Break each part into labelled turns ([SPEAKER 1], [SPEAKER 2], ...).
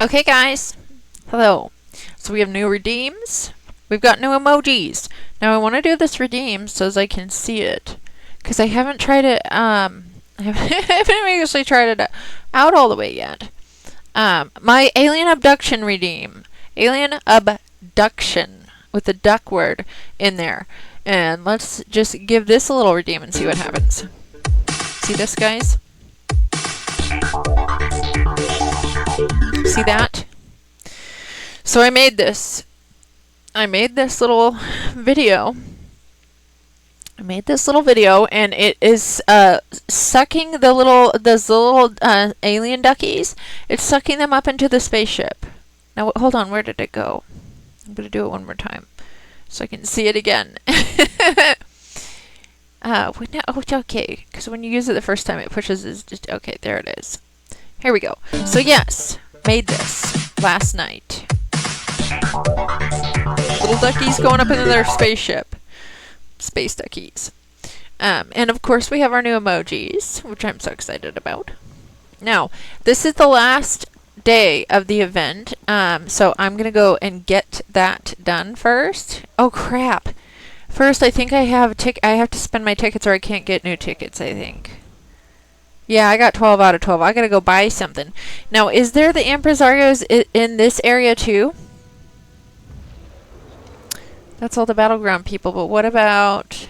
[SPEAKER 1] Okay guys, hello. So we have new redeems. We've got new emojis. Now I want to do this redeem so as I can see it, because I haven't tried it, I haven't actually tried it out all the way yet. My alien abduction redeem. Alien abduction with the duck word in there. And let's just give this a little redeem and see what happens. See this, guys? See that? So I made this. I made this little video. And it is sucking those little alien duckies. It's sucking them up into the spaceship. Now hold on, where did it go? I'm gonna do it one more time so I can see it again. Oh, okay, because when you use it the first time, it pushes. Okay, there it is. Here we go. So yes, made this last night. Little duckies going up into their spaceship. Space duckies. And of course we have our new emojis, which I'm so excited about. Now, this is the last day of the event, so I'm gonna go and get that done first. Oh crap! First, I think I have to spend my tickets, or I can't get new tickets, I think. Yeah, I got 12 out of 12. I gotta go buy something. Now, is there the impresarios in this area too? That's all the battleground people, but what about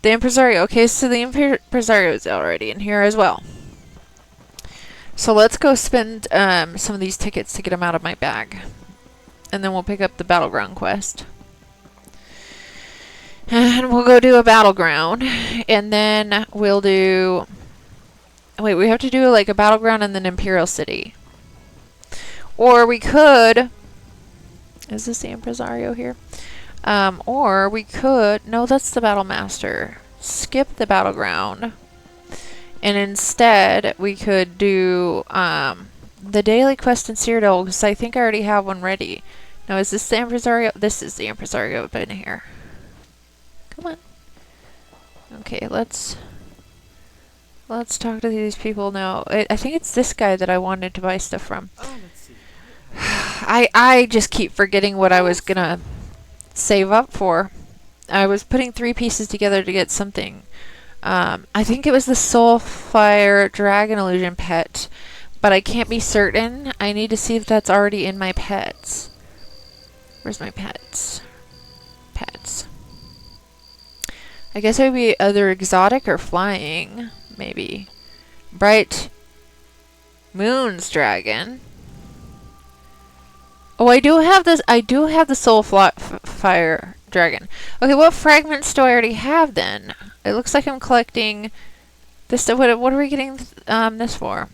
[SPEAKER 1] the impresario? Okay, so the impresario is already in here as well. So let's go spend some of these tickets to get them out of my bag. And then we'll pick up the battleground quest. And we'll go do a battleground. And then we'll do... Wait, we have to do like a battleground and then Imperial City. Or we could Is this the impresario here? Or we could... No, that's the battle master. Skip the battleground. And instead, we could do the daily quest in Cyrodiil, because I think I already have one ready. Now, is this the impresario? This is the impresario up in here. Come on. Okay, let's talk to these people now. I think it's this guy that I wanted to buy stuff from.
[SPEAKER 2] Oh, let's see.
[SPEAKER 1] I just keep forgetting what I was gonna save up for. I was putting 3 pieces together to get something. I think it was the Soulfire Dragon Illusion pet, but I can't be certain. I need to see if that's already in my pets. Where's my pets? Pets. I guess it would be either exotic or flying, maybe. Bright Moon's Dragon. Oh, I do have this. I do have the Soulfire Dragon. Okay, what fragments do I already have then? It looks like I'm collecting this. What are we getting this for?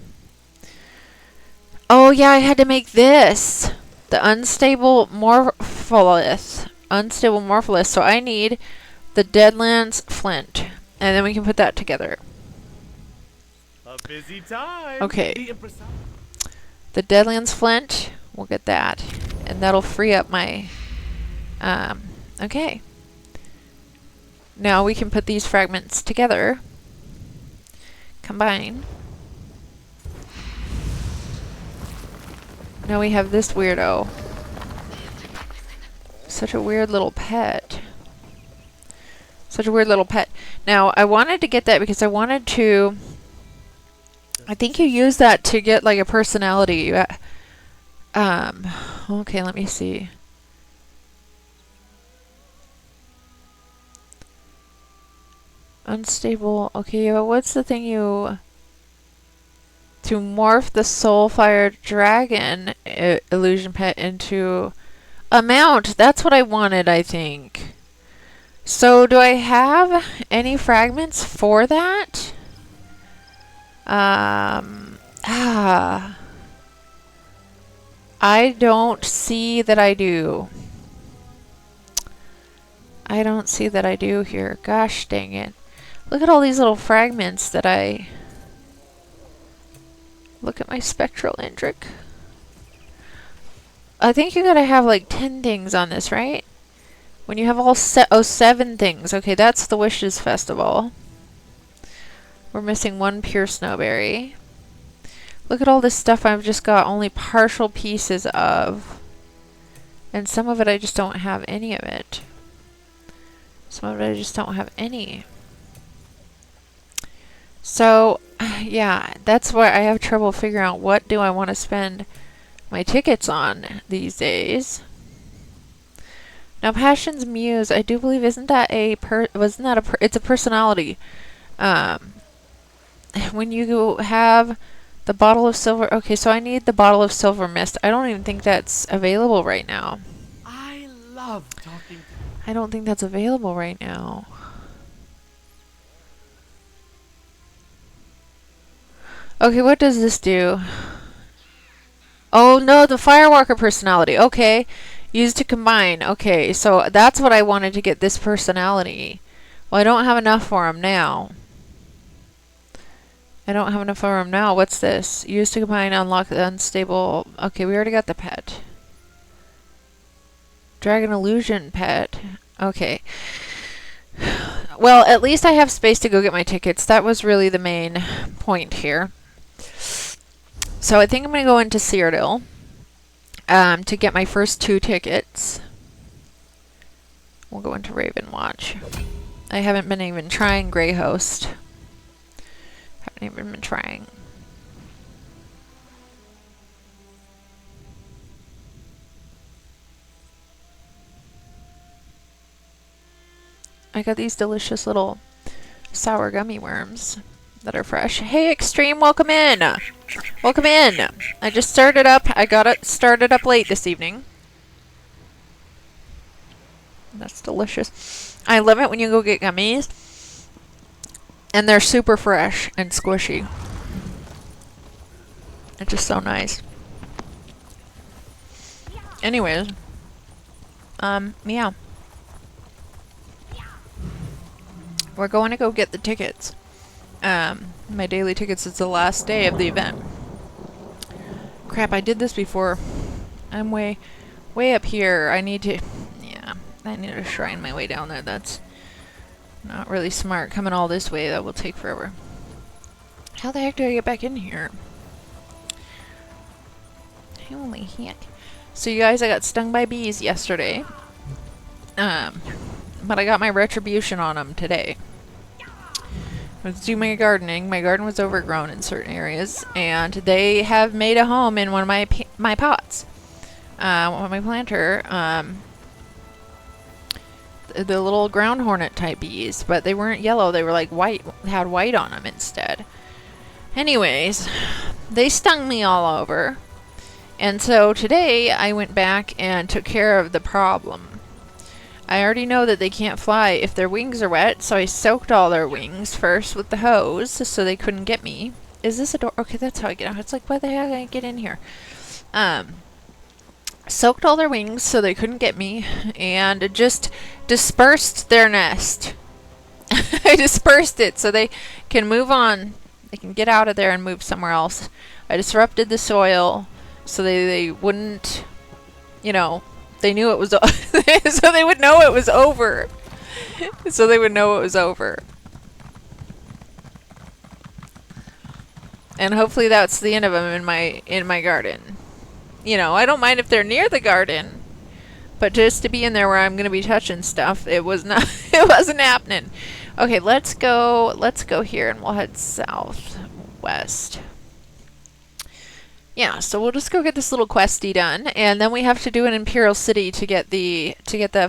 [SPEAKER 1] Oh yeah, I had to make this. The unstable morpholith. Unstable morpholith. So I need the Deadlands Flint. And then we can put that together.
[SPEAKER 2] A busy time.
[SPEAKER 1] Okay. The Deadlands Flint. We'll get that. And that'll free up my... okay. Now we can put these fragments together. Combine. Now we have this weirdo. Such a weird little pet. Such a weird little pet. Now, I wanted to get that because I wanted to... I think you use that to get, like, a personality. Okay, let me see. Unstable. Okay, what's the thing you... To morph the Soulfire Dragon illusion pet into a mount. That's what I wanted, I think. So, do I have any fragments for that? I don't see that I do. I don't see that I do here. Gosh dang it. Look at all these little fragments that I... Look at my spectral Indrik. I think you gotta have like 10 things on this, right? When you have all 7 things. Okay, that's the Wishes Festival. We're missing 1 pure snowberry. Look at all this stuff I've just got only partial pieces of. And some of it I just don't have any of it. Some of it I just don't have any. So, yeah, that's why I have trouble figuring out what do I want to spend my tickets on these days. Now, Passion's Muse, I do believe, isn't that a it's a personality. When you have the bottle of silver, okay, so I need the bottle of silver mist. I don't even think that's available right now.
[SPEAKER 2] I love talking.
[SPEAKER 1] I don't think that's available right now. Okay, what does this do? Oh no, the Firewalker personality. Okay. Used to combine. Okay, so that's what I wanted to get, this personality. Well, I don't have enough for him now. I don't have enough for him now. What's this? Used to combine, unlock the unstable... Okay, we already got the pet. Dragon Illusion pet. Okay. Well, at least I have space to go get my tickets. That was really the main point here. So I think I'm going to go into Cyrodiil to get my first 2 tickets. We'll go into Raven Watch. I haven't been even trying Grey Host. Haven't even been trying. I got these delicious little sour gummy worms that are fresh. Hey, Extreme, welcome in. Welcome in. I just started up. I got it started up late this evening. That's delicious. I love it when you go get gummies and they're super fresh and squishy. It's just so nice. Anyways, Yeah. We're going to go get the tickets. My daily tickets is the last day of the event. Crap, I did this before. I'm way up here. I need to shrine my way down there. That's not really smart. Coming all this way, that will take forever. How the heck do I get back in here? Holy heck. So you guys, I got stung by bees yesterday. But I got my retribution on them today. I was doing my gardening. My garden was overgrown in certain areas, and they have made a home in one of my pots. My planter, the little ground hornet type bees, but they weren't yellow. They were like white, had white on them instead. Anyways, they stung me all over, and so today I went back and took care of the problem. I already know that they can't fly if their wings are wet, so I soaked all their wings first with the hose so they couldn't get me. Is this a door? Okay, that's how I get out. It's like, why the hell did I get in here? Soaked all their wings so they couldn't get me, and just dispersed their nest. I dispersed it so they can move on. They can get out of there and move somewhere else. I disrupted the soil so they wouldn't, you know, they knew it was so they would know it was over. So they would know it was over. And hopefully that's the end of them in my garden. You know, I don't mind if they're near the garden, but just to be in there where I'm going to be touching stuff, it wasn't happening. Okay, let's go here and we'll head southwest. Yeah, so we'll just go get this little questy done, and then we have to do an Imperial City to get the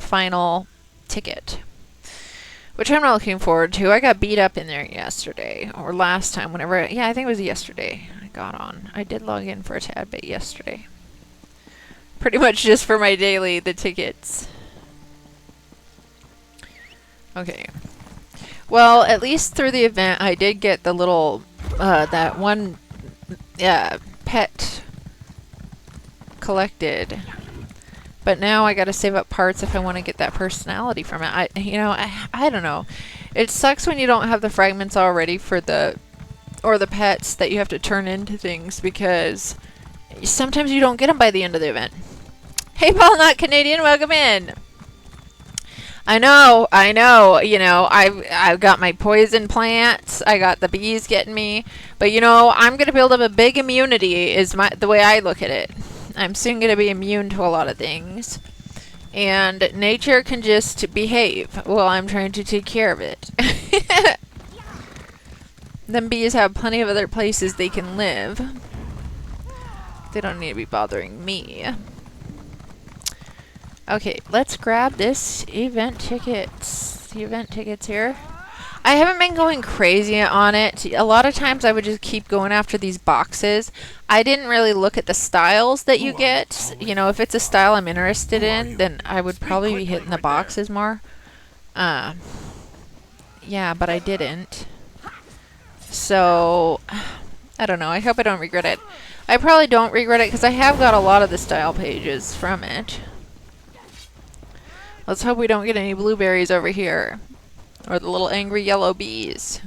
[SPEAKER 1] final ticket, which I'm not looking forward to. I got beat up in there yesterday, or last time, whenever. I think it was yesterday. I got on. I did log in for a tad bit yesterday, pretty much just for my daily the tickets. Okay. Well, at least through the event, I did get the little that one. Pet collected, but now I gotta save up parts if I want to get that personality from it. I don't know. It sucks when you don't have the fragments already for the pets that you have to turn into things, because sometimes you don't get them by the end of the event. Hey, Paul, not Canadian, welcome in. I know, you know, I've got my poison plants, I got the bees getting me, but you know, I'm going to build up a big immunity is the way I look at it. I'm soon going to be immune to a lot of things, and nature can just behave while I'm trying to take care of it. Them bees have plenty of other places they can live. They don't need to be bothering me. Okay, let's grab this event tickets. The event tickets here. I haven't been going crazy on it. A lot of times I would just keep going after these boxes. I didn't really look at the styles that you get. You know, if it's a style I'm interested in, then I would probably be hitting the boxes more. Yeah, but I didn't. So, I don't know. I hope I don't regret it. I probably don't regret it because I have got a lot of the style pages from it. Let's hope we don't get any blueberries over here. Or the little angry yellow bees.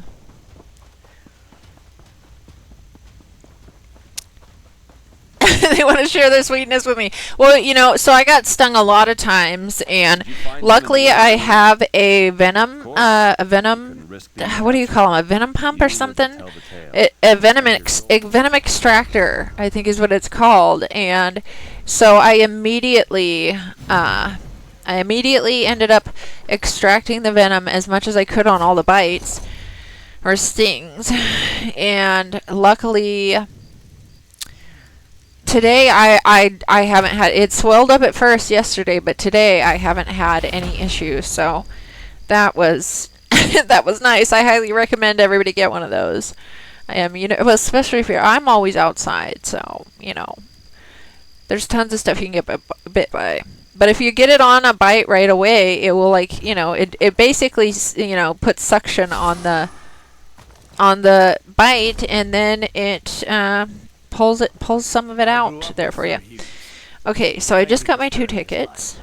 [SPEAKER 1] They want to share their sweetness with me. Well, you know, so I got stung a lot of times, and luckily I have a venom, what do you call them? A venom pump or something? A venom extractor, I think is what it's called. And so I immediately ended up extracting the venom as much as I could on all the bites or stings. And luckily today I haven't had it. Swelled up at first yesterday, but today I haven't had any issues. So that was that was nice. I highly recommend everybody get one of those. You know, especially if I'm always outside, so you know, there's tons of stuff you can get bit by. But if you get it on a bite right away, it will, like, you know, it basically, you know, puts suction on the bite, and then it pulls some of it out there for you. Okay, so I just got my 2 tickets.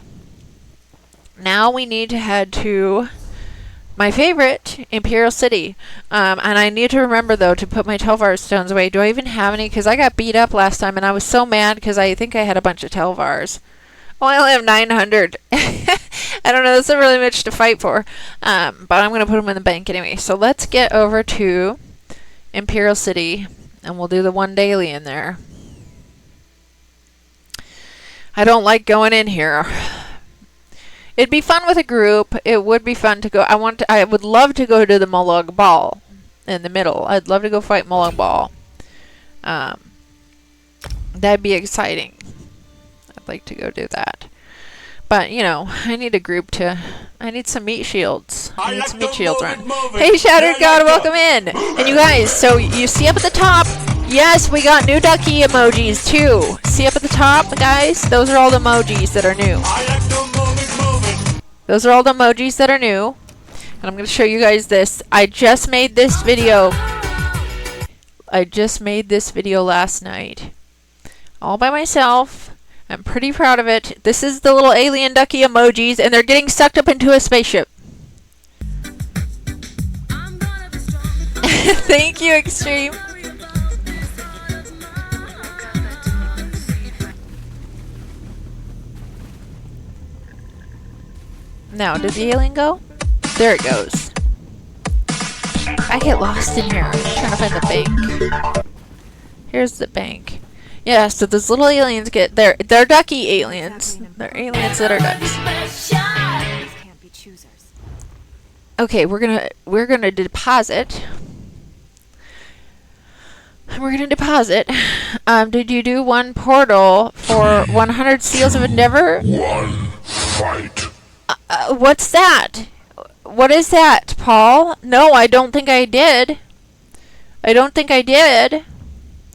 [SPEAKER 1] Now we need to head to my favorite, Imperial City. And I need to remember, though, to put my Telvar stones away. Do I even have any? Because I got beat up last time, and I was so mad because I think I had a bunch of Telvars. Oh, I only have 900. I don't know. That's not really much to fight for. But I'm going to put them in the bank anyway. So let's get over to Imperial City, and we'll do the one daily in there. I don't like going in here. It'd be fun with a group. It would be fun to go. I would love to go to the Molag Bal in the middle. I'd love to go fight Molag Bal. That'd be exciting. I'd like to go do that. But, you know, I need a group to... I need some meat shields. I need some meat shields run. Hey, Shattered God, welcome in! And you guys, so you see up at the top... Yes, we got new ducky emojis, too. See up at the top, guys? Those are all the emojis that are new. Those are all the emojis that are new. And I'm going to show you guys this. I just made this video. I just made this video last night. All by myself. I'm pretty proud of it. This is the little alien ducky emojis, and they're getting sucked up into a spaceship. Thank you, Extreme. Now, did the alien go? There it goes. I get lost in here. I'm just trying to find the bank. Here's the bank. Yeah, so those little aliens get... They're ducky aliens. They're aliens that are ducks. Okay, we're gonna deposit. We're gonna deposit. Did you do one portal for 100 Seals of Endeavor?
[SPEAKER 3] One fight.
[SPEAKER 1] What's that? What is that, Paul? No, I don't think I did. I don't think I did.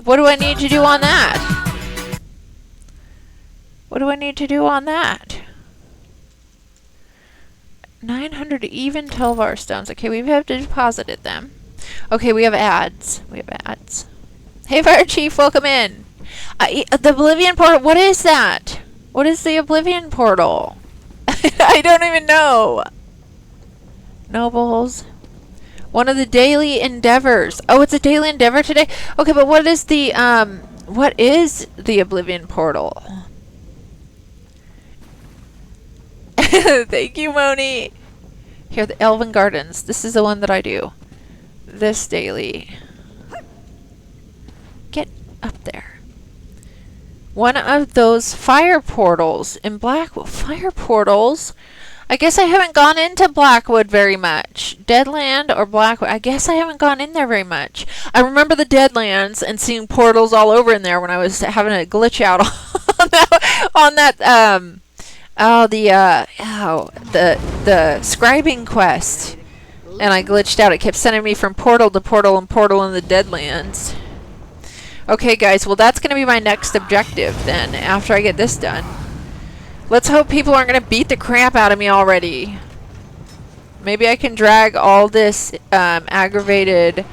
[SPEAKER 1] What do I need to do on that? What do I need to do on that? 900 even Telvar stones. Okay, we have deposited them. Okay, we have ads. We have ads. Hey, Fire Chief, welcome in. The Oblivion Portal. What is that? What is the Oblivion Portal? I don't even know. Nobles. One of the daily endeavors. Oh, it's a daily endeavor today? Okay, but what is the Oblivion Portal? Thank you, Moni. Here, the Elven Gardens. This is the one that I do. This daily. Get up there. One of those fire portals in Blackwood. Fire portals? I guess I haven't gone into Blackwood very much. Deadland or Blackwood? I guess I haven't gone in there very much. I remember the Deadlands and seeing portals all over in there when I was having a glitch out the scribing quest. And I glitched out. It kept sending me from portal to portal and portal in the Deadlands. Okay, guys. Well, that's going to be my next objective then, after I get this done. Let's hope people aren't going to beat the crap out of me already. Maybe I can drag all this aggravated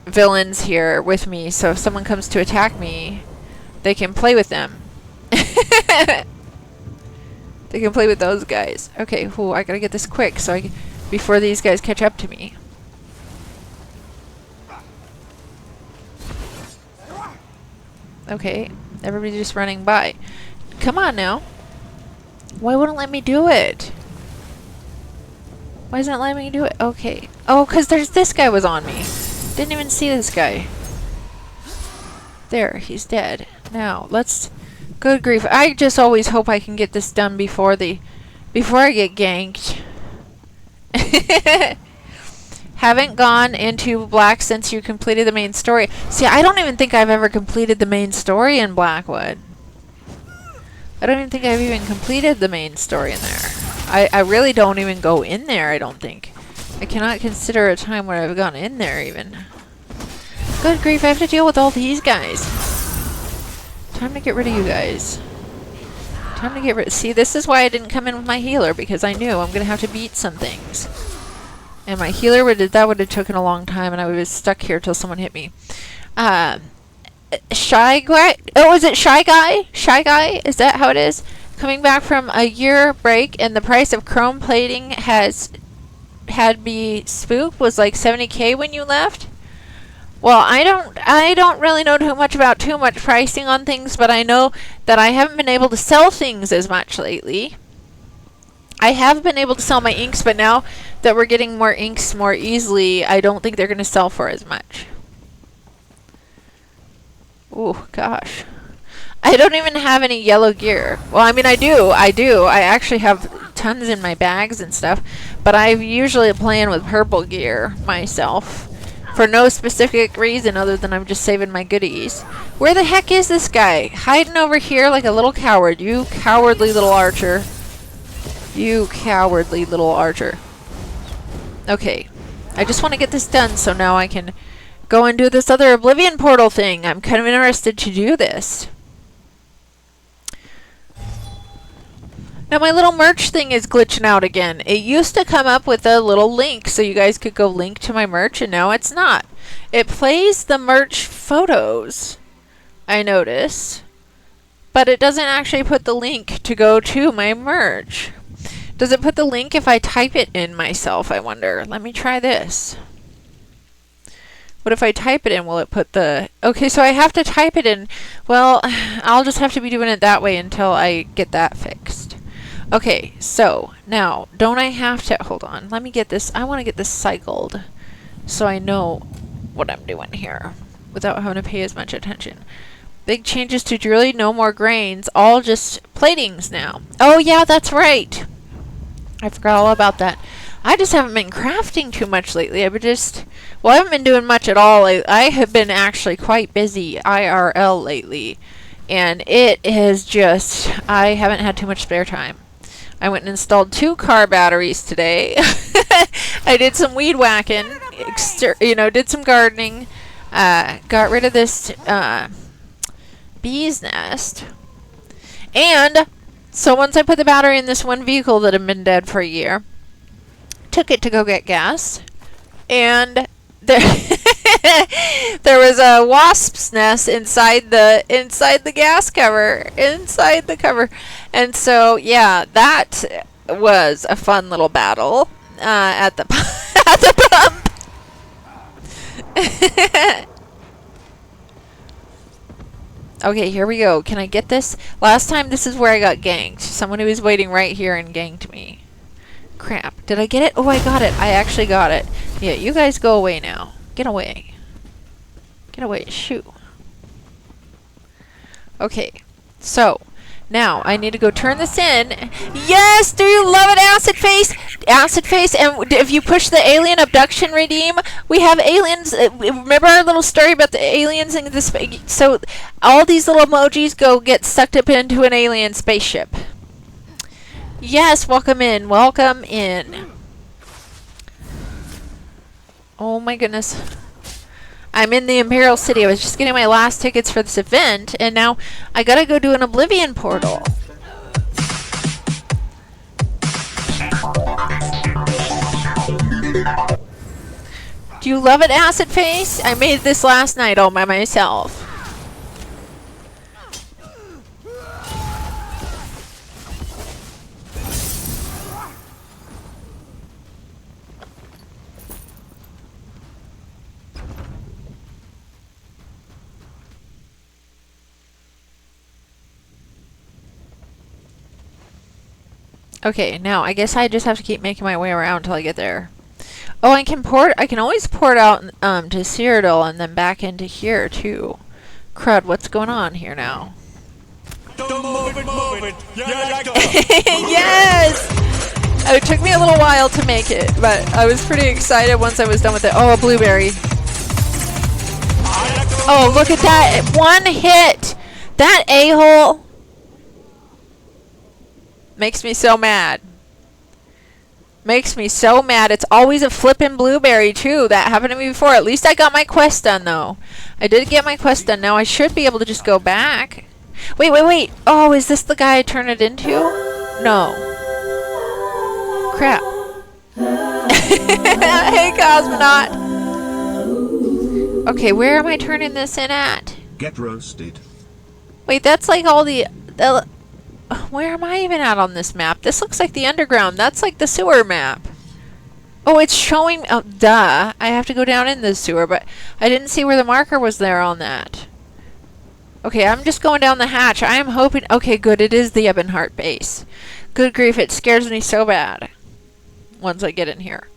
[SPEAKER 1] villains here with me, so if someone comes to attack me, they can play with them. They can play with those guys. Okay, cool. I gotta get this quick before these guys catch up to me. Okay, everybody's just running by. Come on now. Why wouldn't it let me do it? Why isn't it letting me do it? Okay. Oh, because this guy was on me. Didn't even see this guy. There, he's dead. Now, let's... Good grief. I just always hope I can get this done before I get ganked. Haven't gone into Black since you completed the main story. See, I don't even think I've ever completed the main story in Blackwood. I don't even think I've even completed the main story in there. I really don't even go in there, I don't think. I cannot consider a time where I've gone in there, even. Good grief, I have to deal with all these guys. Time to get rid of you guys. Time to get rid... See, this is why I didn't come in with my healer, because I knew I'm going to have to beat some things. And my healer would have taken a long time, and I would have stuck here till someone hit me. Shy Guy? Oh, is it Shy Guy? Shy Guy? Is that how it is? Coming back from a year break, and the price of chrome plating has had me spooked was like 70K when you left. Well, I don't really know too much about too much pricing on things, but I know that I haven't been able to sell things as much lately. I have been able to sell my inks, but now that we're getting more inks more easily, I don't think they're going to sell for as much. Oh, gosh. I don't even have any yellow gear. Well, I mean, I do. I actually have tons in my bags and stuff, but I'm usually playing with purple gear myself for no specific reason other than I'm just saving my goodies. Where the heck is this guy? Hiding over here like a little coward. You cowardly little archer. You cowardly little archer. Okay. I just want to get this done so now I can go and do this other Oblivion portal thing. I'm kind of interested to do this. Now my little merch thing is glitching out again. It used to come up with a little link so you guys could go link to my merch, and now it's not. It plays the merch photos, I notice, but it doesn't actually put the link to go to my merch. Does it put the link if I type it in myself, I wonder? Let me try this. What if I type it in? Will it put the... Okay, so I have to type it in. Well, I'll just have to be doing it that way until I get that fixed. Okay, so now, don't I have to... Hold on, let me get this... I want to get this cycled so I know what I'm doing here without having to pay as much attention. Big changes to jewelry, no more grains, all just platings now. Oh yeah, that's right. I forgot all about that. I just haven't been crafting too much lately. I've been just... Well, I haven't been doing much at all. I have been actually quite busy IRL lately. And it is just... I haven't had too much spare time. I went and installed 2 car batteries today. I did some weed whacking. Did some gardening. Got rid of this bee's nest. And... So once I put the battery in this one vehicle that had been dead for a year, took it to go get gas, and there there was a wasp's nest inside the gas cover, inside the cover, and so yeah, that was a fun little battle at the at the pump. Okay, here we go. Can I get this? Last time, this is where I got ganked. Someone who was waiting right here and ganked me. Crap. Did I get it? Oh, I got it. I actually got it. Yeah, you guys go away now. Get away. Get away. Shoot. Okay. So, now, I need to go turn this in. Yes! Do you love it, Acid Face? Acid Face, and if you push the alien abduction redeem, we have aliens. Remember our little story about the aliens in this? So, all these little emojis go get sucked up into an alien spaceship. Yes, welcome in. Welcome in. Oh my goodness. I'm in the Imperial City. I was just getting my last tickets for this event, and now I gotta go do an Oblivion portal. Do you love it, Acid Face? I made this last night all by myself. Okay, now I guess I just have to keep making my way around until I get there. Oh, I can always port out to Cyrodiil and then back into here too. Crud, what's going on here now?
[SPEAKER 2] Don't move it.
[SPEAKER 1] Yes! It took me a little while to make it, but I was pretty excited once I was done with it. Oh, a blueberry. Oh, look at that. 1 hit. That a-hole makes me so mad. Makes me so mad. It's always a flippin' blueberry, too. That happened to me before. At least I got my quest done, though. I did get my quest done. Now I should be able to just go back. Wait. Oh, is this the guy I turn it into? No. Crap. Hey, Cosmonaut. Okay, where am I turning this in at?
[SPEAKER 3] Get roasted.
[SPEAKER 1] Wait, that's like all the... Where am I even at on this map? This looks like the underground. That's like the sewer map. Oh, it's showing... Oh, duh. I have to go down in the sewer, but I didn't see where the marker was there on that. Okay, I'm just going down the hatch. I am hoping... Okay, good. It is the Ebonheart base. Good grief, it scares me so bad once I get in here.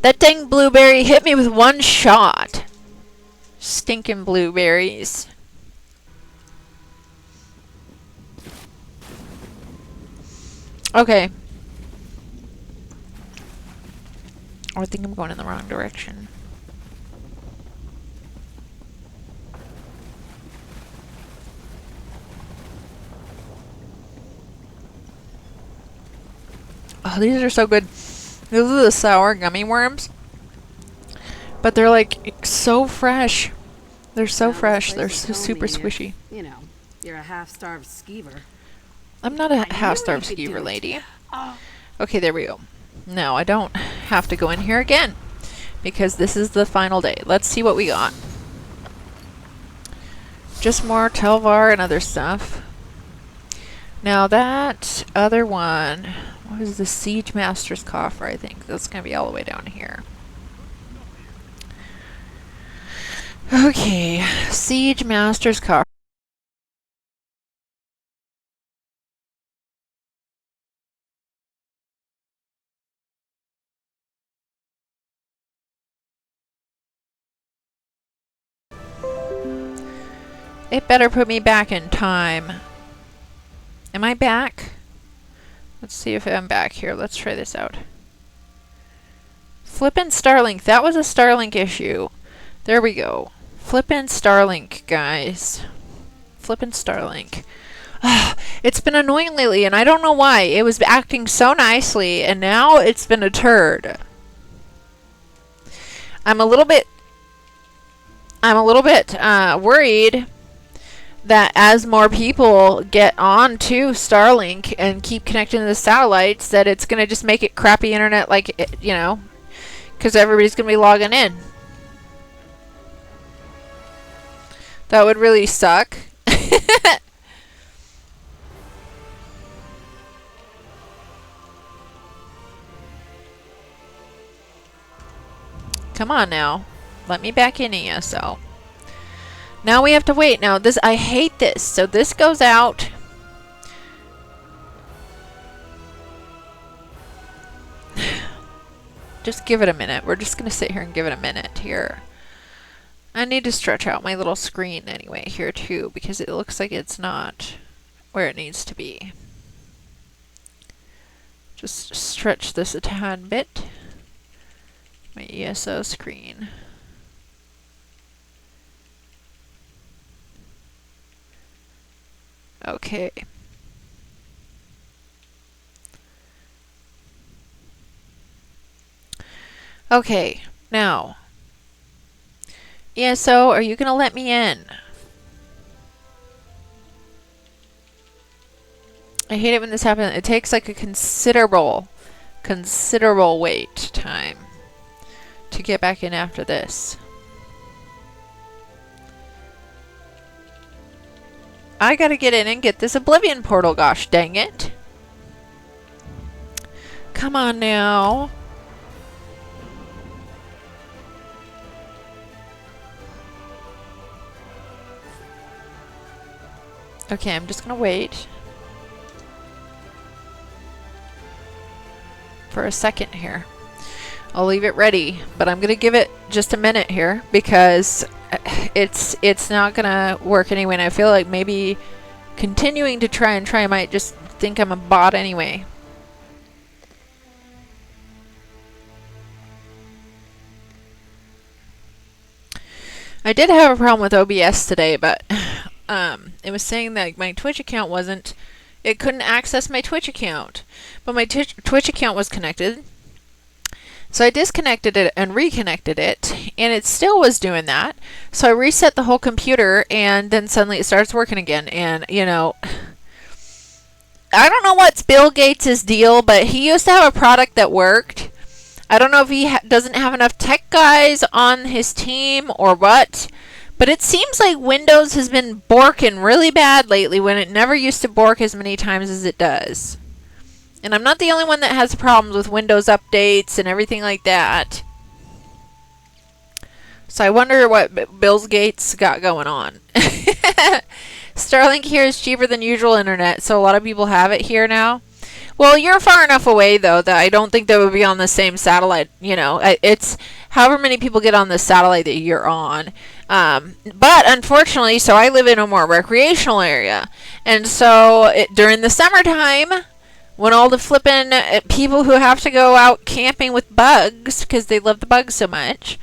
[SPEAKER 1] That dang blueberry hit me with one shot. Stinking blueberries. Okay. Oh, I think I'm going in the wrong direction. Oh, these are so good. Those are the sour gummy worms. But they're like so fresh. They're so fresh. They're so super squishy.
[SPEAKER 4] You know, you're a half-starved skeever.
[SPEAKER 1] I'm not a half-starved skeever lady. Okay, there we go. No, I don't have to go in here again. Because this is the final day. Let's see what we got. Just more Telvar and other stuff. Now that other one, what is the Siege Master's Coffer, I think. That's going to be all the way down here. Okay, Siege Master's Coffer. It better put me back in time. Am I back? Let's see if I'm back here. Let's try this out. Flippin' Starlink. That was a Starlink issue. There we go. Flippin' Starlink, guys. Flippin' Starlink. It's been annoying lately, and I don't know why. It was acting so nicely, and now it's been a turd. I'm a little bit worried that as more people get on to Starlink and keep connecting to the satellites, that it's going to just make it crappy internet, like, you know, because everybody's going to be logging in. That would really suck. Come on now. Let me back in ESO. Now we have to wait. Now this, I hate this. So this goes out. Just give it a minute. We're just going to sit here and give it a minute here. I need to stretch out my little screen anyway here too, because it looks like it's not where it needs to be. Just stretch this a tad bit. My ESO screen. Okay. Okay, now. ESO, are you going to let me in? I hate it when this happens. It takes like a considerable wait time to get back in after this. I gotta get in and get this Oblivion portal, gosh dang it. Come on now. Okay, I'm just gonna wait for a second here. I'll leave it ready, but I'm gonna give it just a minute here because it's not gonna work anyway, and I feel like maybe continuing to try I might just think I'm a bot anyway. I did have a problem with OBS today, but it was saying that my Twitch account wasn't, it couldn't access my Twitch account, but my Twitch account was connected. So I disconnected it and reconnected it, and it still was doing that. So I reset the whole computer, and then suddenly it starts working again. And, you know, I don't know what's Bill Gates' deal, but he used to have a product that worked. I don't know if he doesn't have enough tech guys on his team or what, But it seems like Windows has been borking really bad lately when it never used to bork as many times as it does. And I'm not the only one that has problems with Windows updates and everything like that. So I wonder what Bill Gates got going on. Starlink here is cheaper than usual internet, so a lot of people have it here now. Well, you're far enough away, though, that I don't think they would be on the same satellite. You know, it's however many people get on the satellite that you're on. But unfortunately, so I live in a more recreational area. And so during the summertime, when all the flippin' people who have to go out camping with bugs, because they love the bugs so much,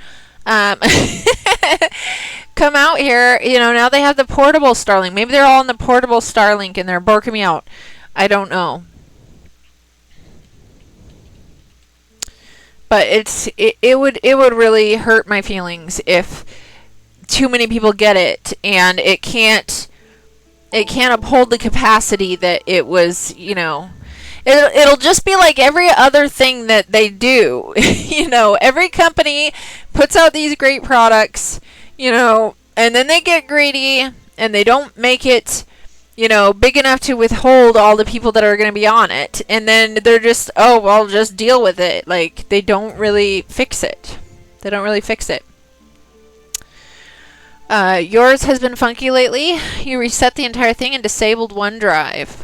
[SPEAKER 1] come out here, you know, now they have the portable Starlink. Maybe they're all on the portable Starlink and they're borking me out. I don't know. But it would really hurt my feelings if too many people get it and it can't uphold the capacity that it was, you know. It'll just be like every other thing that they do. You know, every company puts out these great products, you know, and then they get greedy and they don't make it, you know, big enough to withhold all the people that are going to be on it. And then they're just, oh, well, just deal with it. Like, they don't really fix it. They don't really fix it. Yours has been funky lately. You reset the entire thing and disabled OneDrive.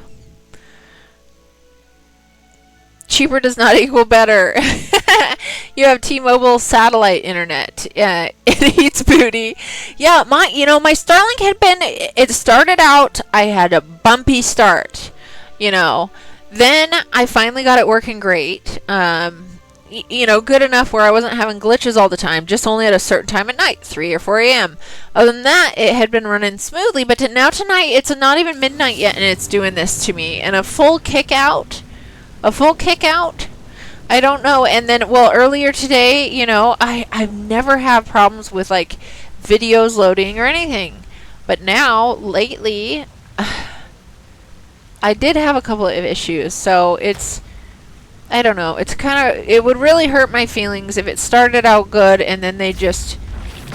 [SPEAKER 1] Cheaper does not equal better. You have T-Mobile satellite internet. It eats booty. Yeah, my Starlink had been, it started out, I had a bumpy start, you know. Then I finally got it working great. You know, good enough where I wasn't having glitches all the time, just only at a certain time at night, 3 or 4 a.m. Other than that, it had been running smoothly, but now tonight, it's not even midnight yet, and it's doing this to me. And a full kick out, I don't know. And then, well, earlier today, you know, I've never had problems with, like, videos loading or anything. But now, lately, I did have a couple of issues. So it's, I don't know. It's kind of, it would really hurt my feelings if it started out good and then they just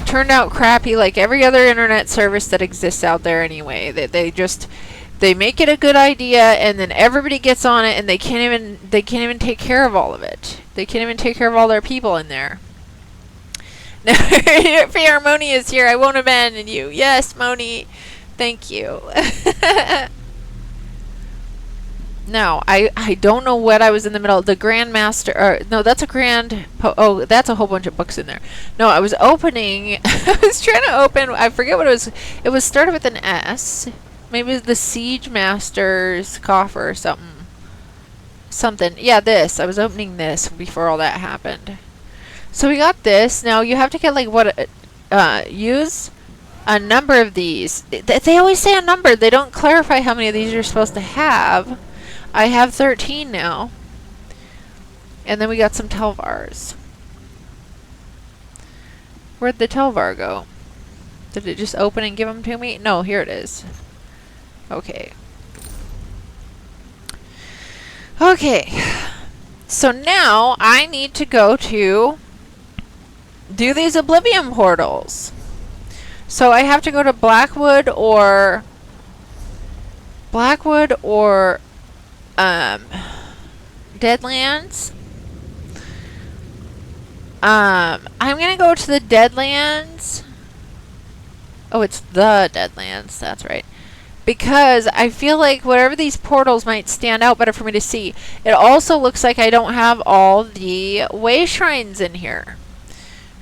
[SPEAKER 1] turned out crappy like every other internet service that exists out there anyway. They make it a good idea and then everybody gets on it and they can't even take care of all of it. They can't even take care of all their people in there. Now, if Moni is here, I won't abandon you. Yes, Moni. Thank you. No, I don't know what I was in the middle. The Grandmaster, or no, that's a that's a whole bunch of books in there. No, I was opening, I was trying to open, I forget what it was. It was started with an S. Maybe it was the Siege Master's coffer or something. Yeah, this. I was opening this before all that happened. So we got this. Now you have to get like use a number of these. They always say a number. They don't clarify how many of these you're supposed to have. I have 13 now. And then we got some Telvars. Where'd the Telvar go? Did it just open and give them to me? No, here it is. Okay. Okay. So now I need to go to do these Oblivion portals. So I have to go to Blackwood or Deadlands. I'm gonna go to the Deadlands. Oh, it's the Deadlands. That's right. Because I feel like whatever these portals might stand out better for me to see. It also looks like I don't have all the way shrines in here.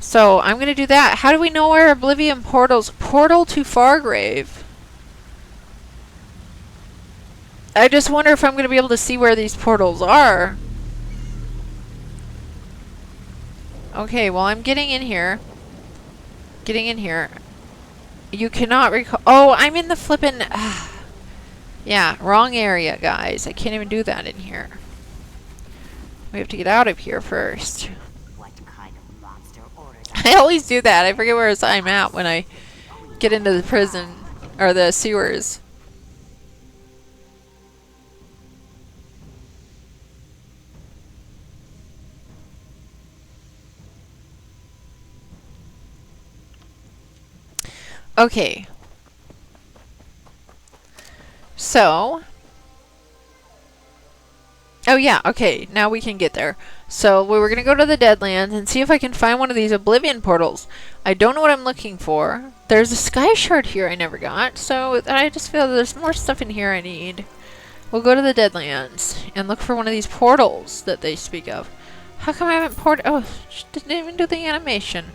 [SPEAKER 1] So I'm going to do that. How do we know where Oblivion portals? Portal to Fargrave. I just wonder if I'm going to be able to see where these portals are. Okay, well, I'm getting in here. You cannot recall. Oh, I'm in the flippin'. Yeah, wrong area, guys. I can't even do that in here. We have to get out of here first.
[SPEAKER 5] What kind of monster orders?
[SPEAKER 1] I always do that. I forget where I'm at when I get into the prison or the sewers. Okay. So. Oh yeah, okay, now we can get there. So we were going to go to the Deadlands and see if I can find one of these Oblivion portals. I don't know what I'm looking for. There's a sky shard here I never got, so I just feel there's more stuff in here I need. We'll go to the Deadlands and look for one of these portals that they speak of. How come I haven't Oh, she didn't even do the animation.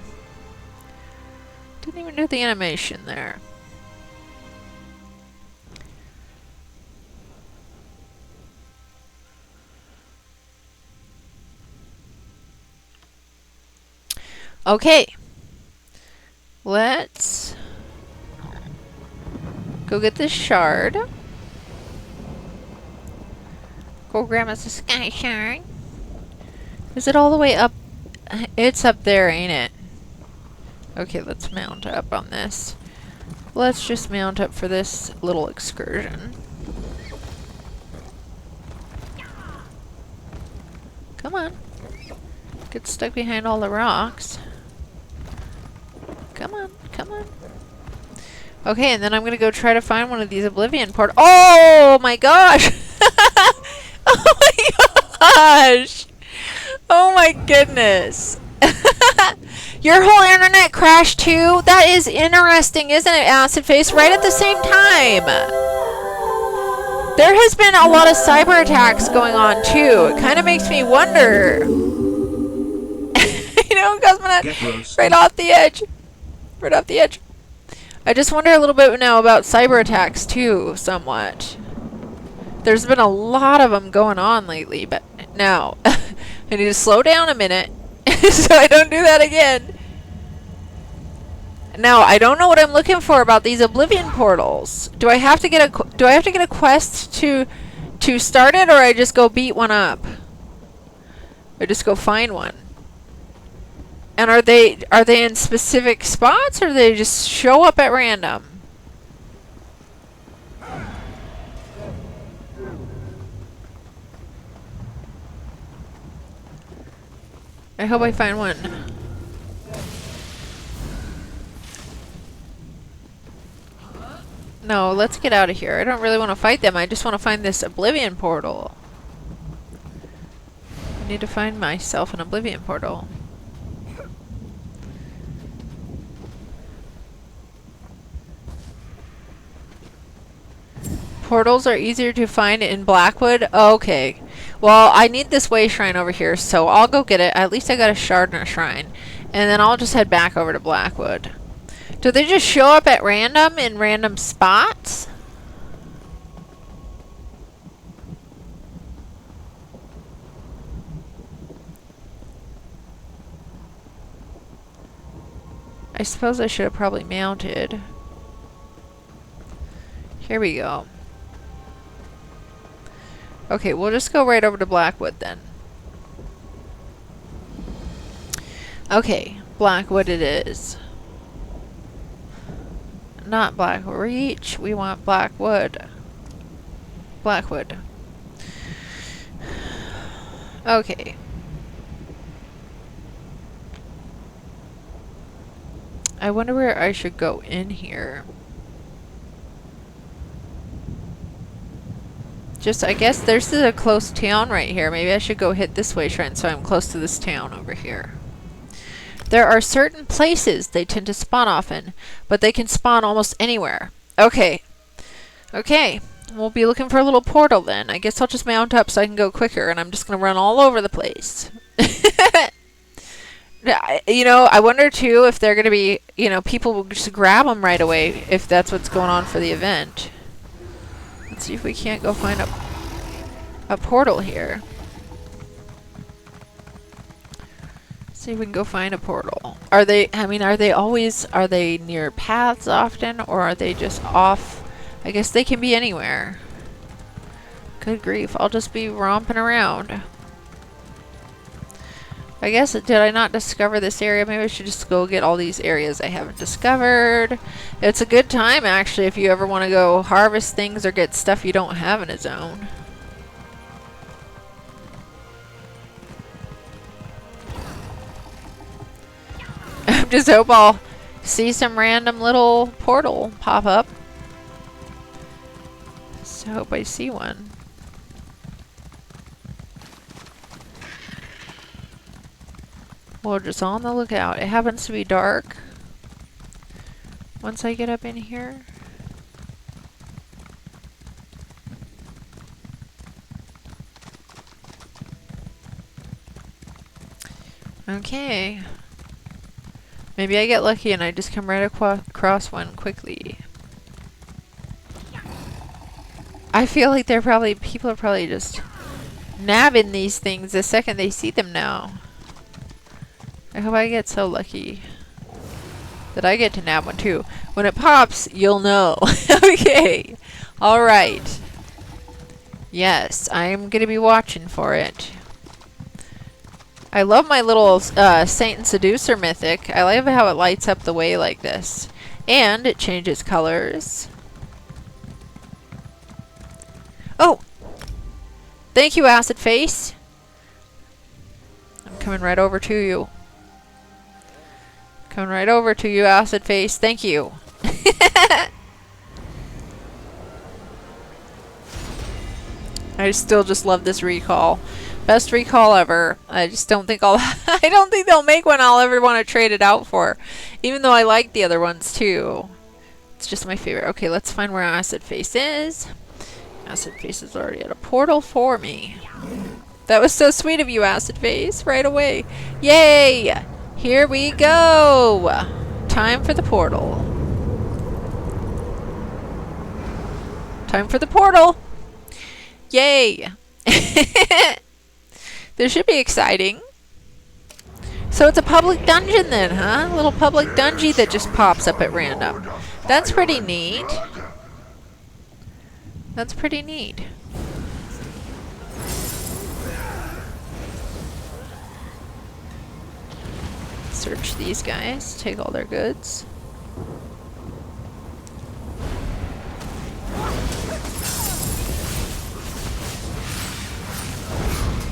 [SPEAKER 1] Didn't even do the animation there. Okay. Let's go get this shard. Go grab us a sky shard. Is it all the way up? It's up there, ain't it? Okay, let's mount up on this. Let's just mount up for this little excursion. Come on. Get stuck behind all the rocks. Come on, come on. Okay, and then I'm gonna go try to find one of these Oblivion portals. Oh my gosh! Oh my gosh! Oh my goodness! Your whole internet crashed too? That is interesting, isn't it, Acid Face? Right at the same time! There has been a lot of cyber attacks going on too. It kind of makes me wonder. You know, Cosmonaut, right off the edge. Right off the edge. I just wonder a little bit now about cyber attacks too, somewhat. There's been a lot of them going on lately, but now I need to slow down a minute so I don't do that again. Now I don't know what I'm looking for about these Oblivion portals. Do I have to get a quest to start it, or I just go beat one up? Or just go find one? And are they in specific spots, or do they just show up at random? I hope I find one. No, let's get out of here. I don't really want to fight them. I just want to find this Oblivion portal. I need to find myself an Oblivion portal. Portals are easier to find in Blackwood? Okay. Well, I need this way shrine over here, so I'll go get it. At least I got a shard and a shrine. And then I'll just head back over to Blackwood. Do they just show up at random in random spots? I suppose I should have probably mounted. Here we go. Okay, we'll just go right over to Blackwood then. Okay, Blackwood it is. Not Blackreach, we want Blackwood. Blackwood. Okay. I wonder where I should go in here. Just, I guess there's a close town right here. Maybe I should go hit this way shrine so I'm close to this town over here. There are certain places they tend to spawn often, but they can spawn almost anywhere. Okay. Okay. We'll be looking for a little portal then. I guess I'll just mount up so I can go quicker, and I'm just going to run all over the place. You know, I wonder too if they're going to be, you know, people will just grab them right away if that's what's going on for the event. Let's see if we can't go find a portal here. See if we can go find a portal. Are they, I mean, are they near paths often, or are they just off? I guess they can be anywhere. Good grief, I'll just be romping around. I guess, did I not discover this area? Maybe I should just go get all these areas I haven't discovered. It's a good time, actually, if you ever want to go harvest things or get stuff you don't have in a zone. I just hope I'll see some random little portal pop up. So I hope I see one. We're just on the lookout. It happens to be dark once I get up in here. Okay. Maybe I get lucky and I just come right across one quickly. I feel like people are probably just nabbing these things the second they see them now. I hope I get so lucky that I get to nab one too. When it pops, you'll know. Okay. Alright. Yes, I'm gonna be watching for it. I love my little Saint and Seducer mythic. I love how it lights up the way like this. And it changes colors. Oh! Thank you, Acid Face. I'm coming right over to you. Coming right over to you, Acid Face. Thank you. I still just love this recall. Best recall ever. I just don't think I don't think they'll make one I'll ever want to trade it out for. Even though I like the other ones too. It's just my favorite. Okay, let's find where Acid Face is. Acid Face is already at a portal for me. That was so sweet of you, Acid Face. Right away. Yay! Here we go! Time for the portal. Time for the portal! Yay! This should be exciting. So it's a public dungeon then, huh? A little public dungeon that just pops up at random. That's pretty neat. That's pretty neat. Search these guys, take all their goods.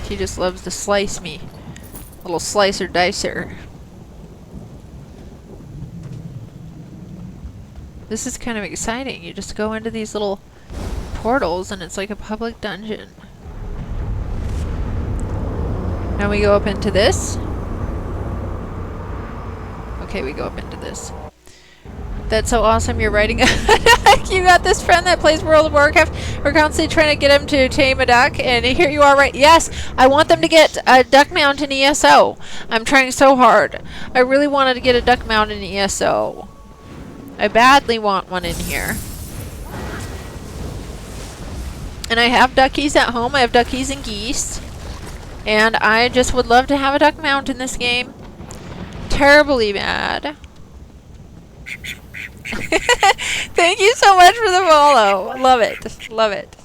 [SPEAKER 1] He just loves to slice me. Little slicer dicer. This is kind of exciting. You just go into these little portals and it's like a public dungeon. Now we go up into this. Okay, we go up into this. That's so awesome. You're writing. You got this friend that plays World of Warcraft. We're constantly trying to get him to tame a duck, and here you are, right? Yes, I want them to get a duck mount in ESO. I'm trying so hard. I really wanted to get a duck mount in ESO. I badly want one in here. And I have duckies at home. I have duckies and geese. And I just would love to have a duck mount in this game. Terribly bad. Thank you so much for the follow. Love it. Love it.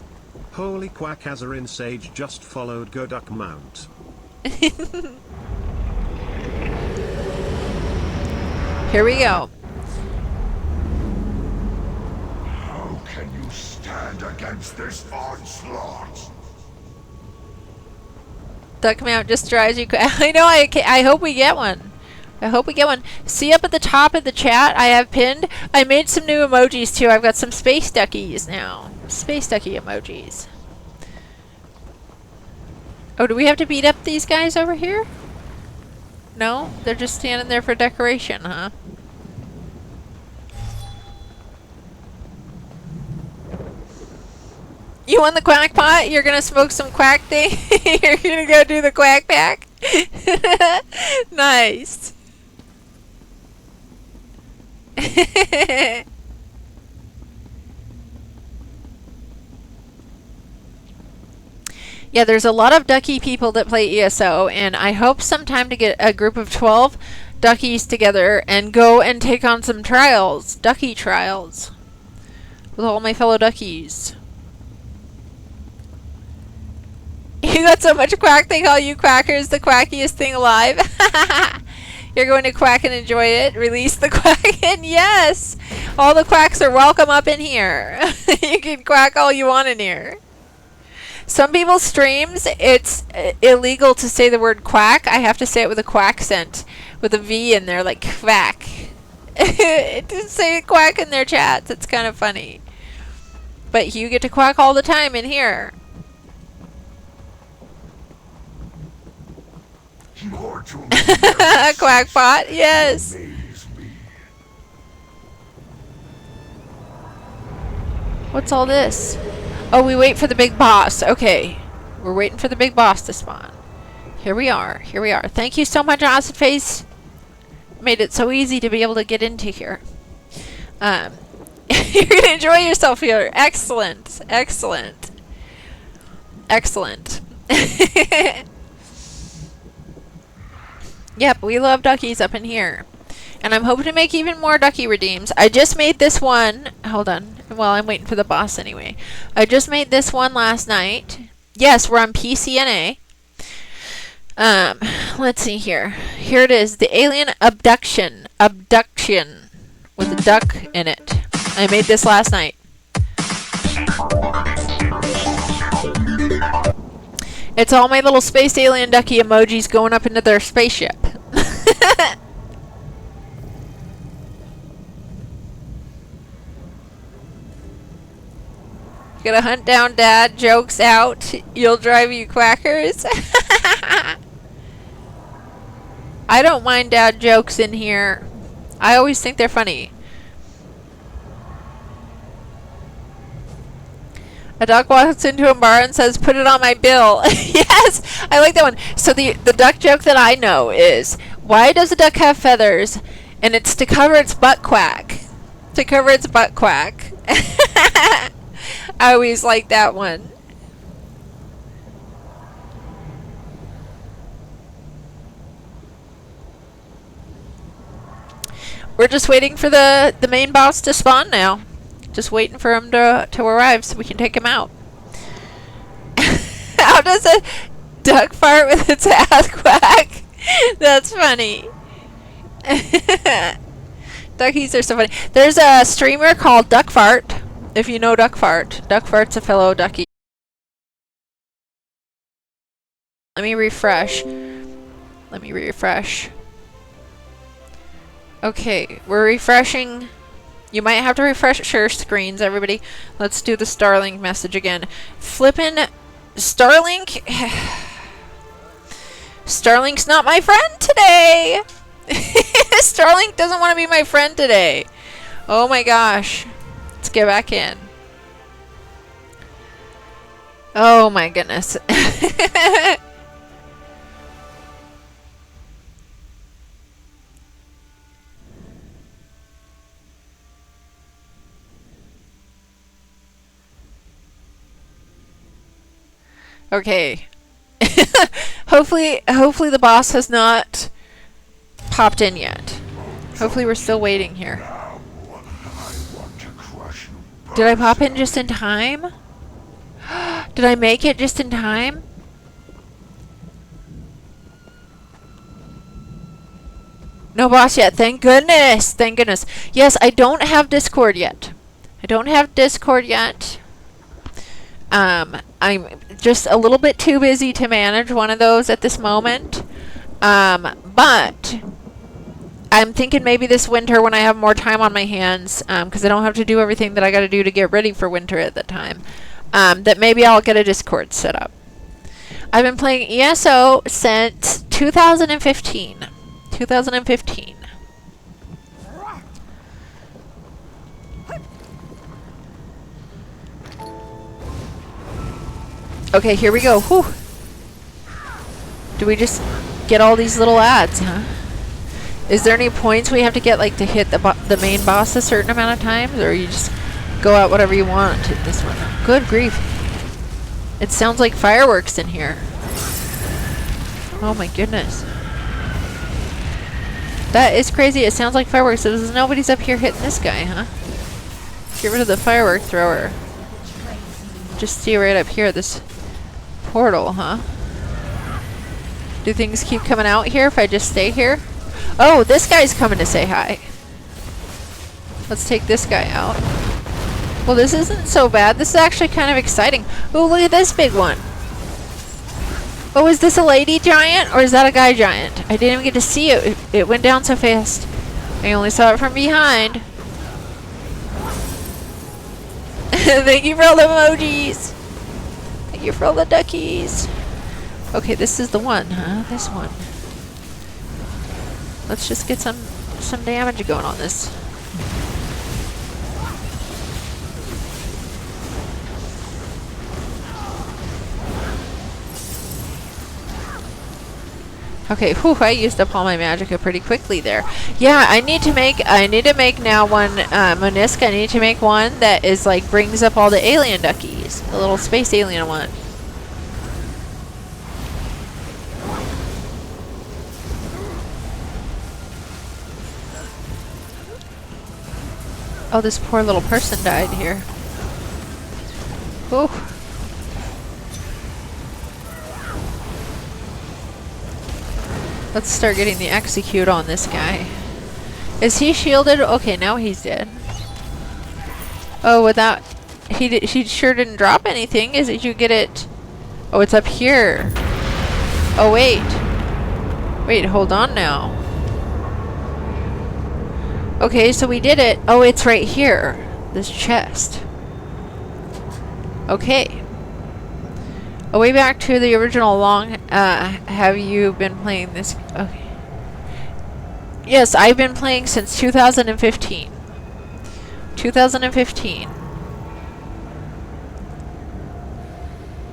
[SPEAKER 6] Holy quack, Azarin Sage just followed Go Duck Mount.
[SPEAKER 1] Here we go.
[SPEAKER 3] How can you stand against this onslaught?
[SPEAKER 1] Duck mount just drives you. I know. I hope we get one. I hope we get one. See up at the top of the chat, I have pinned. I made some new emojis too. I've got some space duckies now. Space ducky emojis. Oh, do we have to beat up these guys over here? No? They're just standing there for decoration, huh? You won the quack pot? You're gonna smoke some quack thing? You're gonna go do the quack pack? Nice. Yeah, there's a lot of ducky people that play ESO, and I hope sometime to get a group of 12 duckies together and go and take on some trials, ducky trials, with all my fellow duckies. You got so much quack, they call you quackers the quackiest thing alive. You're going to quack and enjoy it. Release the quack, and yes! All the quacks are welcome up in here. You can quack all you want in here. Some people's streams, it's illegal to say the word quack. I have to say it with a quack accent, with a V in there, like quack. To say quack in their chats. It's kind of funny. But you get to quack all the time in here.
[SPEAKER 3] Mortal
[SPEAKER 1] Quackpot, yes.
[SPEAKER 3] amaze me.
[SPEAKER 1] What's all this? Oh, we wait for the big boss. Okay. We're waiting for the big boss to spawn. Here we are. Here we are. Thank you so much, Acid Face. Made it so easy to be able to get into here. You're going to enjoy yourself here. Excellent. Excellent. Excellent. Yep, we love duckies up in here. And I'm hoping to make even more ducky redeems. I just made this one. Hold on. Well, I'm waiting for the boss anyway. I just made this one last night. Yes, we're on PCNA. Let's see here. Here it is. The alien abduction. Abduction. With a duck in it. I made this last night. It's all my little space alien ducky emojis going up into their spaceship. Gonna hunt down dad jokes out. You'll drive you quackers. I don't mind dad jokes in here. I always think they're funny. A duck walks into a bar and says, "Put it on my bill." Yes, I like that one. So the duck joke that I know is, why does a duck have feathers? And it's to cover its butt quack. To cover its butt quack. I always like that one. We're just waiting for the main boss to spawn now. Just waiting for him to arrive so we can take him out. How does a duck fart with its ass quack? That's funny. Duckies are so funny. There's a streamer called Duck Fart. If you know Duck Fart. Duck Fart's a fellow ducky. Let me refresh. Let me refresh. Okay, we're refreshing. You might have to refresh your screens, everybody. Let's do the Starlink message again. Flippin' Starlink. Starlink's not my friend today. Starlink doesn't want to be my friend today. Oh my gosh. Let's get back in. Oh my goodness. Okay. Hopefully the boss has not popped in yet. Hopefully we're still waiting here. Did I pop in just in time? Did I make it just in time? No boss yet. Thank goodness. Thank goodness. Yes, I don't have Discord yet. I don't have Discord yet. I'm just a little bit too busy to manage one of those at this moment. But I'm thinking maybe this winter when I have more time on my hands, because I don't have to do everything that I got to do to get ready for winter at the time, that maybe I'll get a Discord set up. I've been playing ESO since 2015. 2015. Okay, here we go. Whew. Do we just get all these little ads, huh? Is there any points we have to get, like, to hit the main boss a certain amount of times? Or you just go out whatever you want to this one? Good grief. It sounds like fireworks in here. Oh my goodness. That is crazy. It sounds like fireworks. So nobody's up here hitting this guy, huh? Get rid of the firework thrower. Just stay right up here, this portal, huh? Do things keep coming out here if I just stay here? Oh, this guy's coming to say hi. Let's take this guy out. Well, this isn't so bad. This is actually kind of exciting. Oh, look at this big one. Oh, is this a lady giant or is that a guy giant? I didn't even get to see it. It went down so fast. I only saw it from behind. Thank you for all the emojis. Thank you for all the duckies. Okay, this is the one, huh? This one. Let's just get some damage going on this. Okay, whew, I used up all my magicka pretty quickly there. Yeah, I need to make now one, Monisk, I need to make one that is like, brings up all the alien duckies. The little space alien one. Oh, this poor little person died here. Whew. Let's start getting the execute on this guy. Is he shielded? Okay, now he's dead. Oh, without... He sure didn't drop anything. Did you get it? Oh, it's up here. Oh, wait. Wait, hold on now. Okay, so we did it. Oh, it's right here. This chest. Okay. Oh, way back to the original long, have you been playing this? Okay. Yes, I've been playing since 2015. 2015.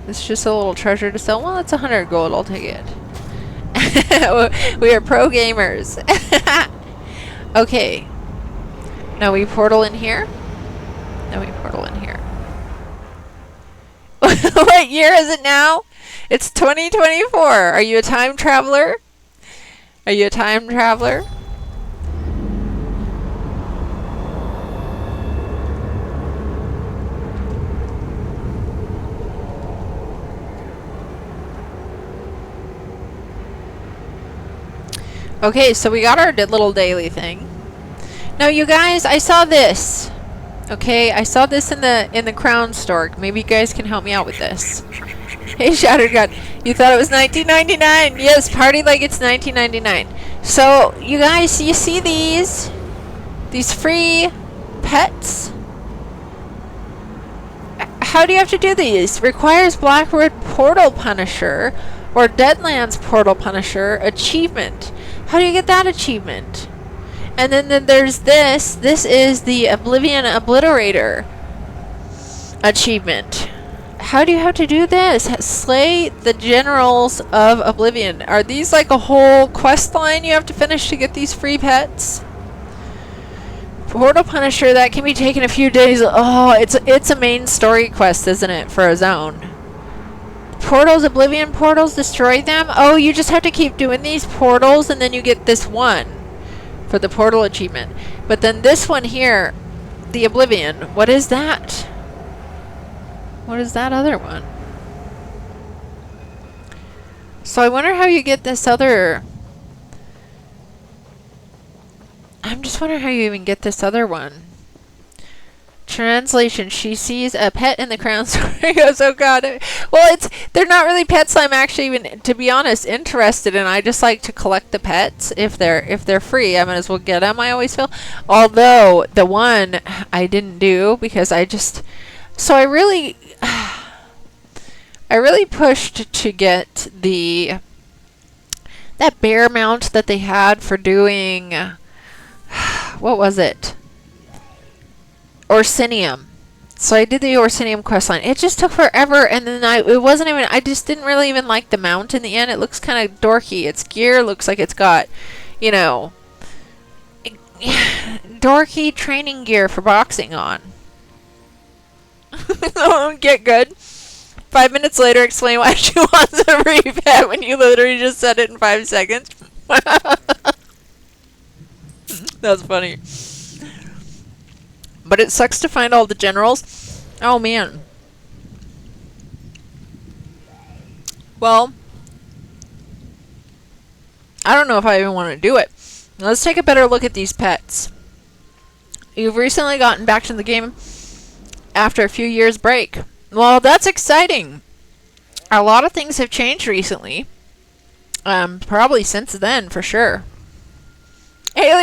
[SPEAKER 1] It's just a little treasure to sell. Well, it's 100 gold. I'll take it. We are pro gamers. Okay. Now we portal in here. Now we portal in here. What year is it now? It's 2024. Are you a time traveler? Are you a time traveler? Okay, so we got our little daily thing. Now, you guys, I saw this. Okay, I saw this in the crown store. Maybe you guys can help me out with this. Hey, Shattered God, you thought it was 1999? Yes, party like it's 1999. So, you guys, you see these free pets? How do you have to do these? Requires Blackwood Portal Punisher or Deadlands Portal Punisher achievement. How do you get that achievement? And then there's this. This is the Oblivion Obliterator achievement. How do you have to do this? Slay the Generals of Oblivion. Are these like a whole quest line you have to finish to get these free pets? Portal Punisher, that can be taken a few days. Oh, it's a main story quest, isn't it, for a zone? Portals, Oblivion portals, destroy them. Oh, you just have to keep doing these portals and then you get this one for the portal achievement. But then this one here, the Oblivion, what is that? What is that other one? So I wonder how you get this other... I'm just wondering how you even get this other one. Translation, she sees a pet in the crown store. He goes, oh god. Well, they're not really pets I'm actually even, to be honest, interested in. I just like to collect the pets. If they're free, I might as well get them, I always feel. Although, the one I didn't do because I just... So I really pushed to get that bear mount that they had for doing... What was it? Orsinium. So I did the Orsinium questline. It just took forever, and then I just didn't really even like the mount in the end. It looks kind of dorky. Its gear looks like it's got, you know, dorky training gear for boxing on. Get good. 5 minutes later, explain why she wants a free pet when you literally just said it in 5 seconds. That's funny. But it sucks to find all the generals. Oh, man. Well, I don't know if I even want to do it. Let's take a better look at these pets. You've recently gotten back to the game after a few years break. Well, that's exciting. A lot of things have changed recently. Probably since then, for sure. Hey,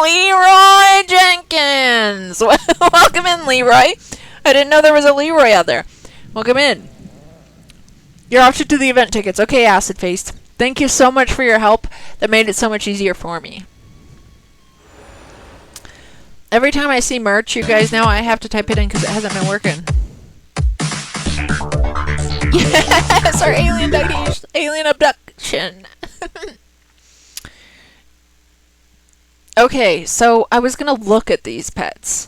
[SPEAKER 1] Leroy Jenkins! Welcome in, Leroy. I didn't know there was a Leroy out there. Welcome in. You're off to do the event tickets. Okay, Acid Face. Thank you so much for your help. That made it so much easier for me. Every time I see merch, you guys know I have to type it in because it hasn't been working. Yes, our alien abduction. Okay, so I was gonna look at these pets.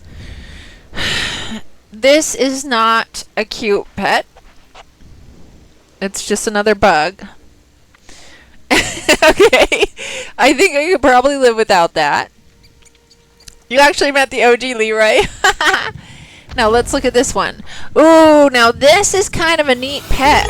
[SPEAKER 1] This is not a cute pet. It's just another bug. Okay, I think I could probably live without that. You actually met the OG Leroy. Now let's look at this one. Ooh, now this is kind of a neat pet.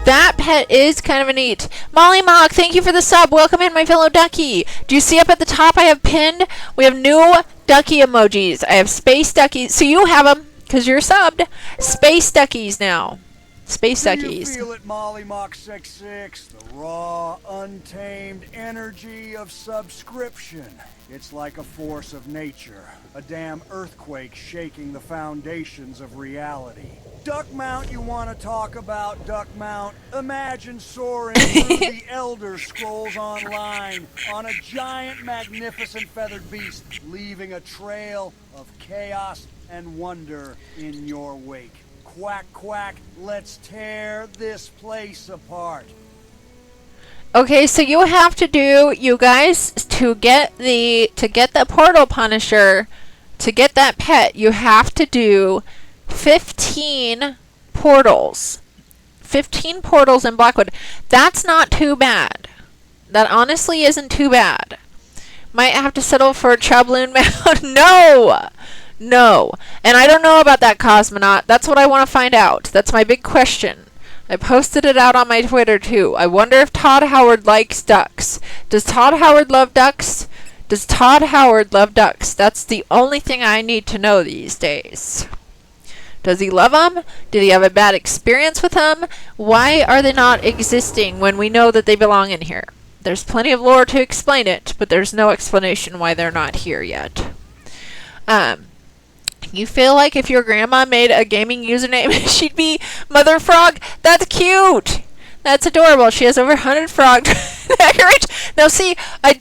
[SPEAKER 1] That pet is kind of a neat. Molly Mock, thank you for the sub. Welcome in, my fellow ducky. Do you see up at the top I have pinned? We have new ducky emojis. I have space duckies. So you have them because you're subbed. Space duckies now. Space duckies.
[SPEAKER 7] Do you feel it, Molly Mock 66? The raw, untamed energy of subscription. It's like a force of nature, a damn earthquake shaking the foundations of reality. Duck Mount you want to talk about, Duck Mount? Imagine soaring through the Elder Scrolls Online on a giant, magnificent feathered beast, leaving a trail of chaos and wonder in your wake. Quack, quack, let's tear this place apart.
[SPEAKER 1] Okay, so you have to do, you guys, to get the portal punisher, to get that pet, you have to do 15 portals. 15 portals in Blackwood. That's not too bad. That honestly isn't too bad. Might have to settle for a Chubloon Mound. No! No. And I don't know about that cosmonaut. That's what I want to find out. That's my big question. I posted it out on my Twitter too. I wonder if Todd Howard likes ducks. Does Todd Howard love ducks? Does Todd Howard love ducks? That's the only thing I need to know these days. Does he love them? Did he have a bad experience with them? Why are they not existing when we know that they belong in here? There's plenty of lore to explain it, but there's no explanation why they're not here yet. You feel like if your grandma made a gaming username, she'd be Mother Frog? That's cute! That's adorable. She has over 100 frog decorations. Now see, I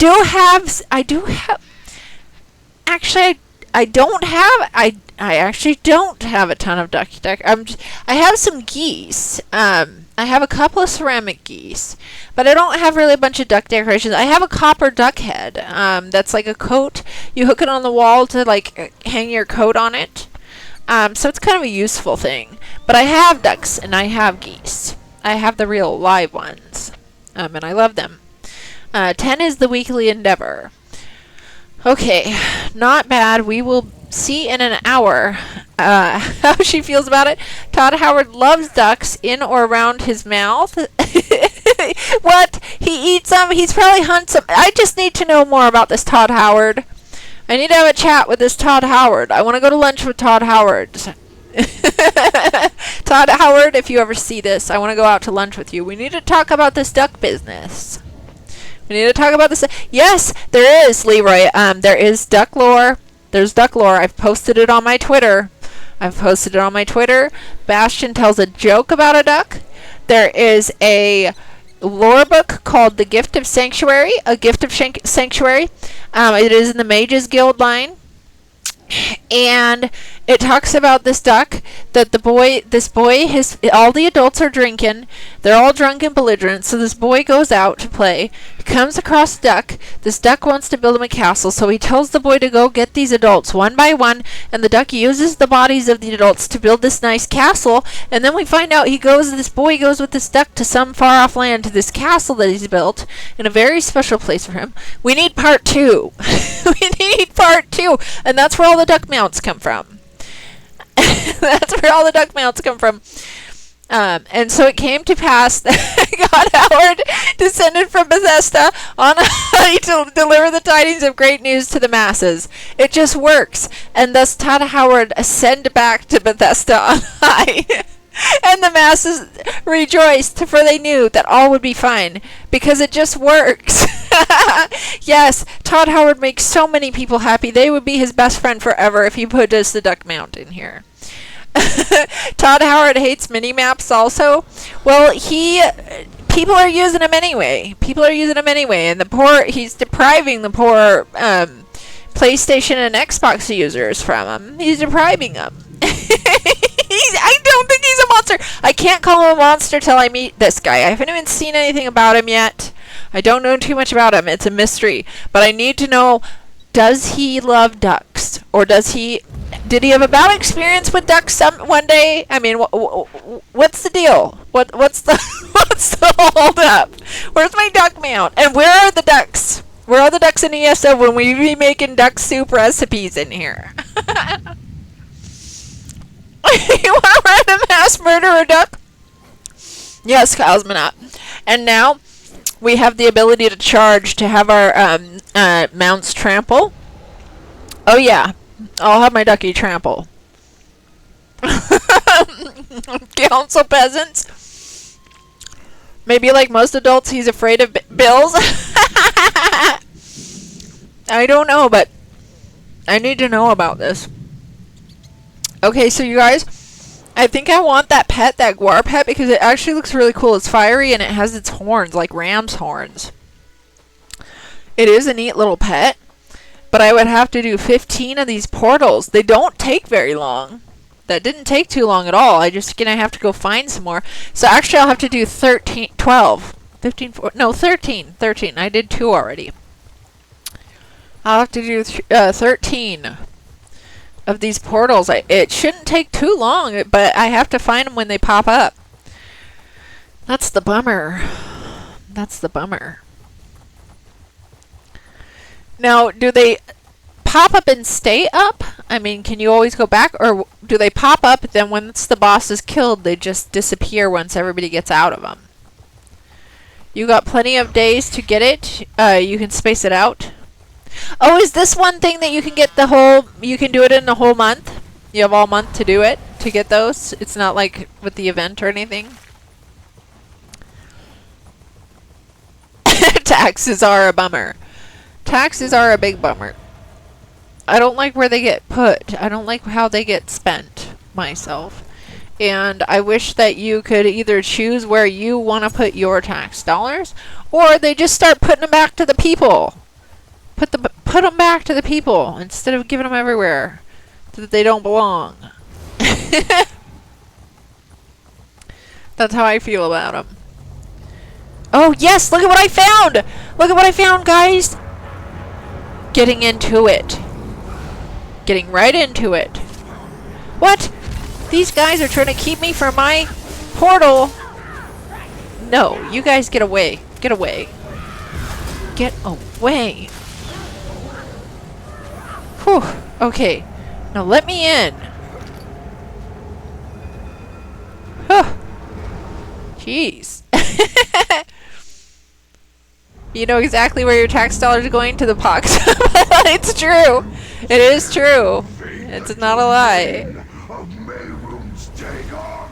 [SPEAKER 1] actually don't have a ton of duck. I have some geese. I have a couple of ceramic geese, but I don't have really a bunch of duck decorations. I have a copper duck head. That's like a coat. You hook it on the wall to like hang your coat on it. So it's kind of a useful thing. But I have ducks and I have geese. I have the real live ones, and I love them. 10 is the weekly endeavor. Okay, not bad. We will see in an hour how she feels about it. Todd Howard loves ducks in or around his mouth. What? He eats them? He's probably hunts them. I just need to know more about this Todd Howard. I need to have a chat with this Todd Howard. I want to go to lunch with Todd Howard. Todd Howard, if you ever see this, I want to go out to lunch with you. We need to talk about this duck business. We need to talk about this. Yes, there is, Leroy. There is duck lore. There's duck lore. I've posted it on my Twitter. Bastion tells a joke about a duck. There is a lore book called The Gift of Sanctuary. Sanctuary. It is in the Mages Guild line. And it talks about this duck that all the adults are drinking. They're all drunk and belligerent. So this boy goes out to play. He comes across a duck. This duck wants to build him a castle. So he tells the boy to go get these adults one by one. And the duck uses the bodies of the adults to build this nice castle. And then we find out this boy goes with this duck to some far off land to this castle that he's built in a very special place for him. We need part 2. We need part 2. And that's where all the duck mounts come from. That's where all the duck mounts come from. And so it came to pass that God Howard descended from Bethesda on high to deliver the tidings of great news to the masses. It just works. And thus Todd Howard ascended back to Bethesda on high. And the masses rejoiced, for they knew that all would be fine, because it just works. Yes, Todd Howard makes so many people happy. They would be his best friend forever if he put us the duck mount in here. Todd Howard hates mini-maps also. Well, people are using them anyway. And he's depriving the poor PlayStation and Xbox users from him. He's depriving them. I don't think he's a monster. I can't call him a monster till I meet this guy. I haven't even seen anything about him yet. I don't know too much about him. It's a mystery. But I need to know, does he love ducks? Or did he have a bad experience with ducks one day? I mean, what's the deal? What's the what's the hold up? Where's my duck mount? And where are the ducks? Where are the ducks in ESO when we be making duck soup recipes in here? You want to random mass murder a duck? Yes, Cosmonaut. And now we have the ability to charge to have our mounts trample. Oh yeah, I'll have my ducky trample. Council peasants. Maybe like most adults, he's afraid of bills. I don't know, but I need to know about this. Okay, so you guys, I think I want that guar pet, because it actually looks really cool. It's fiery and it has its horns, like ram's horns. It is a neat little pet, but I would have to do 15 of these portals. They don't take very long. That didn't take too long at all. I just gonna have to go find some more. So actually I'll have to do 13, 12, 15, 14, no, 13. I did 2 already. I'll have to do 13 of these portals. It shouldn't take too long, but I have to find them when they pop up. That's the bummer. Now, do they pop up and stay up? I mean, can you always go back, or do they pop up, then once the boss is killed, they just disappear once everybody gets out of them? You got plenty of days to get it. You can space it out. Oh, is this one thing that you can get you can do it in the whole month? You have all month to do it, to get those? It's not like with the event or anything? Taxes are a bummer. Taxes are a big bummer. I don't like where they get put. I don't like how they get spent, myself. And I wish that you could either choose where you want to put your tax dollars, or they just start putting them back to the people. Put them back to the people instead of giving them everywhere that they don't belong. That's how I feel about them. Oh yes, look at what I found! Look at what I found, guys! Getting into it. Getting right into it. What? These guys are trying to keep me from my portal. No, you guys get away. Get away. Get away. Whew. Okay. Now let me in. Huh. Jeez. You know exactly where your tax dollars are going, to the pox. It's true. It is true. It's not a lie.
[SPEAKER 3] Of Mayroom's Dagon.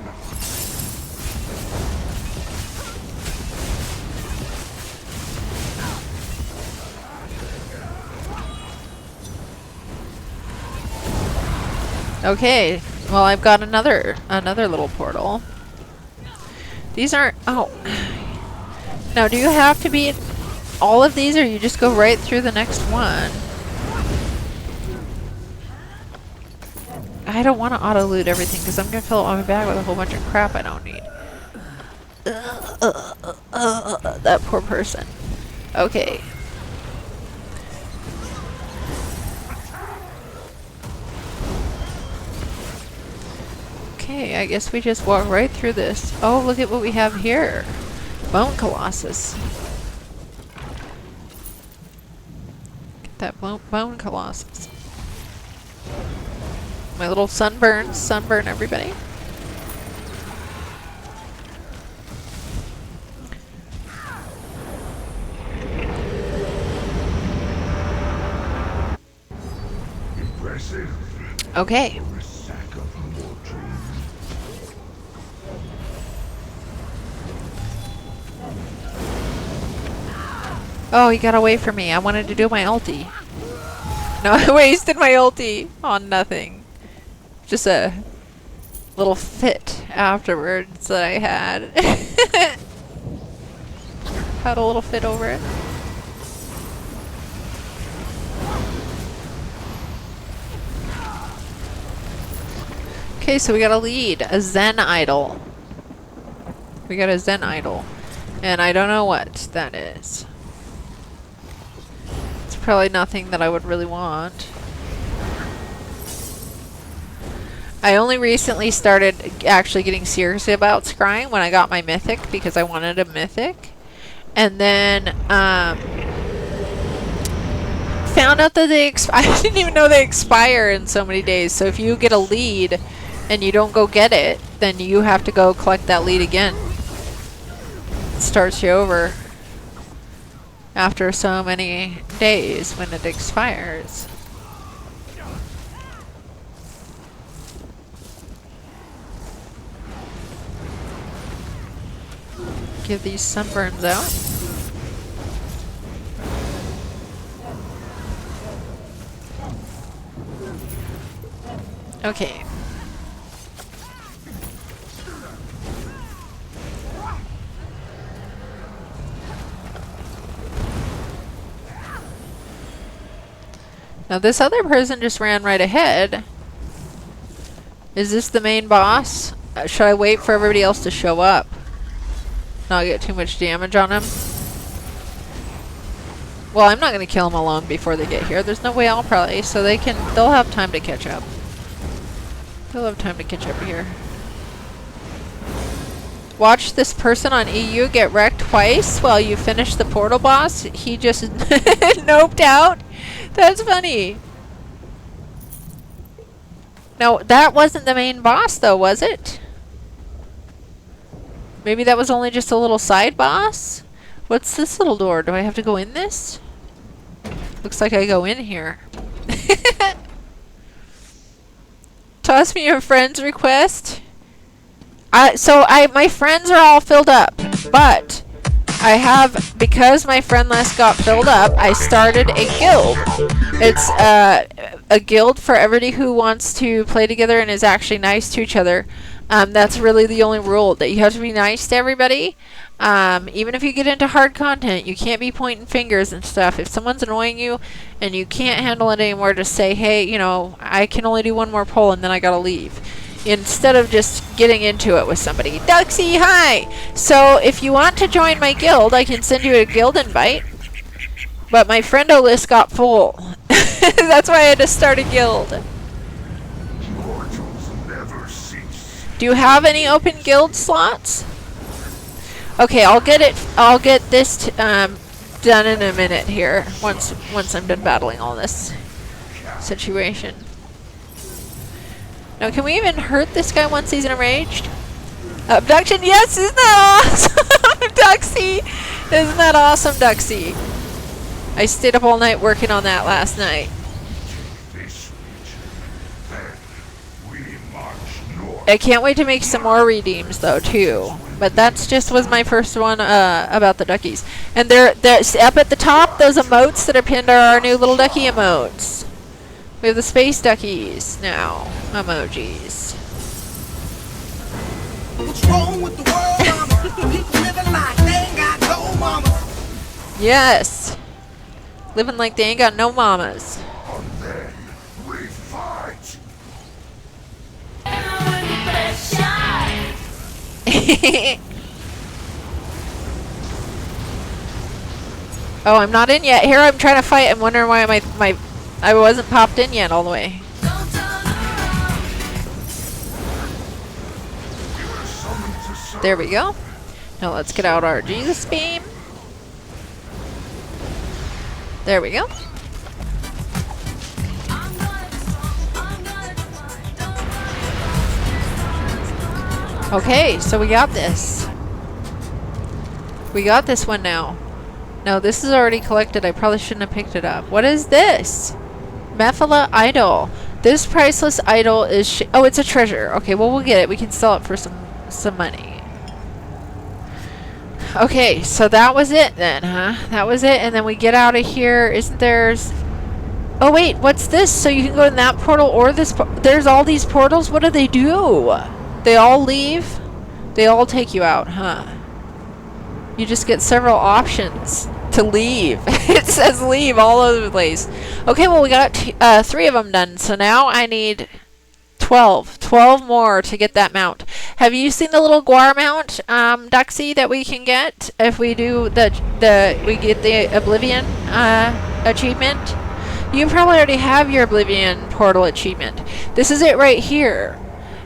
[SPEAKER 1] Okay. Well, I've got another little portal. These aren't. Oh. Now, do you have to be in all of these, or you just go right through the next one? I don't want to auto loot everything because I'm gonna fill up my bag with a whole bunch of crap I don't need. That poor person. Okay. Okay, I guess we just walk right through this. Oh, look at what we have here. Bone Colossus. Get that bone Colossus. My little sunburn everybody.
[SPEAKER 3] Impressive.
[SPEAKER 1] Okay.
[SPEAKER 3] For a sack of mortals.
[SPEAKER 1] Oh, he got away from me. I wanted to do my ulti. No, I wasted my ulti on nothing. Just a little fit afterwards that I had. Had a little fit over it. Okay, so we got a lead. A Zen idol. We got a Zen idol. And I don't know what that is. It's probably nothing that I would really want. I only recently started actually getting serious about scrying when I got my mythic because I wanted a mythic. And then found out that they I didn't even know they expire in so many days. So if you get a lead and you don't go get it, then you have to go collect that lead again. It starts you over after so many days when it expires. Give these sunburns out. Okay. Now this other person just ran right ahead. Is this the main boss? Should I wait for everybody else to show up? Not get too much damage on him? Well, I'm not going to kill him alone before they get here. There's no way I'll probably, so they'll have time to catch up. They'll have time to catch up here. Watch this person on EU get wrecked twice while you finish the portal boss. He just noped out. That's funny. No, that wasn't the main boss though, was it? Maybe that was only just a little side boss? What's this little door? Do I have to go in this? Looks like I go in here. Toss me your friend's request. My friends are all filled up, but I have, because my friend list got filled up, I started a guild. It's a guild for everybody who wants to play together and is actually nice to each other. That's really the only rule, that you have to be nice to everybody. Even if you get into hard content, you can't be pointing fingers and stuff. If someone's annoying you and you can't handle it anymore, just say, hey, you know, I can only do one more pull and then I gotta leave. Instead of just getting into it with somebody. Duxie, hi! So, if you want to join my guild, I can send you a guild invite. But my friendo list got full. That's why I had to start a guild.
[SPEAKER 3] Mortals never cease.
[SPEAKER 1] Do you have any open guild slots? Okay, I'll get this done in a minute here. Once I'm done battling all this situation. Now, can we even hurt this guy once he's enraged? Abduction, yes! Isn't that awesome, Duxie? Isn't that awesome, Duxie? I stayed up all night working on that last night.
[SPEAKER 3] This region. Then we march north.
[SPEAKER 1] I can't wait to make some more redeems, though, too. But that's just was my first one about the duckies. And they're up at the top, those emotes that are pinned are our new little ducky emotes. We have the space duckies now. Emojis.
[SPEAKER 2] What's wrong with the world, mama? People living like they ain't got no mama.
[SPEAKER 1] Yes. Living like they ain't got no mamas.
[SPEAKER 3] And then we fight.
[SPEAKER 1] Oh, I'm not in yet. Here I'm trying to fight. I'm wondering why I wasn't popped in yet all the way. There we go. Now let's get out our Jesus beam. There we go. Okay, so we got this. We got this one now. No, this is already collected. I probably shouldn't have picked it up. What is this? Mephala idol. This priceless idol is oh, it's a treasure. Okay, well we'll get it. We can sell it for some money. Okay, so that was it then, huh? That was it, and then we get out of here. Isn't there's... Oh wait, what's this? So you can go in that portal or this there's all these portals? What do? They all leave? They all take you out, huh? You just get several options to leave. It says leave all over the place. Okay, well we got 3 of them done, so now I need 12 more to get that mount. Have you seen the little guar mount, Duxie, that we can get if we do we get the Oblivion achievement? You probably already have your Oblivion portal achievement. This is it right here.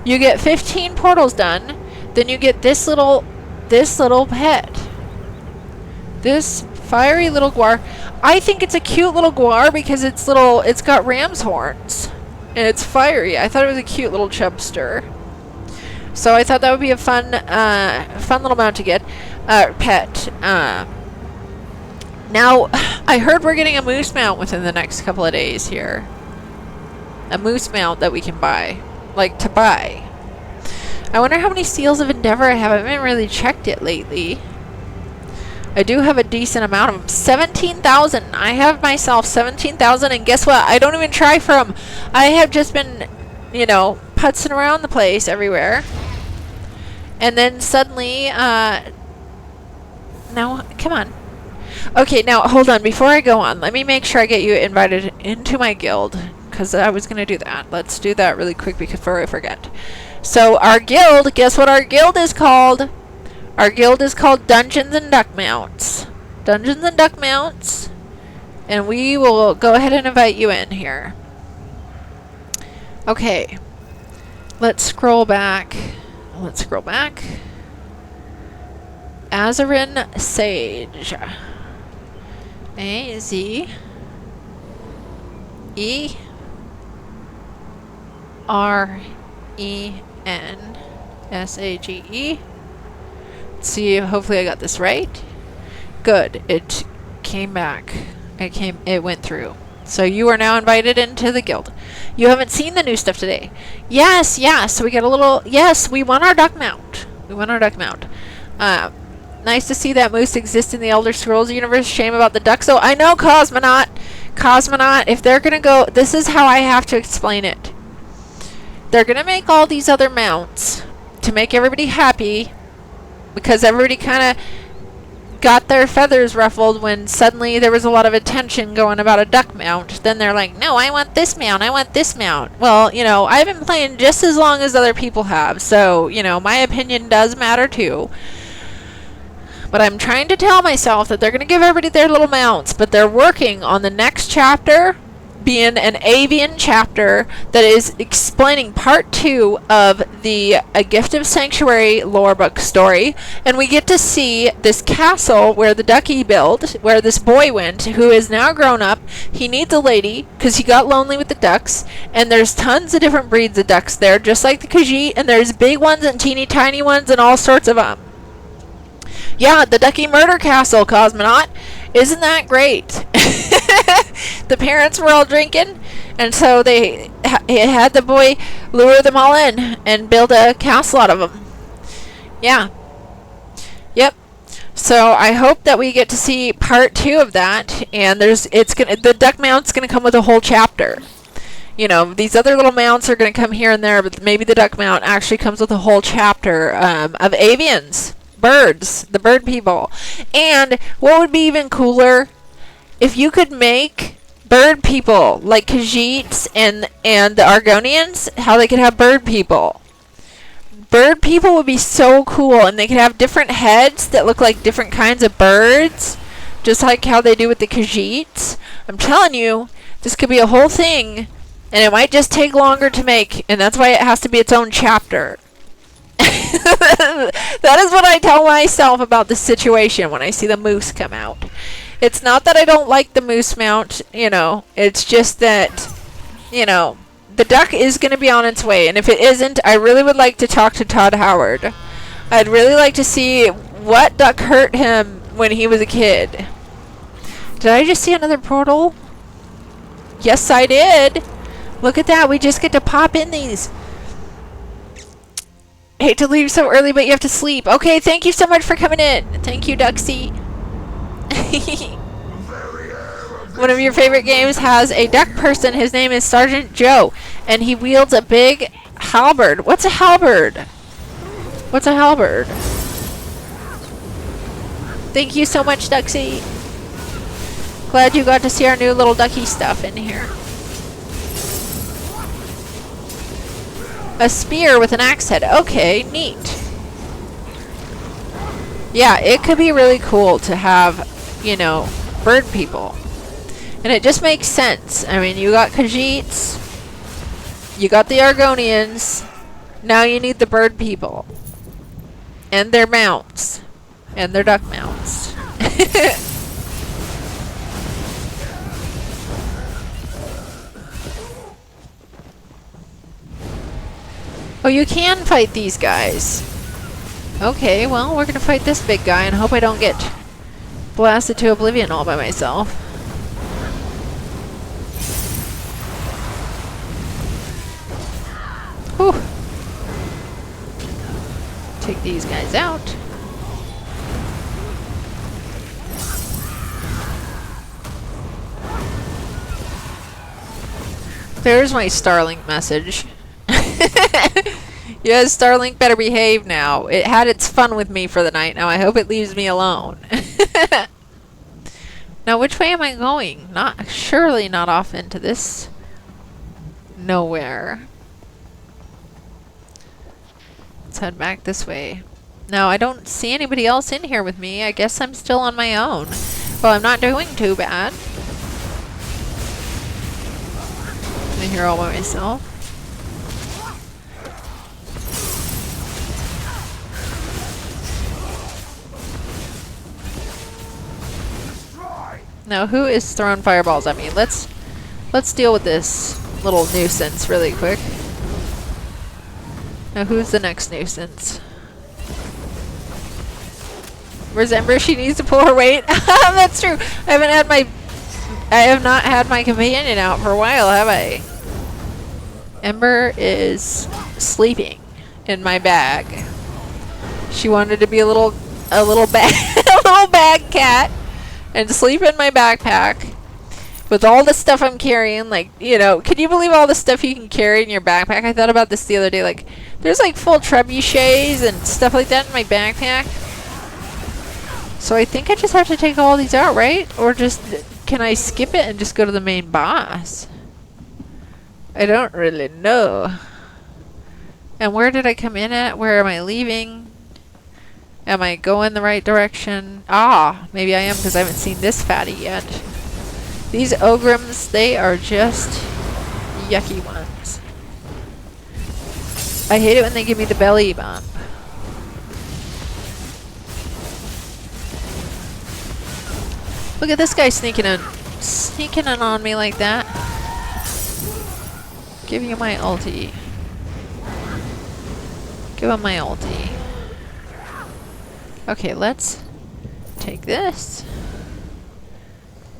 [SPEAKER 1] You get 15 portals done, then you get this little pet. This fiery little guar. I think it's a cute little guar because it's got ram's horns. And it's fiery. I thought it was a cute little chubster. So I thought that would be a fun little mount to get. Pet. Now, I heard we're getting a moose mount within the next couple of days here. A moose mount that we can buy. Like, to buy. I wonder how many Seals of Endeavor I have. I haven't really checked it lately. I do have a decent amount of them. 17,000. I have myself 17,000, and guess what? I don't even try for them. I have just been, putzing around the place everywhere. And then suddenly, no, come on. Okay, now, hold on. Before I go on, let me make sure I get you invited into my guild, because I was going to do that. Let's do that really quick before I forget. So, our guild, guess what our guild is called? Our guild is called Dungeons and Duck Mounts. Dungeons and Duck Mounts. And we will go ahead and invite you in here. Okay. Let's scroll back. Azarin Sage. A-Z-E-R-E-N S-A-G-E. Let's see, hopefully I got this right. Good. It came back. It went through. So you are now invited into the guild. You haven't seen the new stuff today. Yes. We get a little... Yes, we won our duck mount. Nice to see that moose exist in the Elder Scrolls universe. Shame about the duck. So I know, Cosmonaut, if they're going to go... This is how I have to explain it. They're going to make all these other mounts to make everybody happy, because everybody kind of got their feathers ruffled when suddenly there was a lot of attention going about a duck mount. Then they're like, no, I want this mount. Well, I've been playing just as long as other people have, so, my opinion does matter too. But I'm trying to tell myself that they're going to give everybody their little mounts, but they're working on the next chapter being an avian chapter that is explaining part 2 of the A Gift of Sanctuary lore book story, and we get to see this castle where the ducky built, where this boy went, who is now grown up. He needs a lady because he got lonely with the ducks, and there's tons of different breeds of ducks there, just like the Khajiit, and there's big ones and teeny tiny ones and all sorts of them. Yeah, the Ducky Murder Castle, Cosmonaut. Isn't that great? The parents were all drinking, and so they had the boy lure them all in and build a castle out of them. Yeah. Yep. So I hope that we get to see part 2 of that, and the duck mount's gonna come with a whole chapter. These other little mounts are gonna come here and there, but maybe the duck mount actually comes with a whole chapter of avians. Birds, the bird people. And what would be even cooler, if you could make bird people like Khajiits and the Argonians, how they could have bird people. Bird people would be so cool, and they could have different heads that look like different kinds of birds, just like how they do with the Khajiits. I'm telling you, this could be a whole thing, and it might just take longer to make, and that's why it has to be its own chapter. That is what I tell myself about the situation when I see the moose come out. It's not that I don't like the moose mount, it's just that, the duck is going to be on its way, and if it isn't, I really would like to talk to Todd Howard. I'd really like to see what duck hurt him when he was a kid. Did I just see another portal? Yes, I did. Look at that, we just get to pop in these. Hate to leave so early, but you have to sleep. Okay, thank you so much for coming in. Thank you, Duxie. One of your favorite games has a duck person. His name is Sergeant Joe, and he wields a big halberd. What's a halberd? What's a halberd? Thank you so much, Duxie. Glad you got to see our new little ducky stuff in here. A spear with an axe head. Okay, neat. Yeah, it could be really cool to have, you know, bird people. And it just makes sense. I mean, you got Khajiits, you got the Argonians, now you need the bird people. And their mounts. And their duck mounts. Oh, you can fight these guys. Okay, well, we're gonna fight this big guy and hope I don't get blasted to oblivion all by myself. Whew. Take these guys out. There's my Starlink message. Yes, Starlink better behave now. It had its fun with me for the night. Now I hope it leaves me alone. Now which way am I going? Surely not off into this nowhere. Let's head back this way. Now I don't see anybody else in here with me. I guess I'm still on my own. Well, I'm not doing too bad. I'm here all by myself. Now, who is throwing fireballs at me? Let's deal with this little nuisance really quick. Now, who's the next nuisance? Where's Ember? She needs to pull her weight. That's true. I have not had my companion out for a while, have I? Ember is sleeping in my bag. She wanted to be a little bag a little bag cat. And sleep in my backpack with all the stuff I'm carrying. Like, you know, can you believe all the stuff you can carry in your backpack? I thought about this the other day. Like, there's like full trebuchets and stuff like that in my backpack. So I think I just have to take all these out, right? Or just, can I skip it and just go to the main boss? I don't really know. And where did I come in at? Where am I leaving? Am I going the right direction? Ah, maybe I am because I haven't seen this fatty yet. These ogrims, they are just yucky ones. I hate it when they give me the belly bump. Look at this guy sneaking in on me like that. Give you my ulti. Give him my ulti. Okay, let's take this.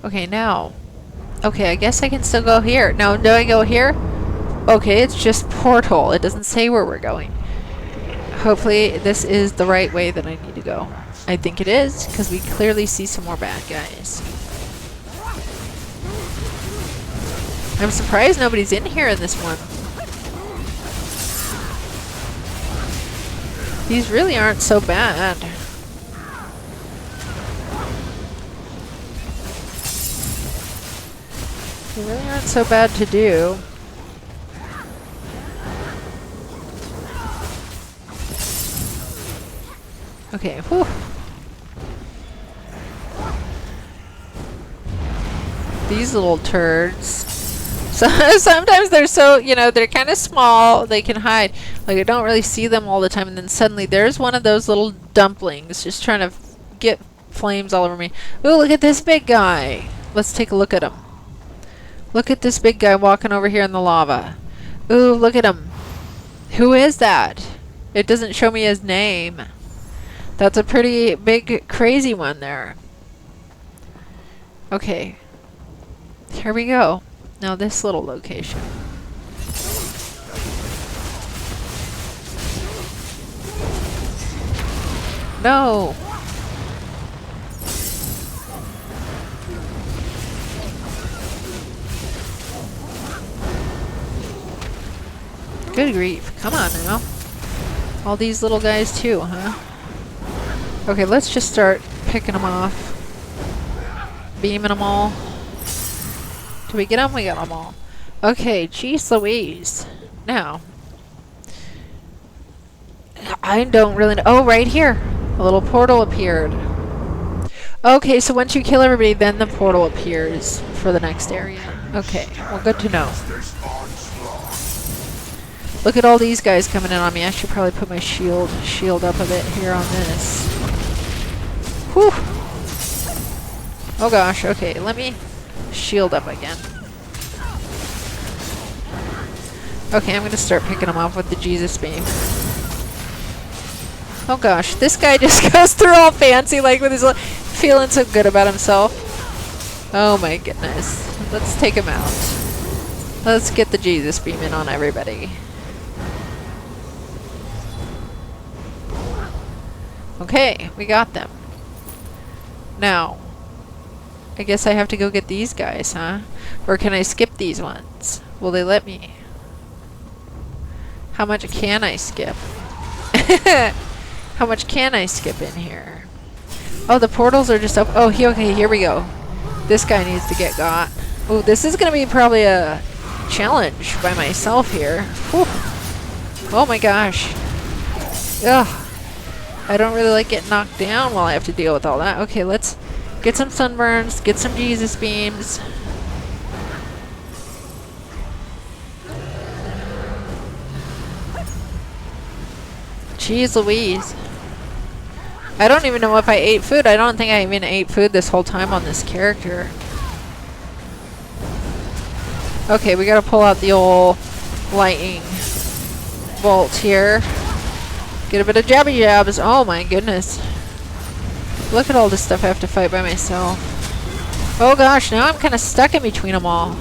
[SPEAKER 1] Okay, now. Okay, I guess I can still go here. Now, do I go here? Okay, it's just portal. It doesn't say where we're going. Hopefully, this is the right way that I need to go. I think it is, because we clearly see some more bad guys. I'm surprised nobody's in here in this one. These really aren't so bad. They really aren't so bad to do. Okay, whew. These little turds. So sometimes they're so, you know, they're kind of small, they can hide. Like, I don't really see them all the time, and then suddenly there's one of those little dumplings just trying to get flames all over me. Ooh, look at this big guy. Let's take a look at him. Look at this big guy walking over here in the lava. Ooh, look at him. Who is that? It doesn't show me his name. That's a pretty big, crazy one there. Okay. Here we go. Now this little location. No! Good grief. Come on now. All these little guys too, huh? Okay, let's just start picking them off. Beaming them all. Do we get them? We got them all. Okay, geez Louise. Now, I don't really know. Oh, right here. A little portal appeared. Okay, so once you kill everybody, then the portal appears for the next area. Okay, well, good to know.
[SPEAKER 3] This onslaught.
[SPEAKER 1] Look at all these guys coming in on me. I should probably put my shield up a bit here on this. Whew. Oh gosh, okay, let me shield up again. Okay, I'm gonna start picking them off with the Jesus beam. Oh gosh, this guy just goes through all fancy, like with his feeling so good about himself. Oh my goodness. Let's take him out. Let's get the Jesus beam in on everybody. Okay, we got them. Now, I guess I have to go get these guys, huh? Or can I skip these ones? Will they let me? How much can I skip? How much can I skip in here? Oh, the portals are just up. Oh, okay, here we go. This guy needs to get got. Oh, this is going to be probably a challenge by myself here. Whew. Oh my gosh. Ugh. I don't really like getting knocked down while I have to deal with all that. Okay, let's get some sunburns, get some Jesus beams. Jeez Louise. I don't even know if I ate food. I don't think I even ate food this whole time on this character. Okay, we gotta pull out the old lightning bolt here. Get a bit of jabby jabs. Oh my goodness. Look at all this stuff I have to fight by myself. Oh gosh, now I'm kind of stuck in between them all.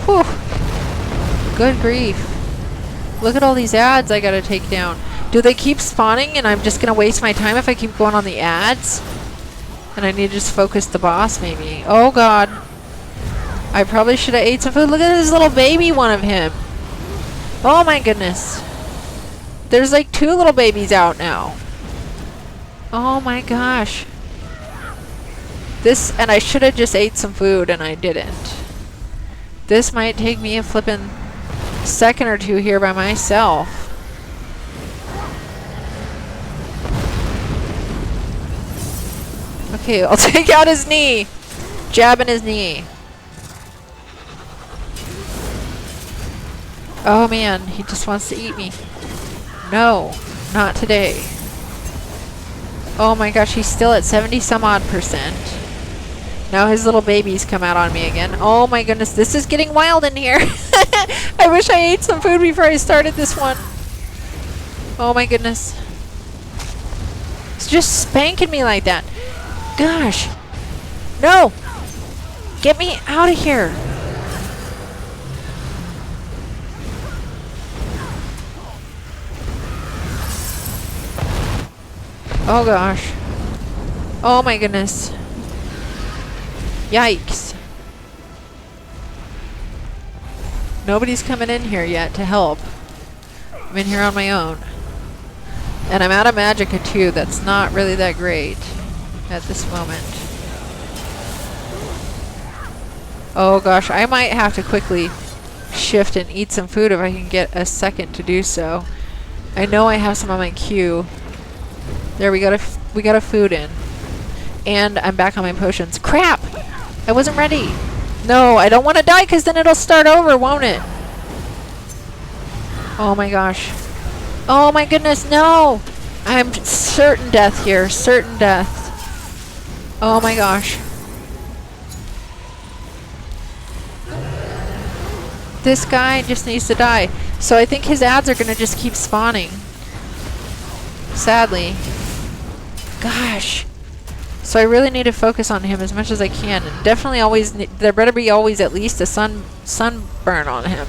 [SPEAKER 1] Whew. Good grief. Look at all these ads I gotta take down. Do they keep spawning and I'm just gonna waste my time if I keep going on the ads? And I need to just focus the boss maybe. Oh god. I probably should have ate some food. Look at this little baby one of him. Oh my goodness. There's like 2 little babies out now. Oh my gosh. This, and I should have just ate some food and I didn't. This might take me a flippin' second or 2 here by myself. Okay, I'll take out his knee. Jabbing his knee. Oh man, he just wants to eat me. No, not today. Oh my gosh, he's still at 70 some odd %. Now his little babies come out on me again. Oh my goodness, this is getting wild in here. I wish I ate some food before I started this one. Oh my goodness. It's just spanking me like that. Gosh. No! Get me out of here. Oh gosh. Oh my goodness. Yikes. Nobody's coming in here yet to help. I'm in here on my own. And I'm out of magicka too. That's not really that great at this moment. Oh gosh, I might have to quickly shift and eat some food if I can get a second to do so. I know I have some on my queue. There, we got a food in. And I'm back on my potions. Crap! I wasn't ready. No, I don't want to die because then it'll start over, won't it? Oh my gosh. Oh my goodness, no! I'm certain death here. Certain death. Oh my gosh. This guy just needs to die. So I think his ads are going to just keep spawning. Sadly. Gosh. So I really need to focus on him as much as I can. And definitely always, there better be always at least a sunburn on him.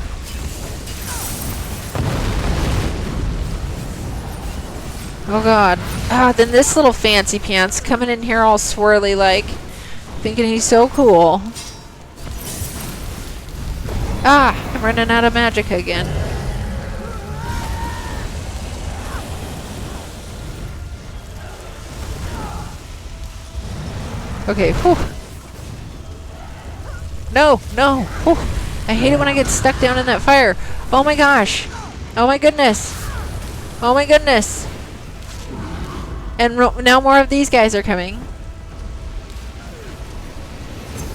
[SPEAKER 1] Oh god. Ah, then this little fancy pants coming in here all swirly like, thinking he's so cool. Ah, I'm running out of magic again. Okay, whew. No, no, whew. I hate it when I get stuck down in that fire. Oh my gosh. Oh my goodness. Oh my goodness. And now more of these guys are coming.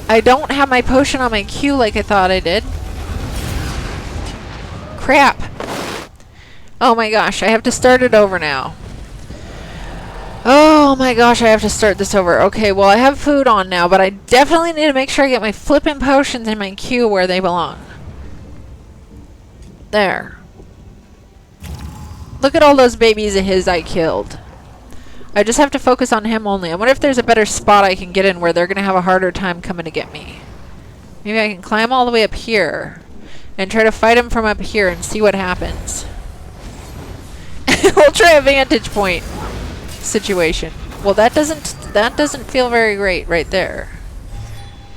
[SPEAKER 1] I don't have my potion on my queue like I thought I did. Crap. Oh my gosh, I have to start it over now. Oh my gosh, I have to start this over. Okay, well I have food on now, but I definitely need to make sure I get my flippin' potions in my queue where they belong. There. Look at all those babies of his I killed. I just have to focus on him only. I wonder if there's a better spot I can get in where they're going to have a harder time coming to get me. Maybe I can climb all the way up here and try to fight him from up here and see what happens. We'll try a vantage point situation. Well, that doesn't feel very great right there.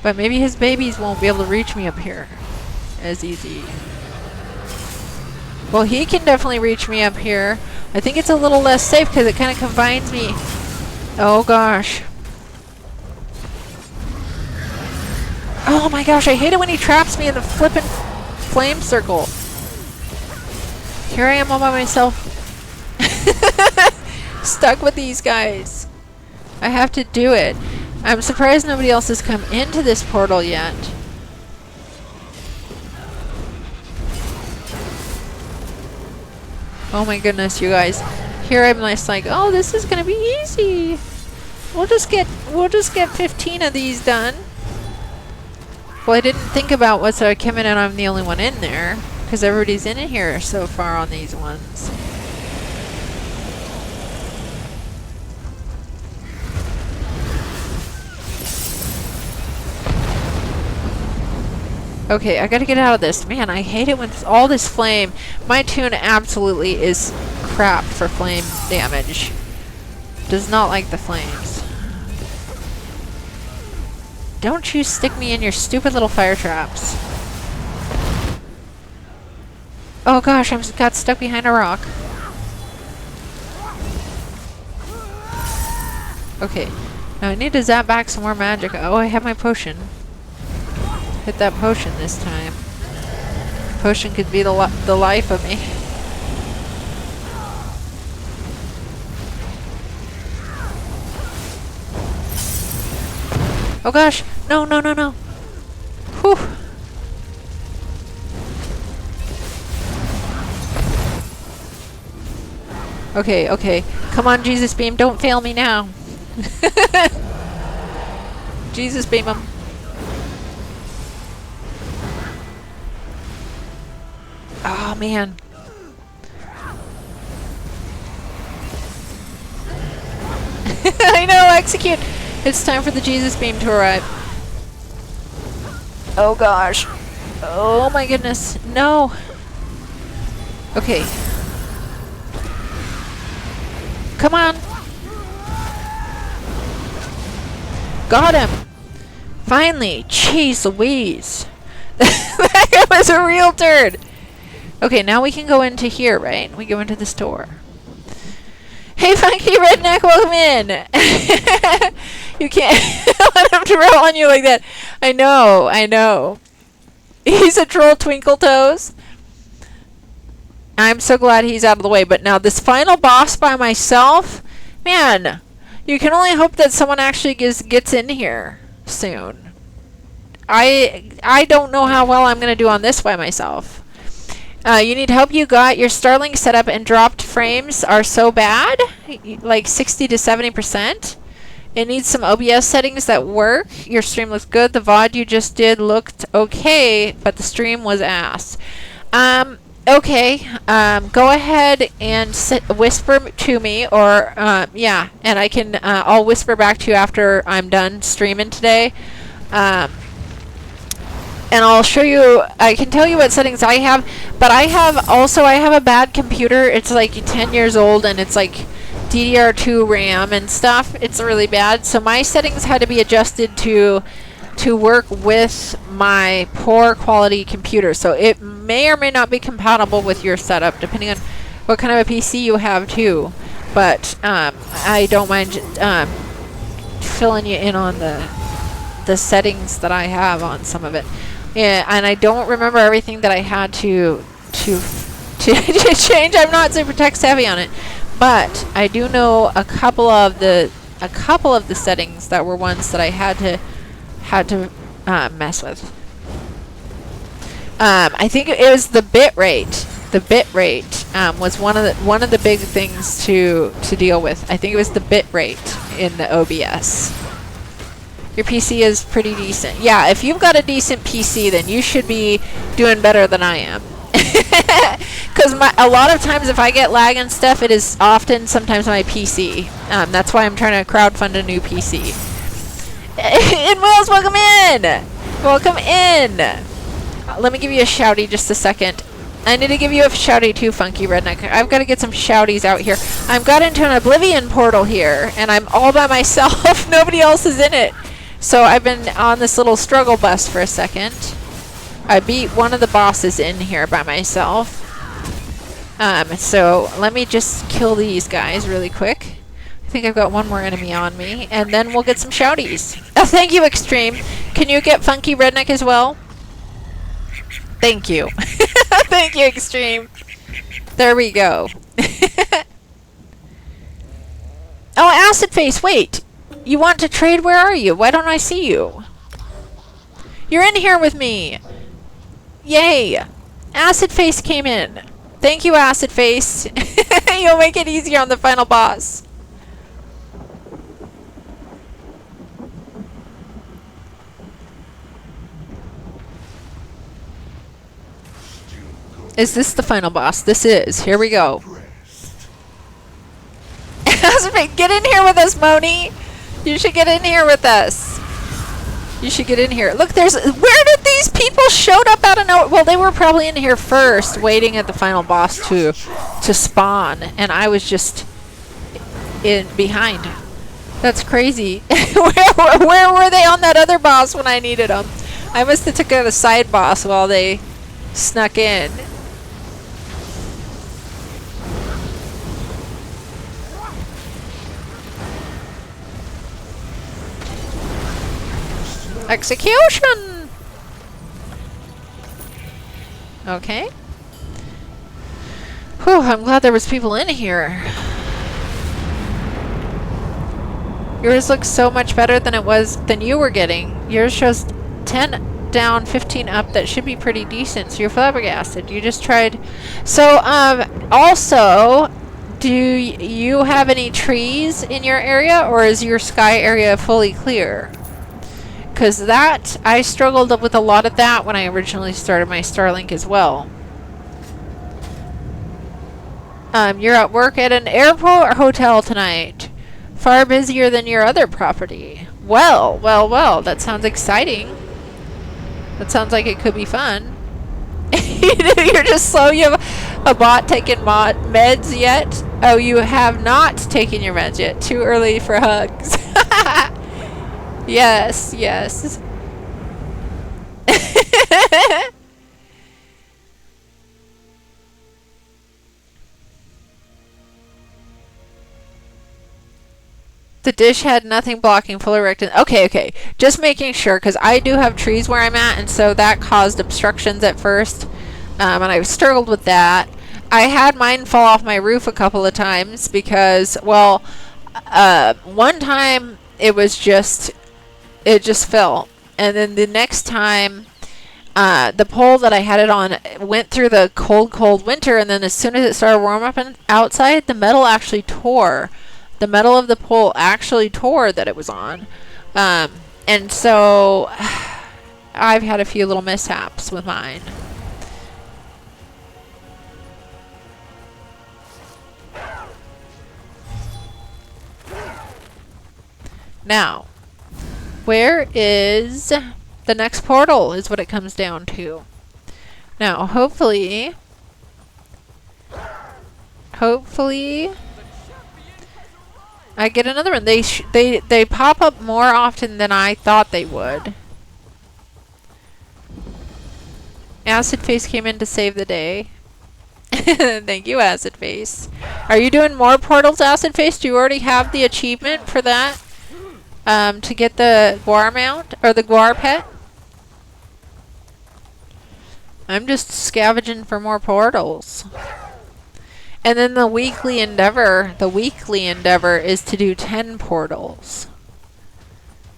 [SPEAKER 1] But maybe his babies won't be able to reach me up here as easy. Well, he can definitely reach me up here. I think it's a little less safe because it kind of confines me. Oh gosh. Oh my gosh, I hate it when he traps me in the flippin' flame circle. Here I am all by myself. Stuck with these guys. I have to do it. I'm surprised nobody else has come into this portal yet. Oh my goodness, you guys. Here I'm just like, oh, this is gonna be easy. We'll just get 15 of these done. Well, I didn't think about what's I came in and I'm the only one in there, because everybody's in here so far on these ones. Okay, I gotta get out of this. Man, I hate it when all this flame. My tune absolutely is crap for flame damage. Does not like the flames. Don't you stick me in your stupid little fire traps. Oh gosh, I got stuck behind a rock. Okay, now I need to zap back some more magic. Oh, I have my potion. Hit that potion this time. Potion could be the life of me. Oh gosh! No, no, no, no! Whew! Okay, okay. Come on, Jesus Beam, don't fail me now. Jesus Beam him. Oh man. I know, execute! It's time for the Jesus Beam to arrive. Oh gosh. Oh my goodness. No. Okay. Come on. Got him. Finally. Jeez Louise. That was a real turd. Okay, now we can go into here, right? We go into the store. Hey, funky redneck, welcome in. You can't let him troll on you like that. I know, I know. He's a troll, Twinkle Toes. I'm so glad he's out of the way. But now this final boss by myself, man, you can only hope that someone actually gets in here soon. I don't know how well I'm going to do on this by myself. You need help. You got your Starlink set up and dropped frames are so bad, like 60 to 70%. It needs some OBS settings that work. Your stream looks good. The VOD you just did looked okay, but the stream was ass. Okay. Go ahead and whisper to me, or yeah, and I can. I'll whisper back to you after I'm done streaming today. And I'll show you, I can tell you what settings I have, but I have a bad computer. It's like 10 years old, and it's like DDR2 RAM and stuff. It's really bad. So my settings had to be adjusted to work with my poor quality computer. So it may or may not be compatible with your setup, depending on what kind of a PC you have too. But I don't mind filling you in on the settings that I have on some of it. Yeah, and I don't remember everything that I had to change. I'm not super tech savvy on it, but I do know a couple of the settings that were ones that I had to mess with. I think it was the bit rate. The bit rate was one of the big things to deal with. I think it was the bit rate in the OBS. Your PC is pretty decent. Yeah, if you've got a decent PC, then you should be doing better than I am. Because a lot of times if I get lag and stuff, it is often sometimes my PC. That's why I'm trying to crowdfund a new PC. And Wells, welcome in! Welcome in! Let me give you a shouty just a second. I need to give you a shouty too, Funky Redneck. I've got to get some shouties out here. I've got into an Oblivion portal here, and I'm all by myself. Nobody else is in it. So I've been on this little struggle bus for a second. I beat one of the bosses in here by myself. So let me just kill these guys really quick. I think I've got one more enemy on me, and then we'll get some shouties. Oh, thank you, Extreme. Can you get Funky Redneck as well? Thank you. Thank you, Extreme. There we go. Oh, Acid Face, wait. You want to trade? Where are you? Why don't I see you? You're in here with me. Yay. Acid Face came in. Thank you, Acid Face. You'll make it easier on the final boss. Is this the final boss? This is. Here we go. Get in here with us, Moni. You should get in here with us. You should get in here. Look, where did these people showed up out of nowhere? Well, they were probably in here first, waiting at the final boss to spawn, and I was just in behind. That's crazy. Where were they on that other boss when I needed them? I must have took out a side boss while they snuck in. Execution! Okay. Whew, I'm glad there was people in here. Yours looks so much better than you were getting. Yours shows 10 down, 15 up. That should be pretty decent. So you're flabbergasted. You just tried. So, also, do you have any trees in your area, or is your sky area fully clear? Because I struggled with a lot of that when I originally started my Starlink as well. You're at work at an airport or hotel tonight. Far busier than your other property. Well, that sounds exciting. That sounds like it could be fun. You're just slow. You have a bot taking meds yet? Oh, you have not taken your meds yet. Too early for hugs. Yes. The dish had nothing blocking full erected. Okay. Just making sure, because I do have trees where I'm at, and so that caused obstructions at first. And I struggled with that. I had mine fall off my roof a couple of times because, well, one time it just fell. And then the next time, the pole that I had it on went through the cold winter, and then as soon as it started warming up outside, the metal actually tore. The metal of the pole actually tore that it was on. And so I've had a few little mishaps with mine. Now, where is the next portal is what it comes down to. Now, hopefully I get another one. They pop up more often than I thought they would. Acid Face came in to save the day. Thank you, Acid Face. Are you doing more portals, Acid Face? Do you already have the achievement for that? To get the Guar mount or the Guar pet? I'm just scavenging for more portals. And then the weekly endeavor is to do 10 portals.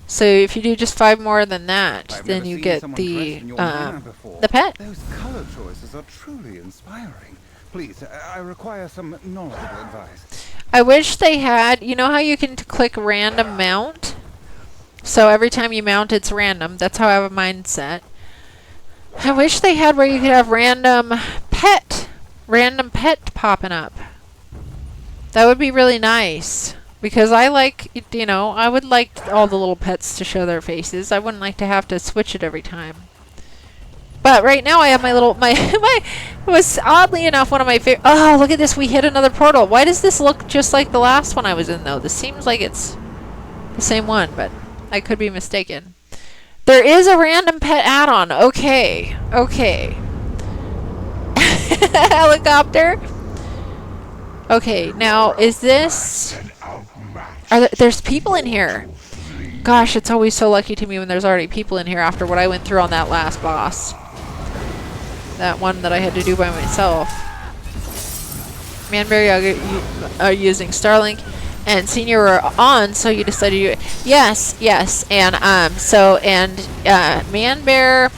[SPEAKER 1] So if you do just 5 more than that, then you get the pet.
[SPEAKER 8] Those color choices are truly inspiring. Please, I require some knowledgeable advice.
[SPEAKER 1] I wish they had, you know how you can click random mount? So every time you mount, it's random. That's how I have mine set. I wish they had where you could have random pet popping up. That would be really nice. Because I like, you know, I would like all the little pets to show their faces. I wouldn't like to have to switch it every time. But right now I have my little, it was oddly enough one of my favorite. Oh, look at this. We hit another portal. Why does this look just like the last one I was in, though? This seems like it's the same one, but I could be mistaken. There is a random pet add-on. Okay. Okay. Helicopter. Okay, now is this... there's people in here. Gosh, it's always so lucky to me when there's already people in here after what I went through on that last boss. That one that I had to do by myself. Manberry are using Starlink, and Senior were on, so you decided to do it. Yes, yes, and Manbear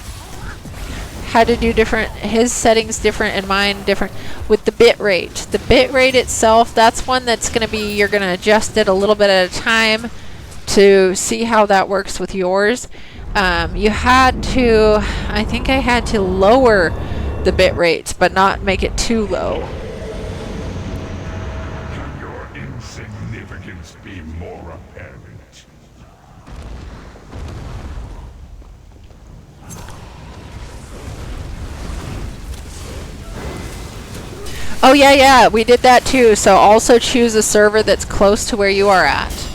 [SPEAKER 1] had to do different, his settings different and mine different with the bit rate. The bit rate itself, that's one that's going to be, you're going to adjust it a little bit at a time to see how that works with yours. You had to, I think I had to lower the bit rates, but not make it too low.
[SPEAKER 3] Can your insignificance be more apparent?
[SPEAKER 1] Oh yeah, we did that too. So also choose a server that's close to where you are at.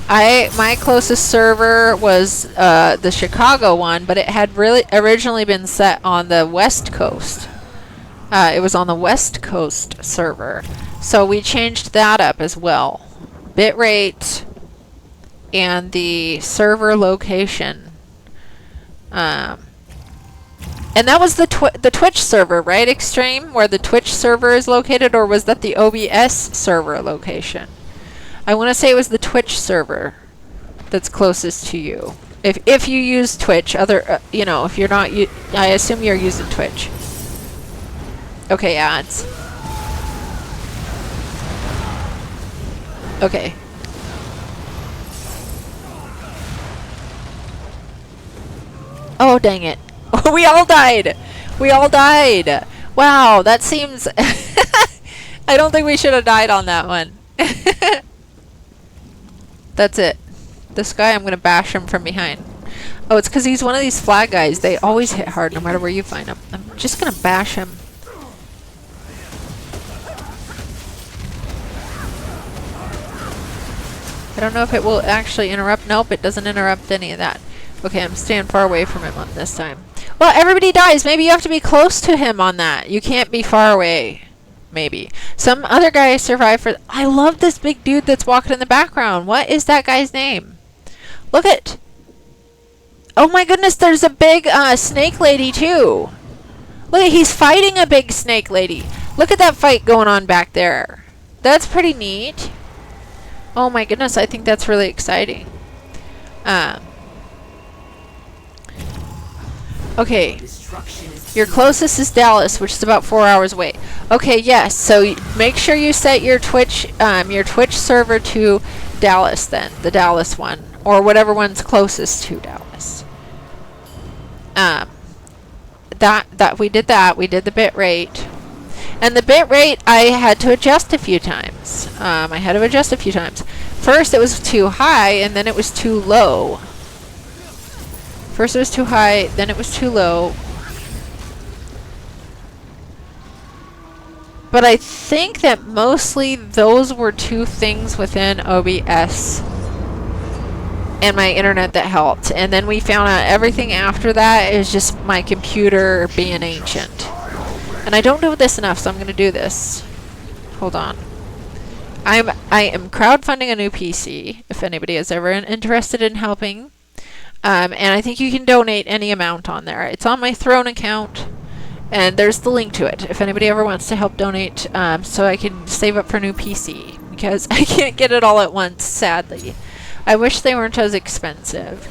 [SPEAKER 1] My closest server was the Chicago one, but it had really originally been set on the West Coast. It was on the West Coast server, so we changed that up as well. Bitrate and the server location. And that was the Twitch server, right, Extreme? Where the Twitch server is located, or was that the OBS server location? I want to say it was the Twitch server that's closest to you. If you use Twitch, you know, if you're not, I assume you're using Twitch. Okay, ads. Okay. Oh, dang it. We all died! We all died! Wow, that seems... I don't think we should have died on that one. That's it. This guy, I'm going to bash him from behind. Oh, it's because he's one of these flag guys. They always hit hard no matter where you find him. I'm just going to bash him. I don't know if it will actually interrupt. Nope, it doesn't interrupt any of that. Okay, I'm staying far away from him on this time. Well, everybody dies. Maybe you have to be close to him on that. You can't be far away. Maybe. Some other guy survived for... I love this big dude that's walking in the background. What is that guy's name? Look at... Oh my goodness, there's a big snake lady too. Look, he's fighting a big snake lady. Look at that fight going on back there. That's pretty neat. Oh my goodness, I think that's really exciting. Okay. Your closest is Dallas, which is about 4 hours away. Okay, yes. So make sure you set your Twitch server to Dallas then, the Dallas one, or whatever one's closest to Dallas. We did that. We did the bit rate. And the bit rate I had to adjust a few times. First it was too high, and then it was too low. First it was too high, then it was too low. But I think that mostly those were two things within OBS and my internet that helped. And then we found out everything after that is just my computer being ancient. And I don't know this enough, so I'm going to do this. Hold on. I am crowdfunding a new PC, if anybody is ever interested in helping. And I think you can donate any amount on there. It's on my Throne account, and there's the link to it if anybody ever wants to help donate, so I can save up for a new PC, because I can't get it all at once, sadly. I wish they weren't as expensive.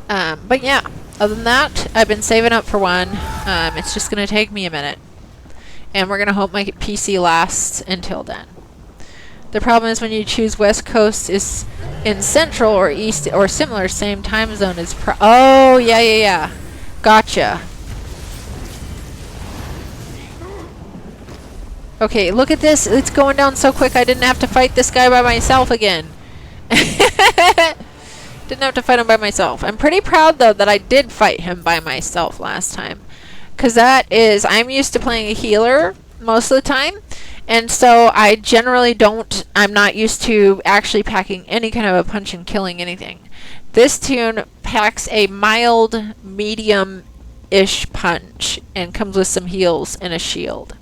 [SPEAKER 1] But yeah, other than that, I've been saving up for one. It's just going to take me a minute. And we're going to hope my PC lasts until then. The problem is when you choose West Coast is in Central or East or similar, same time zone as oh, yeah. Gotcha. Okay, look at this. It's going down so quick I didn't have to fight this guy by myself again. Didn't have to fight him by myself. I'm pretty proud, though, that I did fight him by myself last time. Because I'm used to playing a healer most of the time. And so I generally I'm not used to actually packing any kind of a punch and killing anything. This tune packs a mild, medium-ish punch and comes with some heals and a shield.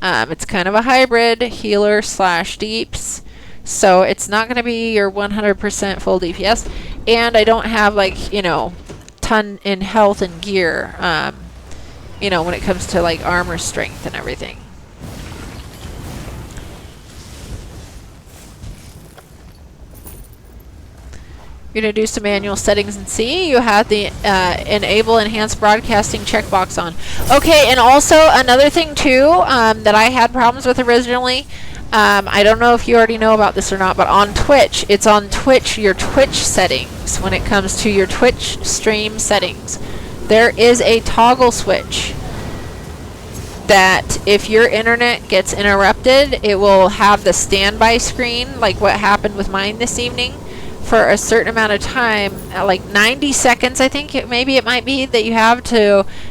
[SPEAKER 1] It's kind of a hybrid healer / deeps. So it's not going to be your 100% full DPS. And I don't have, like, ton in health and gear, when it comes to, like, armor strength and everything. You're going to do some manual settings and see. You have the enable enhanced broadcasting checkbox on. Okay, and also another thing, too, that I had problems with originally. I don't know if you already know about this or not, but on Twitch, it's on Twitch, your Twitch settings, when it comes to your Twitch stream settings. There is a toggle switch that if your internet gets interrupted, it will have the standby screen, like what happened with mine this evening, for a certain amount of time, like 90 seconds, I think maybe it might be, that you have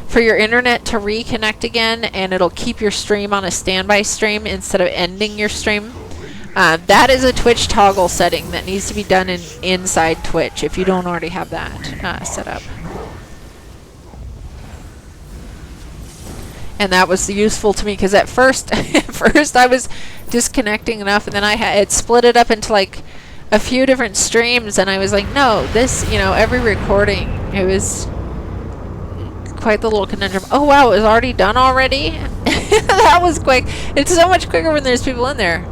[SPEAKER 1] for your internet to reconnect again, and it'll keep your stream on a standby stream instead of ending your stream. That is a Twitch toggle setting that needs to be done inside Twitch if you don't already have that set up. And that was useful to me because at first I was disconnecting enough, and then it split it up into like a few different streams, and I was like, no, this, every recording, it was quite the little conundrum. Oh wow, it was already done already? That was quick. It's so much quicker when there's people in there.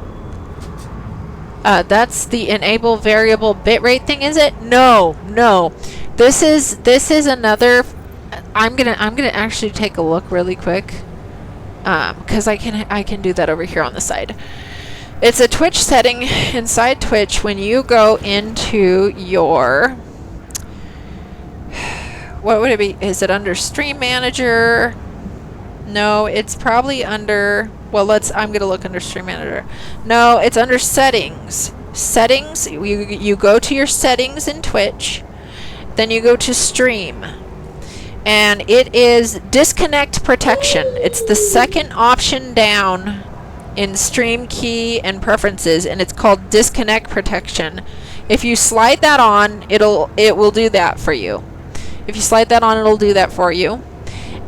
[SPEAKER 1] That's the enable variable bitrate thing, is it? No. This is another. I'm gonna actually take a look really quick, because I can do that over here on the side. It's a Twitch setting inside Twitch when you go into your, what would it be? Is it under Stream Manager? No, it's probably under, well, I'm going to look under Stream Manager. No, it's under Settings. Settings, you go to your settings in Twitch, then you go to Stream. And it is Disconnect Protection. It's the second option down in Stream Key and Preferences, and it's called Disconnect Protection. If you slide that on, it will do that for you. If you slide that on, it'll do that for you.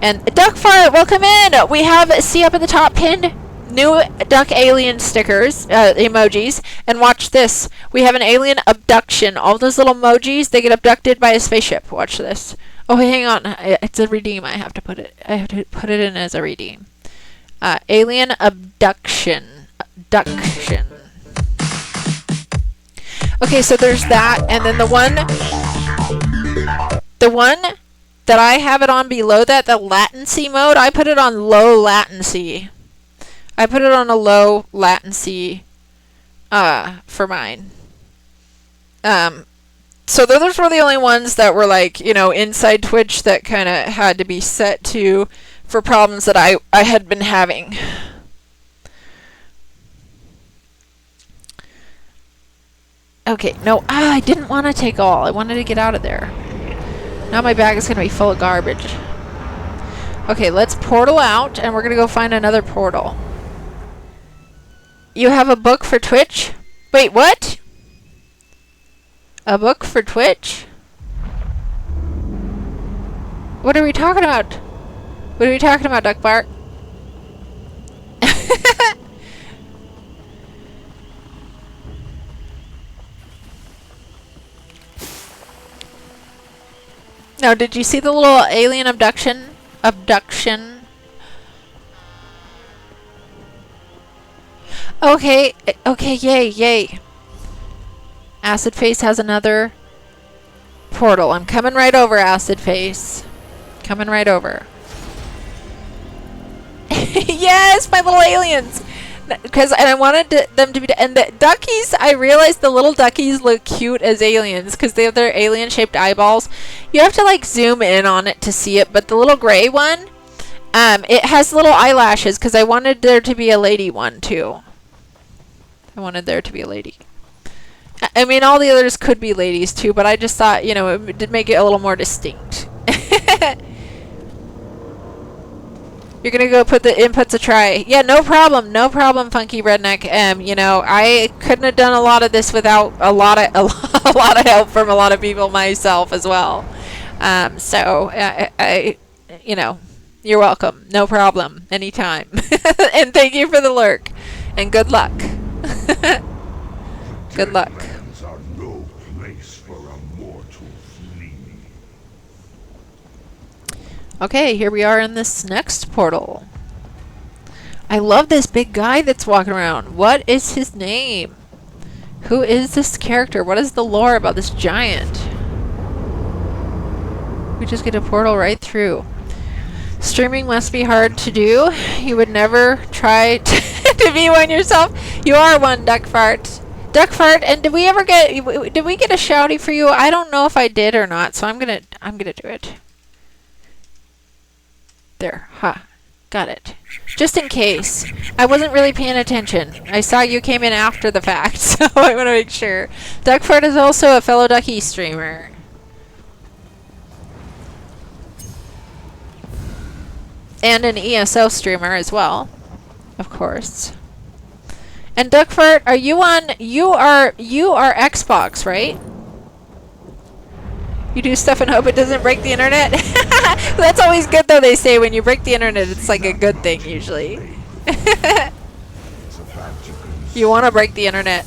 [SPEAKER 1] And Duckfart, welcome in. We have, see up at the top, pinned new duck alien stickers, emojis, and watch this. We have an alien abduction. All those little emojis, they get abducted by a spaceship. Watch this. Oh, hang on. It's a redeem. I have to put it in as a redeem. Alien abduction. Okay, so there's that, and then the one that I have it on below that, the latency mode, I put it on low latency. I put it on a low latency for mine. So those were the only ones that were like, inside Twitch that kind of had to be set to for problems that I had been having. Okay, no, I didn't want to take all. I wanted to get out of there. Now my bag is going to be full of garbage. Okay, let's portal out, and we're gonna go find another portal. You have a book for Twitch? Wait, what? A book for Twitch? What are we talking about? What are we talking about, Duck Bart? Now, did you see the little alien abduction? Okay, okay, yay, yay. Acid Face has another portal. I'm coming right over, Acid Face. Coming right over. Yes, my little aliens! And I wanted them to be... And the duckies, I realized the little duckies look cute as aliens because they have their alien-shaped eyeballs. You have to, like, zoom in on it to see it. But the little gray one, it has little eyelashes because I wanted there to be a lady one, too. I wanted there to be a lady. I mean, all the others could be ladies, too. But I just thought, you know, it did make it a little more distinct. You're gonna go put the inputs a try. Yeah, no problem, Funky Redneck. You know, I couldn't have done a lot of this without a lot of help from a lot of people myself as well. So I, you know, you're welcome. No problem, anytime. And thank you for the lurk, and good luck. Good luck.
[SPEAKER 3] Deadlands are no place for a mortal flea.
[SPEAKER 1] Okay, here we are in this next portal. I love this big guy that's walking around. What is his name? Who is this character? What is the lore about this giant? We just get a portal right through. Streaming must be hard to do. You would never try to be one yourself. You are one, Duck Fart. Duck Fart, and did we get a shouty for you? I don't know if I did or not, so I'm gonna do it. There, got it. Just in case. I wasn't really paying attention. I saw you came in after the fact, so I want to make sure. Duckford is also a fellow Ducky streamer. And an ESO streamer as well, of course. And Duckford, are you on? You are Xbox, right? You do stuff and hope it doesn't break the internet? That's always good, though, they say. When you break the internet, it's like a good thing, usually. You want to break the internet.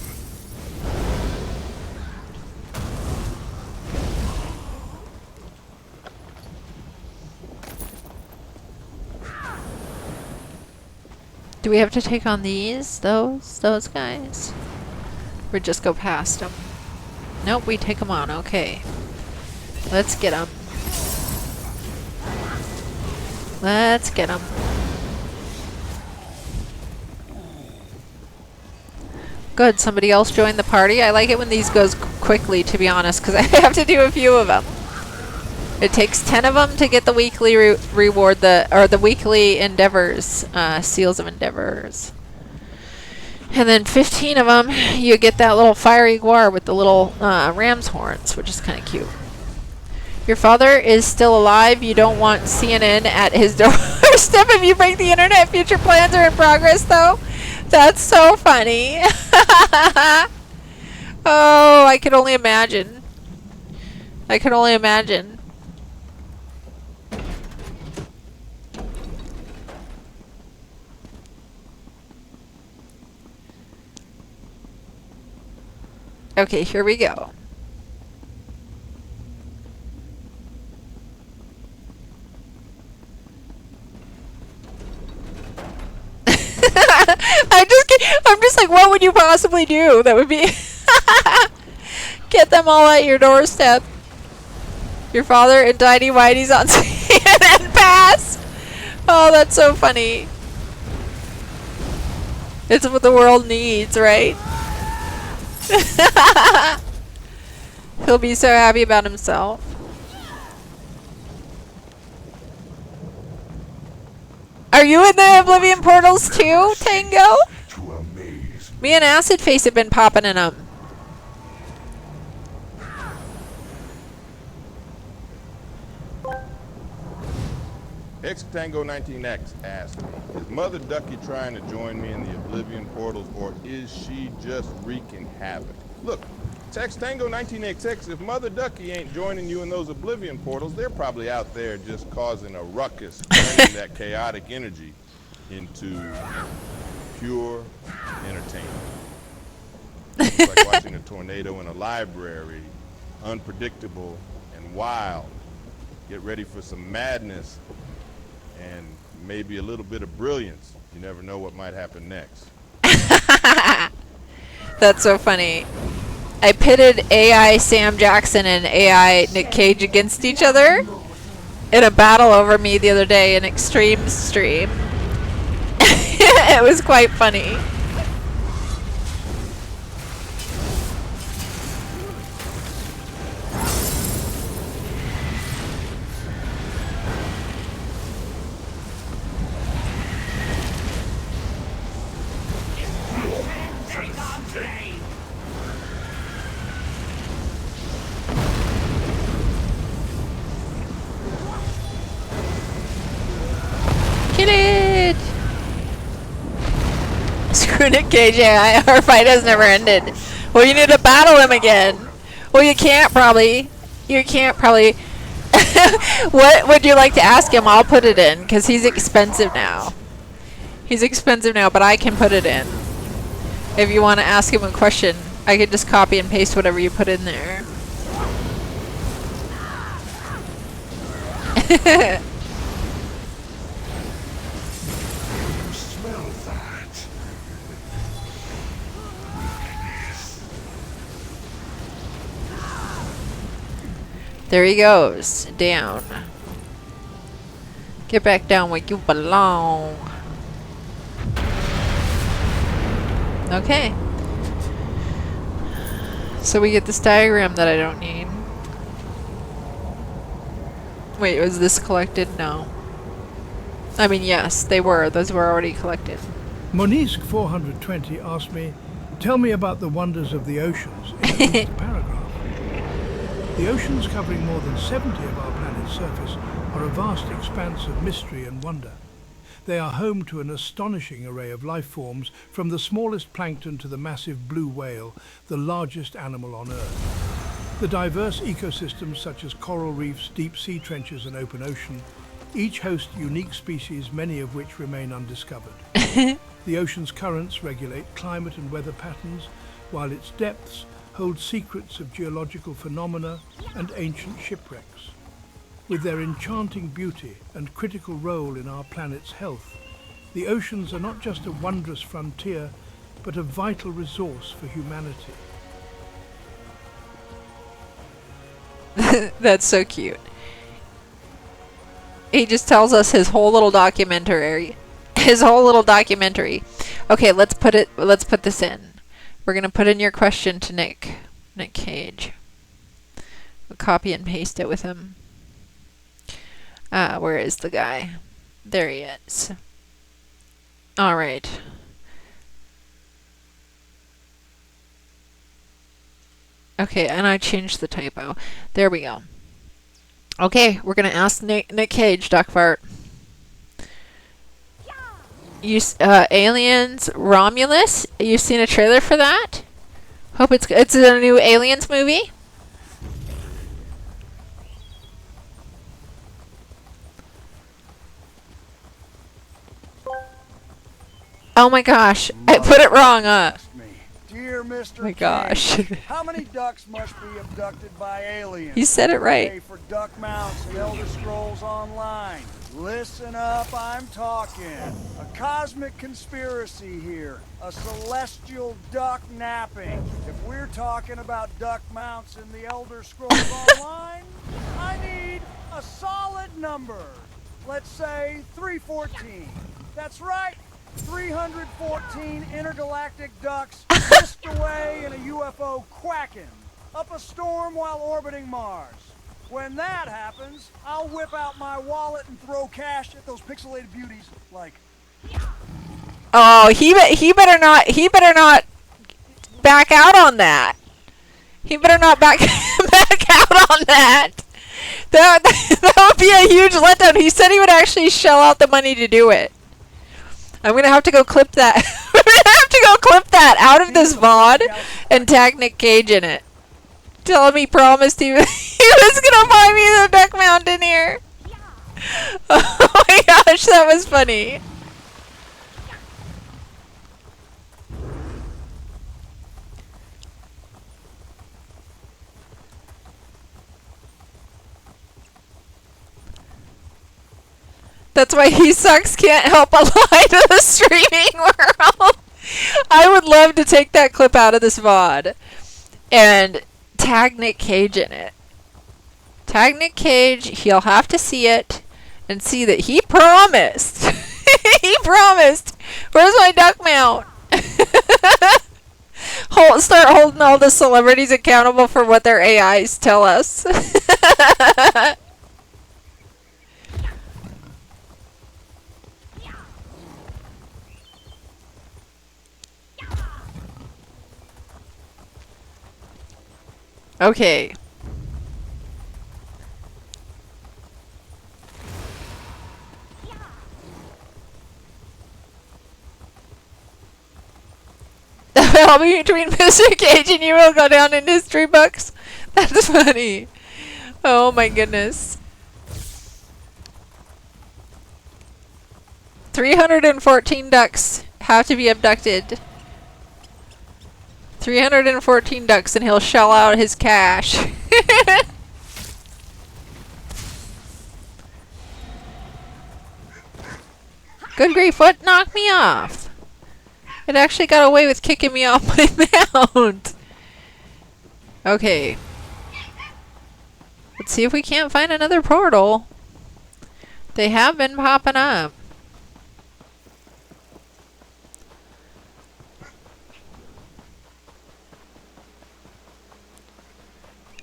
[SPEAKER 1] Do we have to take on those guys? Or just go past them? Nope, we take them on, okay. Let's get them. Let's get them. Good, somebody else joined the party. I like it when these goes quickly, to be honest, because I have to do a few of them. It takes 10 of them to get the weekly reward, the weekly endeavors, seals of endeavors. And then 15 of them, you get that little fiery guar with the little ram's horns, which is kind of cute. Your father is still alive. You don't want CNN at his doorstep if you break the internet. Future plans are in progress, though. That's so funny. Oh, I can only imagine. I can only imagine. Okay, here we go. I'm just like, what would you possibly do? That would be get them all at your doorstep. Your father and Tiny Whitey's on CNN Pass. Oh, that's so funny. It's what the world needs, right? He'll be so happy about himself. Are you in the Oblivion portals too, Tango? Me and Acid Face have been popping in them.
[SPEAKER 9] Tango 19X asked me, is Mother Ducky trying to join me in the Oblivion portals, or is she just wreaking havoc? Look, Tango 19XX, if Mother Ducky ain't joining you in those Oblivion portals, they're probably out there just causing a ruckus, turning that chaotic energy into pure entertainment. It's like watching a tornado in a library, unpredictable and wild. Get ready for some madness and maybe a little bit of brilliance. You never know what might happen next.
[SPEAKER 1] That's so funny. I pitted AI Sam Jackson and AI Nick Cage against each other in a battle over me the other day in Extreme Stream. It was quite funny. Kill it! Screw Nick Cage, yeah, our fight has never ended. Well, you need to battle him again. Well, you can't probably. You can't probably. What would you like to ask him? I'll put it in, because he's expensive now. He's expensive now, but I can put it in. If you want to ask him a question, I could just copy and paste whatever you put in there.
[SPEAKER 3] Smell that.
[SPEAKER 1] There he goes. Down. Get back down where you belong. Okay. So we get this diagram that I don't need. Wait, was this collected? No. I mean, yes, they were. Those were already collected.
[SPEAKER 10] Monisk 420 asked me, tell me about the wonders of the oceans in at least a paragraph. The oceans, covering more than 70 of our planet's surface, are a vast expanse of mystery and wonder. They are home to an astonishing array of life forms, from the smallest plankton to the massive blue whale, the largest animal on Earth. The diverse ecosystems such as coral reefs, deep sea trenches and open ocean, each host unique species, many of which remain undiscovered. The ocean's currents regulate climate and weather patterns, while its depths hold secrets of geological phenomena and ancient shipwrecks. With their enchanting beauty and critical role in our planet's health, the oceans are not just a wondrous frontier, but a vital resource for humanity.
[SPEAKER 1] That's so cute. He just tells us his whole little documentary. His whole little documentary. Okay, let's put this in. We're gonna put in your question to Nick Cage. We'll copy and paste it with him. Where is the guy? There he is. All right. Okay, and I changed the typo. There we go. Okay, we're gonna ask Nick Cage, Doc Fart. Aliens, Romulus. You seen a trailer for that? Hope it's a new Aliens movie. Oh my gosh, I put it wrong.
[SPEAKER 7] Dear Mr.
[SPEAKER 1] My gosh.
[SPEAKER 7] King, how many ducks must be abducted by aliens?
[SPEAKER 1] You said it right.
[SPEAKER 7] Pay for duck mounts in Elder Scrolls Online. Listen up, I'm talking. A cosmic conspiracy here. A celestial duck napping. If we're talking about duck mounts in the Elder Scrolls Online, I need a solid number. Let's say 314. That's right. 314 intergalactic ducks whisked away in a UFO quacking up a storm while orbiting Mars. When that happens, I'll whip out my wallet and throw cash at those pixelated beauties like...
[SPEAKER 1] Oh, he better not back out on that. He better not back out on that. That would be a huge letdown. He said he would actually shell out the money to do it. I'm gonna have to go clip that. I'm gonna have to go clip that out of this VOD and tag Nick Cage in it. Tell him he promised he was gonna buy me the duck mountain here. Oh my gosh, that was funny. That's why he sucks can't help but lie to the streaming world. I would love to take that clip out of this VOD and tag Nick Cage in it. Tag Nick Cage, he'll have to see it and see that he promised. He promised. Where's my duck mount? Start holding all the celebrities accountable for what their AIs tell us. Okay. I'll be between Mr. Cage and you will go down in history books. That's funny. Oh my goodness. 314 ducks have to be abducted. 314 ducks and he'll shell out his cash. Good grief, what knocked me off? It actually got away with kicking me off my mount. Okay. Let's see if we can't find another portal. They have been popping up.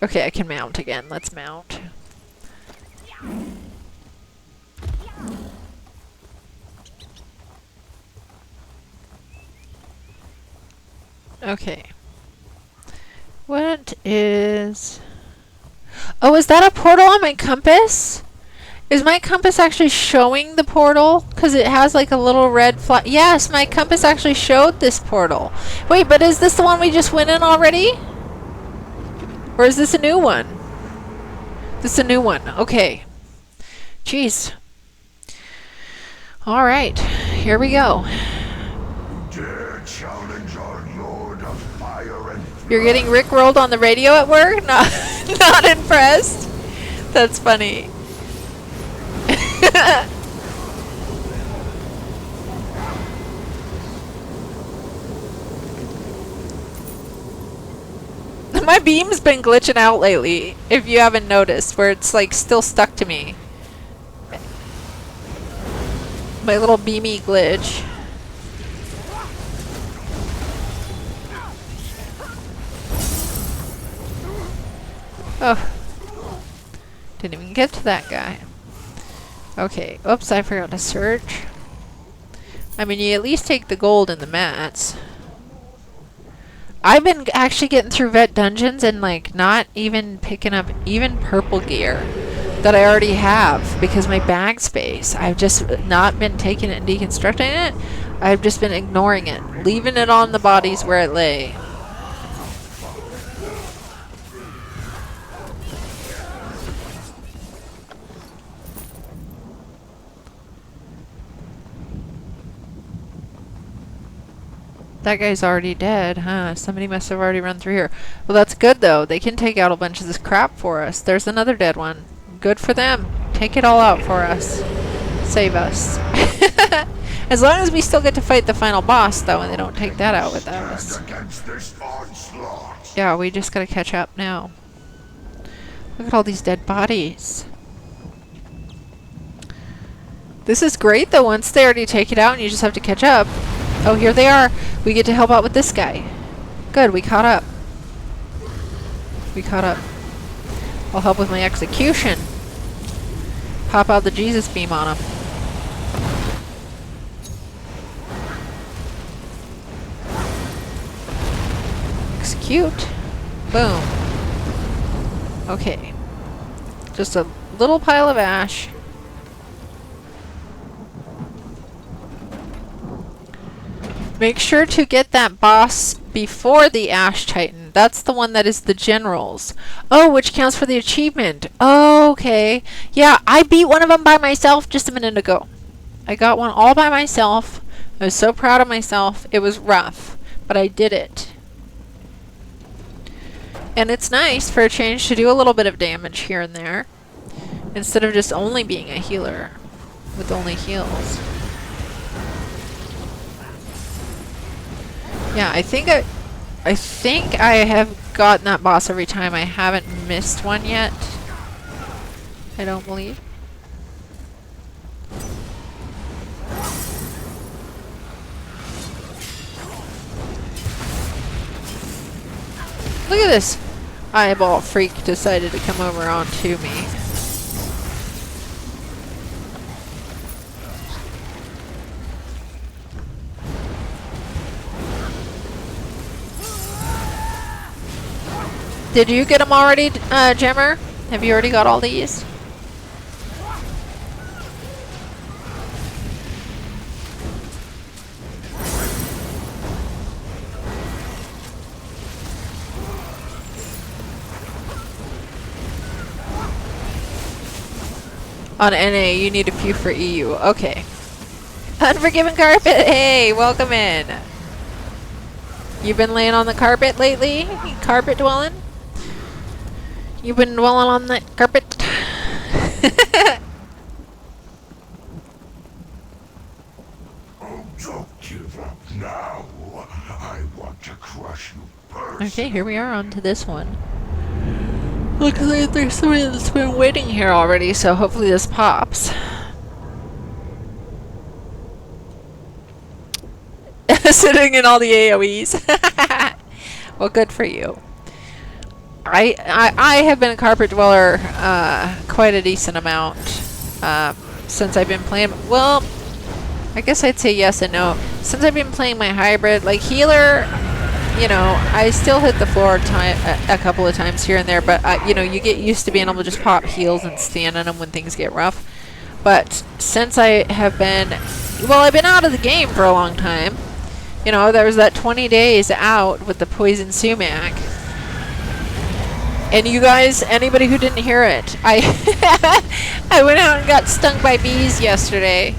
[SPEAKER 1] Okay, I can mount again. Let's mount. Okay. What is... Oh, is that a portal on my compass? Is my compass actually showing the portal? Because it has like a little red flag. Yes, my compass actually showed this portal. Wait, but is this the one we just went in already? Or is this a new one? This is a new one. Okay. Jeez. Alright. Here we go.
[SPEAKER 3] Dare challenge our Lord of Fire and
[SPEAKER 1] You're getting rickrolled on the radio at work? Not impressed? That's funny. My beam's been glitching out lately, if you haven't noticed, where it's like still stuck to me. My little beamy glitch. Oh. Didn't even get to that guy. Okay. Oops, I forgot to search. I mean, you at least take the gold and the mats. I've been actually getting through vet dungeons and like not even picking up even purple gear that I already have because my bag space. I've just not been taking it and deconstructing it. I've just been ignoring it, leaving it on the bodies where it lay. That guy's already dead, huh? Somebody must have already run through here. Well, that's good, though. They can take out a bunch of this crap for us. There's another dead one. Good for them. Take it all out for us. Save us. As long as we still get to fight the final boss, though, and they don't take that out without us.
[SPEAKER 3] against this onslaught.
[SPEAKER 1] Yeah, we just gotta catch up now. Look at all these dead bodies. This is great, though. Once they already take it out and you just have to catch up. Oh, here they are. We get to help out with this guy. Good, we caught up. We caught up. I'll help with my execution. Pop out the Jesus beam on him. Execute. Boom. Okay. Just a little pile of ash. Make sure to get that boss before the Ash Titan. That's the one that is the generals. Oh, which counts for the achievement. Oh, okay. Yeah, I beat one of them by myself just a minute ago. I got one all by myself. I was so proud of myself. It was rough, but I did it. And it's nice for a change to do a little bit of damage here and there, instead of just only being a healer with only heals. Yeah, I think I have gotten that boss every time. I haven't missed one yet. I don't believe. Look at this eyeball freak decided to come over onto me. Did you get them already, Gemmer? Have you already got all these? On NA, you need a few for EU. Okay. Unforgiven Carpet, hey, welcome in. You've been laying on the carpet lately? You carpet dwelling? You've been dwelling on that carpet?
[SPEAKER 3] Oh, don't give up now. I want to crush you personally.
[SPEAKER 1] Okay, here we are on to this one. Looks like there's somebody that's been waiting here already, so hopefully this pops. Sitting in all the AoEs. Well, good for you. I have been a carpet dweller quite a decent amount since I've been playing. Well, I guess I'd say yes and no. Since I've been playing my hybrid, like healer, you know, I still hit the floor a couple of times here and there, but you know, you get used to being able to just pop heals and stand on them when things get rough. But since I have been, well, I've been out of the game for a long time. You know, there was that 20 days out with the poison sumac. And you guys, anybody who didn't hear it, I went out and got stung by bees yesterday.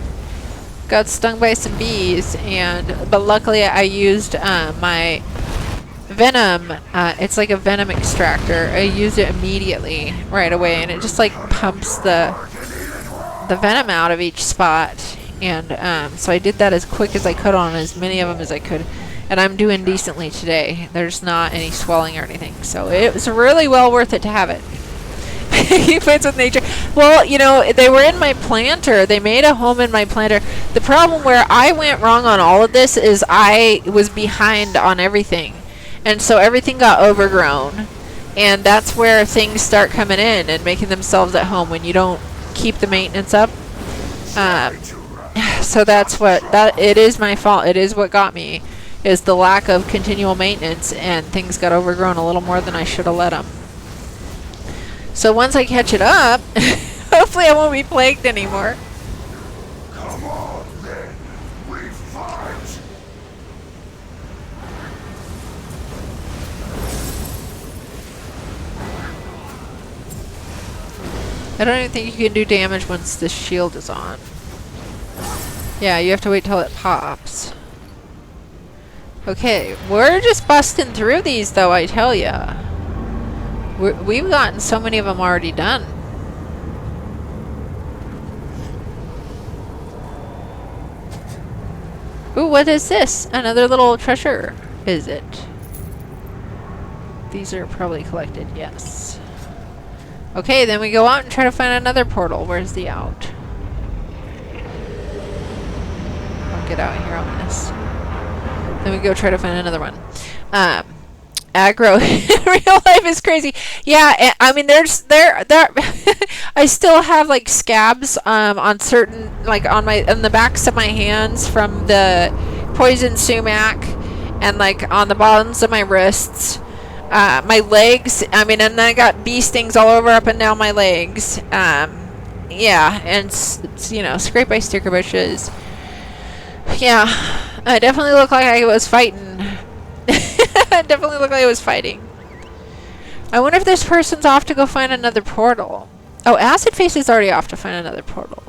[SPEAKER 1] Got stung by some bees, but luckily I used my venom. It's like a venom extractor. I used it immediately, right away, and it just like pumps the venom out of each spot. And so I did that as quick as I could on as many of them as I could. And I'm doing decently today. There's not any swelling or anything. So it was really well worth it to have it. He plays with nature. Well, you know, they were in my planter. They made a home in my planter. The problem where I went wrong on all of this is I was behind on everything. And so everything got overgrown. And that's where things start coming in and making themselves at home when you don't keep the maintenance up. So that's it is my fault. It is what got me, is the lack of continual maintenance, and things got overgrown a little more than I should have let them. So once I catch it up, hopefully I won't be plagued anymore.
[SPEAKER 3] Come on, then. We fight.
[SPEAKER 1] I don't even think you can do damage once the shield is on. Yeah, you have to wait till it pops. Okay, we're just busting through these, though, I tell ya. We've gotten so many of them already done. Ooh, what is this? Another little treasure, is it? These are probably collected, yes. Okay, then we go out and try to find another portal. Where's the out? I'll get out here on this. Then we go try to find another one. Aggro in real life is crazy. Yeah, I mean, there I still have like scabs on certain, like on the backs of my hands from the poison sumac, and like on the bottoms of my wrists. My legs, I mean, and I got bee stings all over up and down my legs. Yeah, and, you know, scraped by sticker bushes. Yeah, I definitely look like I was fighting. I definitely look like I was fighting. I wonder if this person's off to go find another portal. Oh, Acid Face is already off to find another portal.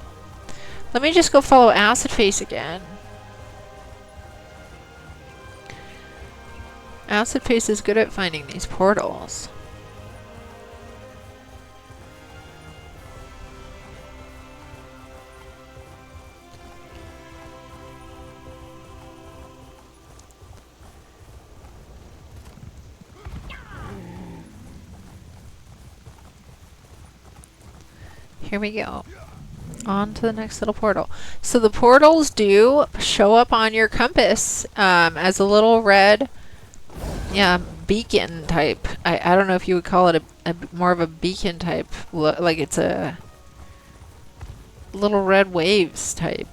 [SPEAKER 1] Let me just go follow Acid Face again. Acid Face is good at finding these portals. Here we go. On to the next little portal. So the portals do show up on your compass as a little red, yeah, beacon type. I don't know if you would call it a more of a beacon type, like it's a little red waves type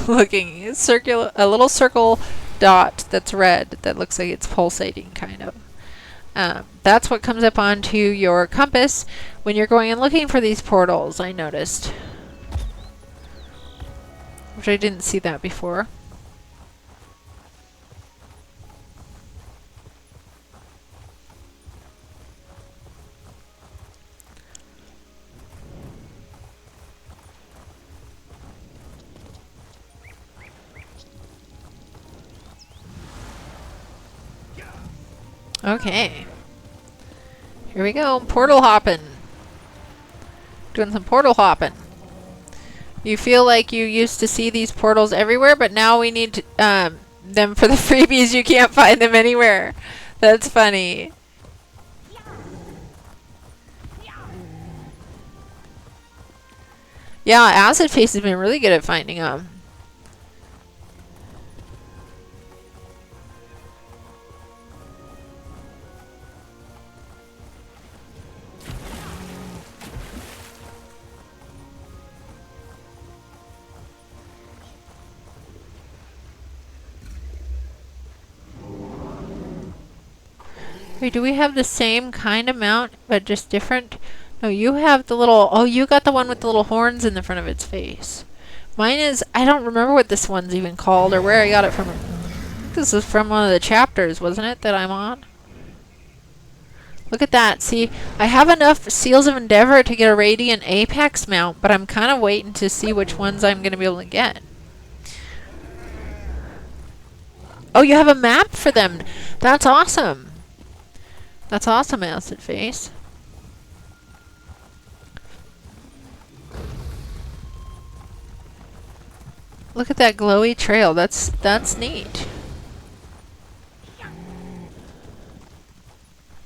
[SPEAKER 1] looking circular, a little circle dot that's red that looks like it's pulsating kind of. That's what comes up onto your compass when you're going and looking for these portals, I noticed. Which I didn't see that before. Okay. Here we go. Portal hopping. Doing some portal hopping. You feel like you used to see these portals everywhere, but now we need them for the freebies. You can't find them anywhere. That's funny. Yeah, Acid Face has been really good at finding them. Wait, do we have the same kind of mount, but just different? No, you have the little... Oh, you got the one with the little horns in the front of its face. Mine is... I don't remember what this one's even called or where I got it from. This is from one of the chapters, wasn't it, that I'm on? Look at that. See, I have enough Seals of Endeavor to get a Radiant Apex mount, but I'm kind of waiting to see which ones I'm going to be able to get. Oh, you have a map for them. That's awesome. That's awesome, Acid Face. Look at that glowy trail. That's neat.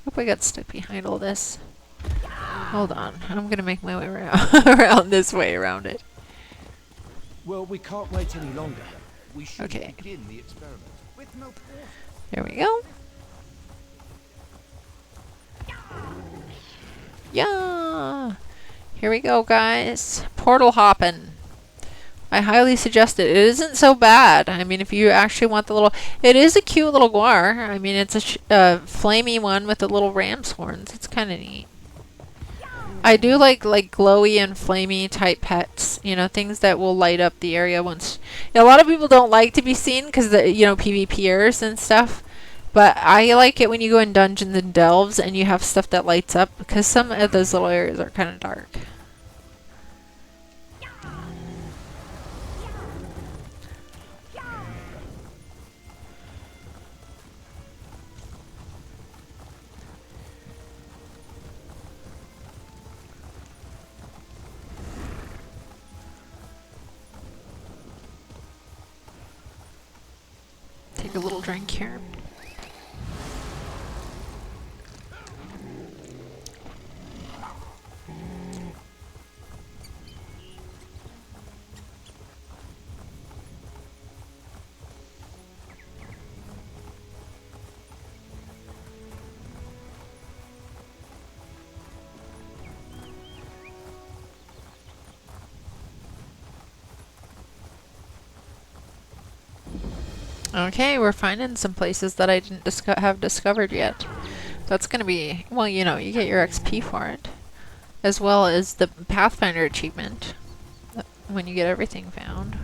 [SPEAKER 1] Hope I got stuck behind all this. Hold on. I'm gonna make my way around around this way around it.
[SPEAKER 11] Well, we can't wait any longer. We should
[SPEAKER 1] Okay.
[SPEAKER 11] begin the experiment. With no
[SPEAKER 1] There we go. Yeah. Here we go, guys. Portal hopping. I highly suggest it. It isn't so bad. I mean, if you actually want the little... It is a cute little guar. I mean, it's a flamey one with the little ram's horns. It's kind of neat. I do like glowy and flamey type pets. You know, things that will light up the area once... A lot of people don't like to be seen because, you know, PvPers and stuff. But I like it when you go in dungeons and delves and you have stuff that lights up, because some of those little areas are kind of dark. Take a little drink here. Okay, we're finding some places that I didn't have discovered yet. That's gonna be, well, you know, you get your XP for it, as well as the Pathfinder achievement when you get everything found.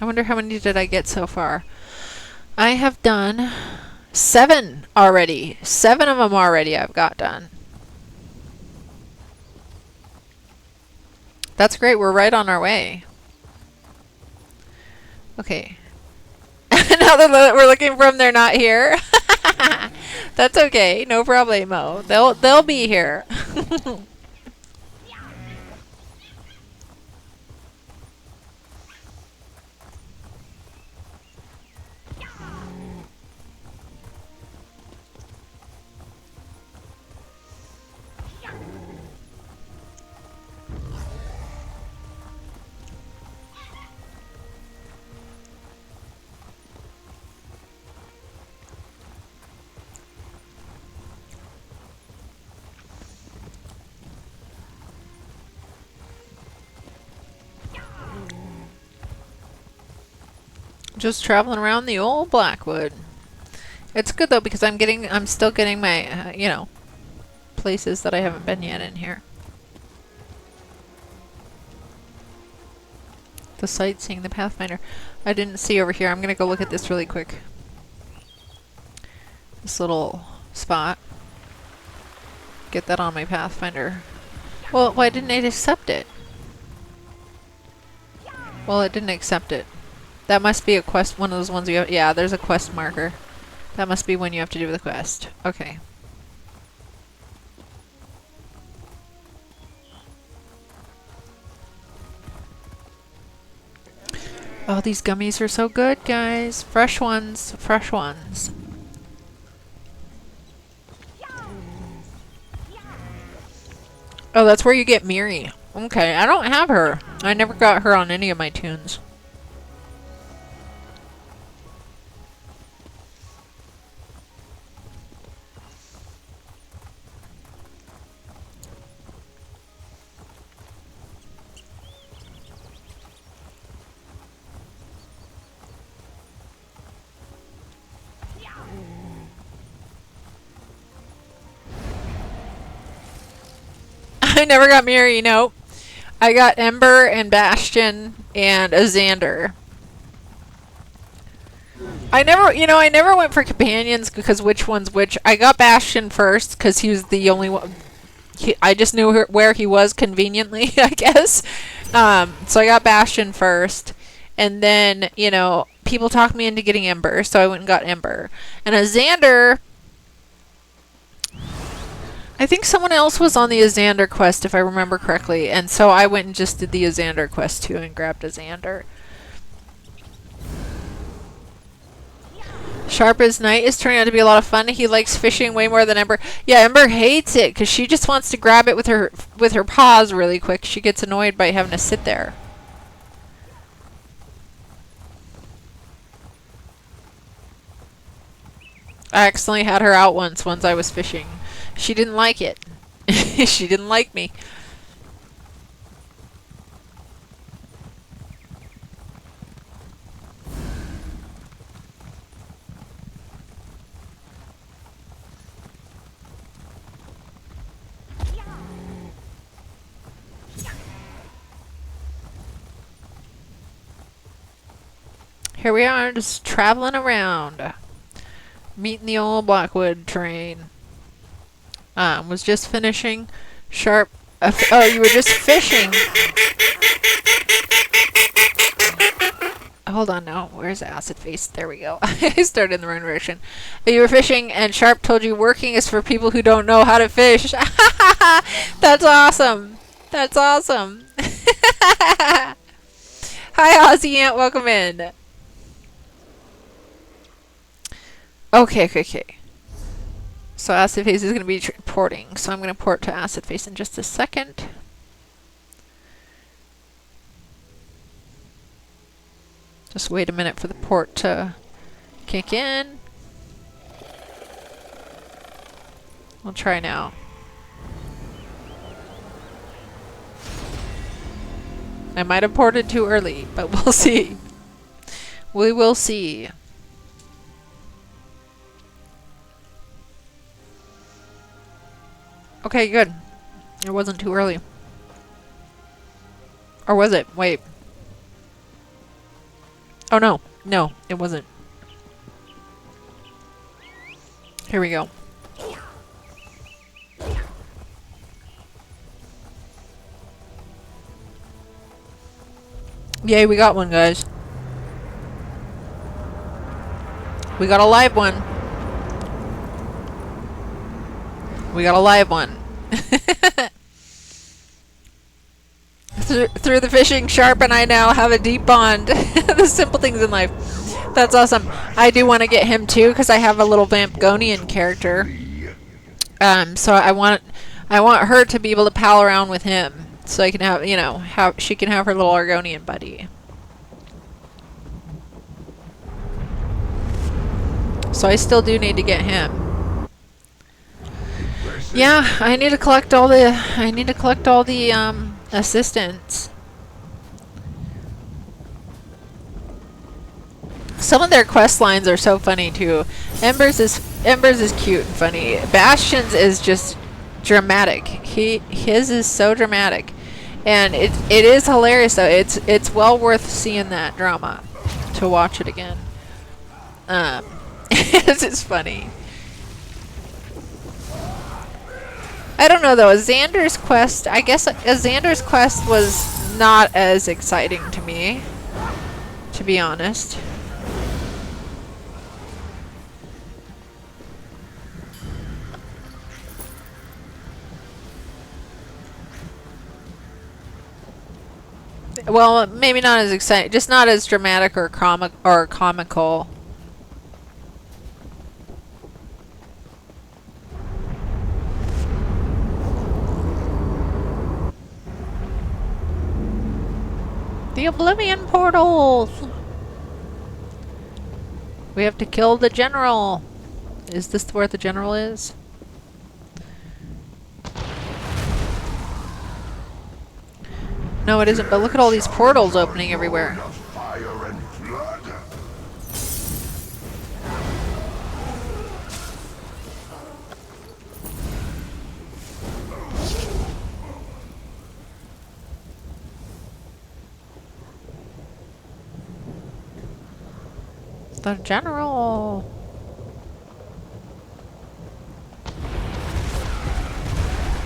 [SPEAKER 1] I wonder how many did I get so far. I have done 7 already. 7 of them already I've got done. That's great. We're right on our way. Okay. Now that we're looking for them, they're not here. That's okay. No problemo. They'll be here. Just traveling around the old Blackwood. It's good though because I'm still getting my, you know, places that I haven't been yet in here. The sightseeing, the Pathfinder. I didn't see over here. I'm gonna go look at this really quick. This little spot. Get that on my Pathfinder. Well, why didn't it accept it? Well, it didn't accept it. That must be a quest, one of those ones you have. Yeah, there's a quest marker. That must be when you have to do the quest. Okay. Oh, these gummies are so good, guys. Fresh ones. Fresh ones. Oh, that's where you get Miri. Okay, I don't have her. I never got her on any of my tunes. I never got Miri, nope. I got Ember and Bastion and a Xander. I never went for companions because which one's which. I got Bastion first because he was the only one. I just knew where he was conveniently, I guess. So I got Bastion first. And then, you know, people talked me into getting Ember, so I went and got Ember. And a Xander... I think someone else was on the Xander quest, if I remember correctly, and so I went and just did the Xander quest too and grabbed a Xander. Sharp as Night is turning out to be a lot of fun. He likes fishing way more than Ember. Yeah, Ember hates it because she just wants to grab it with her paws really quick. She gets annoyed by having to sit there. I accidentally had her out once I was fishing. She didn't like it. She didn't like me. Here we are, just traveling around. Meeting the old Blackwood train. Was just finishing. Sharp. Oh, you were just fishing. Hold on now. Where's Acid Face? There we go. I started in the wrong direction. You were fishing, and Sharp told you working is for people who don't know how to fish. That's awesome. That's awesome. Hi, Ozzy Ant. Welcome in. Okay. So Acid Face is going to be porting. So I'm going to port to Acid Face in just a second. Just wait a minute for the port to kick in. We'll try now. I might have ported too early, but we'll see. We will see. Okay, good. It wasn't too early. Or was it? Wait. Oh no. No, it wasn't. Here we go. Yay, we got one, guys. We got a live one. We got a live one. Through the fishing, Sharp and I now have a deep bond. The simple things in life. That's awesome. I do want to get him too, because I have a little Vampgonian character. So I want her to be able to pal around with him, so I can have, you know, she can have her little Argonian buddy. So I still do need to get him. Yeah, I need to collect all the assistants. Some of their quest lines are so funny too. Ember's is cute and funny. Bastion's is just dramatic. His is so dramatic, and it is hilarious though. It's well worth seeing that drama to watch it again. It's just funny. I don't know though. Xander's quest, I guess Xander's quest was not as exciting to me, to be honest. Well, maybe not as exciting, just not as dramatic or comical. The Oblivion portals! We have to kill the general. Is this where the general is? No, it isn't, but look at all these portals opening everywhere.
[SPEAKER 3] Fire and blood.
[SPEAKER 1] The general.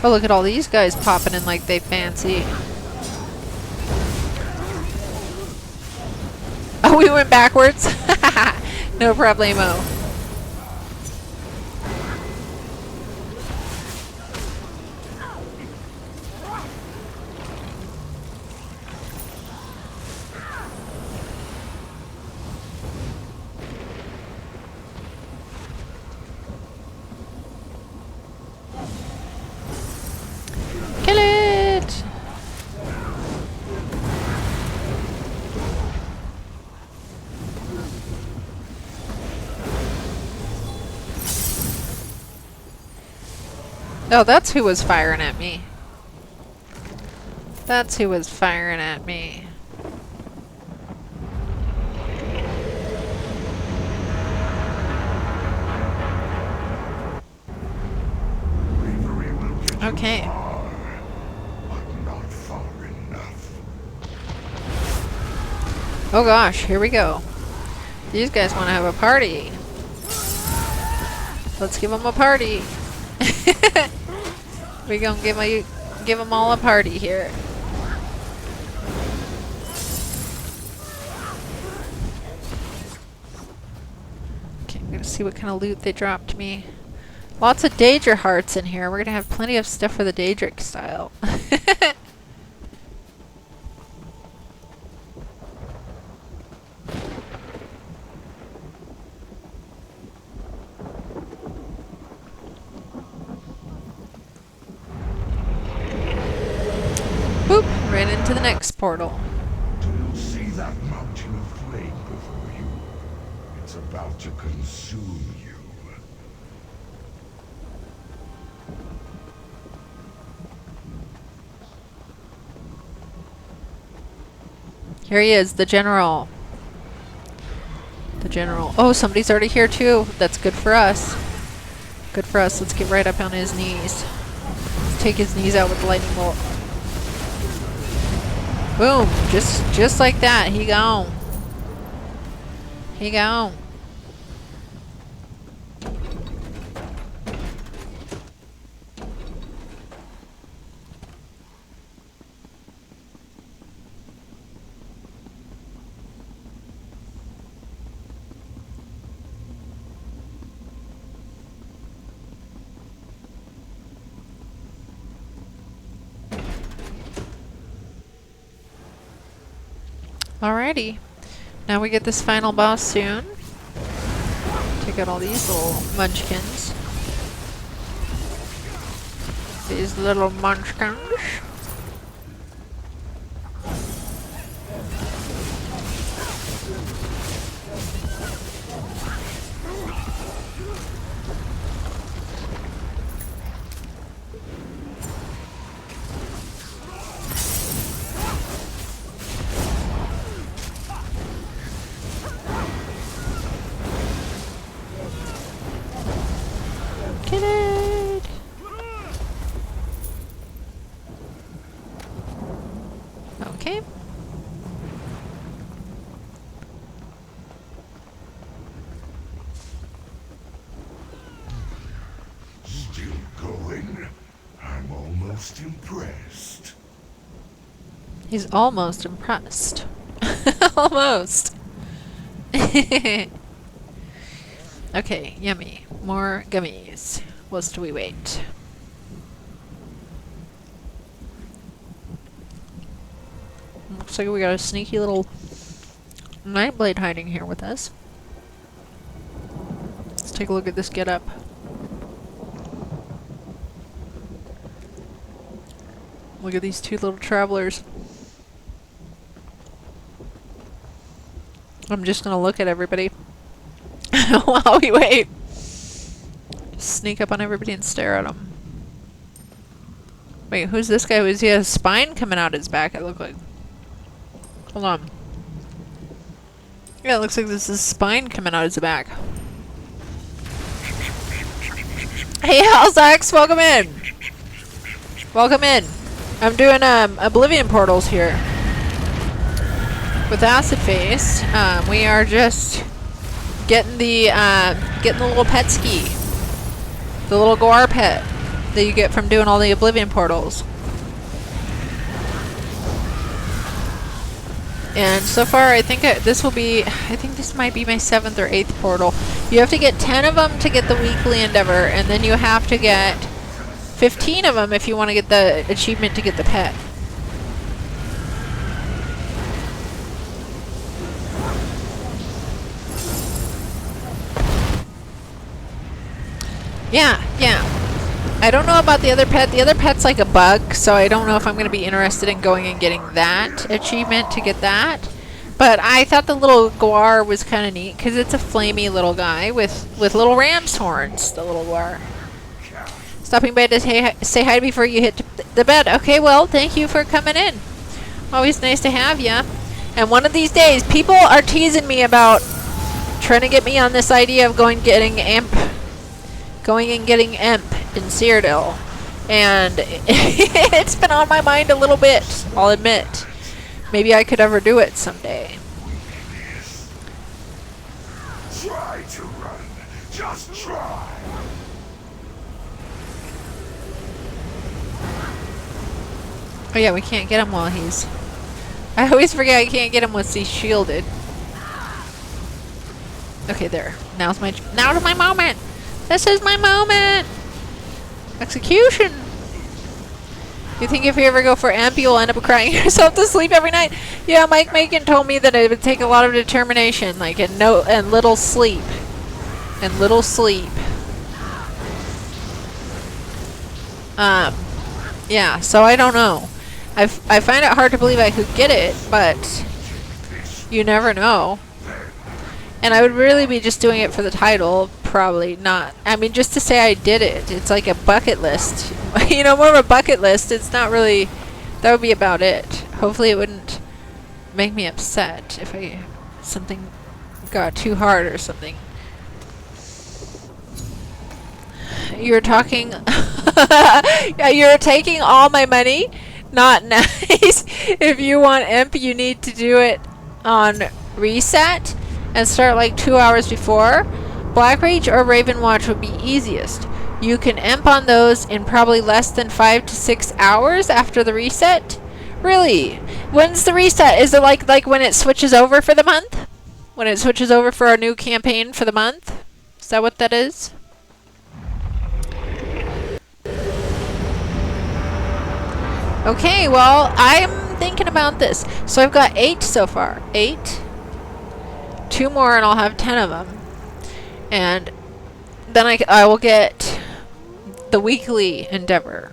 [SPEAKER 1] Oh, look at all these guys popping in like they fancy. Oh, we went backwards? No problemo. Kill it! Oh, that's who was firing at me. That's who was firing at me. Okay.
[SPEAKER 3] But not far enough.
[SPEAKER 1] Oh gosh, here we go. These guys want to have a party. Let's give them a party. We gonna give them all a party here. Okay, I'm gonna see what kind of loot they dropped me. Lots of Daedra hearts in here. We're gonna have plenty of stuff for the Daedric style. Boop! Right into the next portal.
[SPEAKER 3] Do you see that mountain of flame about to consume you.
[SPEAKER 1] Here he is, the general. The general. Oh, somebody's already here too. That's good for us. Good for us. Let's get right up on his knees. Let's take his knees out with the lightning bolt. Boom. Just like that. He gone. He gone. Alrighty. Now we get this final boss soon. Take out all these little munchkins. These little munchkins. Get it! Okay.
[SPEAKER 3] Still going? I'm almost impressed.
[SPEAKER 1] He's almost impressed. Almost. Okay, yummy. More gummies. Whilst we wait. Looks like we got a sneaky little Nightblade hiding here with us. Let's take a look at this getup. Look at these two little travelers. I'm just gonna look at everybody while we wait. Sneak up on everybody and stare at them. Wait, who's this guy? He has a spine coming out his back, it looked like. Hold on. Yeah, it looks like this is spine coming out his back. Hey, Halzax, welcome in! Welcome in. I'm doing Oblivion portals here. With Acid Face, we are just getting the little pet ski. The little Guar pet that you get from doing all the Oblivion portals. And so far, I think this might be my 7th or 8th portal. You have to get 10 of them to get the weekly endeavor, and then you have to get 15 of them if you want to get the achievement to get the pet. Yeah. I don't know about the other pet. The other pet's like a bug, so I don't know if I'm going to be interested in going and getting that achievement to get that. But I thought the little Guar was kind of neat, because it's a flamey little guy with little ram's horns, the little Guar. Stopping by to say hi before you hit the bed. Okay, well, thank you for coming in. Always nice to have you. And one of these days, people are teasing me about trying to get me on this idea of going and getting Imp in Cyrodiil. And it's been on my mind a little bit, I'll admit. Maybe I could ever do it someday.
[SPEAKER 3] Try to run. Just try.
[SPEAKER 1] Oh yeah, we can't get him while he's... I always forget I can't get him once he's shielded. Okay, there. Now's my moment! This is my moment! Execution! You think if you ever go for Amp, you'll end up crying yourself to sleep every night? Yeah, Mike Macon told me that it would take a lot of determination, like, and little sleep. And little sleep. Yeah, so I don't know. I find it hard to believe I could get it, but you never know. And I would really be just doing it for the title, probably not. I mean, just to say I did it. It's like a bucket list. You know, more of a bucket list. It's not really... That would be about it. Hopefully it wouldn't make me upset if something got too hard or something. You're talking... You're taking all my money? Not nice. If you want imp, you need to do it on reset and start like 2 hours before. Black Rage or Raven Watch would be easiest. You can imp on those in probably less than 5 to 6 hours after the reset. Really? When's the reset? Is it like when it switches over for the month? When it switches over for our new campaign for the month? Is that what that is? Okay, well, I'm thinking about this. So I've got 8 so far. 8. 2 more and I'll have 10 of them. And then I will get the weekly endeavor.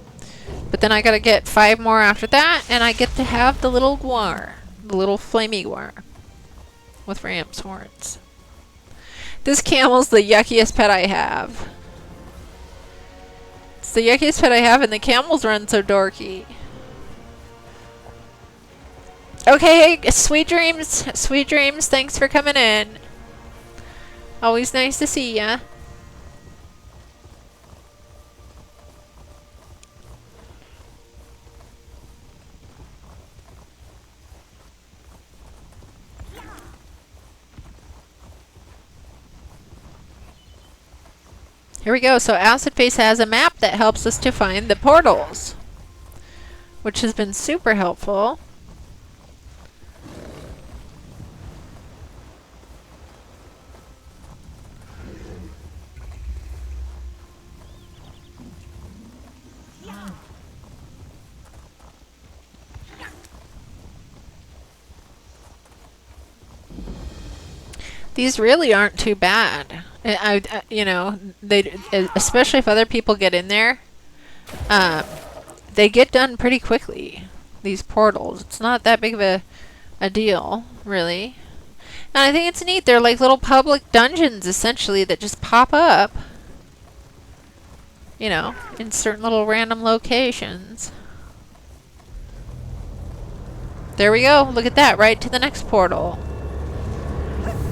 [SPEAKER 1] But then I gotta get 5 more after that, and I get to have the little guar. The little flamey guar. With ram's horns. This camel's the yuckiest pet I have. It's the yuckiest pet I have, and the camels run so dorky. Okay, sweet dreams. Sweet dreams. Thanks for coming in. Always nice to see ya. Here we go. So Acid Face has a map that helps us to find the portals, which has been super helpful. These really aren't too bad. You know, especially if other people get in there, they get done pretty quickly. These portals, it's not that big of a deal, really. And I think it's neat. They're like little public dungeons, essentially, that just pop up. You know, in certain little random locations. There we go. Look at that. Right to the next portal.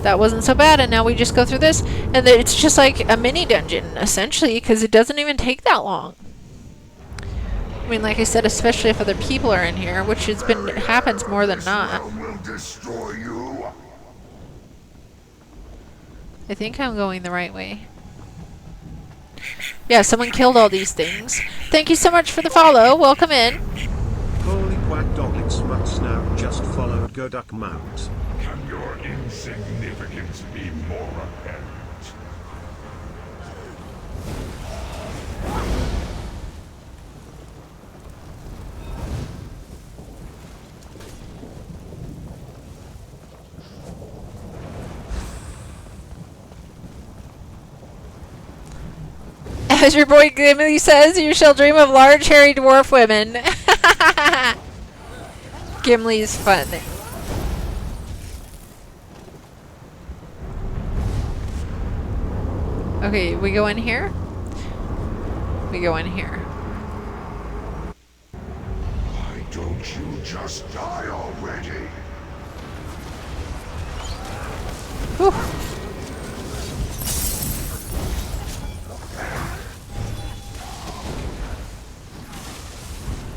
[SPEAKER 1] That wasn't so bad, and now we just go through this, and it's just like a mini dungeon, essentially, because it doesn't even take that long. I mean, like I said, especially if other people are in here, which happens more than not. I think I'm going the right way. Yeah, someone killed all these things. Thank you so much for the follow. Welcome in.
[SPEAKER 6] Holy quack dog, smuts now just followed Goduck Mount.
[SPEAKER 3] Can your insignificance be more apparent?
[SPEAKER 1] As your boy Gimli says, you shall dream of large hairy dwarf women. Gimli's fun. Okay, we go in here. We go in here.
[SPEAKER 3] Why don't you just die already?
[SPEAKER 1] Whew.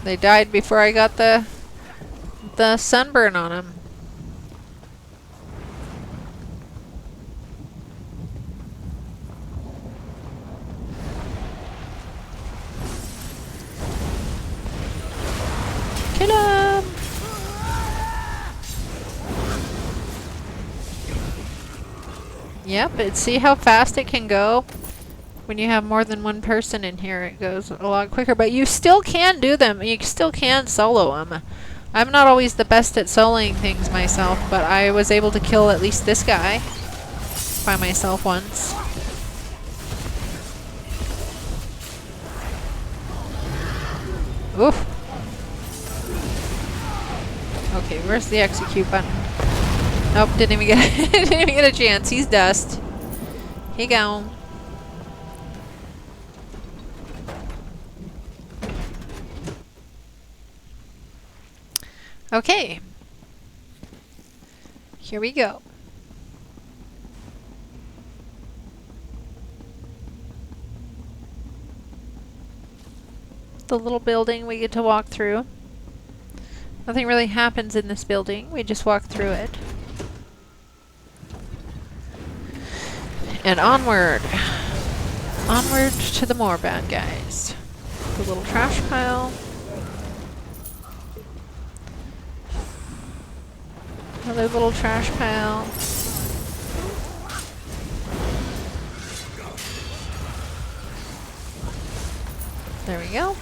[SPEAKER 1] They died before I got the sunburn on them. Kill him! Yep, see how fast it can go? When you have more than one person in here, it goes a lot quicker. But you still can do them. You still can solo them. I'm not always the best at soloing things myself, but I was able to kill at least this guy by myself once. Oof. Okay, where's the execute button? Nope, didn't even get didn't even get a chance. He's dust. He gone. Okay. Here we go. The little building we get to walk through. Nothing really happens in this building. We just walk through it. And onward. Onward to the more bad guys. The little trash pile. Another little trash pile. There we go.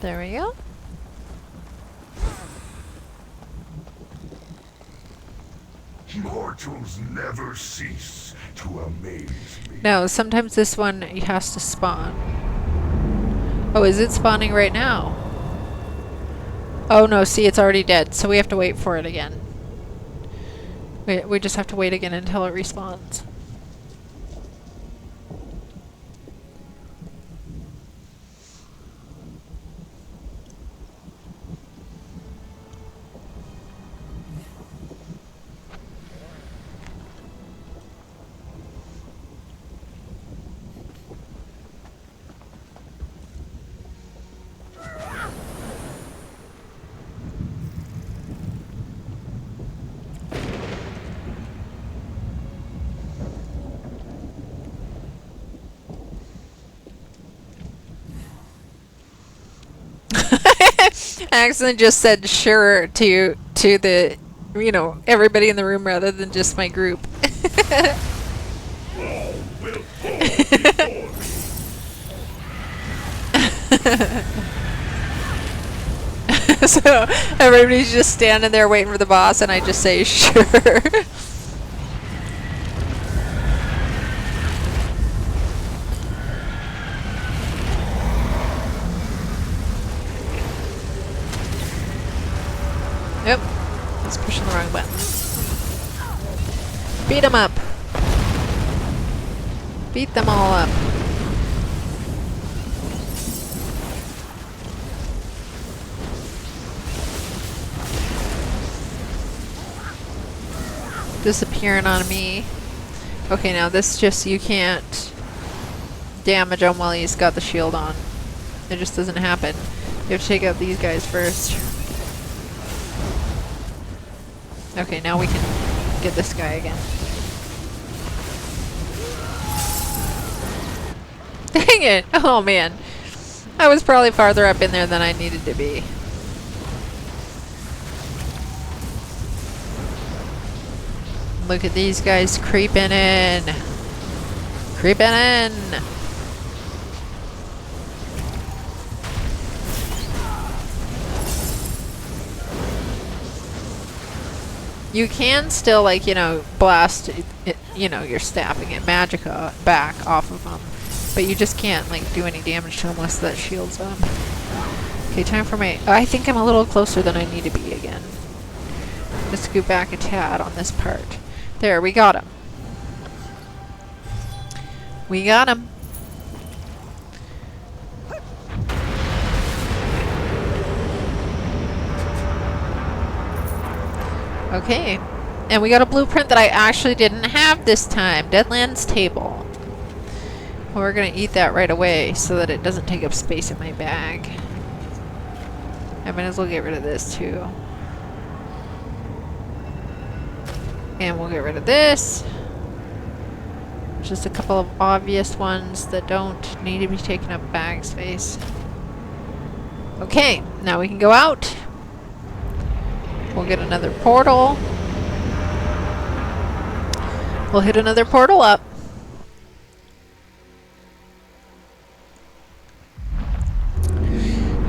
[SPEAKER 1] There we go.
[SPEAKER 3] Mortals never cease to amaze me.
[SPEAKER 1] No, sometimes this one has to spawn. Oh, is it spawning right now? Oh no, see, it's already dead, so we have to wait for it again. We just have to wait again until it respawns. I accidentally just said sure to the, you know, everybody in the room rather than just my group. So everybody's just standing there waiting for the boss and I just say sure. Yep. He's pushing the wrong button. Beat him up. Beat them all up. Disappearing on me. Okay, now this just, you can't damage him while he's got the shield on. It just doesn't happen. You have to take out these guys first. Okay, now we can get this guy again. Dang it! Oh man. I was probably farther up in there than I needed to be. Look at these guys creeping in. Creeping in. You can still, like, you know, blast it, you know, you're stabbing it magicka back off of them. But you just can't, like, do any damage to them unless that shield's up. Okay, time for my... I think I'm a little closer than I need to be again. Let's go back a tad on this part. There, we got him. We got him. Okay. And we got a blueprint that I actually didn't have this time. Deadlands table. Well, we're going to eat that right away so that it doesn't take up space in my bag. I might as well get rid of this too. And we'll get rid of this. Just a couple of obvious ones that don't need to be taking up bag space. Okay, now we can go out. We'll get another portal. We'll hit another portal up.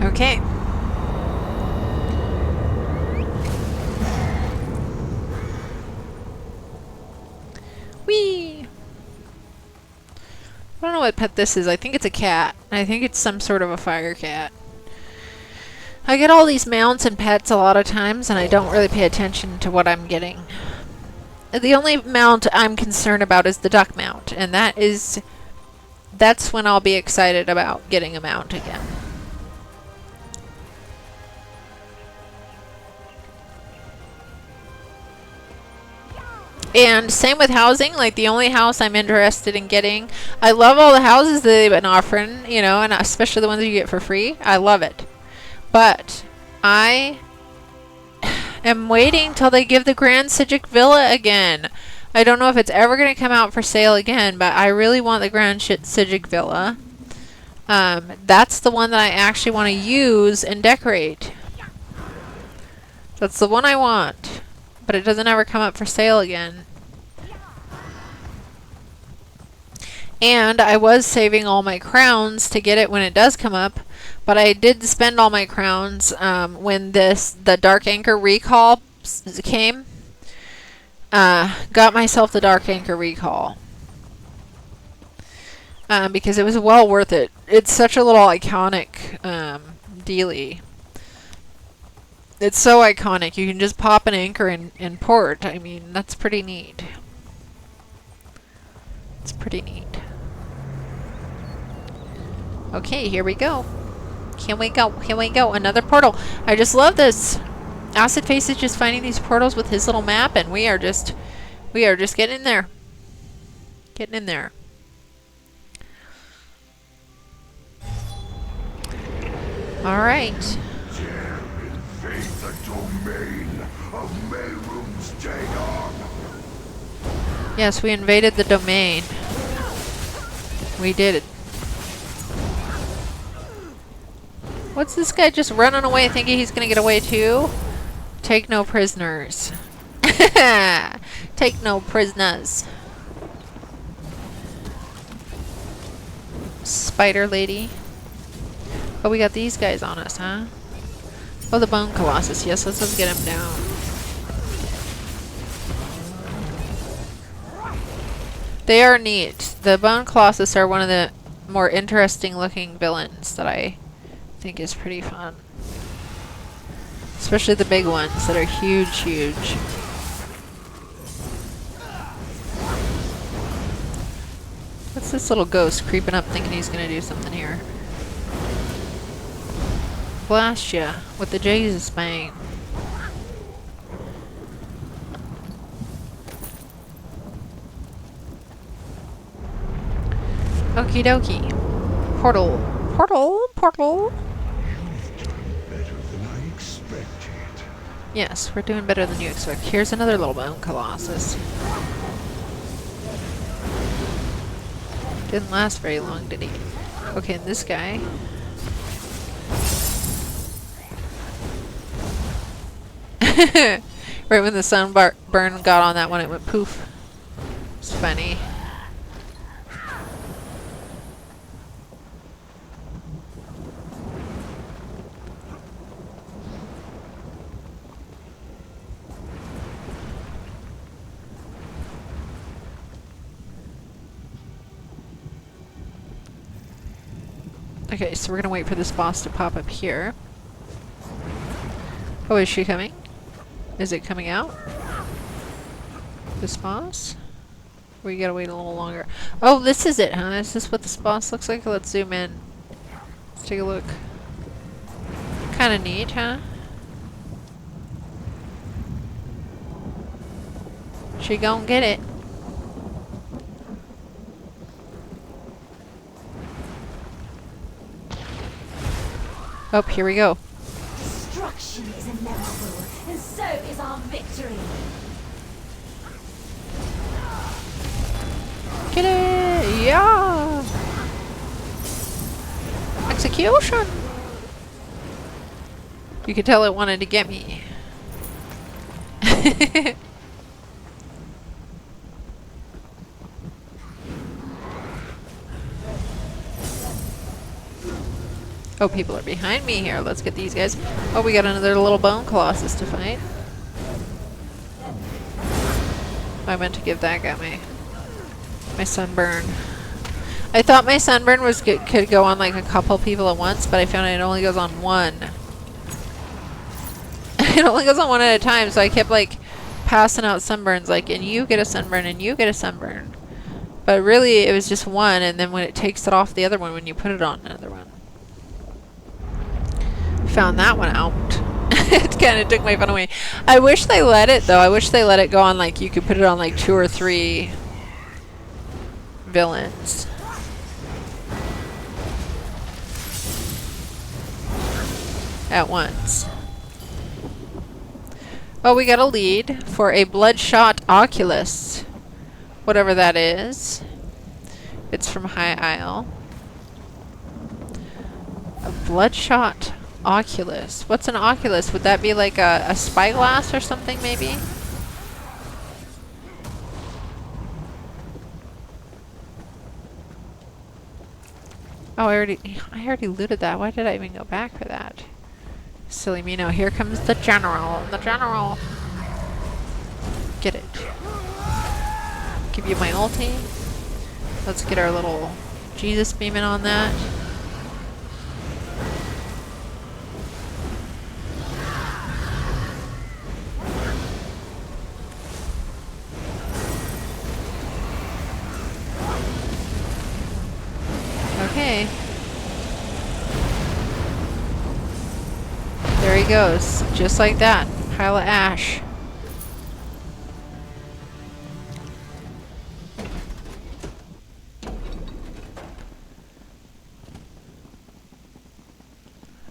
[SPEAKER 1] Okay. what pet this is. I think it's a cat. I think it's some sort of a fire cat. I get all these mounts and pets a lot of times, and I don't really pay attention to what I'm getting. The only mount I'm concerned about is the duck mount, and that's when I'll be excited about getting a mount again. And same with housing, like the only house I'm interested in getting. I love all the houses that they've been offering, you know, and especially the ones you get for free. I love it. But I am waiting till they give the Grand Sijic Villa again. I don't know if it's ever going to come out for sale again, but I really want the Grand Sijic Villa. That's the one that I actually want to use and decorate. That's the one I want. But it doesn't ever come up for sale again. And I was saving all my crowns to get it when it does come up. But I did spend all my crowns when the Dark Anchor recall came. Got myself the Dark Anchor recall. Because it was well worth it. It's such a little iconic dealie. It's so iconic. You can just pop an anchor in port. I mean, that's pretty neat. It's pretty neat. Okay, here we go. Here we go. Here we go. Another portal. I just love this. Acid Face is just finding these portals with his little map, and we are just getting in there. Getting in there. All right.
[SPEAKER 3] Invade the domain of Mayroom's Dagon.
[SPEAKER 1] Yes, we invaded the domain. We did it. What's this guy just running away thinking he's gonna get away too? Take no prisoners. Take no prisoners. Spider lady. Oh, we got these guys on us, huh? Oh, the Bone Colossus. Yes, let's get him down. They are neat. The Bone Colossus are one of the more interesting looking villains that I think is pretty fun. Especially the big ones that are huge, huge. What's this little ghost creeping up thinking he's gonna do something here? Blast ya with the Jesus Bang. Okie dokie. Portal. Portal. Portal.
[SPEAKER 3] Better than I expected.
[SPEAKER 1] Yes, we're doing better than you expect. Here's another little Bone Colossus. Didn't last very long, did he? Okay, and this guy. Right when the sunburn got on that one, it went poof. It's funny. Okay, so we're gonna wait for this boss to pop up here. Oh, is she coming? Is it coming out? This boss? We gotta wait a little longer. Oh, this is it, huh? Is this what this boss looks like? Let's zoom in. Let's take a look. Kinda neat, huh? She gon' get it. Oh, here we go.
[SPEAKER 5] Destruction is inevitable, and so is our victory.
[SPEAKER 1] Get it! Yeah! Execution! You could tell it wanted to get me. Oh, people are behind me here. Let's get these guys. Oh, we got another little Bone Colossus to fight. I meant to give that guy my sunburn. I thought my sunburn was could go on like a couple people at once, but I found it only goes on one. It only goes on one at a time, so I kept like passing out sunburns, like, and you get a sunburn, and you get a sunburn. But really, it was just one, and then when it takes it off the other one, when you put it on another one. Found that one out. It kind of took my fun away. I wish they let it, though. I wish they let it go on, like, you could put it on, like, 2 or 3 villains. At once. Oh, we got a lead for a bloodshot Oculus. Whatever that is. It's from High Isle. A bloodshot Oculus. What's an Oculus? Would that be like a spyglass or something, maybe? Oh, I already looted that. Why did I even go back for that? Silly me. No, here comes the general. The general. Get it. Give you my ulti. Let's get our little Jesus beaming on that. Okay. There he goes. Just like that. Pile of ash.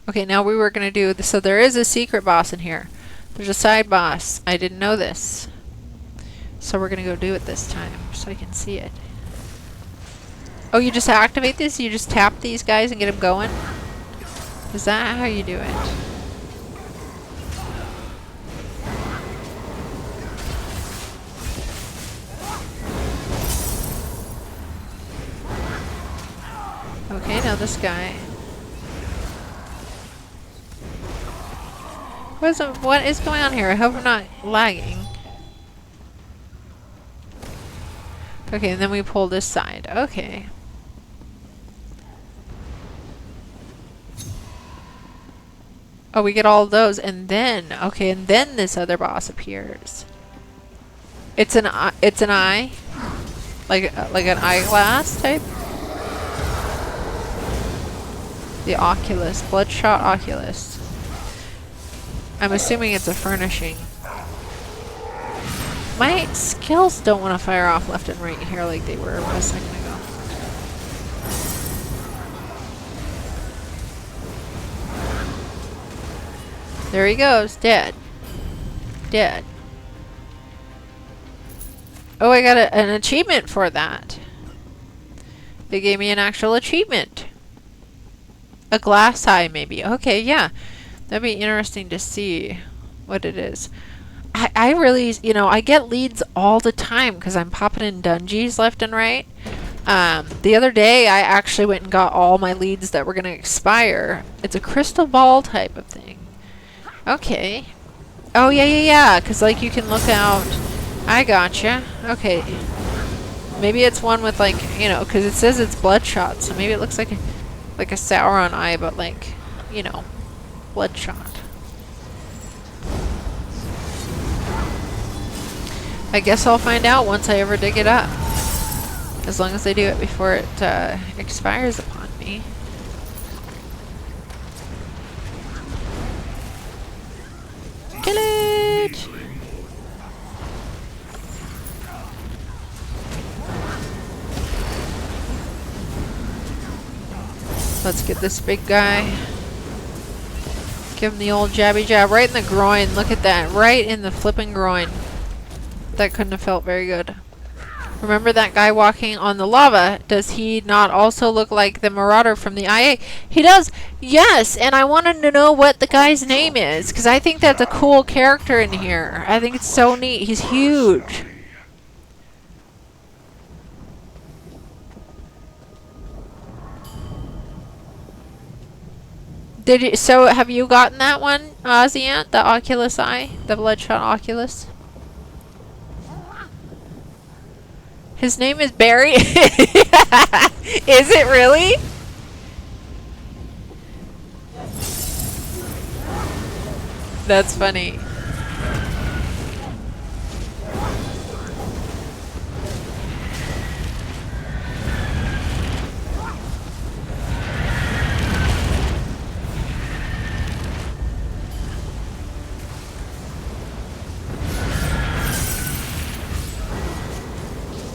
[SPEAKER 1] Okay, now we were going to do... So there is a secret boss in here. There's a side boss. I didn't know this. So we're going to go do it this time so I can see it. Oh, you just activate this? You just tap these guys and get them going? Is that how you do it? Okay, now this guy. What is going on here? I hope I'm not lagging. Okay, and then we pull this side. Okay. Oh, we get all of those, and then okay, and then this other boss appears. It's an eye, like an eyeglass type. The Oculus, bloodshot Oculus. I'm assuming it's a furnishing. My skills don't want to fire off left and right here like they were a second ago. There he goes, dead. Dead. Oh, I got an achievement for that. They gave me an actual achievement. A glass eye, maybe. Okay, yeah. That'd be interesting to see what it is. I really, you know, I get leads all the time because I'm popping in dungeons left and right. The other day, I actually went and got all my leads that were going to expire. It's a crystal ball type of thing. Okay. Oh, yeah. Because, like, you can look out. I gotcha. Okay. Maybe it's one with, like, you know, because it says it's bloodshot. So maybe it looks like a Sauron eye, but, like, you know, bloodshot. I guess I'll find out once I ever dig it up. As long as they do it before it expires upon me. Kill it! Let's get this big guy. Give him the old jabby jab right in the groin. Look at that. Right in the flipping groin. That couldn't have felt very good. Remember that guy walking on the lava? Does he not also look like the Marauder from the IA? He does! Yes! And I wanted to know what the guy's name is. Because I think that's a cool character in here. I think it's so neat. He's huge. So have you gotten that one, Ozzy? The Oculus Eye? The bloodshot Oculus? His name is Barry? Is it really? That's funny.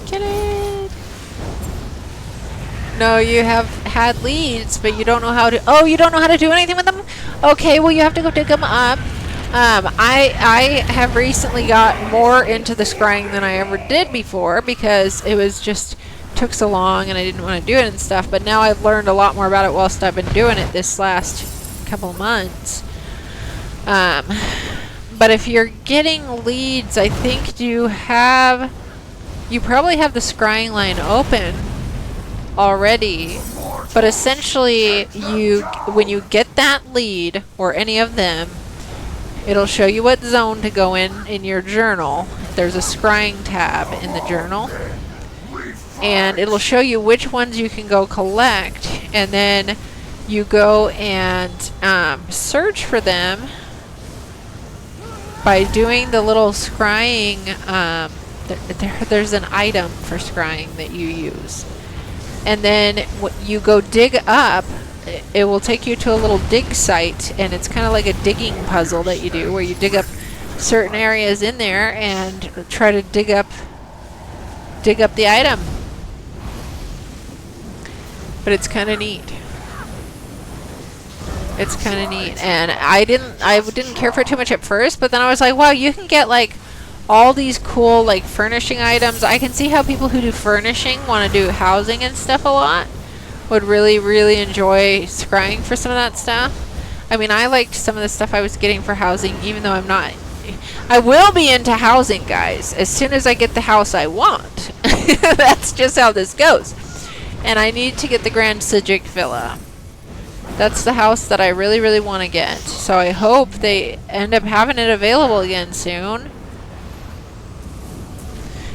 [SPEAKER 1] Get it. No, you have had leads, but you don't know how to. Oh, you don't know how to do anything with them? Okay, well, you have to go dig them up. I have recently got more into the scrying than I ever did before because it was just took so long and I didn't want to do it and stuff. But now I've learned a lot more about it whilst I've been doing it this last couple of months. But if you're getting leads, I think you probably have the scrying line open already. But essentially, when you get that lead or any of them, it'll show you what zone to go in your journal. There's a scrying tab in the journal. And it'll show you which ones you can go collect. And then you go and search for them by doing the little scrying. There's an item for scrying that you use. And then you go dig up. It will take you to a little dig site, and it's kind of like a digging puzzle that you do, where you dig up certain areas in there and try to dig up the item. But it's kind of neat. It's kind of neat, and I didn't care for it too much at first, but then I was like, wow, you can get like all these cool like furnishing items. I can see how people who do furnishing want to do housing and stuff a lot. Would really, really enjoy scrying for some of that stuff. I mean, I liked some of the stuff I was getting for housing, even though I'm not. I will be into housing, guys, as soon as I get the house I want. That's just how this goes. And I need to get the Grand Sijik Villa. That's the house that I really, really want to get. So I hope they end up having it available again soon.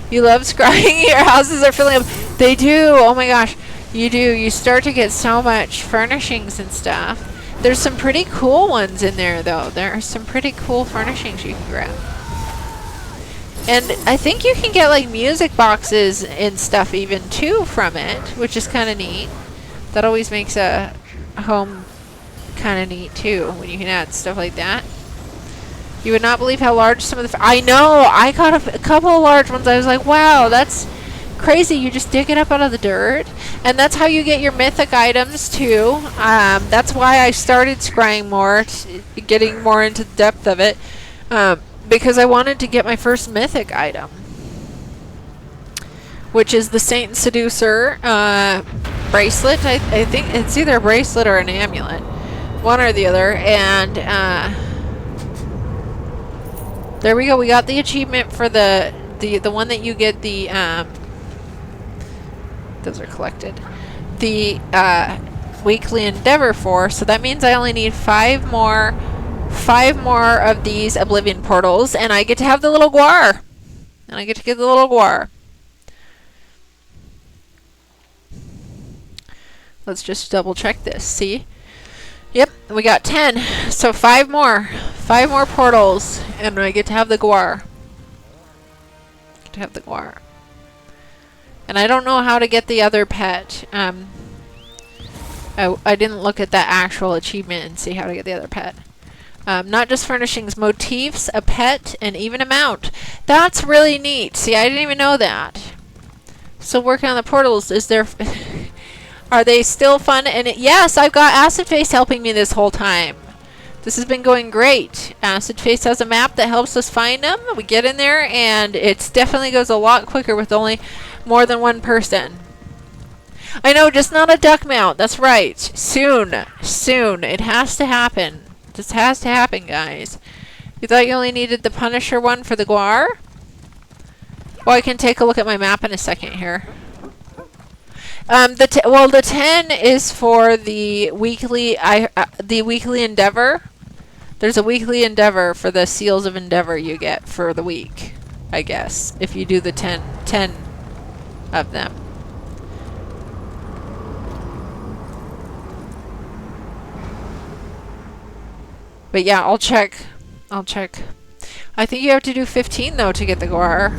[SPEAKER 1] You love scrying? Your houses are filling up. They do. Oh my gosh. You do. You start to get so much furnishings and stuff. There's some pretty cool ones in there, though. There are some pretty cool furnishings you can grab. And I think you can get, like, music boxes and stuff even, too, from it, which is kind of neat. That always makes a home kind of neat, too, when you can add stuff like that. You would not believe how large some of the... I know! I got a couple of large ones. I was like, wow, that's... crazy. You just dig it up out of the dirt, and that's how you get your mythic items too. That's why I started scrying more, getting more into the depth of it, because I wanted to get my first mythic item, which is the Saint Seducer bracelet. I think it's either a bracelet or an amulet, one or the other. And there we go. We got the achievement for the one that you get the those are collected. The weekly endeavor for. So that means I only need 5 more of these Oblivion portals, and I get to have the little guar. And I get to get the little guar. Let's just double check this. See? Yep, we got 10. So 5 more. 5 more portals, and I get to have the guar. Get to have the guar. And I don't know how to get the other pet. I didn't look at that actual achievement and see how to get the other pet. Not just furnishings, motifs, a pet, and even a mount. That's really neat. See, I didn't even know that. So working on the portals, is there... Are they still fun? And yes, I've got Acid Face helping me this whole time. This has been going great. Acid Face has a map that helps us find them. We get in there, and it definitely goes a lot quicker with only more than one person. I know, just not a duck mount. That's right. Soon. Soon. It has to happen. This has to happen, guys. You thought you only needed the Punisher one for the guar? Well, I can take a look at my map in a second here. The 10 is for the weekly endeavor. There's a weekly endeavor for the Seals of Endeavor you get for the week, I guess, if you do the 10 of them. But yeah, I'll check. I'll check. I think you have to do 15 though to get the guar,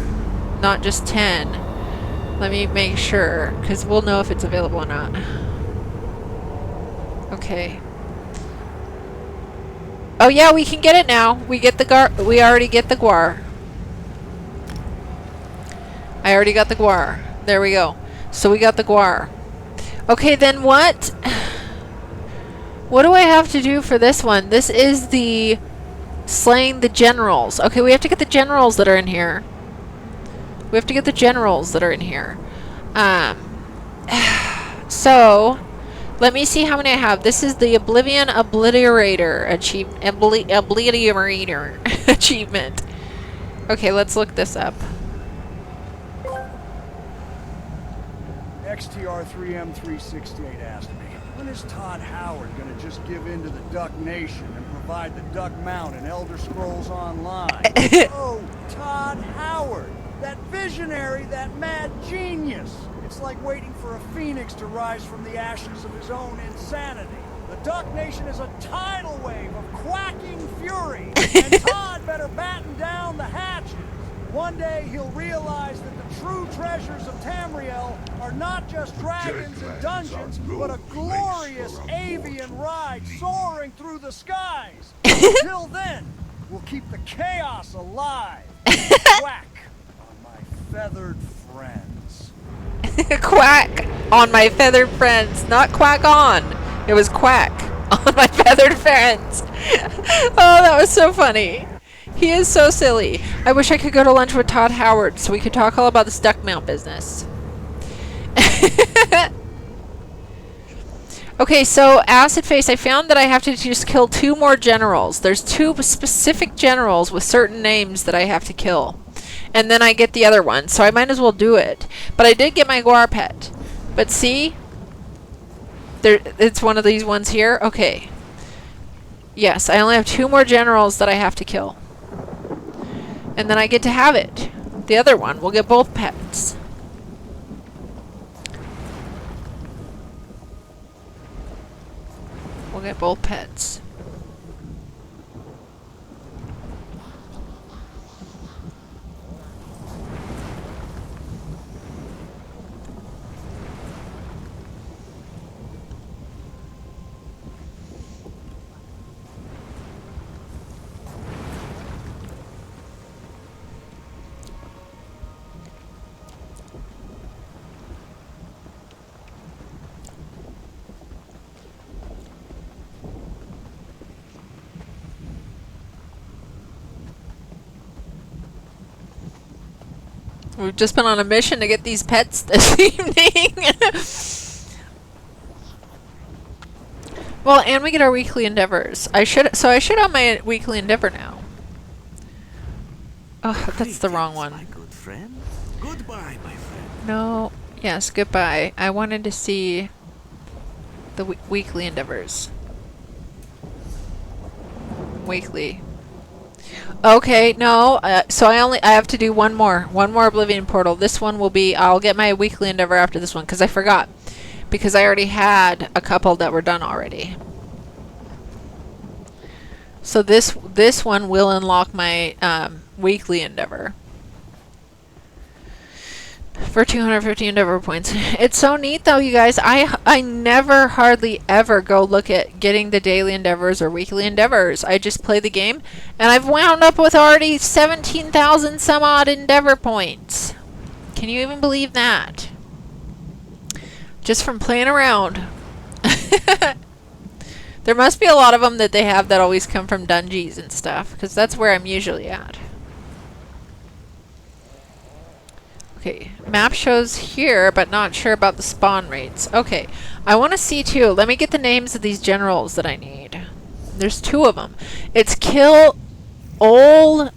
[SPEAKER 1] not just 10. Let me make sure, because we'll know if it's available or not. Okay. Oh yeah, we can get it now. We get the guar. We already get the guar. I already got the guar. There we go. So we got the guar. Okay, then what? What do I have to do for this one? This is the slaying the generals. Okay, we have to get the generals that are in here. We have to get the generals that are in here. So, let me see how many I have. This is the Oblivion Obliterator Obliterator achievement. Okay, let's look this up.
[SPEAKER 7] XTR3M368 asked me, when is Todd Howard gonna just give in to the Duck Nation and provide the Duck Mount in Elder Scrolls Online? Oh, Todd Howard! That visionary, that mad genius! It's like waiting for a phoenix to rise from the ashes of his own insanity. The Duck Nation is a tidal wave of quacking fury, and Todd better batten down the hatches. One day he'll realize that the true treasures of Tamriel are not just dragons and dungeons, but a glorious avian ride soaring through the skies. Until then, we'll keep the chaos alive. Quack on my feathered friends.
[SPEAKER 1] Quack on my feathered friends. Not quack on. It was quack on my feathered friends. Oh, that was so funny. He is so silly. I wish I could go to lunch with Todd Howard so we could talk all about this duck mount business. Okay, so Acid Face, I found that I have to just kill 2 more generals. There's 2 specific generals with certain names that I have to kill. And then I get the other one, so I might as well do it. But I did get my guar pet. But see? It's one of these ones here. Okay. Yes, I only have 2 more generals that I have to kill. And then I get to have it. The other one, we'll get both pets. We'll get both pets. We've just been on a mission to get these pets this evening. Well, and we get our weekly endeavors. I should have my weekly endeavor now. Oh, that's the wrong one.
[SPEAKER 2] My good friend. Goodbye, my friend.
[SPEAKER 1] No. Yes, goodbye. I wanted to see the weekly endeavors. Weekly. Okay, no. So I have to do one more Oblivion portal. This one will be, I'll get my weekly endeavor after this one because I forgot. Because I already had a couple that were done already. So this one will unlock my weekly endeavor. For 250 endeavor points. It's so neat though, you guys. I never hardly ever go look at getting the daily endeavors or weekly endeavors. I just play the game and I've wound up with already 17,000 some odd endeavor points. Can you even believe that? Just from playing around. There must be a lot of them that they have that always come from dungeons and stuff, because that's where I'm usually at. Okay, map shows here, but not sure about the spawn rates. Okay, I want to see too. Let me get the names of these generals that I need. There's 2 of them. It's kill Ol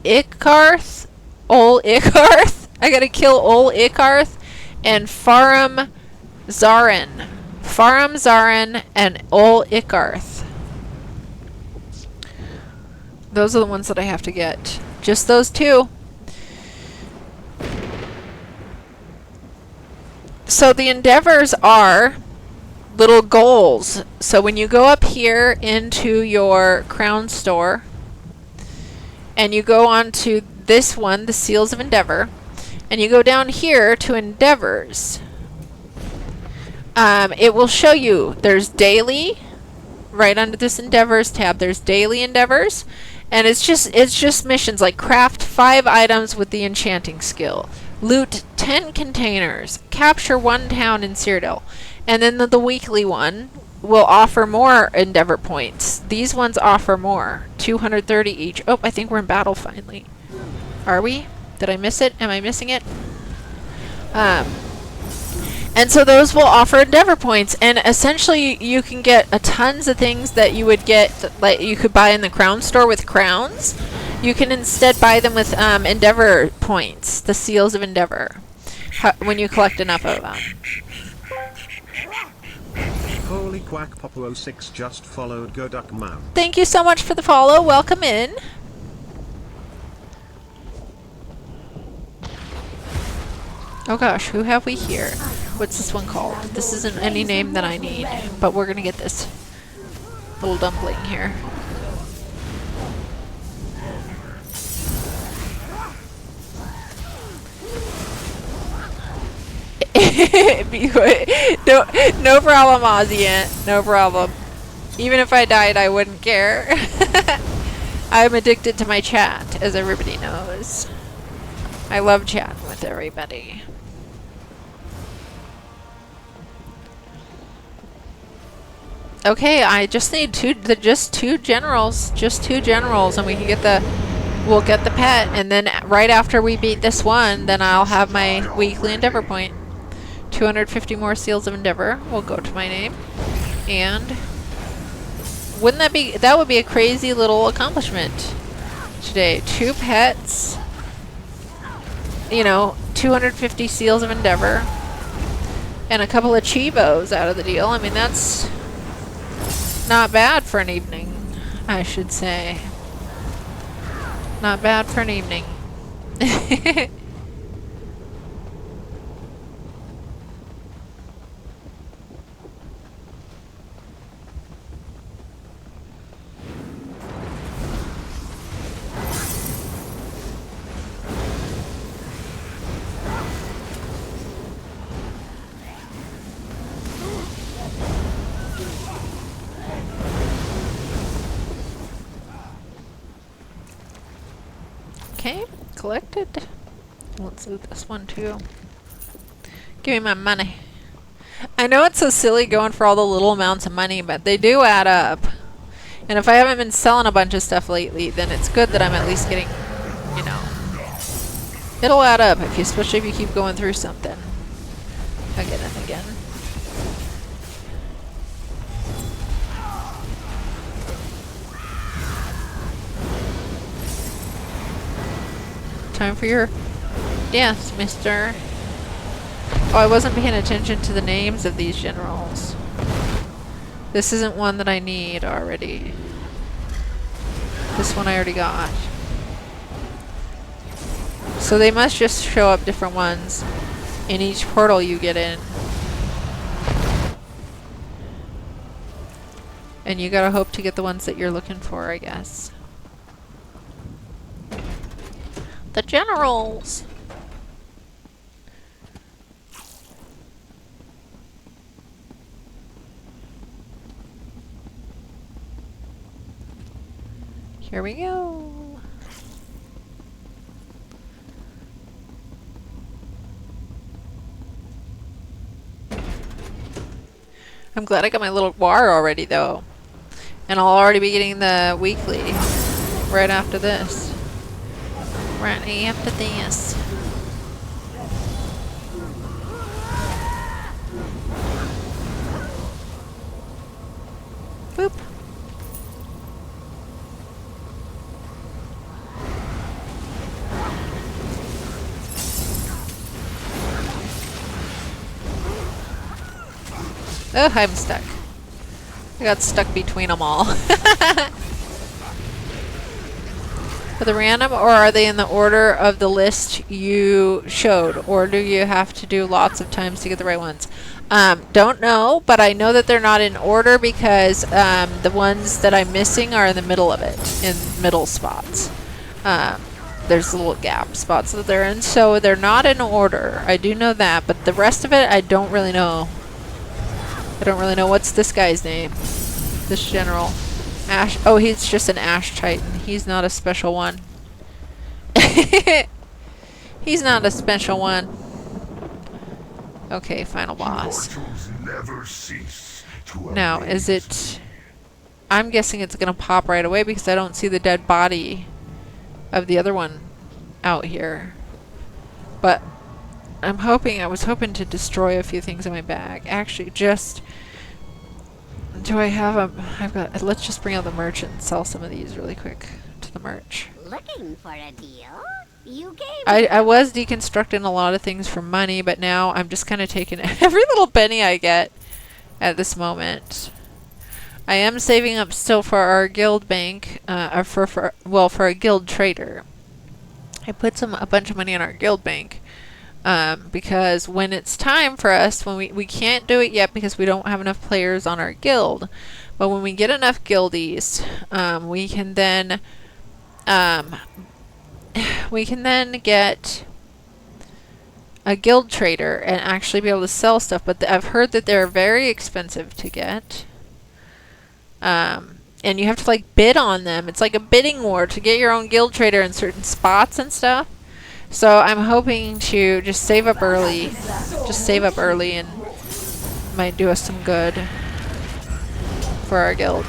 [SPEAKER 1] Ikarth. Ol Ikarth. I gotta kill Ol Ikarth and Farum Zarin. Farum Zarin and Ol Ikarth. Those are the ones that I have to get. Just those 2. So the endeavors are little goals. So when you go up here into your crown store and you go on to this one, the Seals of Endeavor, and you go down here to endeavors, it will show you there's daily. Right under this endeavors tab, there's daily endeavors, and it's just missions like craft 5 items with the enchanting skill, loot 10 containers, capture 1 town in Cyrodiil, and then the weekly one will offer more endeavor points. These ones offer more, 230 each. Oh, I think we're in battle finally. Are we? Did I miss it? Am I missing it? And so those will offer endeavor points, and essentially you can get tons of things that you would get, like you could buy in the crown store with crowns. You can instead buy them with endeavor points, the Seals of Endeavor, when you collect enough of them.
[SPEAKER 6] Holy Quack Popo 06 just followed Go Duck Mount.
[SPEAKER 1] Thank you so much for the follow. Welcome in. Oh gosh, who have we here? What's this one called? This isn't any name that I need, but we're gonna get this little dumpling here. No problem, Ozzy. No problem. Even if I died, I wouldn't care. I'm addicted to my chat, as everybody knows. I love chatting with everybody. Okay, I just need two generals, and we can get we'll get the pet, and then right after we beat this one, then I'll have my weekly endeavor point. 250 more Seals of Endeavor will go to my name, and wouldn't that would be a crazy little accomplishment today. 2 pets, you know, 250 Seals of Endeavor, and a couple of Chivos out of the deal. I mean, that's not bad for an evening, I should say. Not bad for an evening. Okay, collected. Let's loot this one too. Give me my money. I know it's so silly going for all the little amounts of money, but they do add up. And if I haven't been selling a bunch of stuff lately, then it's good that I'm at least getting, you know, it'll add up, especially if you keep going through something again and again. Time for your death, mister. Oh, I wasn't paying attention to the names of these generals. This isn't one that I need already. This one I already got. So they must just show up different ones in each portal you get in. And you gotta hope to get the ones that you're looking for, I guess. The generals! Here we go. I'm glad I got my little war already though. And I'll already be getting the weekly right after this. Right after this. Boop. Oh, I'm stuck. I got stuck between them all. Are they random, or are they in the order of the list you showed? Or do you have to do lots of times to get the right ones? Don't know, but I know that they're not in order because the ones that I'm missing are in the middle of it, in middle spots. There's little gap spots that they're in, so they're not in order. I do know that, but the rest of it, I don't really know. I don't really know. What's this guy's name? This general. Ash. Oh, he's just an Ash Titan. He's not a special one. He's not a special one. Okay, final boss.
[SPEAKER 3] Mortals never cease to
[SPEAKER 1] Now, is it... I'm guessing it's gonna pop right away because I don't see the dead body of the other one out here. But I'm hoping... I was hoping to destroy a few things in my bag. Actually, just... Do I have a... I've got... Let's just bring out the merchant and sell some of these really quick to the merch.
[SPEAKER 5] Looking for a deal? You gave
[SPEAKER 1] I was deconstructing a lot of things for money, but now I'm just kind of taking every little penny I get at this moment. I am saving up still for our guild bank, or for a guild trader. I put a bunch of money in our guild bank. Because when it's time for us, when we can't do it yet because we don't have enough players on our guild, but when we get enough guildies, we can then get a guild trader and actually be able to sell stuff. But I've heard that they're very expensive to get, and you have to like bid on them. It's like a bidding war to get your own guild trader in certain spots and stuff. So I'm hoping to just save up early. Just save up early and might do us some good for our guild.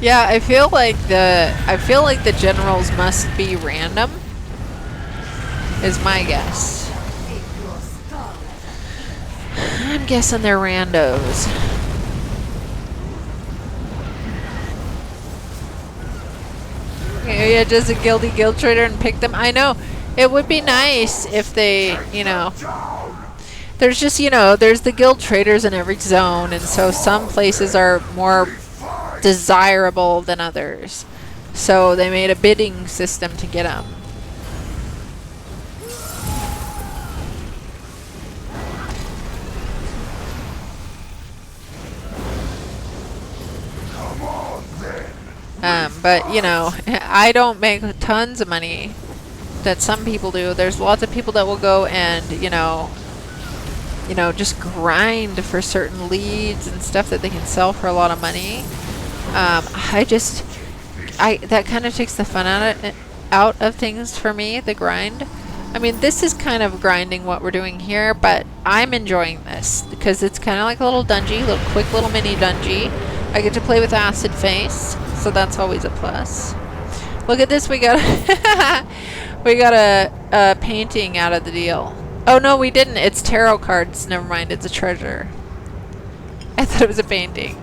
[SPEAKER 1] Yeah, I feel like the generals must be random. Is my guess. I'm guessing they're randos. Yeah, just a guild trader and pick them. I know. It would be nice if they, you know... There's just, you know, there's the guild traders in every zone, and so some places are more desirable than others. So they made a bidding system to get them. But, you know, I don't make tons of money that some people do. There's lots of people that will go and, you know, just grind for certain leads and stuff that they can sell for a lot of money. That kind of takes the fun out of things for me, the grind. I mean, this is kind of grinding what we're doing here, but I'm enjoying this because it's kind of like a little dungeon, quick little mini dungeon. I get to play with Acid Face, so that's always a plus. Look at this, we got we got a painting out of the deal. Oh no, we didn't. It's tarot cards. Never mind, it's a treasure. I thought it was a painting.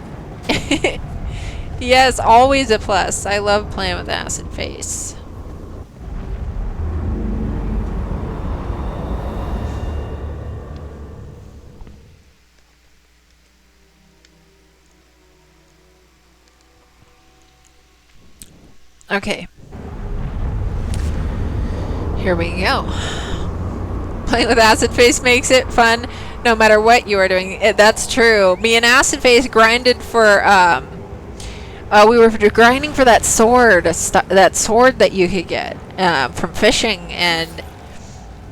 [SPEAKER 1] Yes, always a plus. I love playing with Acid Face. Okay. Here we go. Playing with Acid Face makes it fun no matter what you are doing. That's true. Me and Acid Face grinded for, we were grinding for that sword, that sword that you could get from fishing, and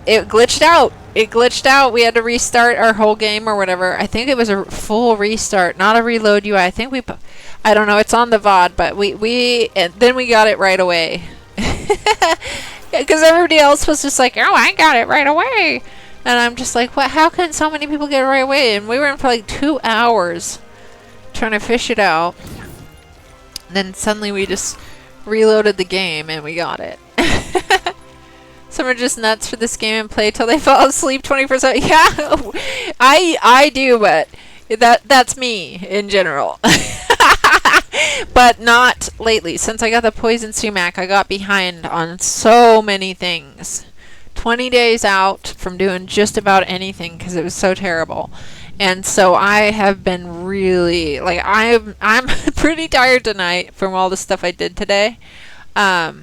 [SPEAKER 1] it glitched out. It glitched out. We had to restart our whole game or whatever. I think it was a full restart, not a reload UI. I think I don't know. It's on the VOD, but and then we got it right away. Because everybody else was just like, oh, I got it right away. And I'm just like, what? How can so many people get it right away? And we were in for like 2 hours trying to fish it out. Then suddenly we just reloaded the game and we got it. Some are just nuts for this game and play till they fall asleep 24/7. Yeah, I do, but that's me in general. But not lately. Since I got the poison sumac, I got behind on so many things 20 days out from doing just about anything because it was so terrible. And so I have been really, like, I'm pretty tired tonight from all the stuff I did today. But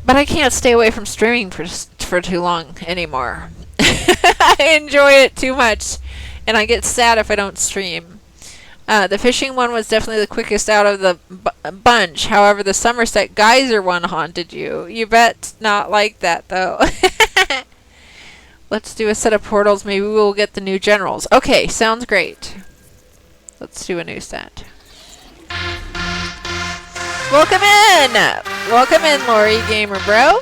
[SPEAKER 1] I can't stay away from streaming for too long anymore. I enjoy it too much, and I get sad if I don't stream. The fishing one was definitely the quickest out of the bunch. However, the Somerset Geyser one haunted you. You bet not like that, though. Let's do a set of portals. Maybe we'll get the new generals. Okay, sounds great. Let's do a new set. Welcome in! Welcome in, Lori Gamer Bro.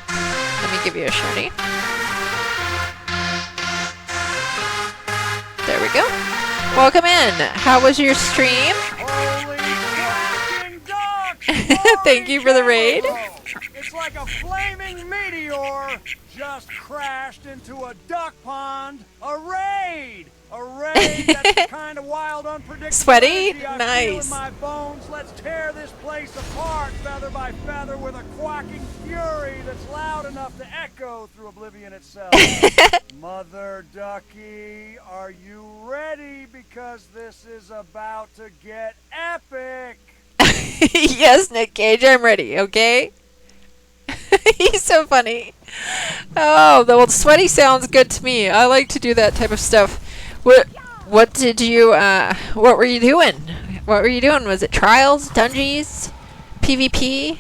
[SPEAKER 1] Let me give you a shorty. There we go. Welcome in. How was your stream?
[SPEAKER 7] Holy quacking ducks!
[SPEAKER 1] Thank you for the raid.
[SPEAKER 7] It's like a flaming meteor just crashed into a duck pond. A raid! A raid that's the kind of wild, unpredictable
[SPEAKER 1] Sweaty?
[SPEAKER 7] energy I
[SPEAKER 1] Nice.
[SPEAKER 7] feel in my bones. Let's tear this place apart, feather by feather, with a quacking fury that's loud enough to echo through oblivion itself. Mother Ducky, are you ready? Because this is about to get epic.
[SPEAKER 1] Yes, Nick Cage, I'm ready, okay? He's so funny. Oh, the old sweaty sounds good to me. I like to do that type of stuff. What did you, what were you doing? What were you doing? Was it trials, dungeons, PvP?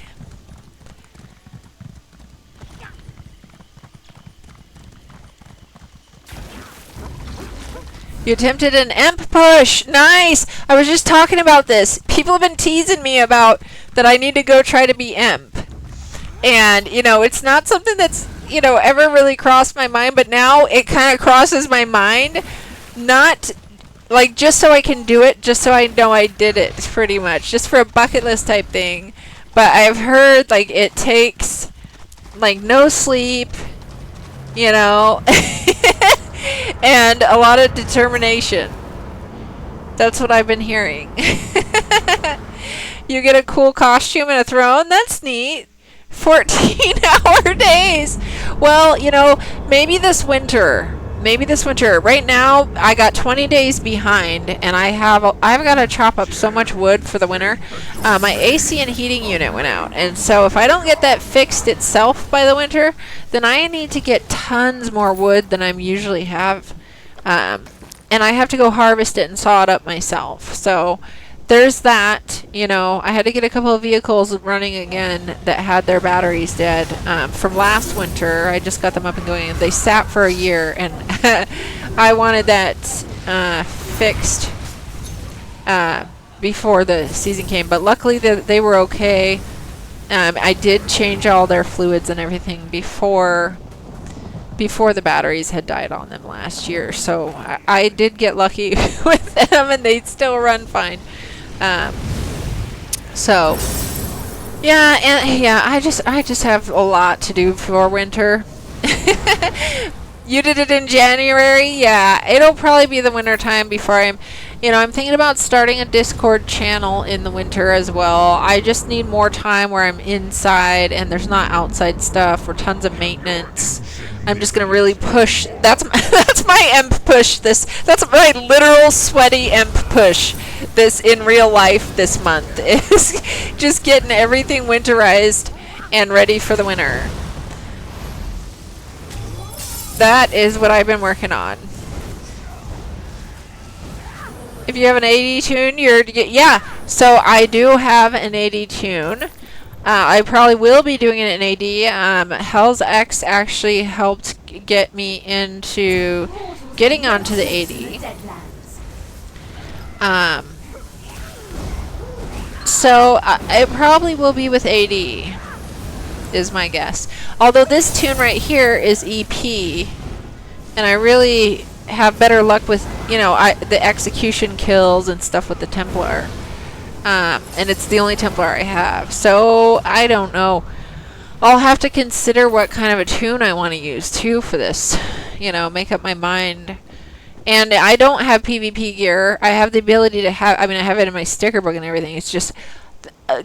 [SPEAKER 1] You attempted an EMP push. Nice. I was just talking about this. People have been teasing me about that I need to go try to be EMP. And, you know, it's not something that's, you know, ever really crossed my mind, but now it kind of crosses my mind. Not, like, just so I can do it, just so I know I did it, pretty much. Just for a bucket list type thing. But I've heard, like, it takes, like, no sleep, you know, and a lot of determination. That's what I've been hearing. You get a cool costume and a throne? That's neat. 14-hour days. Well, you know, maybe this winter. Right now, I got 20 days behind, and I've got to chop up so much wood for the winter. My AC and heating unit went out, and so if I don't get that fixed itself by the winter, then I need to get tons more wood than I usually have, and I have to go harvest it and saw it up myself. So there's that. You know, I had to get a couple of vehicles running again that had their batteries dead from last winter. I just got them up and going, and they sat for a year, and I wanted that fixed before the season came, but luckily they were okay. I did change all their fluids and everything before the batteries had died on them last year, so I did get lucky with them, and they still run fine. So yeah, and yeah, I just have a lot to do for winter. You did it in January? Yeah, it'll probably be the winter time before I'm thinking about starting a Discord channel in the winter as well. I just need more time where I'm inside and there's not outside stuff or tons of maintenance. I'm just gonna really push. That's my EMP push. That's my literal sweaty EMP push. This in real life this month is just getting everything winterized and ready for the winter. That is what I've been working on. If you have an 80 tune, yeah. So I do have an 80 tune. I probably will be doing it in AD. Hell's X actually helped get me into getting onto the 80. So it probably will be with AD, is my guess. Although this tune right here is EP, and I really have better luck with, the execution kills and stuff with the Templar. And it's the only Templar I have. So, I don't know. I'll have to consider what kind of a tune I want to use, too, for this. Make up my mind. And I don't have PvP gear. I have the ability to have... I have it in my sticker book and everything. It's just...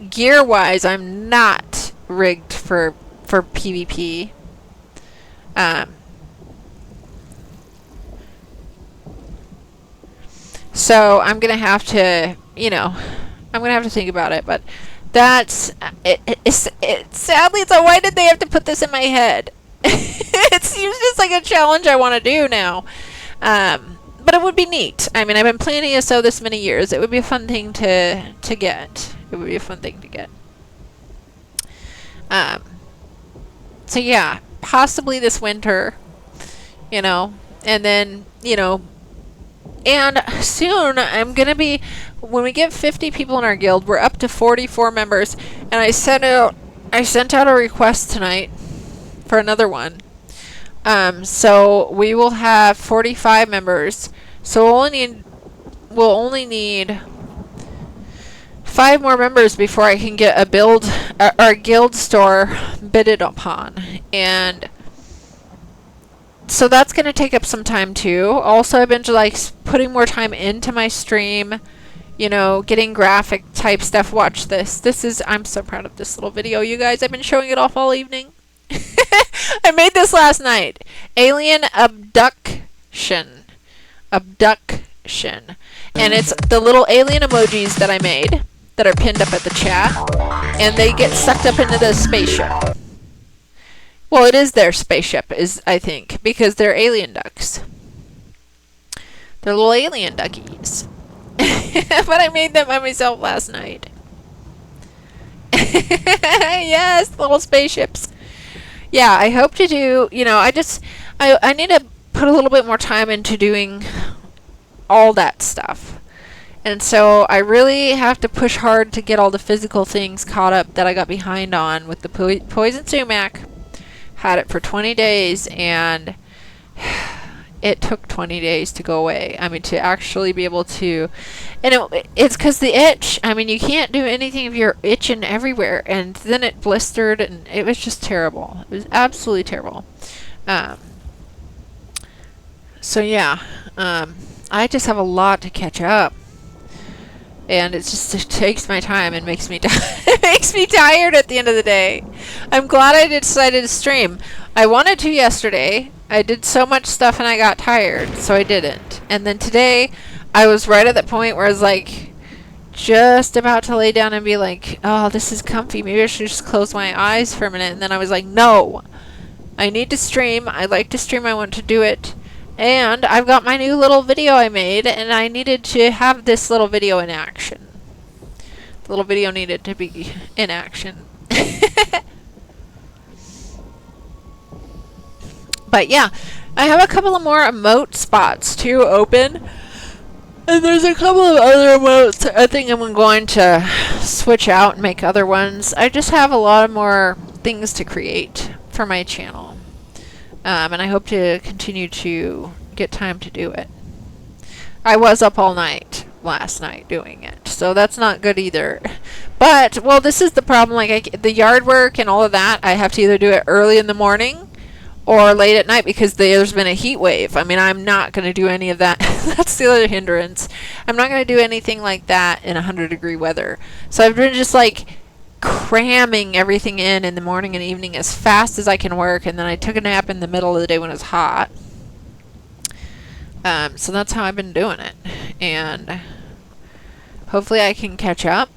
[SPEAKER 1] gear-wise, I'm not rigged for PvP. So I'm gonna have to, I'm gonna have to think about it. But that's sadly, it's why did they have to put this in my head? It seems just like a challenge I want to do now. But it would be neat. I mean, I've been playing ESO this many years. It would be a fun thing to get. It would be a fun thing to get. So yeah, possibly this winter, and then, and soon I'm going to be, when we get 50 people in our guild, we're up to 44 members, and I sent out a request tonight for another one. So we will have 45 members. So we'll only need 5 more members before I can get our guild store bidded upon. And so that's going to take up some time too. Also, I've been putting more time into my stream, getting graphic type stuff. Watch this. I'm so proud of this little video, you guys. I've been showing it off all evening. I made this last night. Alien abduction. And it's the little alien emojis that I made that are pinned up at the chat, and they get sucked up into the spaceship. Well, it is their spaceship, I think, because they're alien ducks. They're little alien duckies. But I made them by myself last night. Yes, little spaceships. Yeah, I hope to do, I need to put a little bit more time into doing all that stuff. And so I really have to push hard to get all the physical things caught up that I got behind on with the poison sumac. Had it for 20 days, and it took 20 days to go away. I mean, to actually be able to, and it's because the itch. I mean, you can't do anything if you're itching everywhere, and then it blistered, and it was just terrible. It was absolutely terrible. So yeah, I just have a lot to catch up, and it takes my time and makes me it makes me tired at the end of the day. I'm glad I decided to stream. I wanted to yesterday. I did so much stuff and I got tired, so I didn't. And then today, I was right at that point where I was just about to lay down and be like, oh, this is comfy. Maybe I should just close my eyes for a minute. And then I was like, no, I need to stream. I like to stream. I want to do it. And I've got my new little video I made, and I needed to have this little video in action. The little video needed to be in action. But yeah, I have a couple of more emote spots too open. And there's a couple of other emotes I think I'm going to switch out and make other ones. I just have a lot of more things to create for my channel. And I hope to continue to get time to do it. I was up all night last night doing it, so that's not good either. But, well, this is the problem. The yard work and all of that, I have to either do it early in the morning or late at night because there's been a heat wave. I mean, I'm not going to do any of that. That's the other hindrance. I'm not going to do anything like that in 100-degree weather. So I've been just cramming everything in the morning and evening as fast as I can work, and then I took a nap in the middle of the day when it was hot. So that's how I've been doing it, and hopefully I can catch up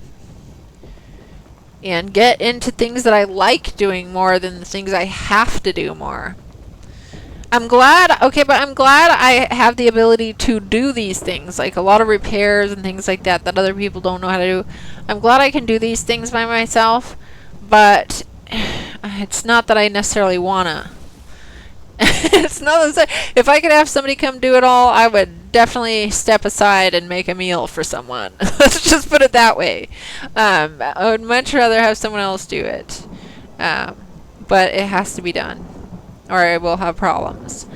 [SPEAKER 1] and get into things that I like doing more than the things I have to do more. I'm glad I have the ability to do these things, like a lot of repairs and things like that other people don't know how to do. I'm glad I can do these things by myself, but it's not that I necessarily wanna. It's not that if I could have somebody come do it all, I would definitely step aside and make a meal for someone. Let's just put it that way. I would much rather have someone else do it. But it has to be done, or I will have problems.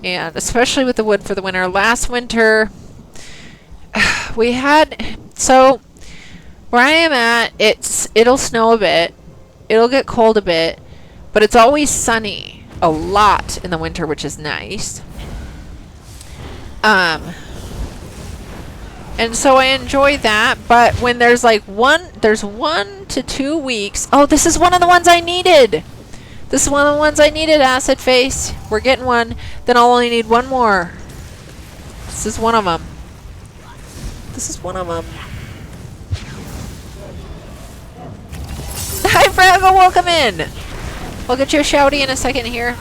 [SPEAKER 1] And especially with the wood for the winter. Last winter, we had, so where I am at, it'll snow a bit, it'll get cold a bit, but it's always sunny a lot in the winter, which is nice. And so I enjoy that, but when there's 1 to 2 weeks, oh, this is one of the ones I needed. This is one of the ones I needed, Acid Face. We're getting one. Then I'll only need one more. This is one of them. This is one of them. Hi, Fraggle. Welcome in. We'll get you a shouty in a second here.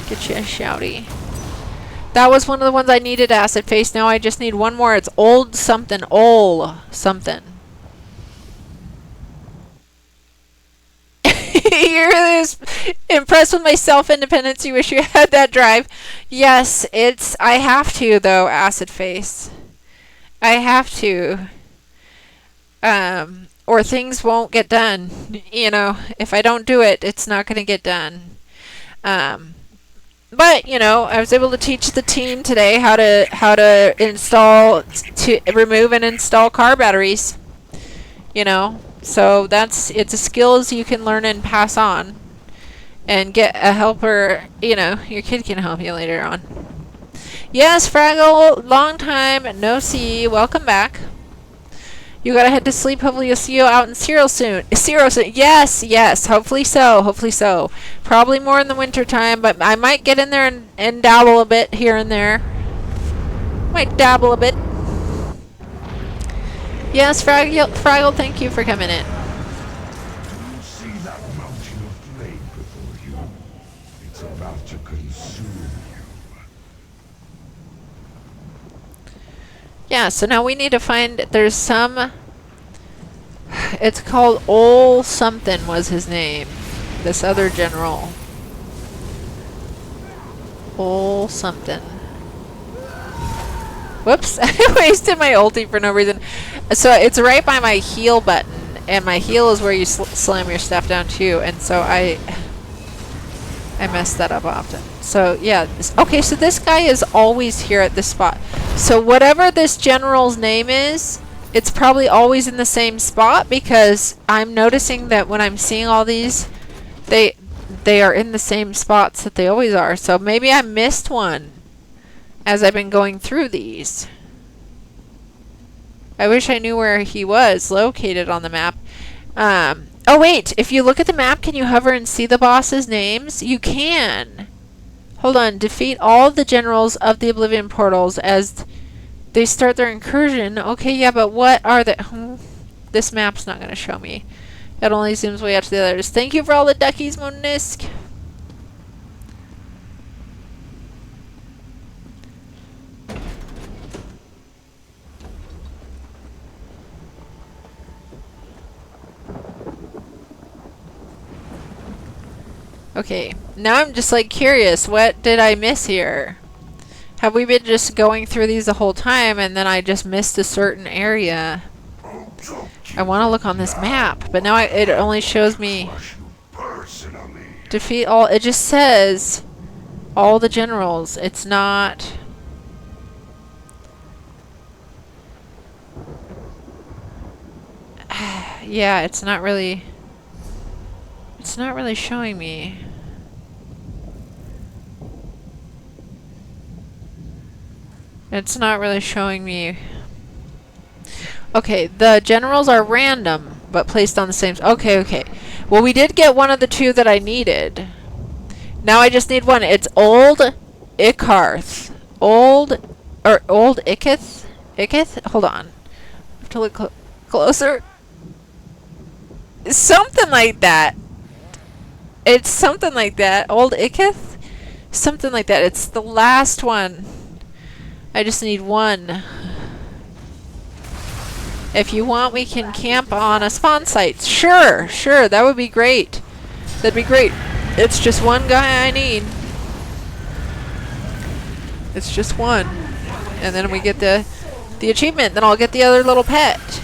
[SPEAKER 1] Get you a shouty. That was one of the ones I needed, Acid Face. Now I just need one more. It's old something. Ol something. You're really impressed with my self-independence. You wish you had that drive. Yes, I have to, though, Acid Face. I have to. Or things won't get done. You know, if I don't do it, it's not going to get done. But, you know, I was able to teach the team today how to remove and install car batteries. You know, so it's a skills you can learn and pass on, and get a helper. You know, your kid can help you later on. Yes, Fraggle, long time no see. Welcome back. You gotta head to sleep. Hopefully you'll see you out in Zero soon. Yes, yes. Hopefully so. Hopefully so. Probably more in the winter time, but I might get in there and dabble a bit here and there. Might dabble a bit. Yes, Fraggle, thank you for coming in.
[SPEAKER 3] Do you see that mountain of flame before you? It's about to consume you.
[SPEAKER 1] Yeah, so now we need to find, there's some, it's called Ol something was his name. This other general. Ol something. Whoops, I wasted my ulti for no reason. So it's right by my heal button, and my heal is where you slam your stuff down too, and so I mess that up often. So yeah, okay, so this guy is always here at this spot. So whatever this general's name is, it's probably always in the same spot, because I'm noticing that when I'm seeing all these, they are in the same spots that they always are. So maybe I missed one as I've been going through these. I wish I knew where he was located on the map. Oh wait, if you look at the map, can you hover and see the boss's names? You can. Hold on. Defeat all the generals of the Oblivion portals as they start their incursion. Okay, yeah, but what are the... This map's not going to show me. It only zooms way out to the others. Thank you for all the duckies, Monisk. Okay, now I'm just like curious, what did I miss here? Have we been just going through these the whole time and then I just missed a certain area? I want to look on this map, but now it only shows me defeat all. It just says all the generals. It's not... Yeah, it's not really showing me. It's not really showing me. Okay, the generals are random, but placed on the same... Okay, okay. Well, we did get one of the two that I needed. Now I just need one. It's Old Icarth. Old Ikith? Ikith? Hold on. I have to look closer. Something like that. It's something like that. Old Ikith? Something like that. It's the last one. I just need one. If you want, we can camp on a spawn site. Sure, sure, that would be great. That'd be great. It's just one guy I need. It's just one. And then we get the achievement. Then I'll get the other little pet.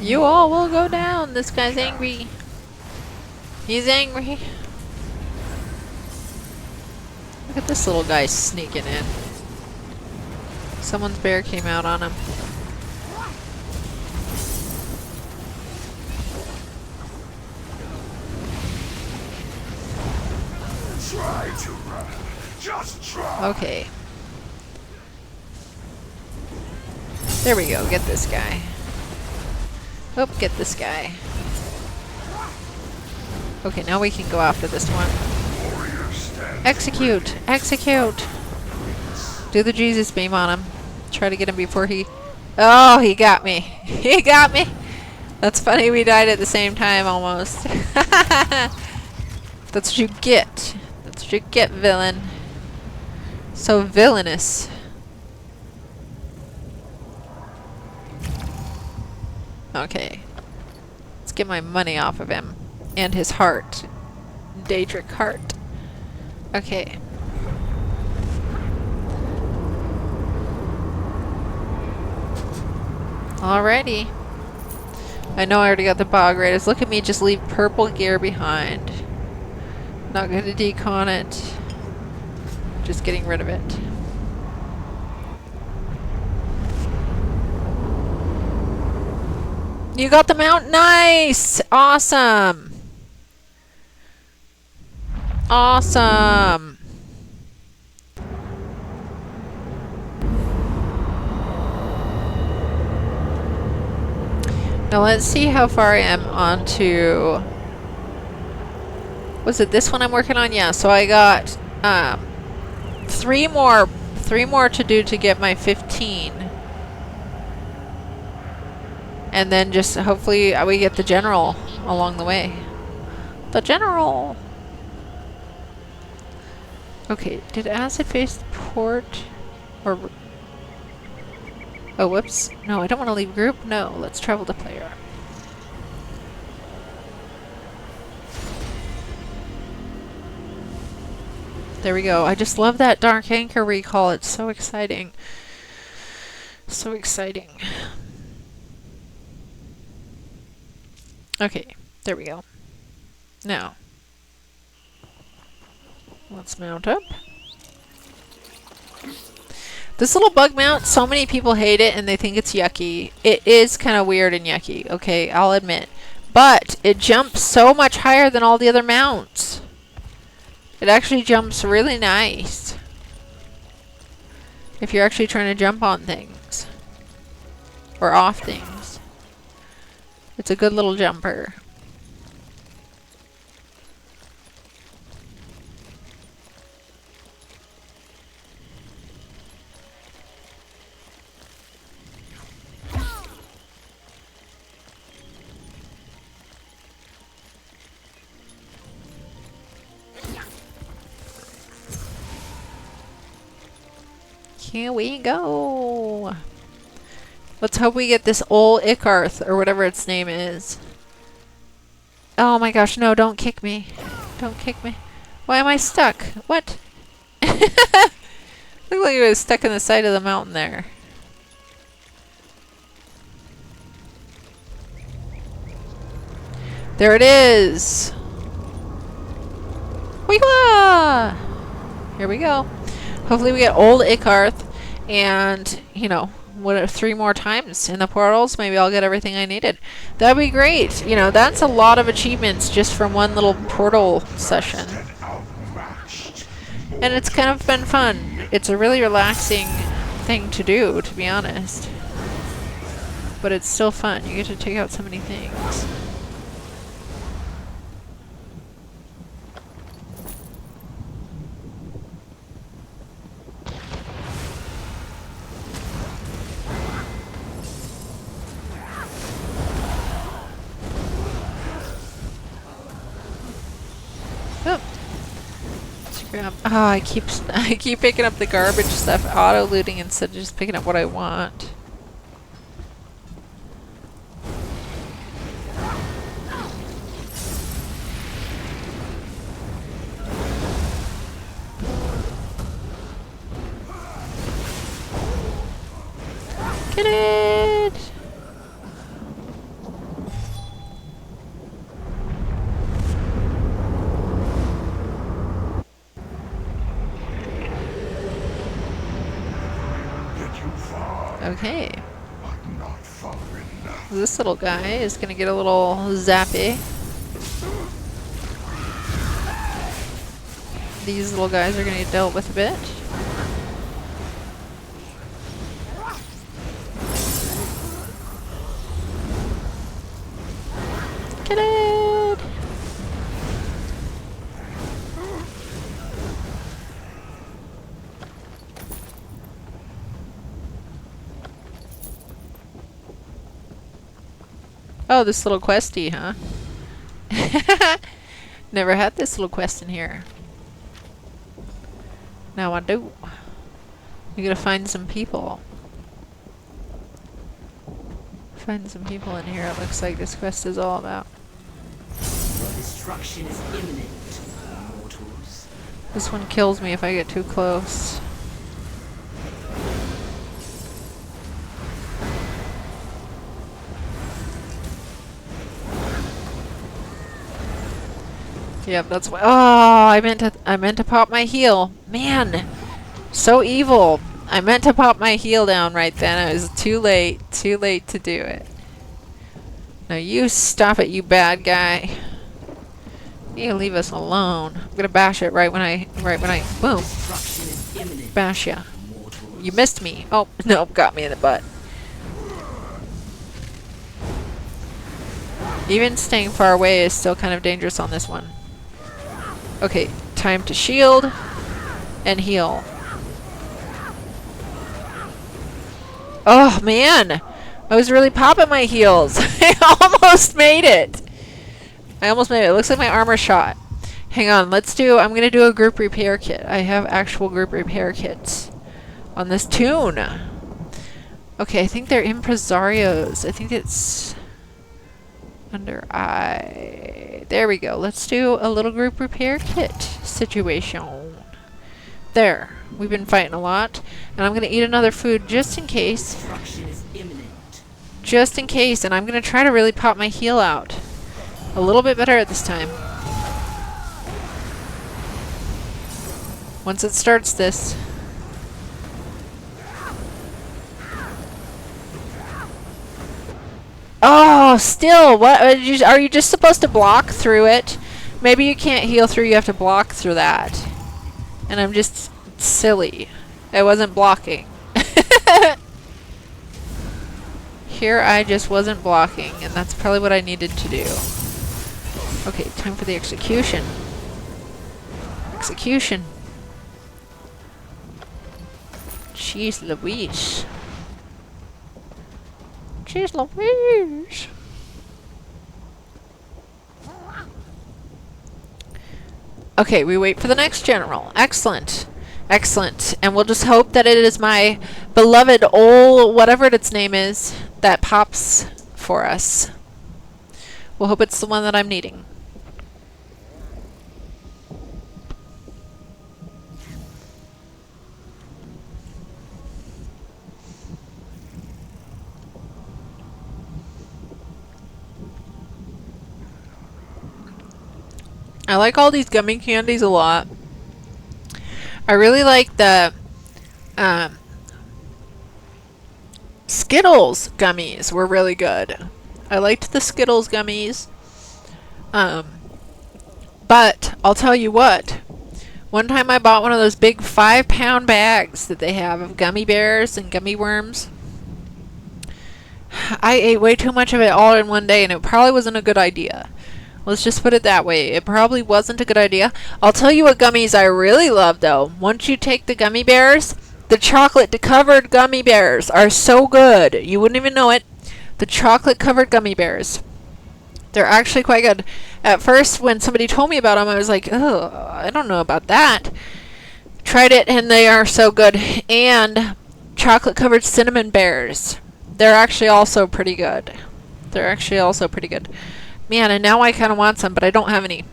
[SPEAKER 1] You all will go down. This guy's angry. He's angry. Look at this little guy sneaking in. Someone's bear came out on him.
[SPEAKER 3] Try to run. Just try.
[SPEAKER 1] Okay. There we go. Get this guy. Oh, get this guy. Okay, now we can go after this one. Execute! Execute! Do the Jesus beam on him. Try to get him before he... Oh, he got me. He got me! That's funny, we died at the same time almost. That's what you get. That's what you get, villain. So villainous. Okay. Let's get my money off of him. And his heart. Daedric heart. Okay. Alrighty. I know I already got the bog raiders. Look at me just leave purple gear behind. Not going to decon it. Just getting rid of it. You got the mount. Nice! Awesome! Awesome! Now let's see how far I am on to... Was it this one I'm working on? Yeah, so I got three more to do to get my 15. And then just hopefully we get the general along the way. The general! Okay, did acid face the port? Or... Oh, whoops. No, I don't want to leave group. No, let's travel to player. There we go. I just love that Dark Anchor recall. It's so exciting. So exciting. Okay, there we go. Now, let's mount up. This little bug mount, so many people hate it and they think it's yucky. It is kind of weird and yucky, okay, I'll admit. But it jumps so much higher than all the other mounts. It actually jumps really nice. If you're actually trying to jump on things. Or off things. It's a good little jumper. Here we go. Let's hope we get this old Icarth, or whatever its name is. Oh my gosh, no, don't kick me. Don't kick me. Why am I stuck? What? Looked like it was stuck in the side of the mountain there. There it is! Wee-wah! Here we go. Hopefully we get old Icarth, and, you know, what, 3 more times in the portals, maybe I'll get everything I needed. That'd be great. You know, that's a lot of achievements just from one little portal session. And it's kind of been fun. It's a really relaxing thing to do, to be honest. But it's still fun. You get to take out so many things. Oh, I keep picking up the garbage stuff, auto looting instead of just picking up what I want. Get it! Okay.
[SPEAKER 3] but not far enough.
[SPEAKER 1] This little guy is gonna get a little zappy. These little guys are gonna get dealt with a bit. Get it! Oh, this little questy, huh? Never had this little quest in here. Now I do. You gotta find some people. Find some people in here, it looks like this quest is all about.
[SPEAKER 12] Your destruction is imminent, mortals.
[SPEAKER 1] This one kills me if I get too close. Yep, that's why. Oh, I meant to pop my heal. Man, so evil. I meant to pop my heal down right then. It was too late to do it. Now you stop it, you bad guy. You leave us alone. I'm gonna bash it right when I boom. Bash ya. You missed me. Oh no, got me in the butt. Even staying far away is still kind of dangerous on this one. Okay, time to shield and heal. Oh man, I was really popping my heals. I almost made it. It looks like my armor shot. Hang on, I'm gonna do a group repair kit. I have actual group repair kits on this tune. Okay, I think they're impresarios. I think it's under I. There we go. Let's do a little group repair kit situation. There. We've been fighting a lot. And I'm going to eat another food just in case. Just in case. And I'm going to try to really pop my heal out. A little bit better at this time. Once it starts this. Oh, still, what? Are you just supposed to block through it? Maybe you can't heal through, you have to block through that. And I'm just silly. I wasn't blocking. Here I just wasn't blocking, and that's probably what I needed to do. Okay, time for the execution. Execution. Jeez Louise. Jeez Louise. Okay, we wait for the next general. Excellent. Excellent. And we'll just hope that it is my beloved old, whatever its name is, that pops for us. We'll hope it's the one that I'm needing. I like all these gummy candies a lot. I really like the Skittles gummies were really good. I liked the Skittles gummies. But I'll tell you what. One time I bought one of those big 5-pound bags that they have of gummy bears and gummy worms. I ate way too much of it all in one day, and it probably wasn't a good idea. Let's just put it that way. It probably wasn't a good idea. I'll tell you what gummies I really love, though. Once you take the gummy bears, the chocolate-covered gummy bears are so good. You wouldn't even know it. The chocolate-covered gummy bears. They're actually quite good. At first, when somebody told me about them, I was like, oh, I don't know about that. Tried it, and they are so good. And chocolate-covered cinnamon bears. They're actually also pretty good. They're actually also pretty good. Man, and now I kind of want some, but I don't have any.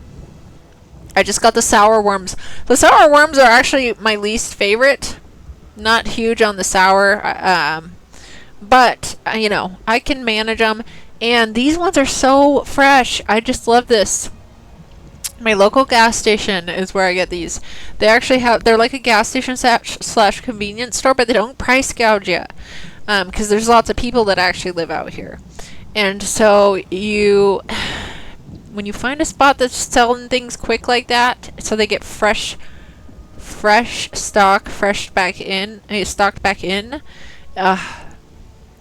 [SPEAKER 1] I just got the sour worms. The sour worms are actually my least favorite. Not huge on the sour, but, you know, I can manage them. And these ones are so fresh. I just love this. My local gas station is where I get these. They actually have, they're like a gas station slash convenience store, but they don't price gouge you. because there's lots of people that actually live out here. And so when you find a spot that's selling things quick like that, so they get fresh stock, stocked back in,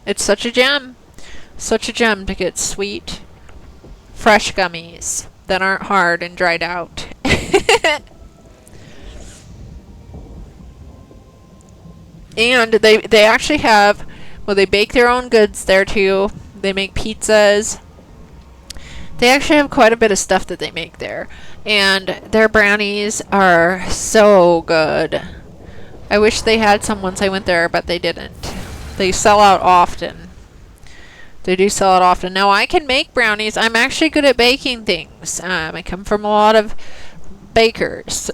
[SPEAKER 1] it's such a gem. Such a gem to get sweet, fresh gummies that aren't hard and dried out. And they actually have, well, they bake their own goods there too. They make pizzas. They actually have quite a bit of stuff that they make there. And their brownies are so good. I wish they had some once I went there, but they didn't. They sell out often. They do sell it often. Now, I can make brownies. I'm actually good at baking things. I come from a lot of bakers.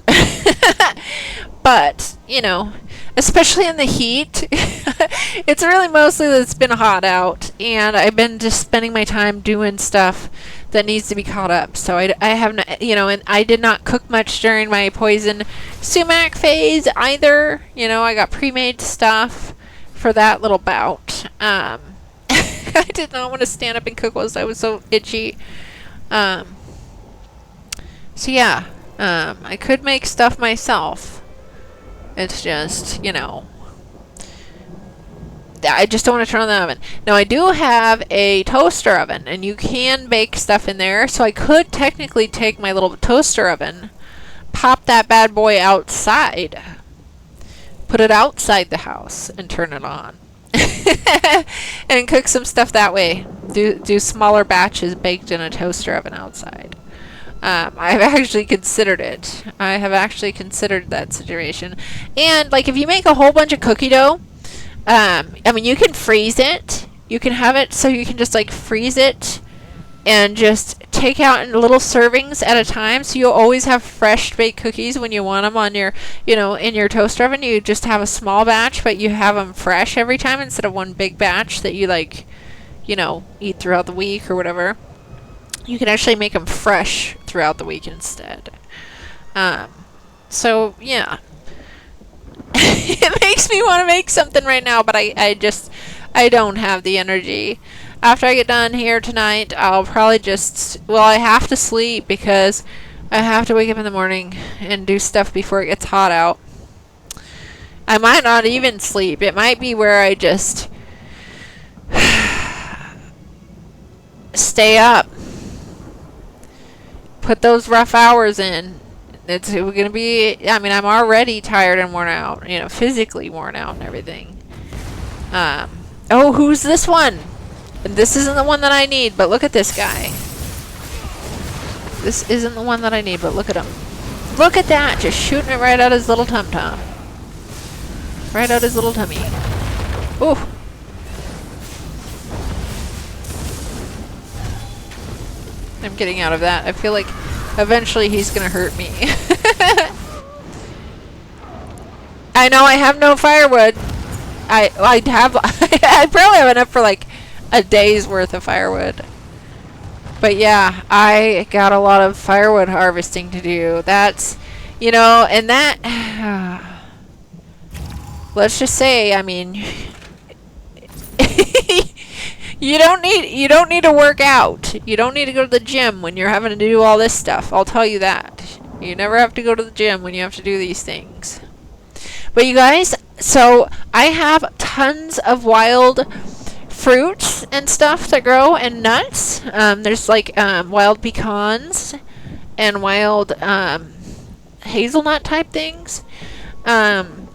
[SPEAKER 1] But, you know, especially in the heat, it's really mostly that it's been hot out. And I've been just spending my time doing stuff that needs to be caught up. So I haven't, you know, and I did not cook much during my poison sumac phase either. You know, I got pre-made stuff for that little bout. I did not want to stand up and cook whilst I was so itchy. So yeah, I could make stuff myself. It's just, you know, I just don't want to turn on the oven. Now, I do have a toaster oven, and you can bake stuff in there. So I could technically take my little toaster oven, pop that bad boy outside, put it outside the house, and turn it on. And cook some stuff that way. Do smaller batches baked in a toaster oven outside. I've actually considered it. I have actually considered that situation. And like, if you make a whole bunch of cookie dough, I mean, you can freeze it. You can have it so you can just like freeze it and just take out in little servings at a time, so you'll always have fresh baked cookies when you want them on your, you know, in your toaster oven. You just have a small batch, but you have them fresh every time instead of one big batch that you, like, you know, eat throughout the week or whatever. You can actually make them fresh throughout the week instead. So yeah. It makes me want to make something right now, but I don't have the energy. After I get done here tonight, I'll probably just, well, I have to sleep because I have to wake up in the morning and do stuff before it gets hot out. I might not even sleep. It might be where I just stay up, put those rough hours in. It's going to be, I mean, I'm already tired and worn out, you know, physically worn out and everything. Oh, who's this one? This isn't the one that I need, but look at this guy. This isn't the one that I need, but look at him. Look at that, just shooting it right out his little tum-tum. Right out his little tummy. Ooh. I'm getting out of that. I feel like eventually he's gonna hurt me. I know I have no firewood. I probably have enough for like a day's worth of firewood. But yeah, I got a lot of firewood harvesting to do. That's, you know, and that, let's just say, I mean, you don't need to work out. You don't need to go to the gym when you're having to do all this stuff. I'll tell you that. You never have to go to the gym when you have to do these things. But you guys, so I have tons of wild fruits and stuff that grow, and nuts. There's like wild pecans and wild hazelnut type things. And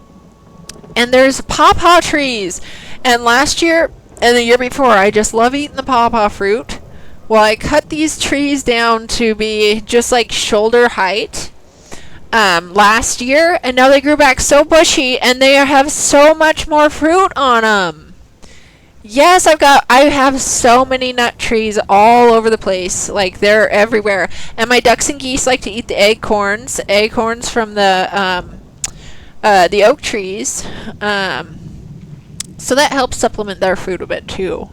[SPEAKER 1] there's pawpaw trees. And last year and the year before, I just love eating the pawpaw fruit. Well, I cut these trees down to be just like shoulder height last year, and now they grew back so bushy, and they have so much more fruit on them. Yes, I have so many nut trees all over the place. Like, they're everywhere. And my ducks and geese like to eat the acorns from the oak trees. So that helps supplement their food a bit too.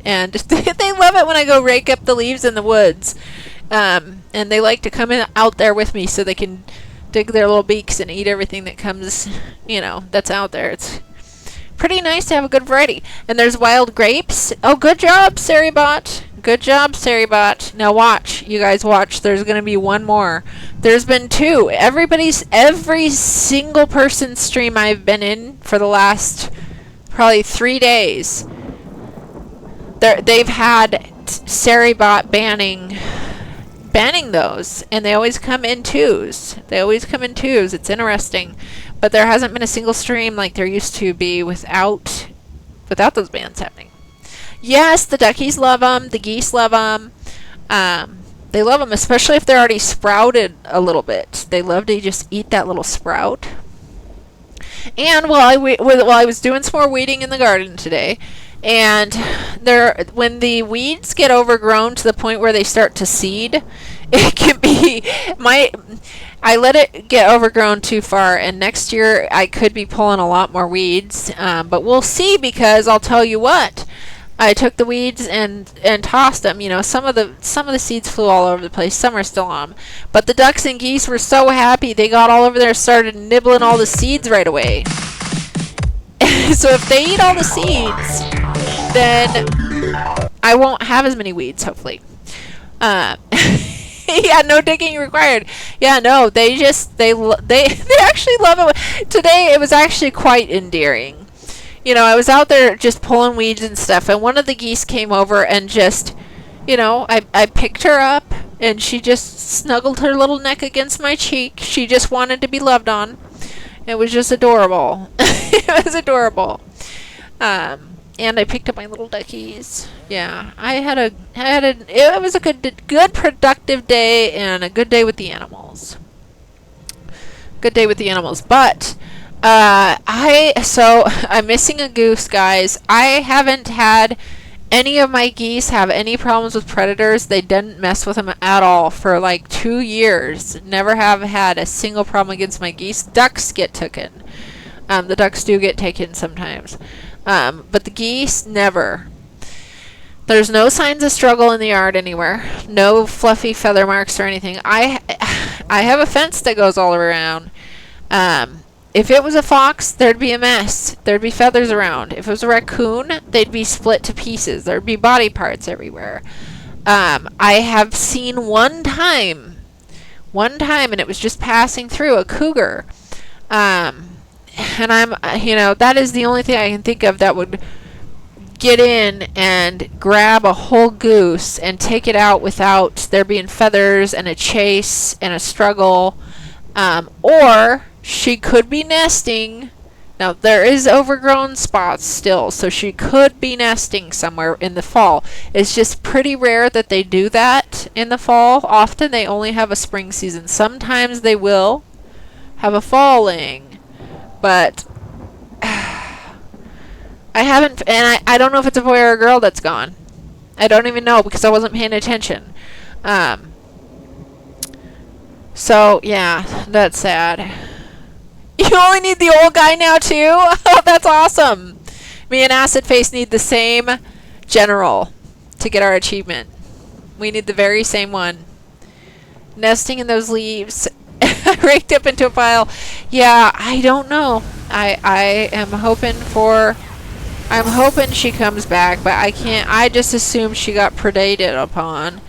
[SPEAKER 1] And they love it when I go rake up the leaves in the woods. And they like to come out there with me so they can dig their little beaks and eat everything that comes, you know, that's out there. It's pretty nice to have a good variety. And there's wild grapes. Oh, good job, Saribot. Good job, Saribot. Now watch. You guys watch. There's going to be one more. There's been 2. Every single person's stream I've been in for the last probably 3 days, they've had Saribot banning those, and they always come in 2s. It's interesting, but there hasn't been a single stream like there used to be without those bans happening. Yes, the duckies love them. The geese love them. They love them, especially if they're already sprouted a little bit. They love to just eat that little sprout. And while I was doing some more weeding in the garden today, and when the weeds get overgrown to the point where they start to seed, it can be I let it get overgrown too far, and next year I could be pulling a lot more weeds, but we'll see, because I'll tell you what, I took the weeds and tossed them. You know, some of the seeds flew all over the place. Some are still on them. But the ducks and geese were so happy. They got all over there and started nibbling all the seeds right away. So if they eat all the seeds, then I won't have as many weeds, hopefully. Yeah, no digging required. Yeah, no, they actually love it. Today it was actually quite endearing. You know, I was out there just pulling weeds and stuff, and one of the geese came over and just, you know, I picked her up, and she just snuggled her little neck against my cheek. She just wanted to be loved on. It was just adorable. It was adorable. And I picked up my little duckies. Yeah, it was a good productive day, and a good day with the animals. But I'm missing a goose, guys. I haven't had any of my geese have any problems with predators. They didn't mess with them at all for like 2 years. Never have had a single problem against my geese. Ducks get taken. The ducks do get taken sometimes. But the geese, never. There's no signs of struggle in the yard anywhere. No fluffy feather marks or anything. I have a fence that goes all around. If it was a fox, there'd be a mess. There'd be feathers around. If it was a raccoon, they'd be split to pieces. There'd be body parts everywhere. I have seen one time, and it was just passing through, a cougar. And that is the only thing I can think of that would get in and grab a whole goose and take it out without there being feathers and a chase and a struggle. Or she could be nesting. Now, there is overgrown spots still, so she could be nesting somewhere in the fall. It's just pretty rare that they do that in the fall. Often they only have a spring season. Sometimes they will have a falling, but I haven't, and I don't know if it's a boy or a girl that's gone. I don't even know, because I wasn't paying attention. So, yeah, that's sad. You only need the old guy now, too? Oh, that's awesome. Me and Acid Face need the same general to get our achievement. We need the very same one. Nesting in those leaves. Raked up into a pile. Yeah, I don't know. I am hoping I'm hoping she comes back, but I can't. I just assume she got predated upon.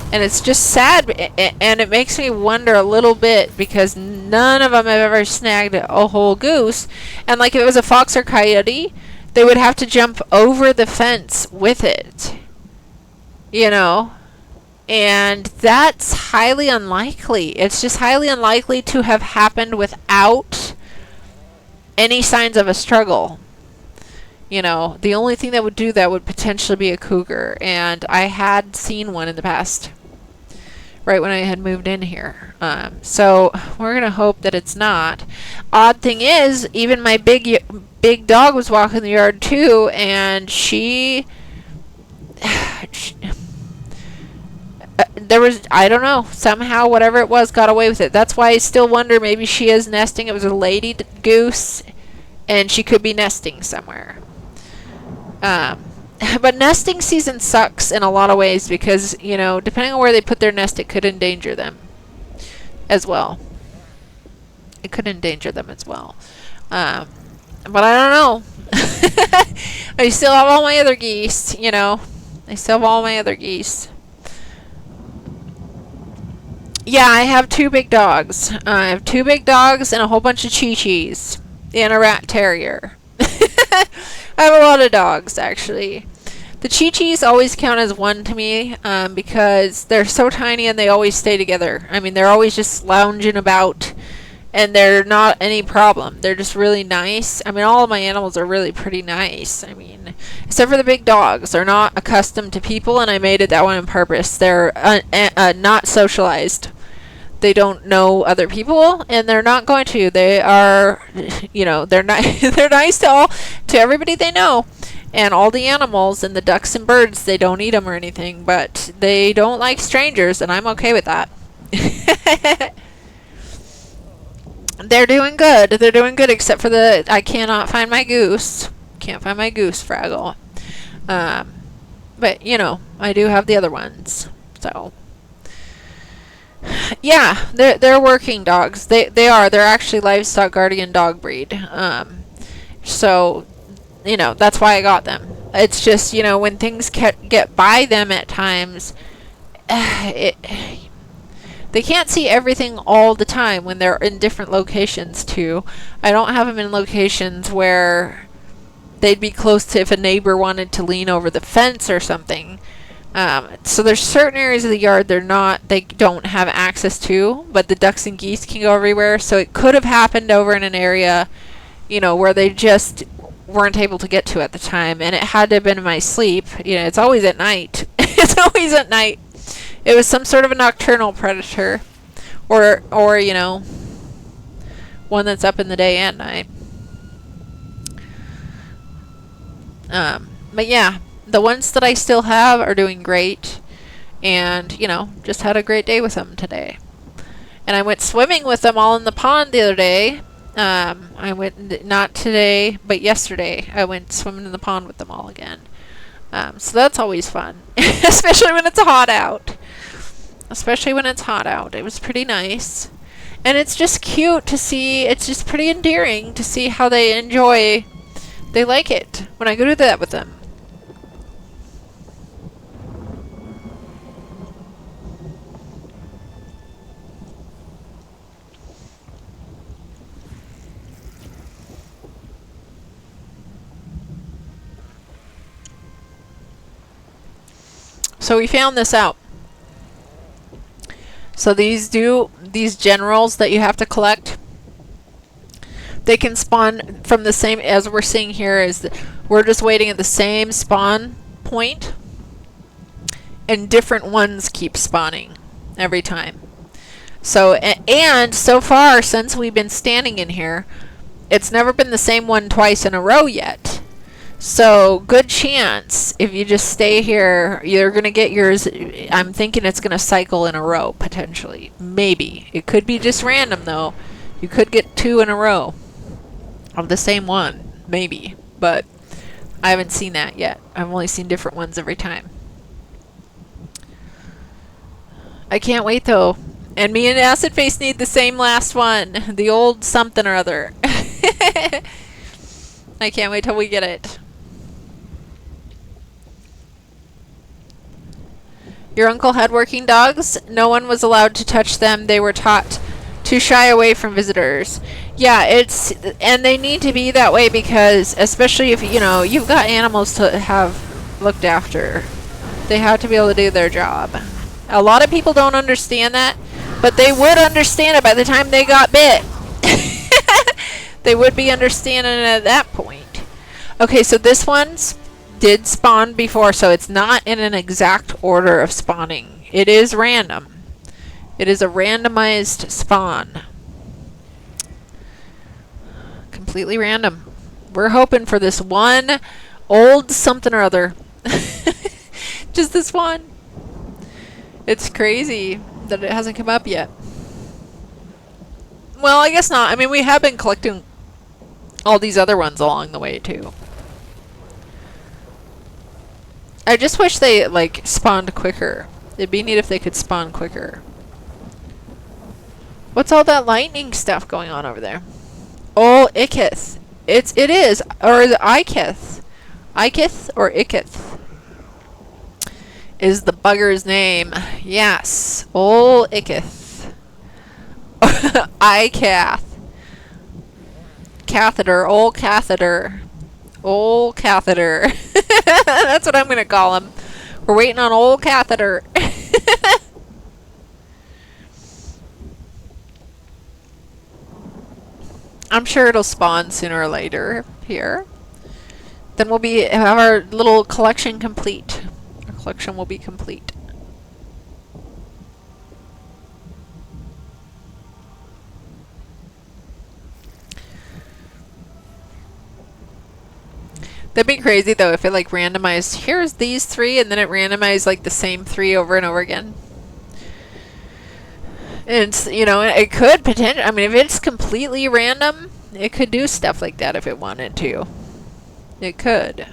[SPEAKER 1] And it's just sad, and it makes me wonder a little bit, because none of them have ever snagged a whole goose. And like if it was a fox or coyote, they would have to jump over the fence with it. You know? And that's highly unlikely. It's just highly unlikely to have happened without any signs of a struggle. You know, the only thing that would do that would potentially be a cougar. And I had seen one in the past, right when I had moved in here. So we're going to hope that it's not. Odd thing is, even my big dog was walking the yard too, and there was, I don't know, somehow whatever it was got away with it. That's why I still wonder, maybe she is nesting. It was a lady goose, and she could be nesting somewhere. But nesting season sucks in a lot of ways, because, you know, depending on where they put their nest, it could endanger them as well. It could endanger them as well. But I don't know. I still have all my other geese, you know. I still have all my other geese. Yeah, I have 2 big dogs. I have 2 big dogs and a whole bunch of chi-chis. And a rat terrier. I have a lot of dogs, actually. The chi-chis always count as 1 to me, because they're so tiny and they always stay together. I mean, they're always just lounging about, and they're not any problem. They're just really nice. I mean, all of my animals are really pretty nice. I mean, except for the big dogs. They're not accustomed to people, and I made it that one on purpose. They're not socialized. They don't know other people, and they're not going to. They are, you know, they're they're nice to everybody they know. And all the animals and the ducks and birds, they don't eat them or anything, but they don't like strangers, and I'm okay with that. They're doing good. They're doing good, except for I cannot find my goose. Can't find my goose, Fraggle. But, you know, I do have the other ones. So, yeah, they're working dogs. They are. They're actually livestock guardian dog breed. So, you know, that's why I got them. It's just, you know, when things get by them at times, they can't see everything all the time when they're in different locations too. I don't have them in locations where they'd be close to if a neighbor wanted to lean over the fence or something. So there's certain areas of the yard they don't have access to, but the ducks and geese can go everywhere. So it could have happened over in an area, you know, where they just weren't able to get to at the time, and it had to have been in my sleep. You know, it's always at night. It's always at night. It was some sort of a nocturnal predator, or you know, one that's up in the day and night. But yeah, the ones that I still have are doing great, and you know, just had a great day with them today. And I went swimming with them all in the pond the other day. I went, not today, but yesterday, I went swimming in the pond with them all again. So that's always fun, especially when it's hot out. Especially when it's hot out. It was pretty nice. And it's just cute to see, it's just pretty endearing to see how they like it when I go do that with them. So we found this out. So these generals that you have to collect, they can spawn from the same, as we're seeing here, we're just waiting at the same spawn point, and different ones keep spawning every time. So, and so far, since we've been standing in here, it's never been the same one twice in a row yet. So, good chance, if you just stay here, you're going to get yours. I'm thinking it's going to cycle in a row, potentially. Maybe. It could be just random, though. You could get 2 in a row of the same one. Maybe. But I haven't seen that yet. I've only seen different ones every time. I can't wait, though. And me and Acid Face need the same last one. The old something or other. I can't wait till we get it. Your uncle had working dogs. No one was allowed to touch them. They were taught to shy away from visitors. Yeah, and they need to be that way because, especially if, you know, you've got animals to have looked after, they have to be able to do their job. A lot of people don't understand that, but they would understand it by the time they got bit. They would be understanding it at that point. Okay, so this one's did spawn before, so it's not in an exact order of spawning. It is random. It is a randomized spawn. Completely random. We're hoping for this one old something or other. Just this one. It's crazy that it hasn't come up yet. Well, I guess not. I mean, we have been collecting all these other ones along the way, too. I just wish they, like, spawned quicker. It'd be neat if they could spawn quicker. What's all that lightning stuff going on over there? Oh, Ikith. It is, or is it Ikith? Ikith or Ikith is the bugger's name. Yes, ol' Ikith. Icath. Catheter, ol' catheter. Ol' catheter. That's what I'm gonna call him. We're waiting on ol' catheter. I'm sure it'll spawn sooner or later here. Then we'll have our little collection complete. Our collection will be complete. That'd be crazy though if it like randomized, here's these 3, and then it randomized like the same 3 over and over again. And it's, you know, it could potentially, I mean, if it's completely random, it could do stuff like that if it wanted to. It could.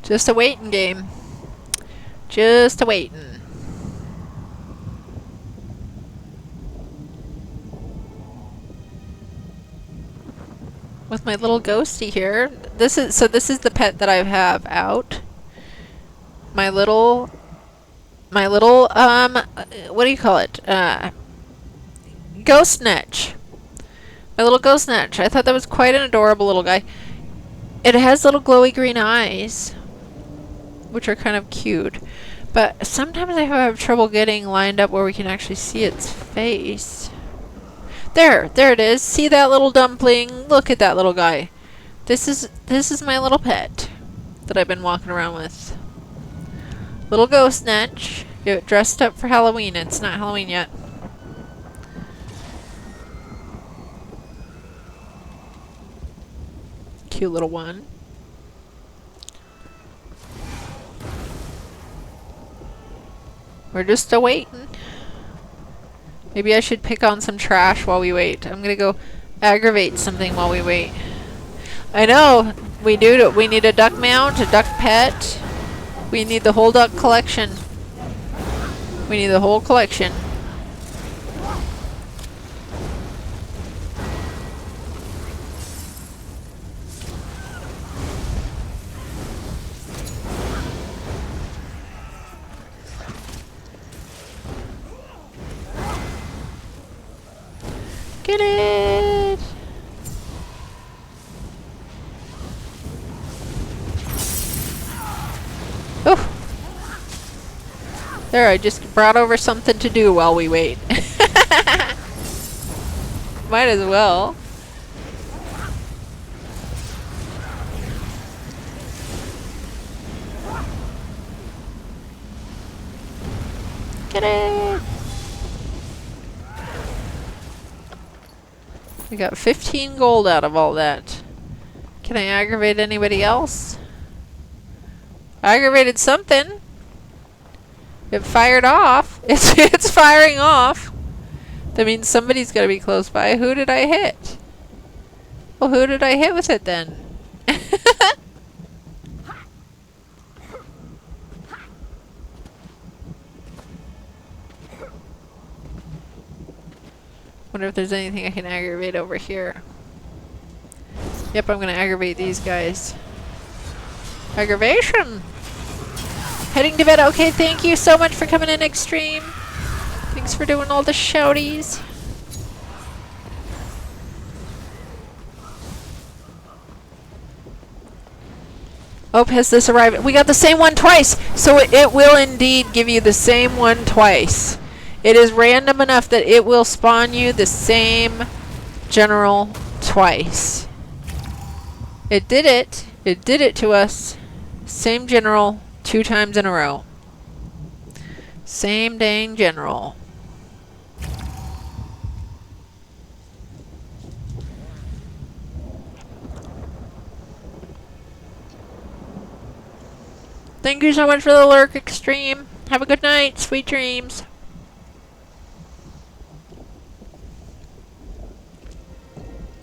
[SPEAKER 1] Just a waiting game. Just a waiting. With my little ghosty here. This is the pet that I have out. My little what do you call it? Ghost Netch. My little Ghost Netch. I thought that was quite an adorable little guy. It has little glowy green eyes, which are kind of cute, but sometimes I have trouble getting lined up where we can actually see its face. There it is. See that little dumpling? Look at that little guy. This is my little pet that I've been walking around with. Little Ghost Netch. Get dressed up for Halloween. It's not Halloween yet. Cute little one. We're just waiting. Maybe I should pick on some trash while we wait. I'm gonna go aggravate something while we wait. I know we need a duck mount, a duck pet. We need the whole duck collection. We need the whole collection. Get it! Oh! There, I just brought over something to do while we wait. Might as well. Get it! We got 15 gold out of all that. Can I aggravate anybody else? Aggravated something. It fired off. It's firing off. That means somebody's got to be close by. Who did I hit? Well, who did I hit with it then? Wonder if there's anything I can aggravate over here. Yep, I'm gonna aggravate these guys. Aggravation! Heading to bed. Okay, thank you so much for coming in, Extreme. Thanks for doing all the shouties. Oh, has this arrived? We got the same one twice! So it will indeed give you the same one twice. It is random enough that it will spawn you the same general twice. It did it. It did it to us. Same general 2 times in a row. Same dang general. Thank you so much for the lurk, Extreme. Have a good night. Sweet dreams.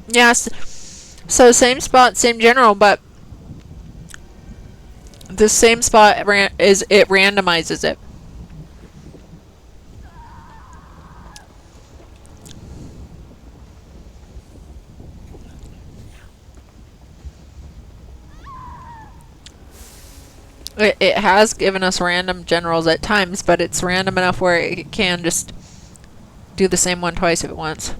[SPEAKER 1] Yes. So same spot, same general, but the same spot it randomizes it. It has given us random generals at times, but it's random enough where it can just do the same one twice if it wants.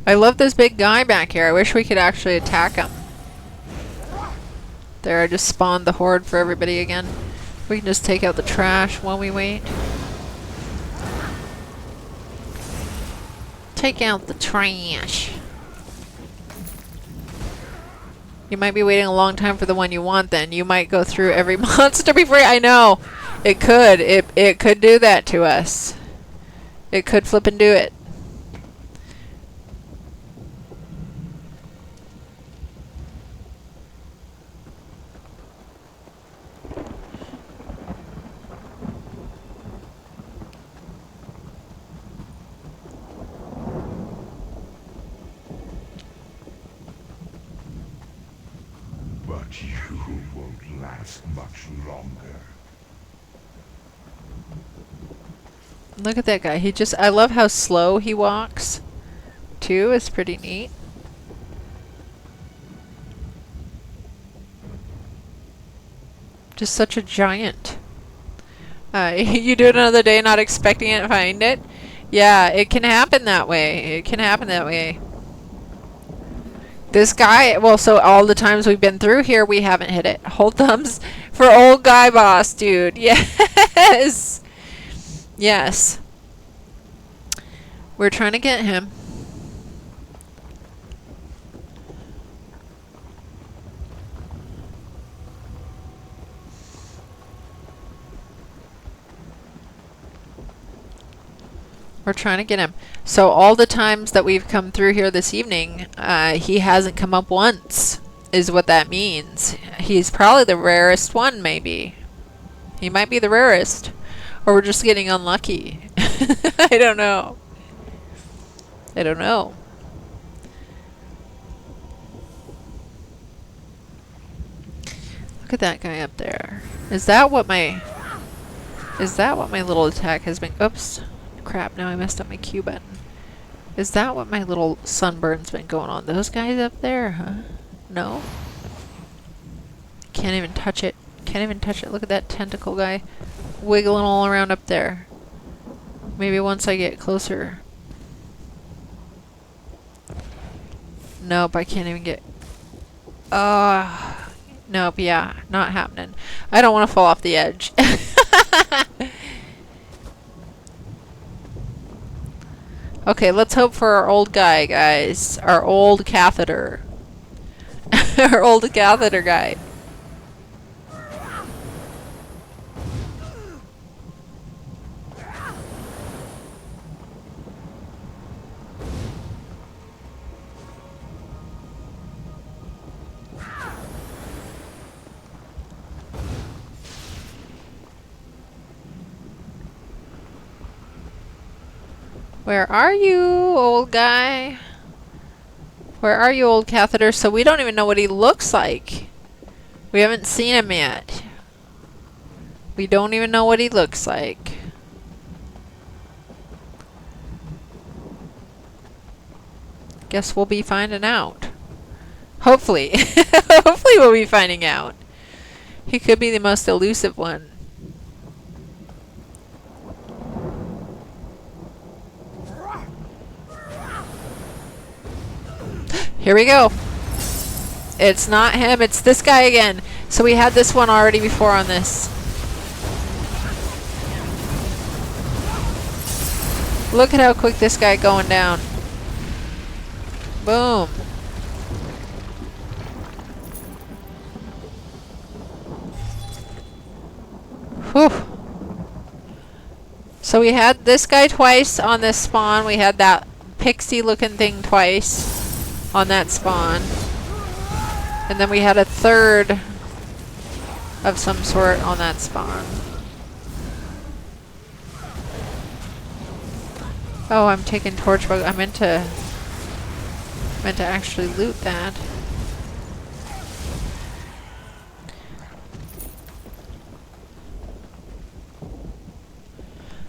[SPEAKER 1] I love this big guy back here. I wish we could actually attack him. There, I just spawned the horde for everybody again. We can just take out the trash while we wait. Take out the trash. You might be waiting a long time for the one you want then. You might go through every monster before I know. It could. It could do that to us. It could flip and do it.
[SPEAKER 3] But you won't last much longer.
[SPEAKER 1] Look at that guy. I love how slow he walks, too. It's pretty neat. Just such a giant. You do it another day not expecting it, find it. Yeah, it can happen that way. It can happen that way. This guy, well, so all the times we've been through here, we haven't hit it. Hold thumbs for old guy boss, dude. Yes. Yes. We're trying to get him. We're trying to get him. So all the times that we've come through here this evening, he hasn't come up once, is what that means. He's probably the rarest one, maybe. He might be the rarest. Or we're just getting unlucky. I don't know. I don't know. Look at that guy up there. Is that what my little attack has been? Oops. Crap, now I messed up my Q button. Is that what my little sunburn's been going on? Those guys up there, huh? No? Can't even touch it. Can't even touch it. Look at that tentacle guy wiggling all around up there. Maybe once I get closer. Nope, I can't even get... Nope, yeah, not happening. I don't want to fall off the edge. Okay, let's hope for our old guy, guys. Our old catheter. Our old catheter guy. Where are you, old guy? Where are you, old catheter? So we don't even know what he looks like. We haven't seen him yet. We don't even know what he looks like. Guess we'll be finding out. Hopefully. Hopefully we'll be finding out. He could be the most elusive one. Here we go. It's not him, it's this guy again. So we had this one already before on this. Look at how quick this guy going down. Boom. Whew. So we had this guy twice on this spawn. We had that pixie looking thing twice on that spawn. And then we had a third of some sort on that spawn. Oh, I'm taking torchbug. I meant to actually loot that.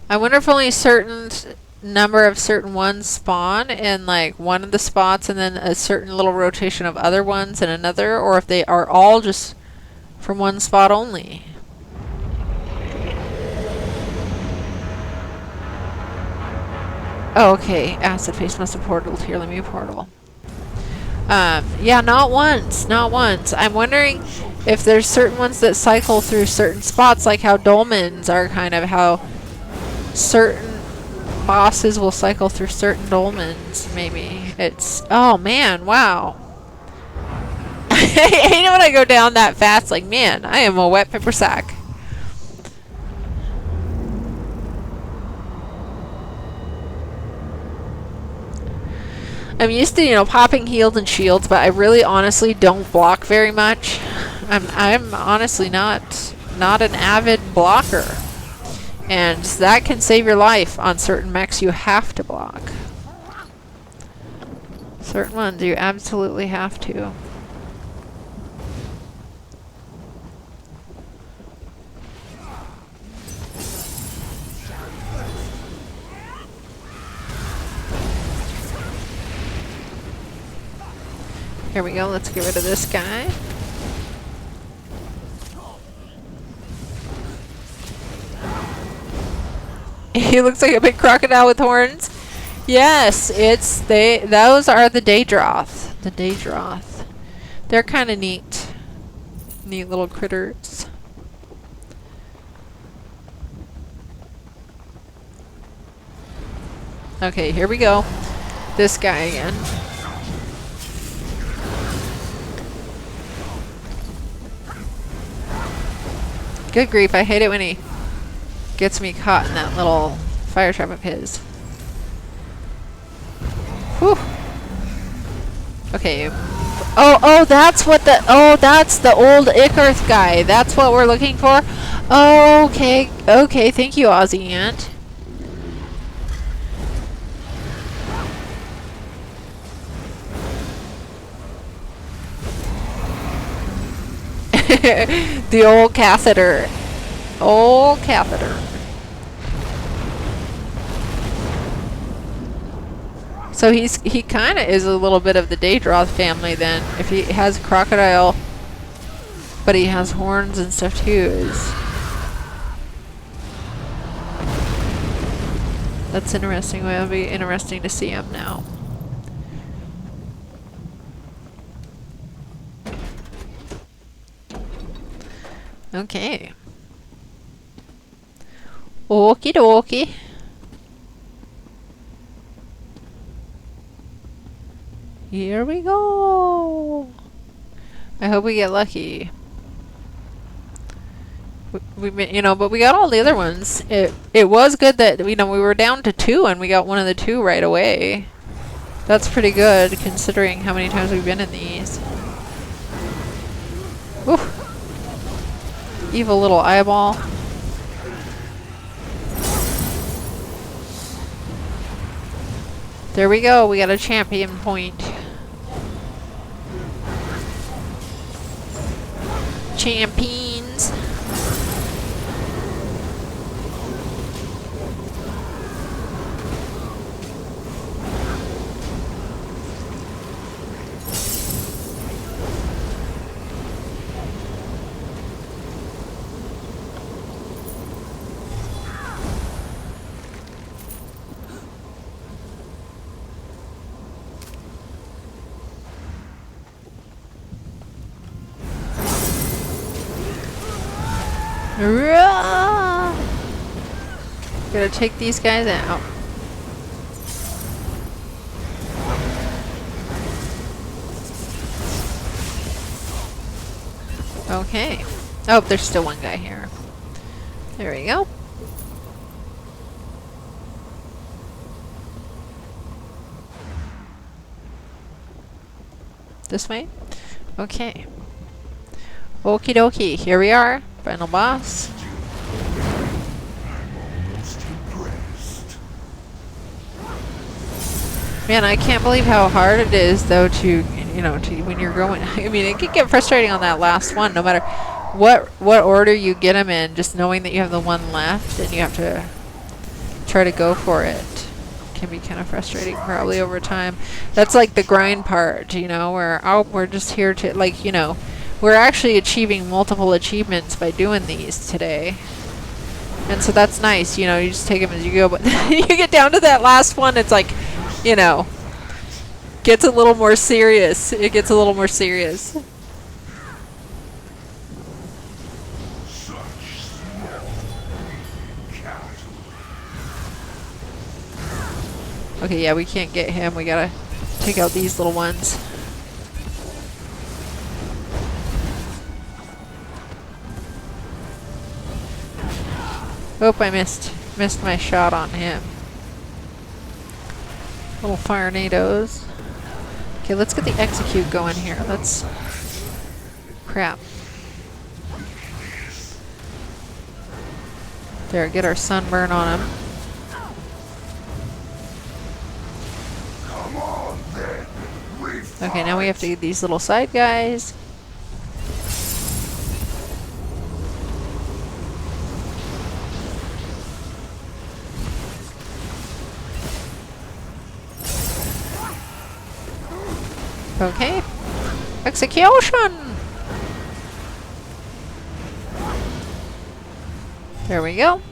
[SPEAKER 1] I wonder if only a certain number of certain ones spawn in like one of the spots and then a certain little rotation of other ones in another, or if they are all just from one spot only. Oh, okay. Acid face must have portaled here. Let me portal. Yeah, not once. Not once. I'm wondering if there's certain ones that cycle through certain spots, like how dolmens are kind of how certain bosses will cycle through certain dolmens, maybe. It's... Oh, man. Wow. I hate it when I go down that fast. Like, man, I am a wet paper sack. I'm used to, you know, popping heals and shields, but I really honestly don't block very much. I'm honestly not an avid blocker. And that can save your life on certain mechs you have to block. Certain ones you absolutely have to. Here we go, let's get rid of this guy. He looks like a big crocodile with horns. Yes, those are the Daedroth. The Daedroth. They're kind of neat. Neat little critters. Okay, here we go. This guy again. Good grief, I hate it when he gets me caught in that little fire trap of his. Whew. Okay. Oh, that's what that's the old Icarth guy. That's what we're looking for? Oh, okay. Okay, thank you, Aussie Ant. The old catheter. Old catheter. So he kind of is a little bit of the Daedroth family then. If he has crocodile, but he has horns and stuff too. That's interesting. It'll be interesting to see him now. Okay. Okie dokie. Here we go. I hope we get lucky. You know, but we got all the other ones. It was good that, you know, we were down to 2 and we got one of the 2 right away. That's pretty good considering how many times we've been in these. Oof. Evil little eyeball. There we go. We got a champion point. Champions. Hurrah! Gotta take these guys out. Okay. Oh, there's still one guy here. There we go. This way? Okay. Okie dokie, here we are. Final boss. Man, I can't believe how hard it is, though, to, you know, to when you're going. I mean, it can get frustrating on that last one, no matter what order you get them in. Just knowing that you have the one left and you have to try to go for it can be kind of frustrating, probably over time. That's like the grind part, you know, where we're just here to, like, you know, we're actually achieving multiple achievements by doing these today. And so that's nice, you know, you just take them as you go, but you get down to that last one, it's like, you know, gets a little more serious. It gets a little more serious. Okay, yeah, we can't get him. We gotta take out these little ones. Oh, I missed my shot on him. Little firenadoes. Okay, let's get the execute going here. Let's... Crap. There, get our sunburn on him. Okay, now we have to get these little side guys. Okay. Execution! There we go.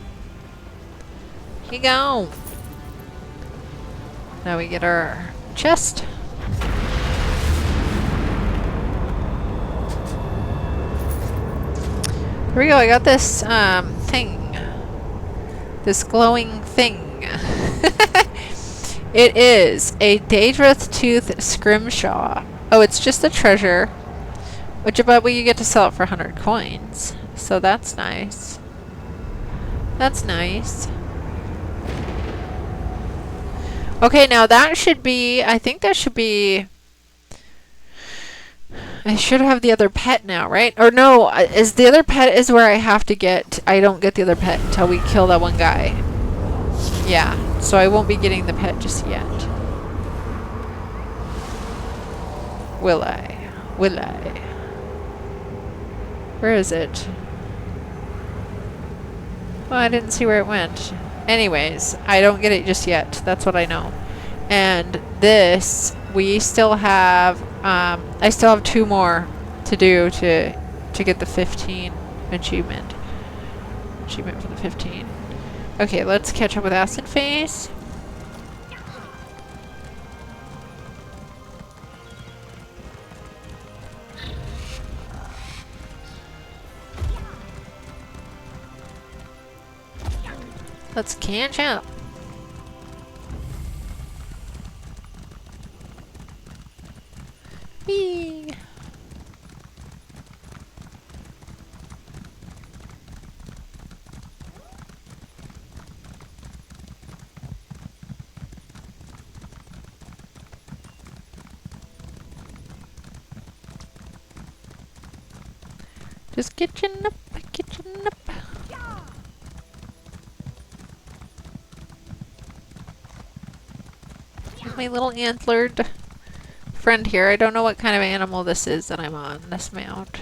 [SPEAKER 1] Here you go. Now we get our chest. Here we go, I got this thing. This glowing thing. It is a Daedrith Tooth Scrimshaw. Oh, it's just a treasure. Which, but you get to sell it for 100 coins. So that's nice. That's nice. Okay, now that should be... I think that should be... I should have the other pet now, right? Or no, is the other pet is where I have to get... I don't get the other pet until we kill that one guy. Yeah. So I won't be getting the pet just yet. Will I? Will I? Where is it? Well, I didn't see where it went. Anyways, I don't get it just yet. That's what I know. And this, we still have, I still have 2 more to do to get the 15 achievement. Achievement for the 15. Okay, let's catch up with Acid Face. Let's catch up. Whee! Just kitchen up, kitchen up. My little antlered friend here. I don't know what kind of animal this is that I'm on, this mount.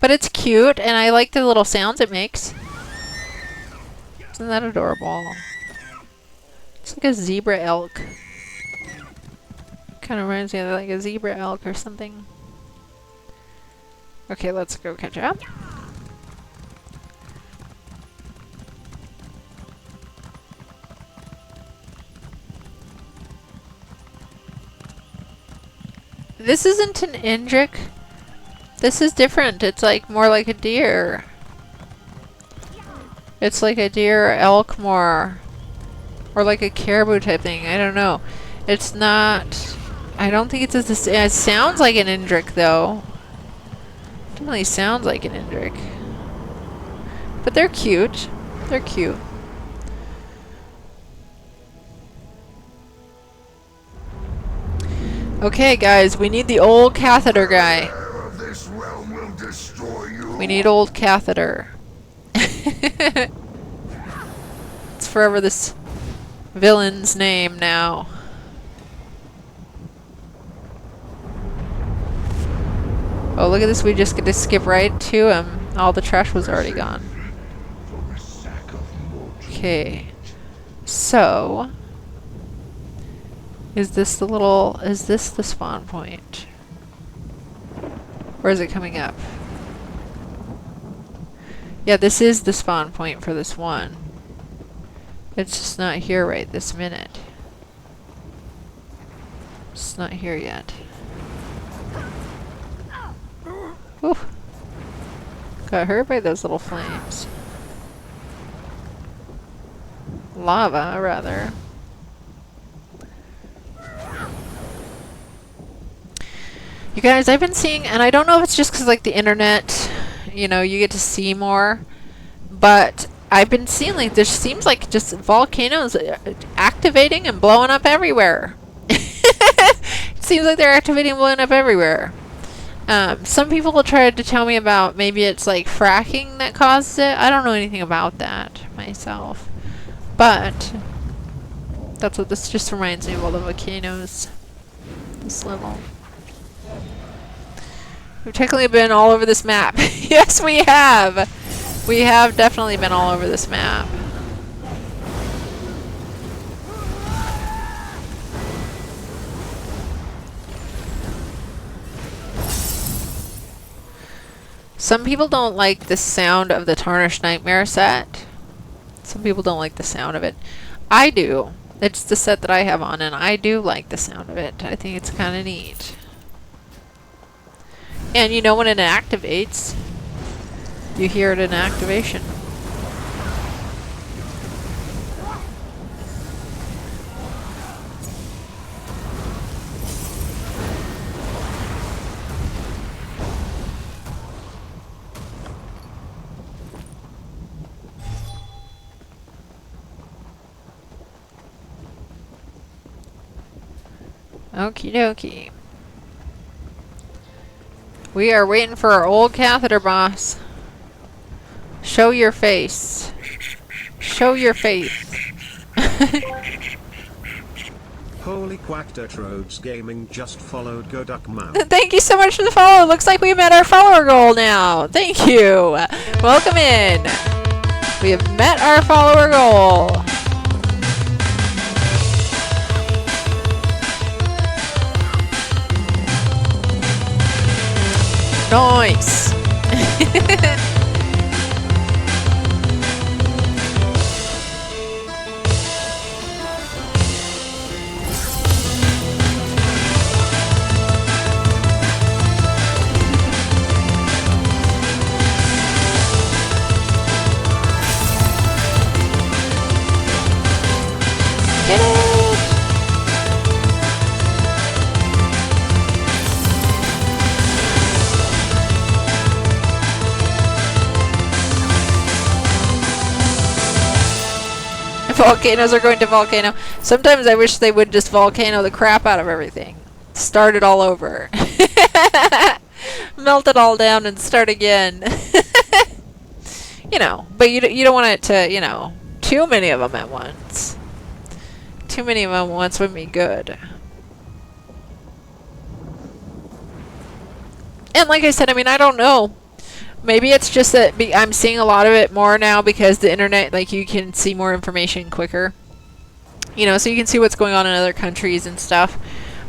[SPEAKER 1] But it's cute, and I like the little sounds it makes. Isn't that adorable? It's like a zebra elk. Kind of reminds me of like a zebra elk or something. Okay, let's go catch up. This isn't an Indrik. This is different. It's like more like a deer. It's like a deer or elk more. Or like a caribou type thing. I don't know. It's not... I don't think it's as... It sounds like an Indrik though. Definitely sounds like an Indrik. But they're cute. They're cute. Okay, guys, we need the old catheter guy.
[SPEAKER 3] This realm will destroy you.
[SPEAKER 1] We need old catheter. It's forever this villain's name now. Oh, look at this. We just get to skip right to him. All the trash was already gone. Okay. So, is this the spawn point? Or is it coming up? Yeah, this is the spawn point for this one. It's just not here right this minute. It's not here yet. Ooh. Got hurt by those little flames. Lava, rather. You guys, I've been seeing, and I don't know if it's just because, like, the internet, you know, you get to see more, but I've been seeing, like, there seems like just volcanoes activating and blowing up everywhere. It seems like they're activating and blowing up everywhere. Some people will try to tell me about maybe it's, like, fracking that causes it. I don't know anything about that myself. But that's what this just reminds me of, all the volcanoes. This level. We've technically been all over this map. Yes, we have! We have definitely been all over this map. Some people don't like the sound of the Tarnished Nightmare set. Some people don't like the sound of it. I do. It's the set that I have on, and I do like the sound of it. I think it's kind of neat. And you know when it activates, you hear it in activation. Okie dokie. We are waiting for our old catheter boss. Show your face. Show your face.
[SPEAKER 6] Holy quack, Rhodes Gaming just followed Godukmouth.
[SPEAKER 1] Thank you so much for the follow. Looks like we met our follower goal now. Thank you. Welcome in. We have met our follower goal. Nice. Get it. Volcanoes are going to volcano. Sometimes I wish they would just volcano the crap out of everything. Start it all over. Melt it all down and start again. You know, but you don't want it to, you know, too many of them at once. Too many of them at once wouldn't be good. And like I said, I mean, I don't know. Maybe it's just that I'm seeing a lot of it more now because the internet, like, you can see more information quicker. You know, so you can see what's going on in other countries and stuff.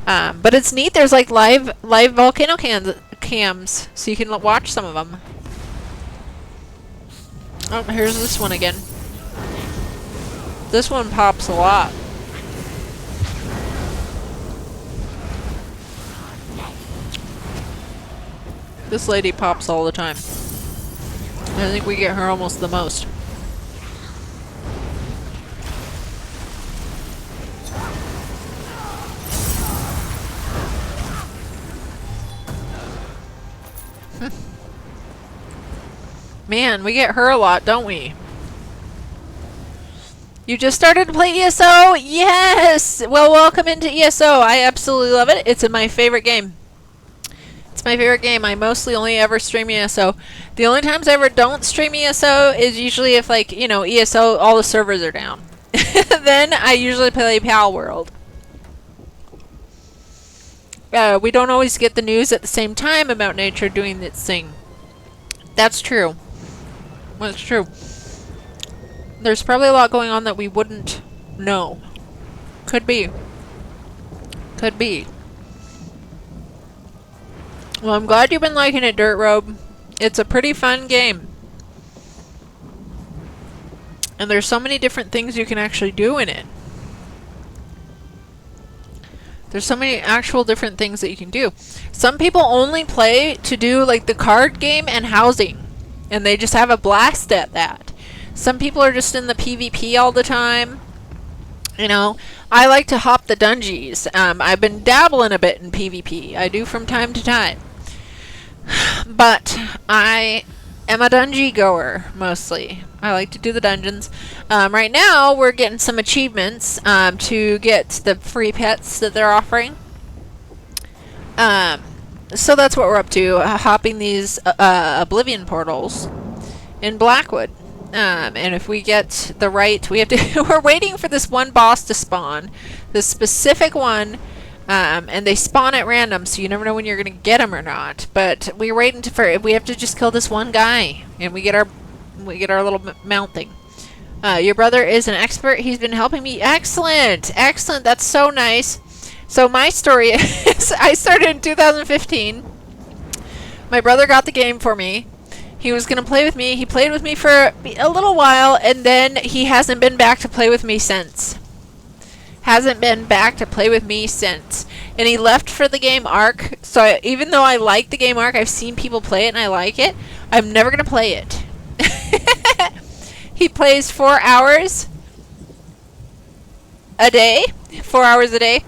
[SPEAKER 1] But it's neat. There's, like, live volcano cams, so you can watch some of them. Oh, here's this one again. This one pops a lot. This lady pops all the time. I think we get her almost the most. Man, we get her a lot, don't we? You just started to play ESO? Yes! Well, welcome into ESO. I absolutely love it. It's my favorite game. It's my favorite game. I mostly only ever stream ESO. The only times I ever don't stream ESO is usually if, like, you know, ESO, all the servers are down. Then I usually play Pal World. We don't always get the news at the same time about nature doing its thing. That's true. That's true. There's probably a lot going on that we wouldn't know. Could be. Could be. Well, I'm glad you've been liking it, Dirt Robe. It's a pretty fun game. And there's so many different things you can actually do in it. There's so many actual different things that you can do. Some people only play to do like the card game and housing. And they just have a blast at that. Some people are just in the PvP all the time. You know, I like to hop the dungeons. I've been dabbling a bit in PvP. I do from time to time. But I am a dungeon goer, mostly. I like to do the dungeons. Right now, we're getting some achievements to get the free pets that they're offering. So that's what we're up to, hopping these Oblivion portals in Blackwood. And if we get the right, we have to. We're waiting for this one boss to spawn, this specific one, and they spawn at random, so you never know when you're gonna get them or not. But we're waiting for. We have to just kill this one guy, and we get our little mount thing. Your brother is an expert. He's been helping me. Excellent, excellent. That's so nice. So my story is, I started in 2015. My brother got the game for me. He was going to play with me. He played with me for a little while, and then he hasn't been back to play with me since. Hasn't been back to play with me since. And he left for the game Ark. So even though I like the game Ark, I've seen people play it and I like it, I'm never going to play it. He plays 4 hours a day. 4 hours a day.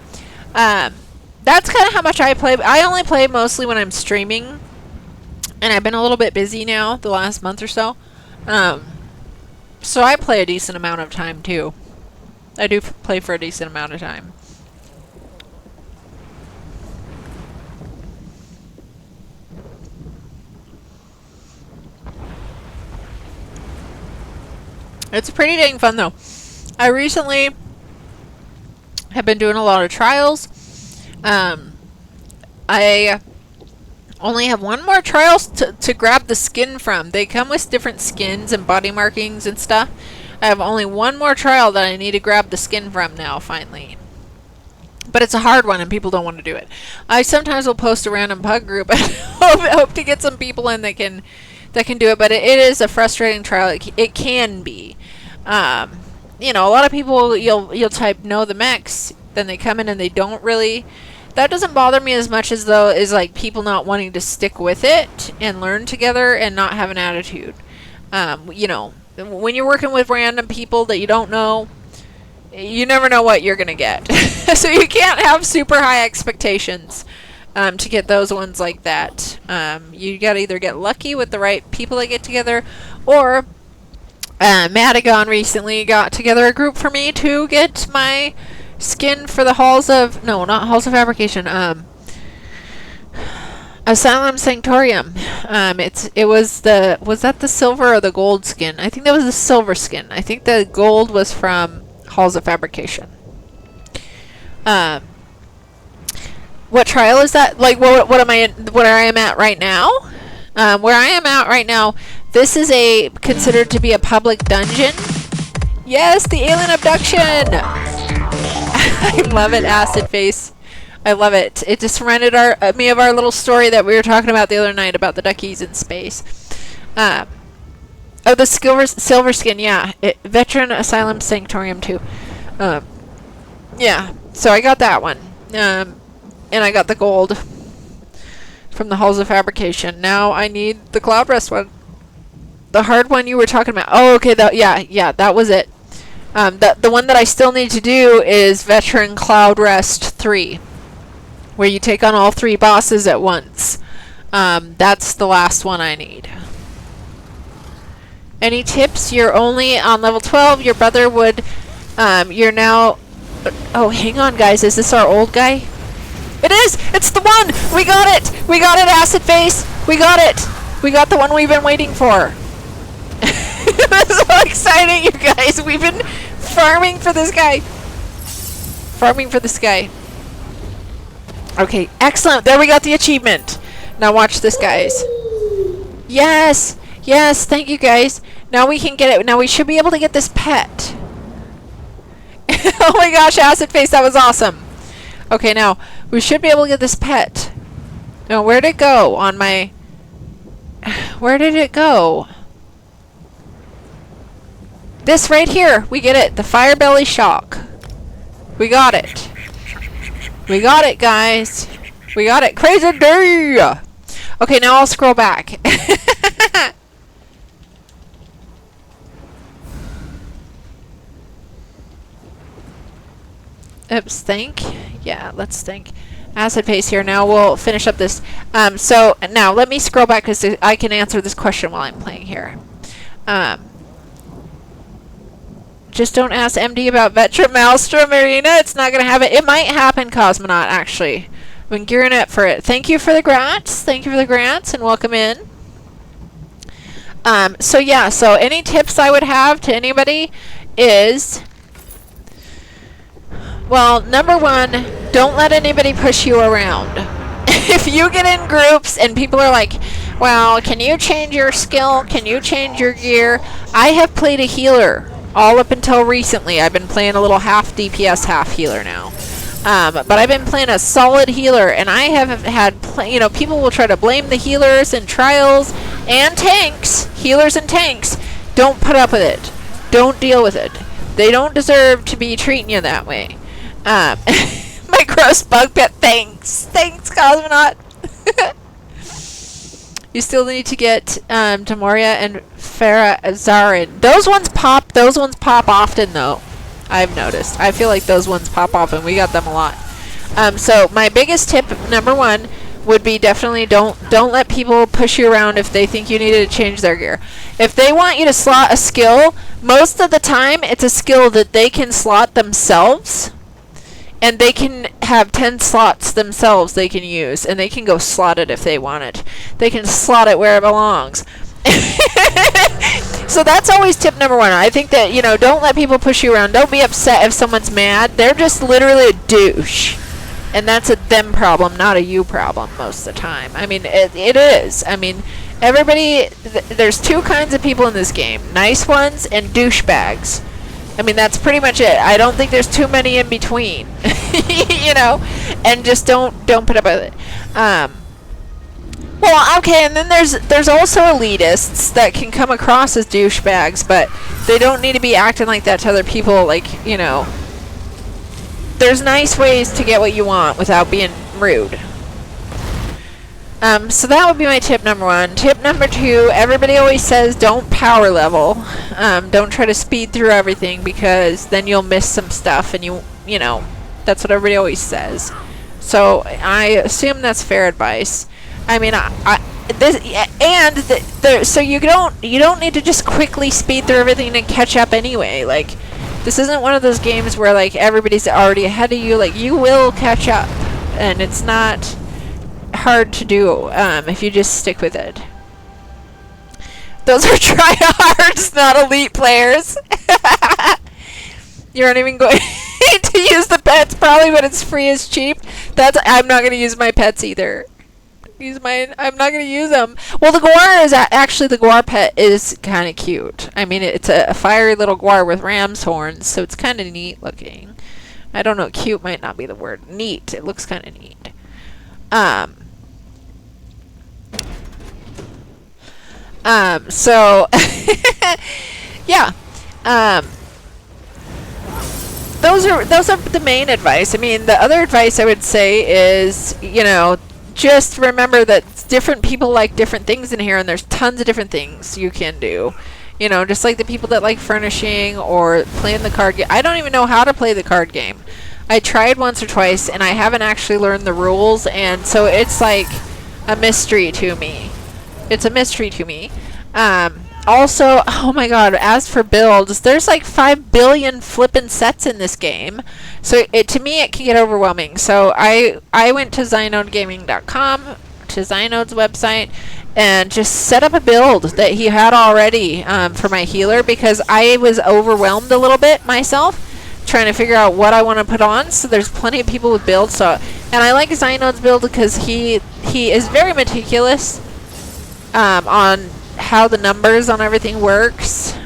[SPEAKER 1] That's kind of how much I play. I only play mostly when I'm streaming. And I've been a little bit busy now, the last month or so. So I play a decent amount of time, too. I do play for a decent amount of time. It's pretty dang fun, though. I recently have been doing a lot of trials. I only have one more trial to grab the skin from. They come with different skins and body markings and stuff. I have only one more trial that I need to grab the skin from now, finally. But it's a hard one and people don't want to do it. I sometimes will post a random pug group and hope to get some people in that can do it. But it is a frustrating trial. It can be. You know, a lot of people, you'll type no the mechs, then they come in and they don't really. That doesn't bother me as much as though is like people not wanting to stick with it and learn together and not have an attitude. You know, when you're working with random people that you don't know, you never know what you're gonna get. So you can't have super high expectations to get those ones like that. You gotta either get lucky with the right people that get together, or Madagon recently got together a group for me to get my skin for the halls of not halls of fabrication, Asylum Sanctorium. Was that the silver or the gold skin? I think that was the silver skin. I think the gold was from halls of fabrication. What trial is that? Like what am I in, where I am at right now? Where I am at right now, this is considered to be a public dungeon. Yes, the alien abduction. I love it, Acid Face. I love it. It just reminded me of our little story that we were talking about the other night about the duckies in space. Oh, the silver skin, yeah. Veteran Asylum Sanctorium too. Yeah, so I got that one. And I got the gold from the Halls of Fabrication. Now I need the Cloud Rest one. The hard one you were talking about. Oh, okay. Yeah, that was it. The one that I still need to do is Veteran Cloud Rest 3, where you take on all 3 bosses at once. That's the last one I need. Any tips? You're only on level 12. Your brother would, you're now, oh, hang on, guys. Is this our old guy? It is! It's the one! We got it! We got it, Acid Face! We got it! We got the one we've been waiting for. That's so exciting, you guys. We've been farming for this guy. Farming for this guy. Okay, excellent. There we got the achievement. Now watch this, guys. Yes! Yes, thank you, guys. Now we can get it. Now we should be able to get this pet. Oh my gosh, Acid Face, that was awesome. Okay, now we should be able to get this pet. Now, where'd it go on my... Where did it go? This right here. We get it. The Fire Belly Shock. We got it. We got it, guys. We got it. Crazy day! Okay, now I'll scroll back. Oops, think. Yeah, let's think. Acid Face here. Now we'll finish up this. So now let me scroll back because I can answer this question while I'm playing here. Just don't ask MD about Vetra Maelstrom Arena. It's not going to happen. It might happen, Cosmonaut, actually. I've been gearing up for it. Thank you for the grants. Thank you for the grants and welcome in. So yeah, so any tips I would have to anybody is... Well, number one, don't let anybody push you around. If you get in groups and people are like, well, can you change your skill? Can you change your gear? I have played a healer all up until recently. I've been playing a little half DPS, half healer now. But I've been playing a solid healer, and I have had, you know, people will try to blame the healers and trials and tanks. Healers and tanks. Don't put up with it. Don't deal with it. They don't deserve to be treating you that way. My gross bug pet, thanks. Thanks, Cosmonaut. You still need to get Demoria and Farah Zarin. Those ones pop often, though. I've noticed. I feel like those ones pop often. We got them a lot. So my biggest tip, number one, would be definitely don't let people push you around if they think you need to change their gear. If they want you to slot a skill, most of the time it's a skill that they can slot themselves. And they can have 10 slots themselves they can use. And they can go slot it if they want it. They can slot it where it belongs. So that's always tip number one. I think that, you know, don't let people push you around. Don't be upset if someone's mad. They're just literally a douche. And that's a them problem, not a you problem most of the time. I mean, it is. I mean, everybody... there's two kinds of people in this game. Nice ones and douchebags. I mean, that's pretty much it. I don't think there's too many in between. You know? And just don't put up with it. Well, okay, and then there's also elitists that can come across as douchebags, but they don't need to be acting like that to other people. Like, you know, there's nice ways to get what you want without being rude. So that would be my tip number one. Tip number two, everybody always says don't power level. Don't try to speed through everything because then you'll miss some stuff, and you know, that's what everybody always says. So I assume that's fair advice. I mean, so you don't need to just quickly speed through everything and catch up anyway. Like, this isn't one of those games where like everybody's already ahead of you. Like, you will catch up, and it's not hard to do if you just stick with it. Those are tryhards, not elite players. You aren't even going to use the pets probably, but it's free as cheap. I'm not going to use my pets either. I'm not going to use them. Well, the Guar is actually, the Guar pet is kind of cute. I mean, it's a fiery little Guar with ram's horns, so it's kind of neat looking. I don't know, cute might not be the word. Neat. It looks kind of neat. So yeah. Those are the main advice. I mean, the other advice I would say is, you know, just remember that different people like different things in here, and there's tons of different things you can do. You know, just like the people that like furnishing or playing the card game. I don't even know how to play the card game. I tried once or twice, and I haven't actually learned the rules, and so it's like a mystery to me. It's a mystery to me. Also, oh my god, as for builds, there's like 5 billion flippin' sets in this game. So to me, it can get overwhelming. So I went to ZynodeGaming.com, to Zynode's website, and just set up a build that he had already for my healer, because I was overwhelmed a little bit myself trying to figure out what I want to put on. So there's plenty of people with builds. So, and I like Zynode's build because he is very meticulous on how the numbers on everything works,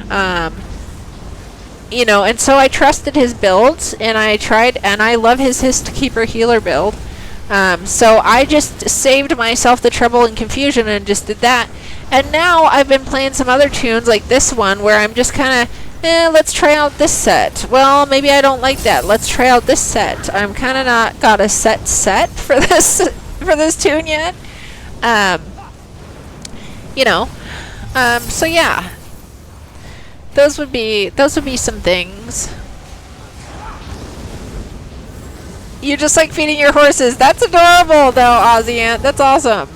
[SPEAKER 1] you know, and so I trusted his builds, and I tried, and I love his Keeper healer build. So I just saved myself the trouble and confusion and just did that. And now I've been playing some other tunes like this one where I'm just kind of, let's try out this set. Well, maybe I don't like that. Let's try out this set. I'm kind of not got a set for this tune yet. You know. So yeah, those would be some things. You just like feeding your horses. That's adorable, though, Ozzy Ant. That's awesome.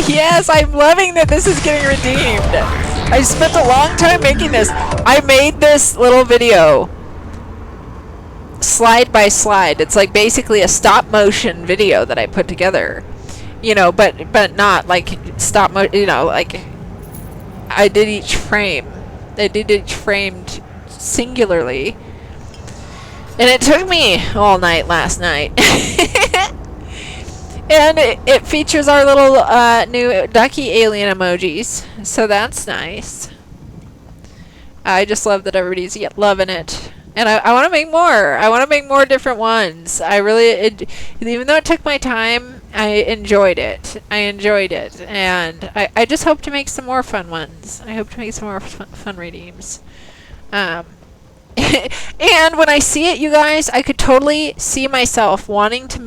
[SPEAKER 1] Yes, I'm loving that this is getting redeemed. I spent a long time making this. I made this little video slide by slide. It's like basically a stop motion video that I put together. You know, but not like stop motion, you know, like I did each frame. I did each frame singularly. And it took me all night last night. And it features our little new ducky alien emojis, so that's nice. I just love that everybody's loving it, and I want to make more. I want to make more different ones. I really, even though it took my time, I enjoyed it. And I just hope to make some more fun ones. I hope to make some more fun redeems. And when I see it, you guys, I could totally see myself wanting to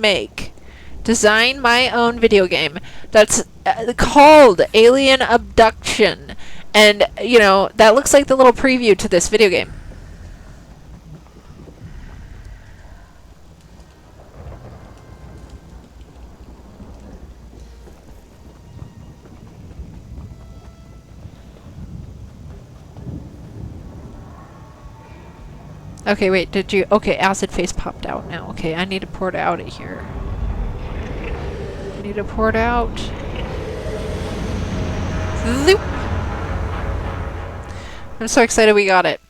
[SPEAKER 1] design my own video game that's called Alien Abduction, and you know, that looks like the little preview to this video game. Okay, wait, did you? Okay, acid face popped out now. Okay, I need to pour it out of here. Need to pour it out. Zoop. I'm so excited we got it.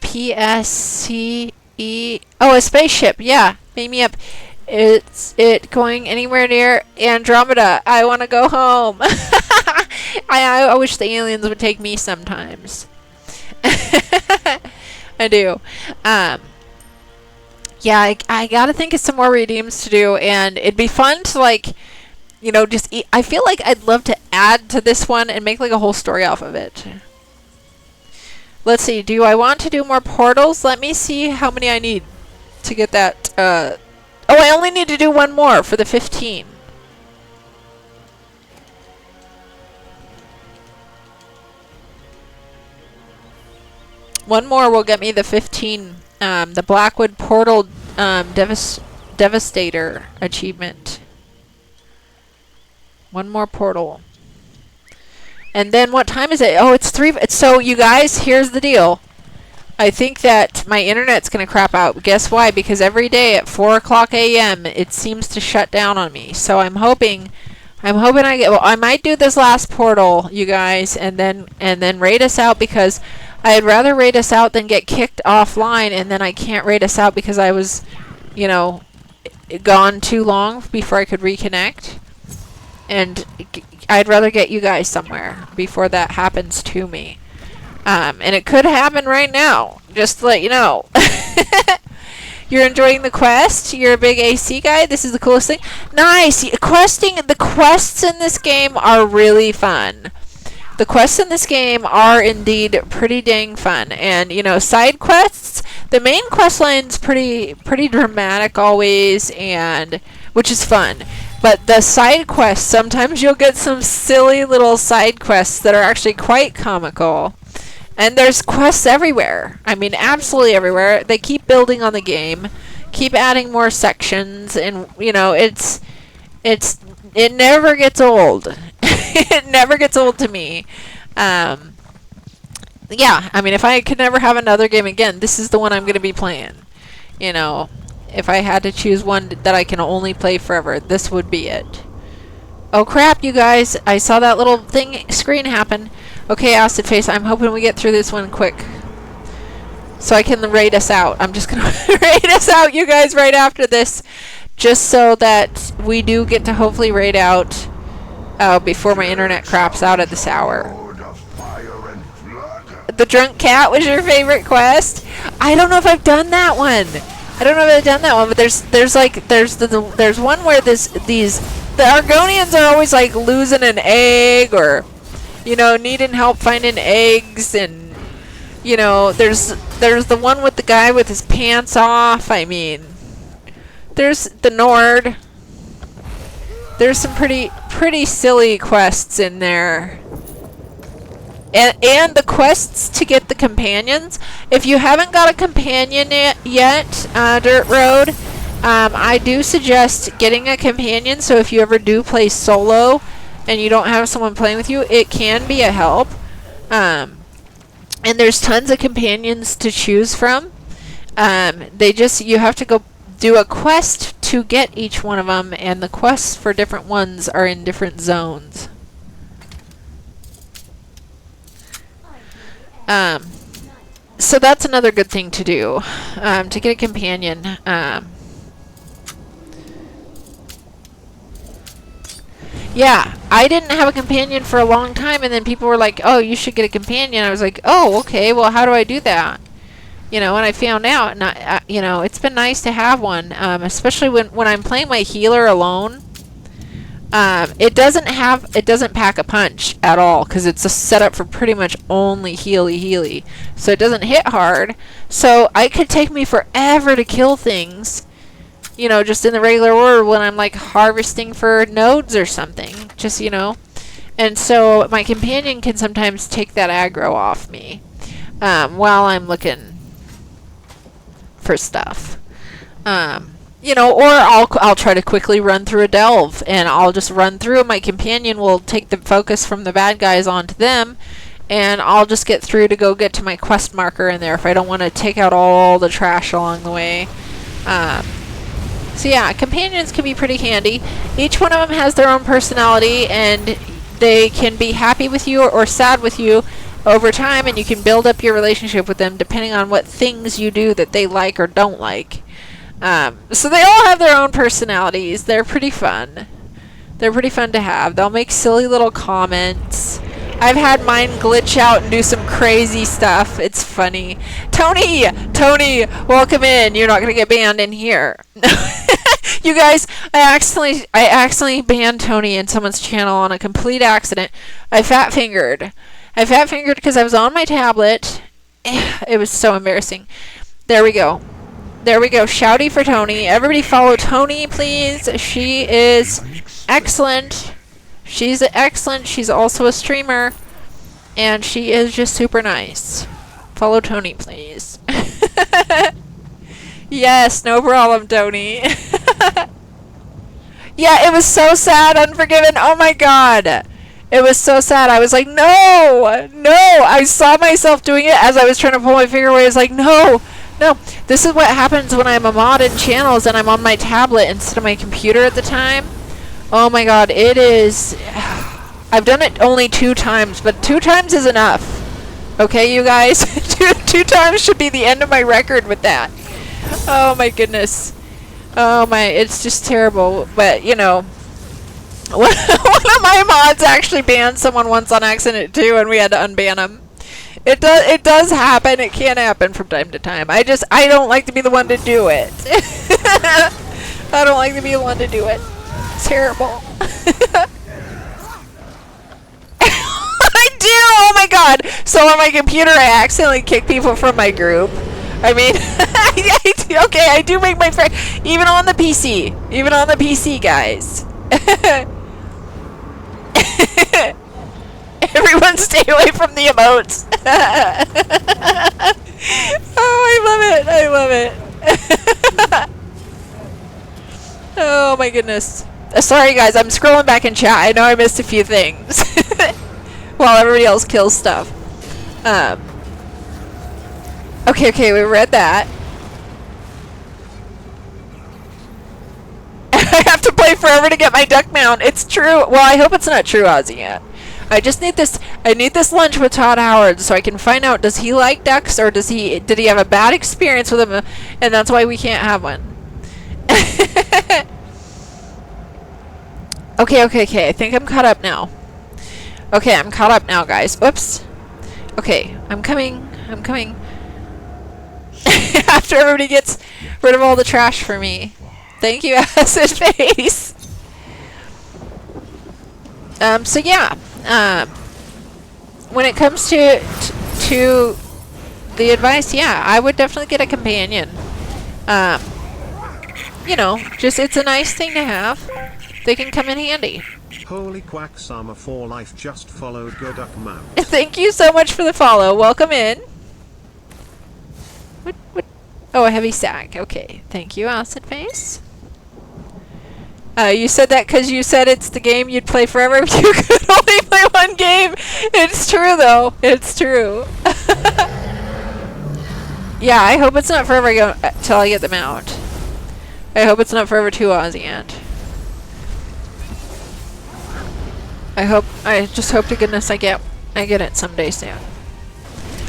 [SPEAKER 1] PSCE. Oh, a spaceship. Yeah, beam me up. It's going anywhere near Andromeda. I want to go home. I wish the aliens would take me sometimes. I do. Yeah, I gotta think of some more redeems to do, and it'd be fun to, like, you know, just eat. I feel like I'd love to add to this one and make, like, a whole story off of it. Let's see, do I want to do more portals? Let me see how many I need to get that, oh, I only need to do one more for the 15. One more will get me the 15, the Blackwood Portal Devastator achievement. One more portal. And then what time is it? Oh, it's 3. So you guys, here's the deal. I think that my internet's going to crap out. Guess why? Because every day at 4 o'clock a.m. it seems to shut down on me. So I'm hoping I get, well, I might do this last portal, you guys, and then raid us out, because I'd rather raid us out than get kicked offline, and then I can't raid us out because I was, you know, gone too long before I could reconnect. And I'd rather get you guys somewhere before that happens to me. And it could happen right now, just to let you know. You're enjoying the quest? You're a big AC guy? This is the coolest thing? Nice! The quests in this game are really fun. The quests in this game are indeed pretty dang fun. And, you know, side quests, the main quest line's pretty dramatic always, and which is fun. But the side quests, sometimes you'll get some silly little side quests that are actually quite comical. And there's quests everywhere. I mean, absolutely everywhere. They keep building on the game, keep adding more sections, and you know, it never gets old. It never gets old to me. Yeah, I mean, if I could never have another game again, this is the one I'm going to be playing. You know, if I had to choose one that I can only play forever, this would be it. Oh crap, you guys! I saw that little screen happen. Okay, Acid Face, I'm hoping we get through this one quick, so I can raid us out. I'm just gonna raid us out, you guys, right after this, just so that we do get to hopefully raid out before my internet craps out at this hour. The Drunk Cat was your favorite quest? I don't know if I've done that one. But there's one where the Argonians are always like losing an egg, or you know, needing help finding eggs, and you know, there's the one with the guy with his pants off. I mean, there's the Nord. There's some pretty silly quests in there. And the quests to get the companions. If you haven't got a companion yet, Dirt Road, I do suggest getting a companion. So if you ever do play solo and you don't have someone playing with you, it can be a help. And there's tons of companions to choose from. You have to go do a quest to get each one of them, and the quests for different ones are in different zones. So that's another good thing to do, to get a companion. Yeah, I didn't have a companion for a long time, and then people were like, oh, you should get a companion. I was like, oh, okay, well, how do I do that? You know, and I found out, and you know, it's been nice to have one, especially when I'm playing my healer alone. It doesn't pack a punch at all, because it's a setup for pretty much only healy. So it doesn't hit hard. So it could take me forever to kill things, you know, just in the regular order when I'm like harvesting for nodes or something. Just, you know. And so my companion can sometimes take that aggro off me while I'm looking for stuff. You know, or I'll try to quickly run through a delve, and I'll just run through, and my companion will take the focus from the bad guys onto them, and I'll just get through to go get to my quest marker in there if I don't want to take out all the trash along the way. So yeah, companions can be pretty handy. Each one of them has their own personality, and they can be happy with you or sad with you over time, and you can build up your relationship with them depending on what things you do that they like or don't like. So they all have their own personalities. They're pretty fun. They're pretty fun to have. They'll make silly little comments. I've had mine glitch out and do some crazy stuff. It's funny. Tony, welcome in. You're not gonna get banned in here. You guys, I accidentally banned Tony in someone's channel on a complete accident. I fat fingered because I was on my tablet. It was so embarrassing. There we go. Shouty for Tony. Everybody follow Tony, please. She is excellent. She's excellent. She's also a streamer. And she is just super nice. Follow Tony, please. Yes, no problem, Tony. Yeah, it was so sad, Unforgiven. Oh my god. It was so sad. I was like, no. I saw myself doing it as I was trying to pull my finger away. I was like, no. This is what happens when I'm a mod in channels and I'm on my tablet instead of my computer at the time. Oh my god, it is... I've done it only 2 times, but 2 times is enough. Okay, you guys? two times should be the end of my record with that. Oh my goodness. Oh my, it's just terrible. But, you know, one of my mods actually banned someone once on accident too, and we had to unban him. It does happen. It can happen from time to time. I don't like to be the one to do it. I don't like to be the one to do it. It's terrible. I do! Oh my god! So on my computer I accidentally kick people from my group. I mean, okay, I do make my friend, even on the PC. Even on the PC, guys. Everyone stay away from the emotes. Oh, I love it. I love it. Oh my goodness. Sorry guys, I'm scrolling back in chat. I know I missed a few things. While everybody else kills stuff. Okay, we read that. I have to play forever to get my duck mount. It's true. Well, I hope it's not true, Ozzy, yet. I just need this. I need this lunch with Todd Howard so I can find out, does he like ducks or did he have a bad experience with them and that's why we can't have one. Okay. I think I'm caught up now. Okay, I'm caught up now, guys. Whoops. Okay, I'm coming. After everybody gets rid of all the trash for me. Thank you, Acid Face. So yeah. When it comes to the advice, yeah, I would definitely get a companion. You know, just it's a nice thing to have. They can come in handy.
[SPEAKER 6] Holy quack, Summer for life just followed Go Duck Mount.
[SPEAKER 1] Thank you so much for the follow. Welcome in. What? Oh, a heavy sack. Okay. Thank you, Acid Face. You said that because you said it's the game you'd play forever if you could only play one game. It's true, though. It's true. Yeah, I hope it's not forever till I get the mount. I hope it's not forever too, Ozzy Ant. I just hope to goodness I get it someday soon.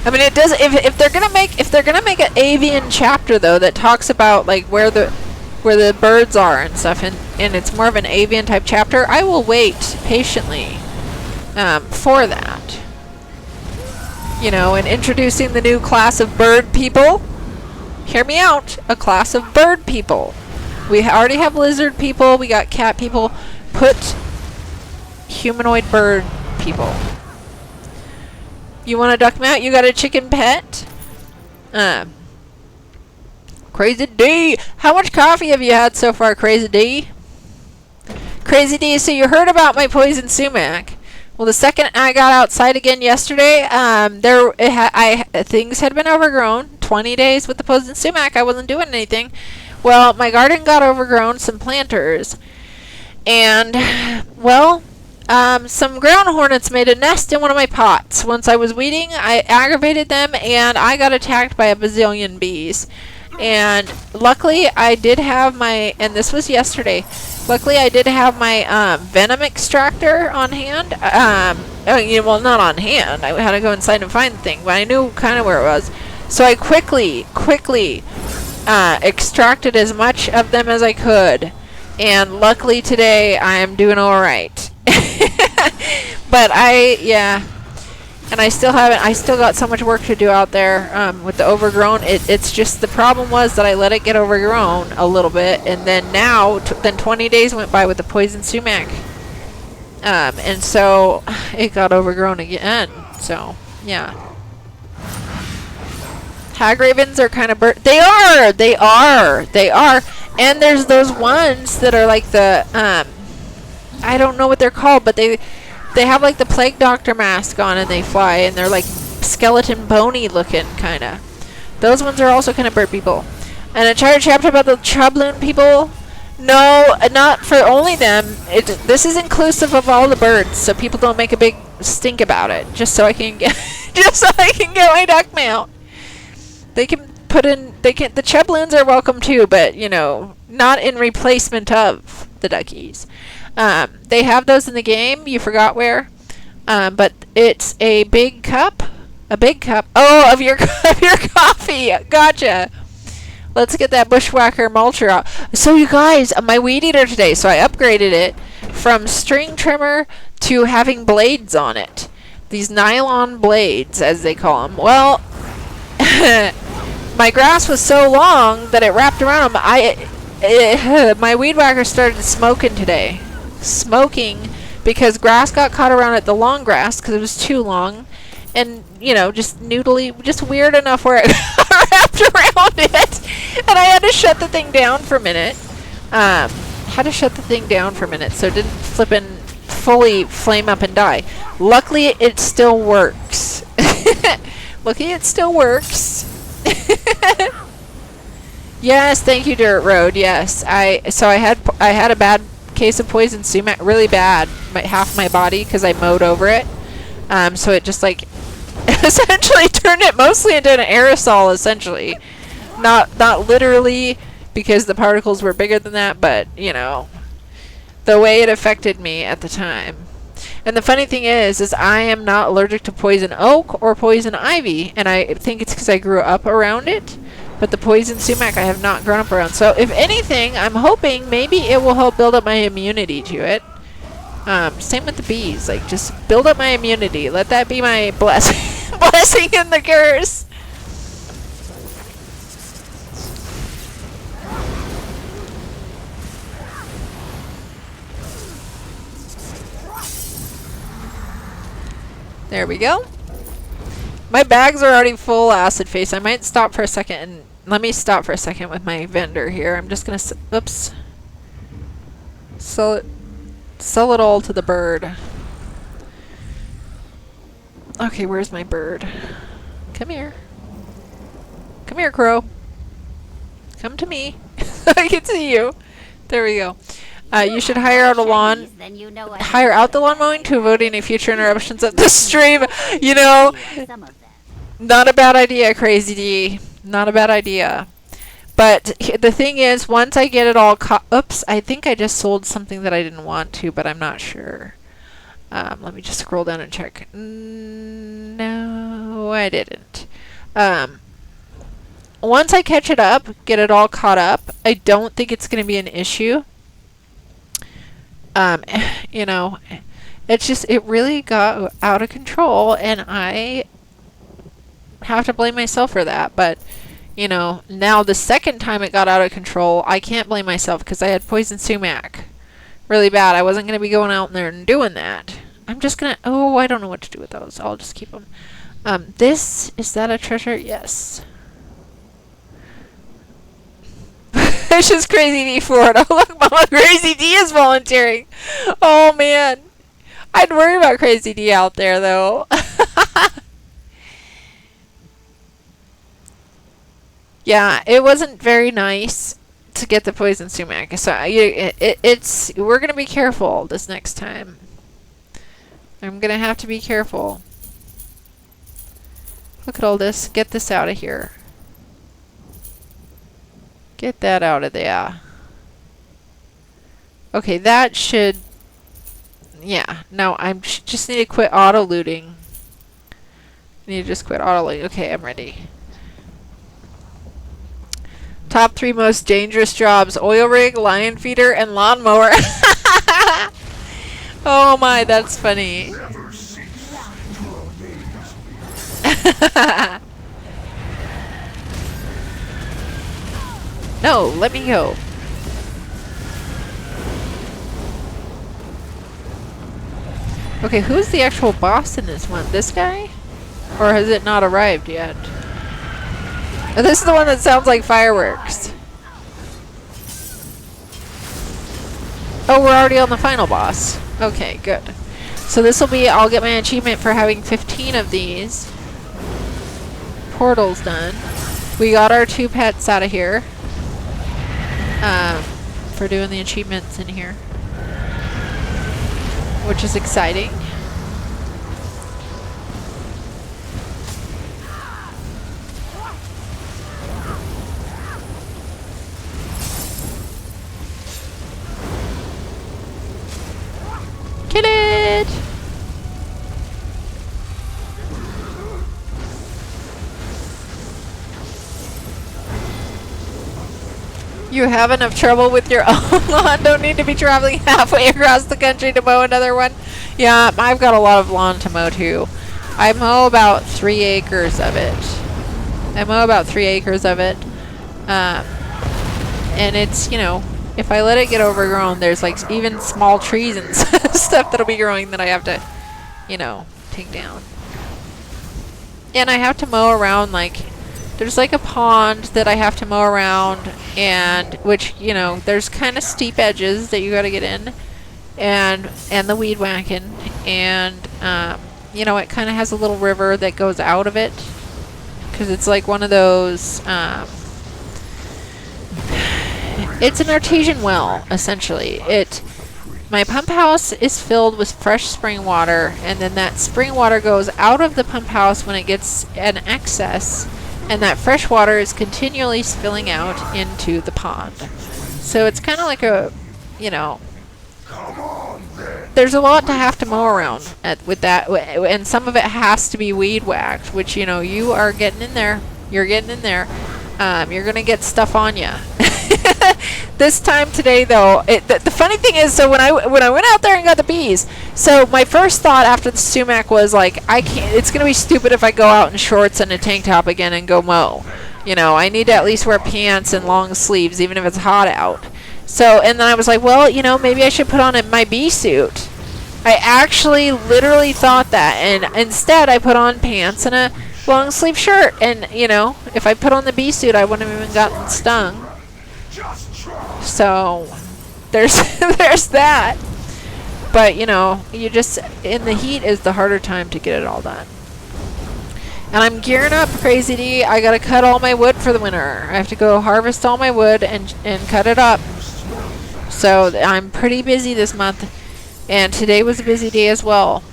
[SPEAKER 1] I mean, it does. If they're gonna make an avian chapter though that talks about like where the birds are and stuff, and it's more of an avian type chapter, I will wait patiently for that. You know, and introducing the new class of bird people. Hear me out. A class of bird people. We already have lizard people. We got cat people. Put humanoid bird people. You want a duck mount? You got a chicken pet? Crazy D! How much coffee have you had so far, Crazy D? Crazy D, so you heard about my poison sumac. Well, the second I got outside again yesterday, things had been overgrown. 20 days with the poison sumac, I wasn't doing anything. Well, my garden got overgrown, some planters. And, well, some ground hornets made a nest in one of my pots. Once I was weeding, I aggravated them, and I got attacked by a bazillion bees. And luckily, I did have my, and this was yesterday, luckily I did have my venom extractor on hand. Well, not on hand. I had to go inside and find the thing, but I knew kind of where it was. So I quickly extracted as much of them as I could. And luckily today, I am doing alright. But and I still got so much work to do out there with the overgrown. It's just the problem was that I let it get overgrown a little bit, and then now then 20 days went by with the poison sumac, and so it got overgrown again. So yeah, hag ravens are kind of they are, and there's those ones that are like the I don't know what they're called, but they have like the plague doctor mask on and they fly and they're like skeleton bony looking kind of. Those ones are also kind of bird people. And a chapter about the chubloon people. No, not for only them. This is inclusive of all the birds, so people don't make a big stink about it. Just so I can get my duck mount. They can put in. The chubloons are welcome too, but you know, not in replacement of the duckies. They have those in the game. You forgot where, but it's a big cup. Oh, of your coffee. Gotcha. Let's get that bushwhacker mulcher out. So you guys, my weed eater today. So I upgraded it from string trimmer to having blades on it. These nylon blades, as they call them. Well, my grass was so long that it wrapped around them. My weed whacker started smoking today. Smoking because grass got caught around it, the long grass, because it was too long. And, you know, just noodly, just weird enough where it wrapped around it. And I had to shut the thing down for a minute. Had to shut the thing down for a minute so it didn't fully flame up and die. Luckily, it still works. Luckily, it still works. Yes, thank you, Dirt Road. Yes, I had a bad case of poison sumac, really bad, half my body because I mowed over it. So it just like essentially turned it mostly into an aerosol. Essentially, not literally because the particles were bigger than that, but you know, the way it affected me at the time. And the funny thing is I am not allergic to poison oak or poison ivy, and I think it's because I grew up around it. But the poison sumac I have not grown up around. So if anything, I'm hoping maybe it will help build up my immunity to it. Same with the bees. Like, just build up my immunity. Let that be my blessing, blessing and the curse. There we go. My bags are already full, acid face. I might stop for a second and let me stop for a second with my vendor here. I'm just gonna oops. Sell it all to the bird. Okay, where's my bird? Come here. Come here, crow. Come to me. I can see you. There we go. You should hire out the lawn mowing to avoid any future interruptions of the stream. You know, not a bad idea, Crazy D. Not a bad idea. But the thing is, once I get it all oops, I think I just sold something that I didn't want to, but I'm not sure. Let me just scroll down and check. No, I didn't. Once I catch it up, get it all caught up, I don't think it's going to be an issue. You know, it's just, it really got out of control, and I have to blame myself for that. But, you know, now the second time it got out of control, I can't blame myself because I had poison sumac really bad. I wasn't going to be going out there and doing that. I'm just going to, oh, I don't know what to do with those. I'll just keep them. Is that a treasure? Yes. It's just Crazy D Ford. Oh, look, Mama, Crazy D is volunteering. Oh, man. I'd worry about Crazy D out there, though. Yeah, it wasn't very nice to get the poison sumac. So we're going to be careful this next time. I'm going to have to be careful. Look at all this. Get this out of here. Get that out of there. Okay, that should... Yeah, no, I just need to quit auto-looting. I need to just quit auto-looting. Okay, I'm ready. Top 3 most dangerous jobs: oil rig, lion feeder, and lawnmower. Oh my, that's funny. No, let me go. Okay, who's the actual boss in this one? This guy? Or has it not arrived yet? Oh, this is the one that sounds like fireworks. Oh, we're already on the final boss. Okay, good. So this will be, I'll get my achievement for having 15 of these portals done. We got our 2 pets out of here. For doing the achievements in here, which is exciting. Kill it! You have enough trouble with your own lawn. Don't need to be traveling halfway across the country to mow another one. Yeah, I've got a lot of lawn to mow too. I mow about 3 acres of it. And it's, you know, if I let it get overgrown, there's like even small trees and stuff that'll be growing that I have to, you know, take down. And I have to mow around, like, there's like a pond that I have to mow around, and which, you know, there's kind of steep edges that you got to get in, and the weed whacking, and you know, it kind of has a little river that goes out of it, because it's like one of those, it's an artesian well, essentially. My pump house is filled with fresh spring water, and then that spring water goes out of the pump house when it gets an excess, and that fresh water is continually spilling out into the pond. So it's kind of like a, you know, there's a lot to have to mow around with that, and some of it has to be weed whacked, which, you know, you are getting in there. You're getting in there. You're going to get stuff on you. This time today, though, the funny thing is, so when I went out there and got the bees, so my first thought after the sumac was like, it's going to be stupid if I go out in shorts and a tank top again and go mow. You know, I need to at least wear pants and long sleeves, even if it's hot out. So, and then I was like, well, you know, maybe I should put on my bee suit. I actually literally thought that, and instead I put on pants and a long sleeve shirt, and, you know, if I put on the bee suit, I wouldn't have even gotten stung. So there's there's that. But, you know, you just, in the heat is the harder time to get it all done. And I'm gearing up, Crazy D. I gotta cut all my wood for the winter. I have to go harvest all my wood and cut it up. So I'm pretty busy this month, and today was a busy day as well.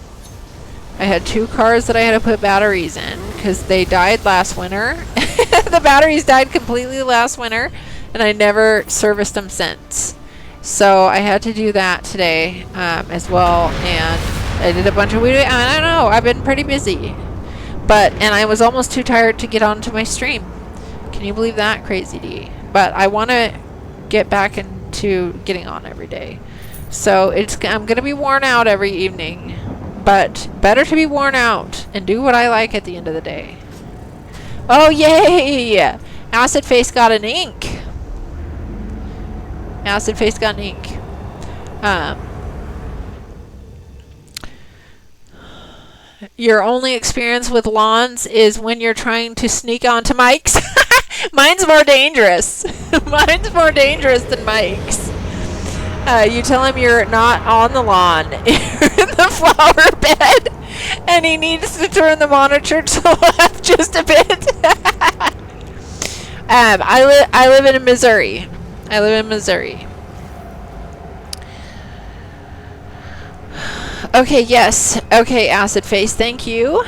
[SPEAKER 1] I had 2 cars that I had to put batteries in because they died last winter. The batteries died completely last winter, and I never serviced them since. So I had to do that today as well, and I did a bunch of weed. I don't know. I've been pretty busy, and I was almost too tired to get onto my stream. Can you believe that, Crazy D? But I want to get back into getting on every day. So I'm gonna be worn out every evening, but better to be worn out and do what I like at the end of the day. Oh, yay! Acid Face got an ink. Acid Face got an ink. Your only experience with lawns is when you're trying to sneak onto Mike's. Mine's more dangerous. Mine's more dangerous than Mike's. You tell him you're not on the lawn. You're in the flower bed, and he needs to turn the monitor to the left just a bit. I live in Missouri. I live in Missouri. Okay, yes. Okay, Acid Face, thank you.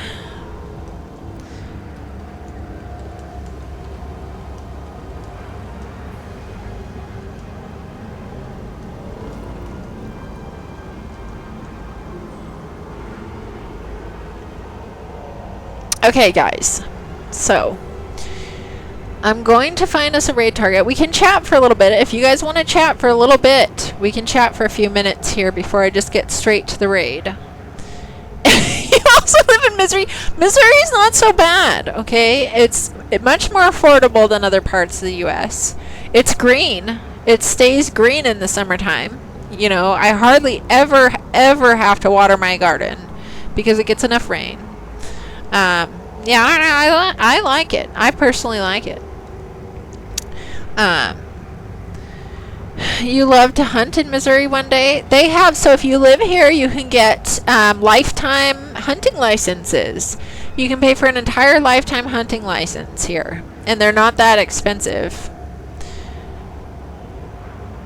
[SPEAKER 1] Okay, guys. So, I'm going to find us a raid target. We can chat for a little bit. If you guys want to chat for a little bit, we can chat for a few minutes here before I just get straight to the raid. You also live in Missouri. Missouri is not so bad, okay? It's much more affordable than other parts of the U.S. It's green. It stays green in the summertime. You know, I hardly ever have to water my garden because it gets enough rain. Yeah, I like it. I personally like it. You love to hunt in Missouri one day? They have, so if you live here, you can get lifetime hunting licenses. You can pay for an entire lifetime hunting license here, and they're not that expensive.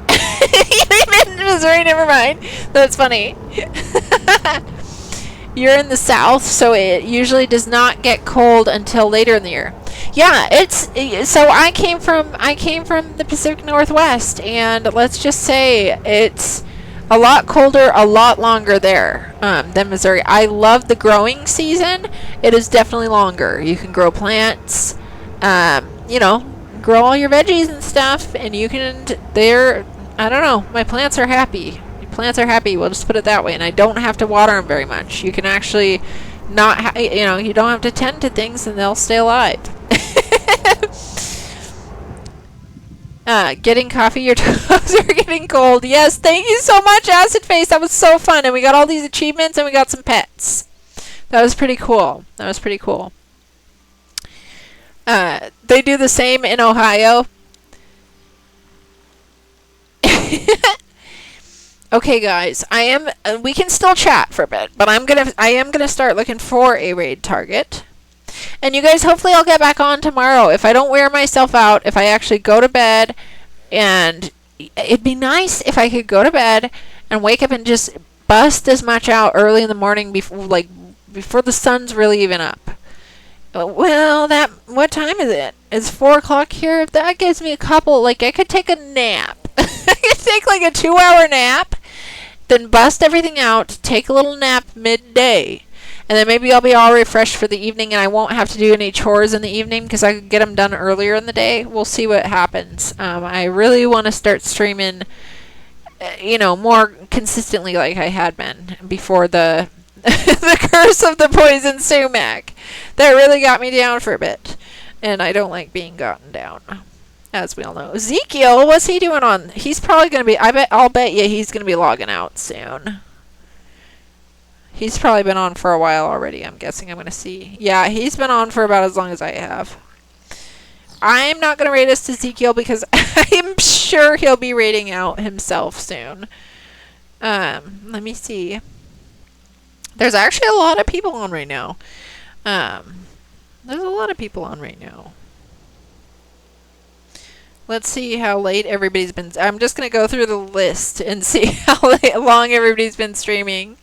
[SPEAKER 1] You live in Missouri, never mind. That's funny. You're in the south, so it usually does not get cold until later in the year. Yeah, so I came from the Pacific Northwest, and let's just say it's a lot colder, a lot longer there than Missouri. I love the growing season. It is definitely longer. You can grow plants. You know, grow all your veggies and stuff, and you can. They're. I don't know. My plants are happy. Plants are happy. We'll just put it that way. And I don't have to water them very much. You can actually not. You don't have to tend to things, and they'll stay alive. Getting coffee, your toes are getting cold. Yes, thank you so much, Acid Face. That was so fun. And we got all these achievements and we got some pets. That was pretty cool. That was pretty cool. They do the same in Ohio. Okay, guys. We can still chat for a bit, but I am gonna start looking for a raid target. And you guys, hopefully I'll get back on tomorrow. If I don't wear myself out, if I actually go to bed, and it'd be nice if I could go to bed and wake up and just bust as much out early in the morning before the sun's really even up. Well, what time is it? It's 4 o'clock here. That gives me a couple, I could take a nap. I could take a 2-hour nap, then bust everything out, take a little nap midday. And then maybe I'll be all refreshed for the evening and I won't have to do any chores in the evening because I could get them done earlier in the day. We'll see what happens. I really want to start streaming, more consistently like I had been before the the curse of the poison sumac. That really got me down for a bit. And I don't like being gotten down, as we all know. Ezekiel, what's he doing on? He's probably going to be, I'll bet you he's going to be logging out soon. He's probably been on for a while already, I'm guessing. I'm going to see. Yeah, he's been on for about as long as I have. I'm not going to raid us to Ezekiel because I'm sure he'll be raiding out himself soon. Let me see. There's actually a lot of people on right now. There's a lot of people on right now. Let's see how late everybody's been. I'm just going to go through the list and see how long everybody's been streaming.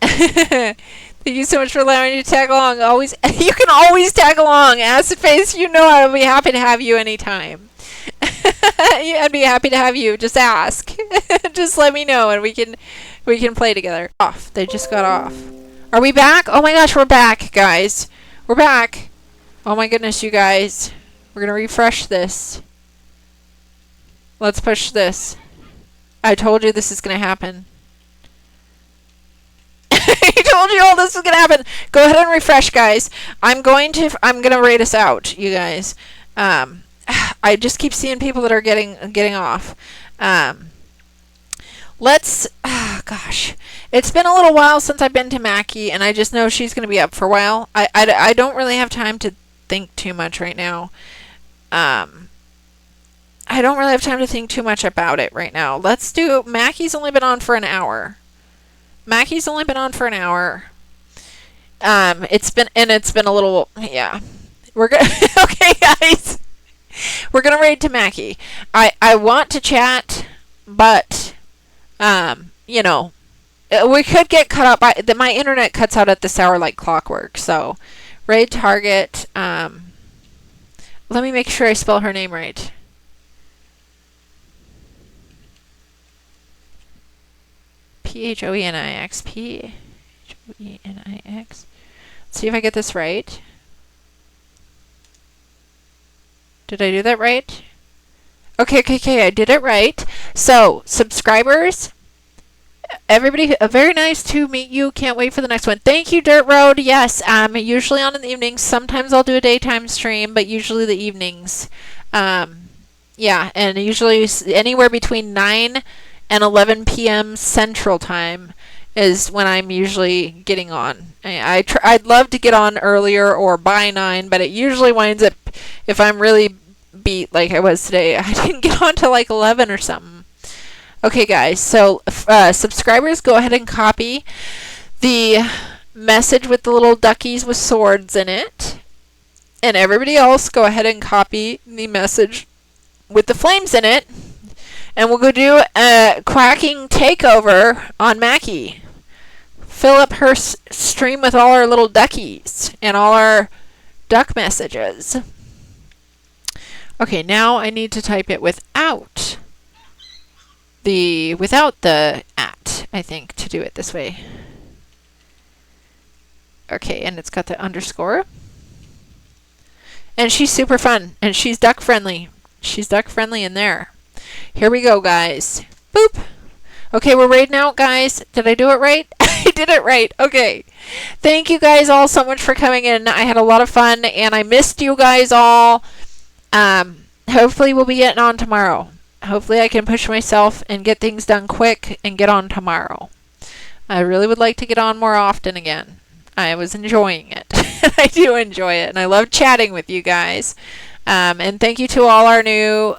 [SPEAKER 1] Thank you so much for allowing me to tag along. You can always tag along. Acid Face, I'll be happy to have you anytime. I'd be happy to have you. Just ask. Just let me know and we can play together. Off. They just got off. Are we back? Oh my gosh, we're back, guys. We're back. Oh my goodness, you guys. We're gonna refresh this. Let's push this. I told you this is gonna happen. I told you all this was gonna happen. Go ahead and refresh, guys. I'm gonna rate us out, you guys. I just keep seeing people that are getting off. Gosh. It's been a little while since I've been to Mackie, and I just know she's gonna be up for a while. I don't really have time to think too much right now. I don't really have time to think too much about it right now. Mackie's only been on for an hour. Mackie's only been on for an hour. It's been a little, yeah. Okay, guys. We're gonna raid to Mackie. I want to chat, but, we could get cut up. My internet cuts out at this hour like clockwork, so raid target. Let me make sure I spell her name right. Phoenix. Phoenix. Let's see if I get this right. Did I do that right? Okay, I did it right. So, subscribers, everybody, very nice to meet you. Can't wait for the next one. Thank you, Dirt Road. Yes, I'm usually on in the evenings. Sometimes I'll do a daytime stream, but usually the evenings. Yeah, and usually anywhere between 9 and 11 p.m. Central Time is when I'm usually getting on. I'd love to get on earlier or by 9, but it usually winds up, if I'm really beat like I was today, I didn't get on till 11 or something. Okay, guys, so subscribers, go ahead and copy the message with the little duckies with swords in it. And everybody else, go ahead and copy the message with the flames in it. And we'll go do a quacking takeover on Mackie. Fill up her stream with all our little duckies and all our duck messages. Okay, now I need to type it without the at, I think, to do it this way. Okay, and it's got the underscore. And she's super fun. And she's duck friendly. She's duck friendly in there. Here we go, guys. Boop. Okay, we're raiding out, guys. Did I do it right? I did it right. Okay. Thank you guys all so much for coming in. I had a lot of fun, and I missed you guys all. Hopefully we'll be getting on tomorrow. Hopefully I can push myself and get things done quick and get on tomorrow. I really would like to get on more often again. I was enjoying it. I do enjoy it, and I love chatting with you guys. And thank you to all our new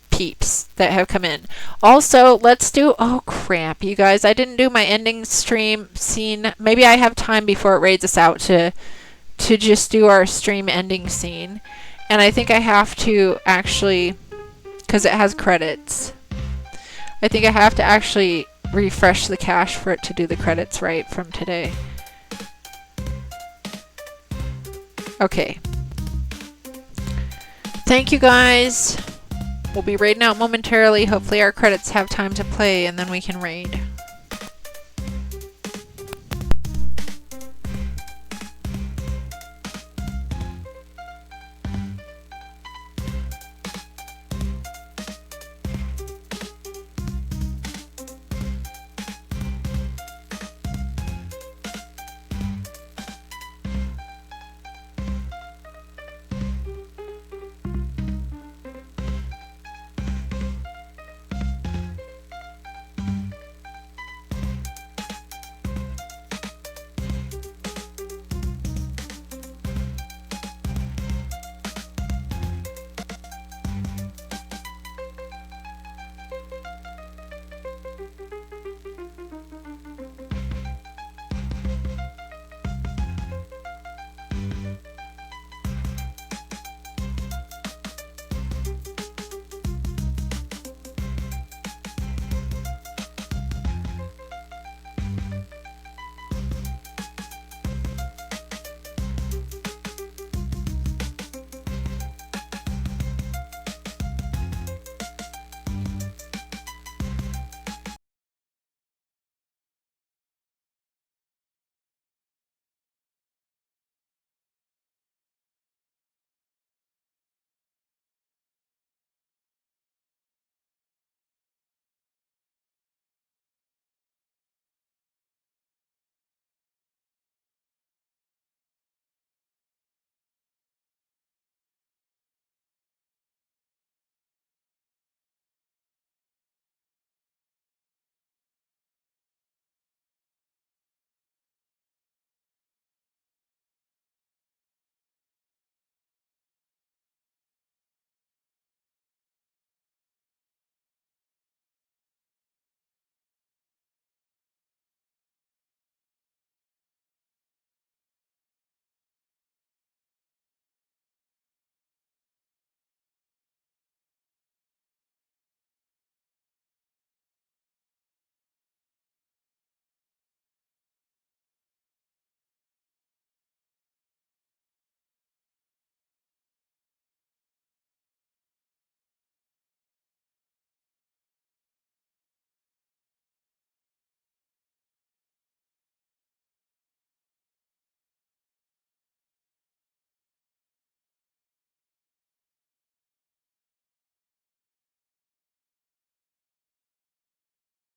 [SPEAKER 1] peeps that have come in. Also, let's do, oh crap, you guys, I didn't do my ending stream scene. Maybe I have time before it raids us out to just do our stream ending scene. And I think I have to actually, because it has credits, I think I have to actually refresh the cache for it to do the credits right from today. Okay. Thank you guys. We'll be raiding out momentarily. Hopefully our credits have time to play and then we can raid.